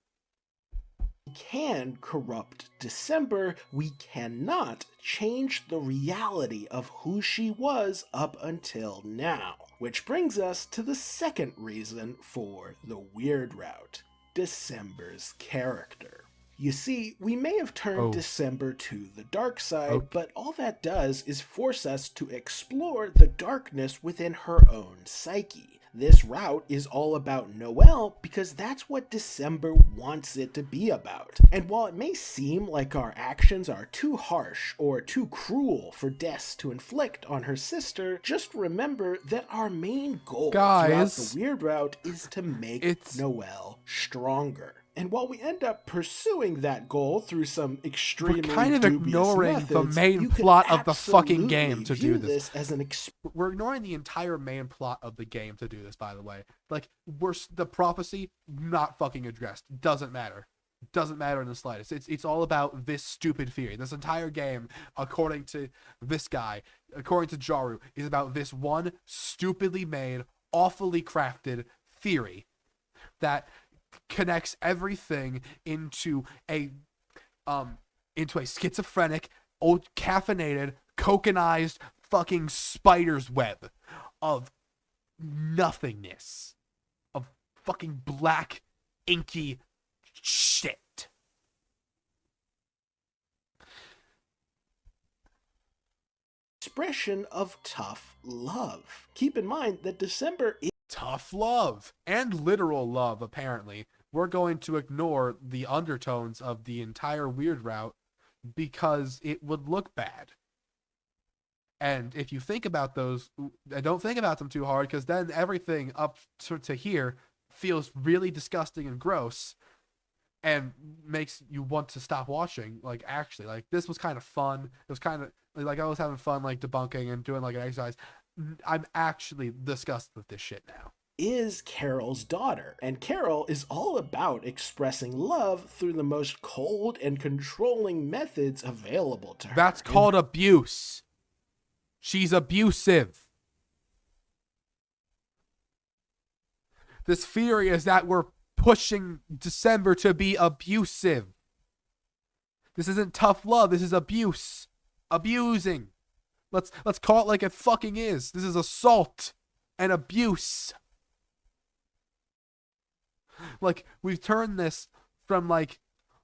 can corrupt December, we cannot change the reality of who she was up until now. Which brings us to the second reason for the weird route: December's character. You see, we may have turned December to the dark side, but all that does is force us to explore the darkness within her own psyche. This route is all about Noelle because that's what December wants it to be about. And while it may seem like our actions are too harsh or too cruel for Des to inflict on her sister, just remember that our main goal throughout the weird route is to make Noelle stronger. And while we end up pursuing that goal through some extremely we're kind of ignoring methods, the main plot of the fucking game to do this. We're ignoring the entire main plot of the game to do this, by the way. Like, the prophecy, not fucking addressed. Doesn't matter. Doesn't matter in the slightest. It's all about this stupid theory. This entire game, according to this guy, according to Jaru, is about this one stupidly made, awfully crafted theory that connects everything into a schizophrenic, old caffeinated, coconized fucking spider's web of nothingness, of fucking black inky shit. Expression of tough love. Keep in mind that December is tough love and literal love. Apparently, we're going to ignore the undertones of the entire weird route because it would look bad. And if you think about those, don't think about them too hard, because then everything up to here feels really disgusting and gross and makes you want to stop watching. Like, actually, like, this was kind of fun. It was kind of like I was having fun, like, debunking and doing like an exercise. I'm actually disgusted with this shit now. Is Carol's daughter, and Carol is all about expressing love through the most cold and controlling methods available to her. That's called abuse. She's abusive. This theory is that we're pushing December to be abusive. This isn't tough love. This is abuse. Abusing. Let's call it like it fucking is. This is assault and abuse. Like, we've turned this from like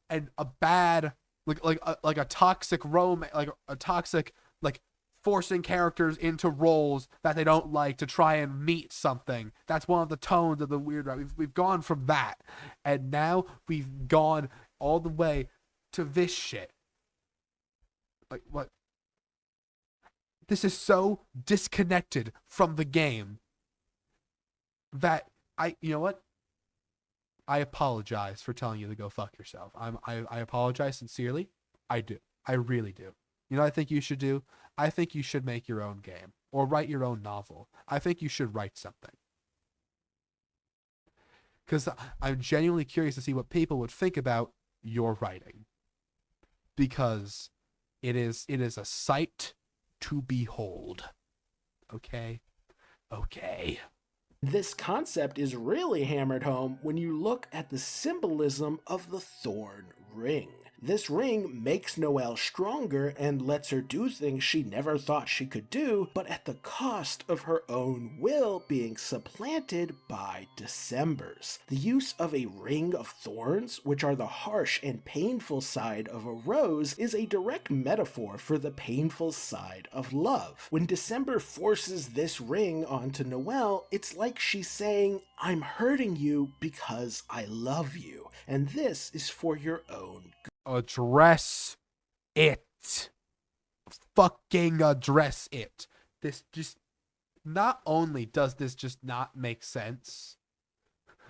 a bad like a toxic like a toxic like forcing characters into roles that they don't like to try and meet something. That's one of the tones of the weird route. We've gone from that, and now we've gone all the way to this shit. Like, what? This is so disconnected from the game that you know what? I apologize for telling you to go fuck yourself. I apologize sincerely. I do. I really do. You know what I think you should do? I think you should make your own game or write your own novel. I think you should write something. Because I'm genuinely curious to see what people would think about your writing. Because it is a sight to behold. Okay? Okay. This concept is really hammered home when you look at the symbolism of the thorn ring. This ring makes Noelle stronger and lets her do things she never thought she could do, but at the cost of her own will being supplanted by December's. The use of a ring of thorns, which are the harsh and painful side of a rose, is a direct metaphor for the painful side of love. When December forces this ring onto Noelle, it's like she's saying, I'm hurting you because I love you, and this is for your own good. Address it. Fucking address it. This just, not only does this just not make sense,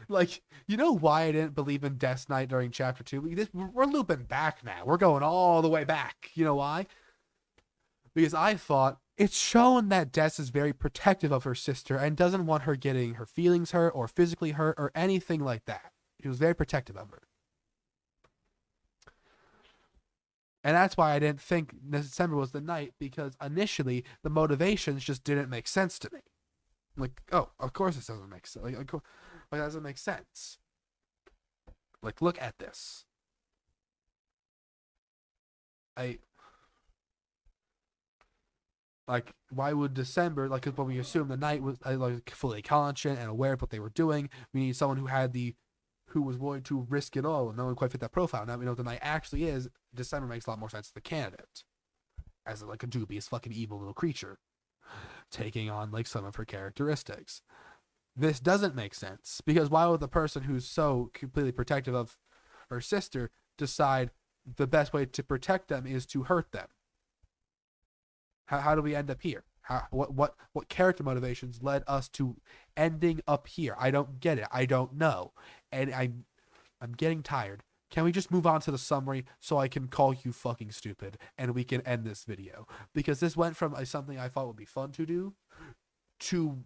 like, you know why I didn't believe in Death Knight during chapter 2? We're looping back now. We're going all the way back. You know why? Because I thought it's shown that Des is very protective of her sister and doesn't want her getting her feelings hurt or physically hurt or anything like that. He was very protective of her. And that's why I didn't think December was the knight, because initially the motivations just didn't make sense to me. Like, oh, of course this doesn't make sense. Like, it doesn't make sense. Like, look at this. Like, why would December, like, when we assume the knight was like fully conscious and aware of what they were doing, we need someone who was willing to risk it all, and no one quite fit that profile. Now we know what the knight actually is. December makes a lot more sense as the candidate, as like a dubious fucking evil little creature, taking on like some of her characteristics. This doesn't make sense, because why would the person who's so completely protective of her sister decide the best way to protect them is to hurt them? How do we end up here? What character motivations led us to ending up here? I don't get it. I don't know. And I'm getting tired. Can we just move on to the summary so I can call you fucking stupid and we can end this video? Because this went from something I thought would be fun to do to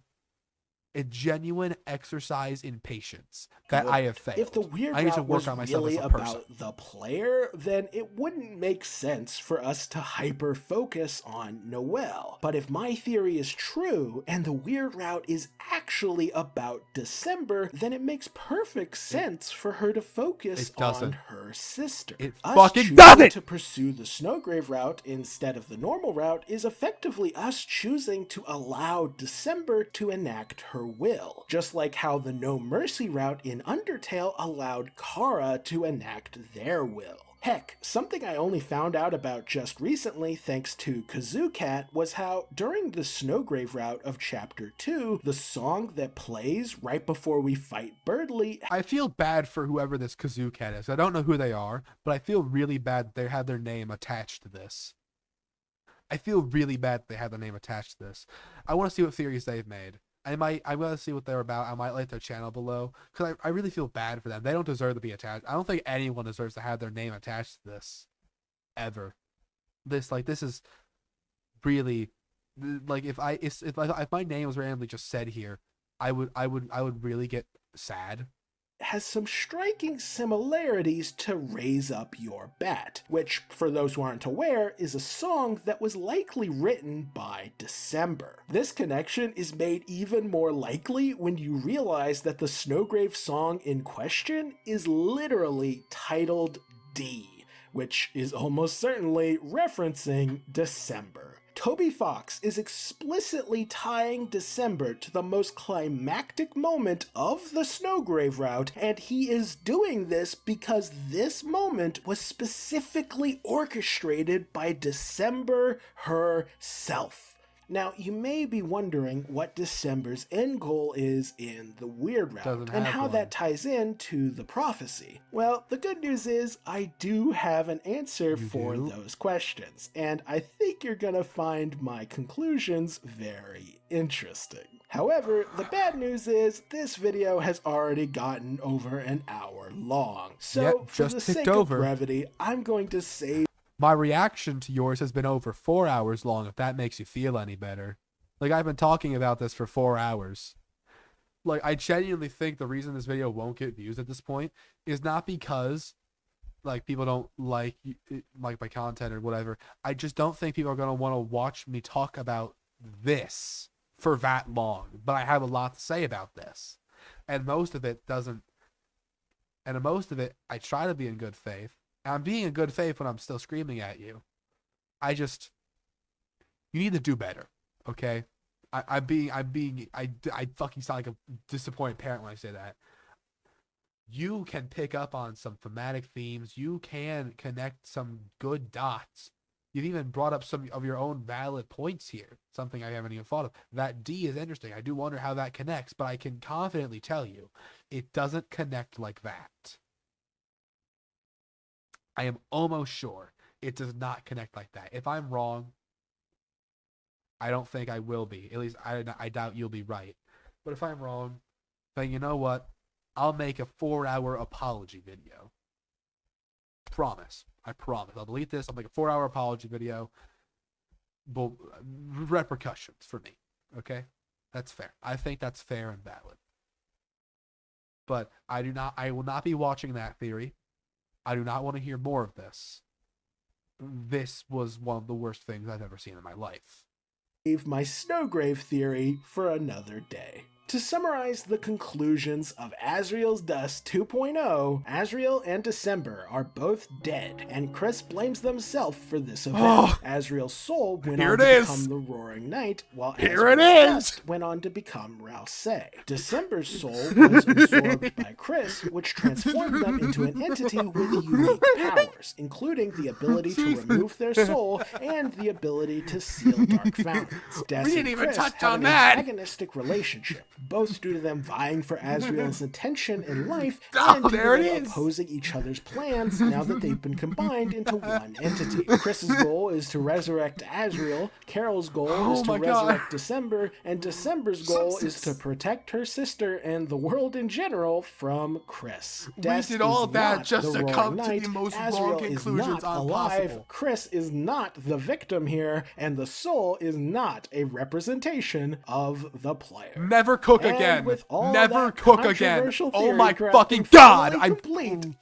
a genuine exercise in patience that I have failed. If the weird I need to route work was on myself really as a person. about the player, then it wouldn't make sense for us to hyper focus on Noelle. But if my theory is true and the weird route is actually about December, then it makes perfect sense for her to focus on her sister. It Us fucking choosing doesn't! to pursue the Snowgrave route instead of the normal route is effectively us choosing to allow December to enact her will, just like how the No Mercy route in Undertale allowed Kara to enact their will. Heck, something I only found out about just recently thanks to KazooCat was how, during the Snowgrave route of Chapter 2, the song that plays right before we fight Birdly... I feel bad for whoever this KazooCat is. I don't know who they are, but I feel really bad that they had their name attached to this. I feel really bad that they had their name attached to this. I want to see what theories they've made. I'm going to see what they're about. I might like their channel below, because I really feel bad for them. They don't deserve to be attached. I don't think anyone deserves to have their name attached to this, ever. This is really, like, if my name was randomly just said here, I would really get sad. has some striking similarities to Raise Up Your Bat, which, for those who aren't aware, is a song that was likely written by December. This connection is made even more likely when you realize that the Snowgrave song in question is literally titled D, which is almost certainly referencing December. Toby Fox is explicitly tying December to the most climactic moment of the Snowgrave route, and he is doing this because this moment was specifically orchestrated by December herself. Now, you may be wondering what December's end goal is in the Weird Route, and how that ties into the prophecy. Well, the good news is I do have an answer for those questions, and I think you're gonna find my conclusions very interesting. However, the bad news is this video has already gotten over an hour long. So, for the sake of brevity, I'm going to save. My reaction to yours has been over 4 hours long, if that makes you feel any better. Like, I've been talking about this for 4 hours. Like, I genuinely think the reason this video won't get views at this point is not because, like, people don't like my content or whatever. I just don't think people are going to want to watch me talk about this for that long. But I have a lot to say about this. And most of it doesn't. And most of it, I try to be in good faith. I'm being in good faith when I'm still screaming at you. You need to do better, okay? I fucking sound like a disappointed parent when I say that. You can pick up on some thematic themes. You can connect some good dots. You've even brought up some of your own valid points here, something I haven't even thought of. That D is interesting. I do wonder how that connects, but I can confidently tell you it doesn't connect like that. I am almost sure it does not connect like that. If I'm wrong, I don't think I will be. At least I doubt you'll be right. But if I'm wrong, then you know what? I'll make a 4-hour apology video. Promise. I promise. I'll delete this. I'll make a 4-hour apology video. Well, repercussions for me. Okay? That's fair. I think that's fair and valid. But I will not be watching that theory. I do not want to hear more of this. This was one of the worst things I've ever seen in my life. Save my Snowgrave theory for another day. To summarize the conclusions of Asriel's Dust 2.0, Asriel and December are both dead, and Chris blames themselves for this event. Asriel's soul went on to become the Roaring Knight, while Asriel's dust went on to become Rousey. December's soul was absorbed by Chris, which transformed them into an entity with unique powers, including the ability to remove their soul and the ability to seal dark fountains. Des and Chris have an antagonistic relationship, both due to them vying for Asriel's attention in life and due to them opposing each other's plans now that they've been combined into one entity. Chris's goal is to resurrect Asriel, Carol's goal is to resurrect December, and December's goal is to protect her sister and the world in general from Chris. We did all that just to come to the most wrong conclusions possible. Chris is not the victim here, and the soul is not a representation of the player. Never cook again. Never cook again. Oh my fucking god!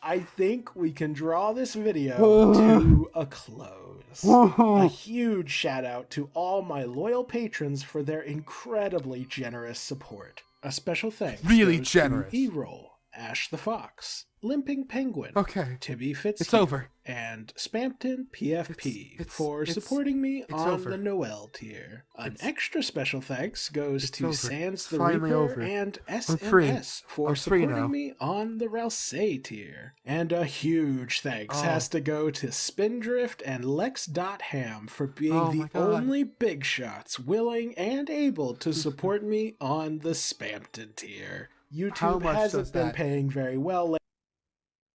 I think we can draw this video to a close. A huge shout out to all my loyal patrons for their incredibly generous support. A special thanks to E-Roll, Ash the Fox, Limping Penguin, Tibby Fitzhugh, and Spampton PFP for supporting me on the Noel tier. An extra special thanks goes to Sans the Reaper and SMS for supporting me on the Rousey tier. And a huge thanks has to go to Spindrift and Lex.Ham for being the only big shots willing and able to support me on the Spampton tier. YouTube hasn't been paying very well.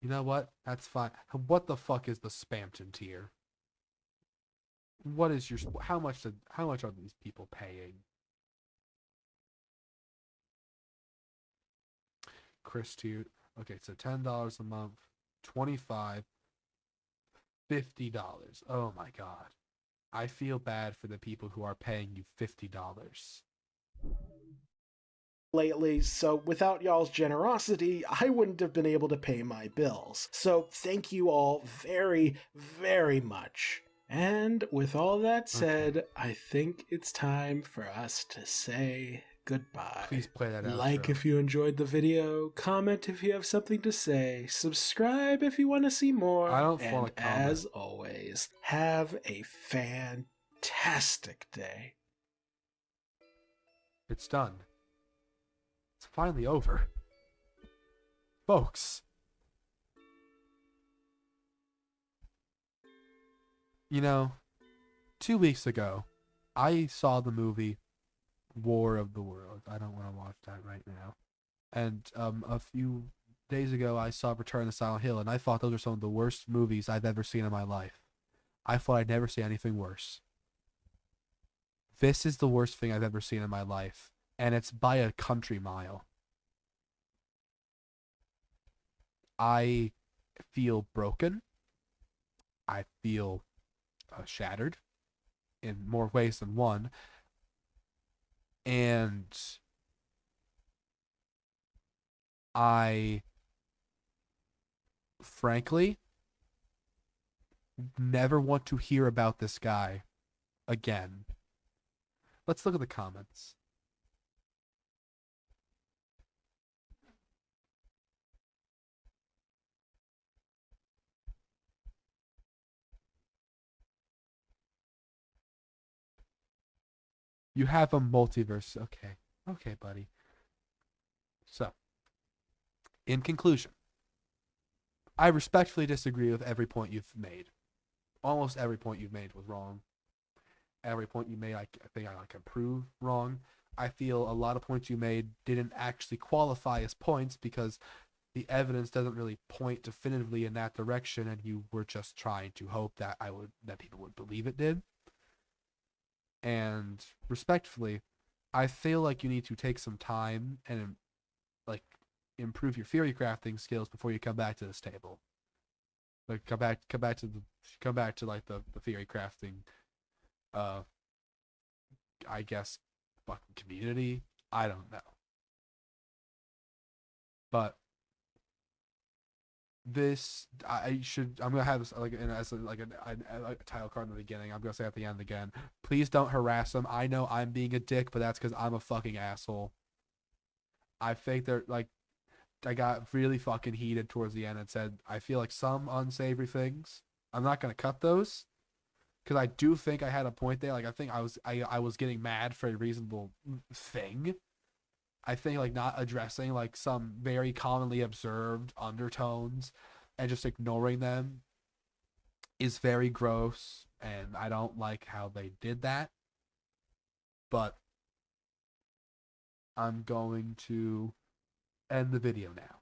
You know what? That's fine. What the fuck is the Spampton tier? What is your how much are these people paying? Chris tier. Okay, so $10 a month, $25, $50. Oh my god. I feel bad for the people who are paying you $50. lately, so without y'all's generosity, I wouldn't have been able to pay my bills. So thank you all very, very much. And with all that said, I think it's time for us to say goodbye. Please play that outro. Like if you enjoyed the video, comment if you have something to say, subscribe if you want to see more, I don't and wanna comment. as always, have a fantastic day. It's done. It's finally over. Folks. You know, 2 weeks ago, I saw the movie War of the Worlds. I don't want to watch that right now. And a few days ago, I saw Return to Silent Hill, and I thought those are some of the worst movies I've ever seen in my life. I thought I'd never see anything worse. This is the worst thing I've ever seen in my life, and it's by a country mile. I feel broken. I feel shattered in more ways than one. And I, frankly, never want to hear about this guy again. Let's look at the comments. You have a multiverse. Okay. Okay, buddy. So, in conclusion, I respectfully disagree with every point you've made. Almost every point you've made was wrong. Every point you made, I think I can prove wrong. I feel a lot of points you made didn't actually qualify as points because the evidence doesn't really point definitively in that direction, and you were just trying to hope that people would believe it did. And respectfully, I feel like you need to take some time and like improve your theory crafting skills before you come back to this table. Like come back to like the theory crafting I guess fucking community. I don't know. But I'm gonna have this like as a title card in the beginning. I'm gonna say at the end again. Please don't harass them. I know I'm being a dick, but that's because I'm a fucking asshole. I think they're like I got really fucking heated towards the end and said I feel like some unsavory things. I'm not gonna cut those because I do think I had a point there. Like I think I was getting mad for a reasonable thing. I think like not addressing like some very commonly observed undertones and just ignoring them is very gross, and I don't like how they did that. But I'm going to end the video now.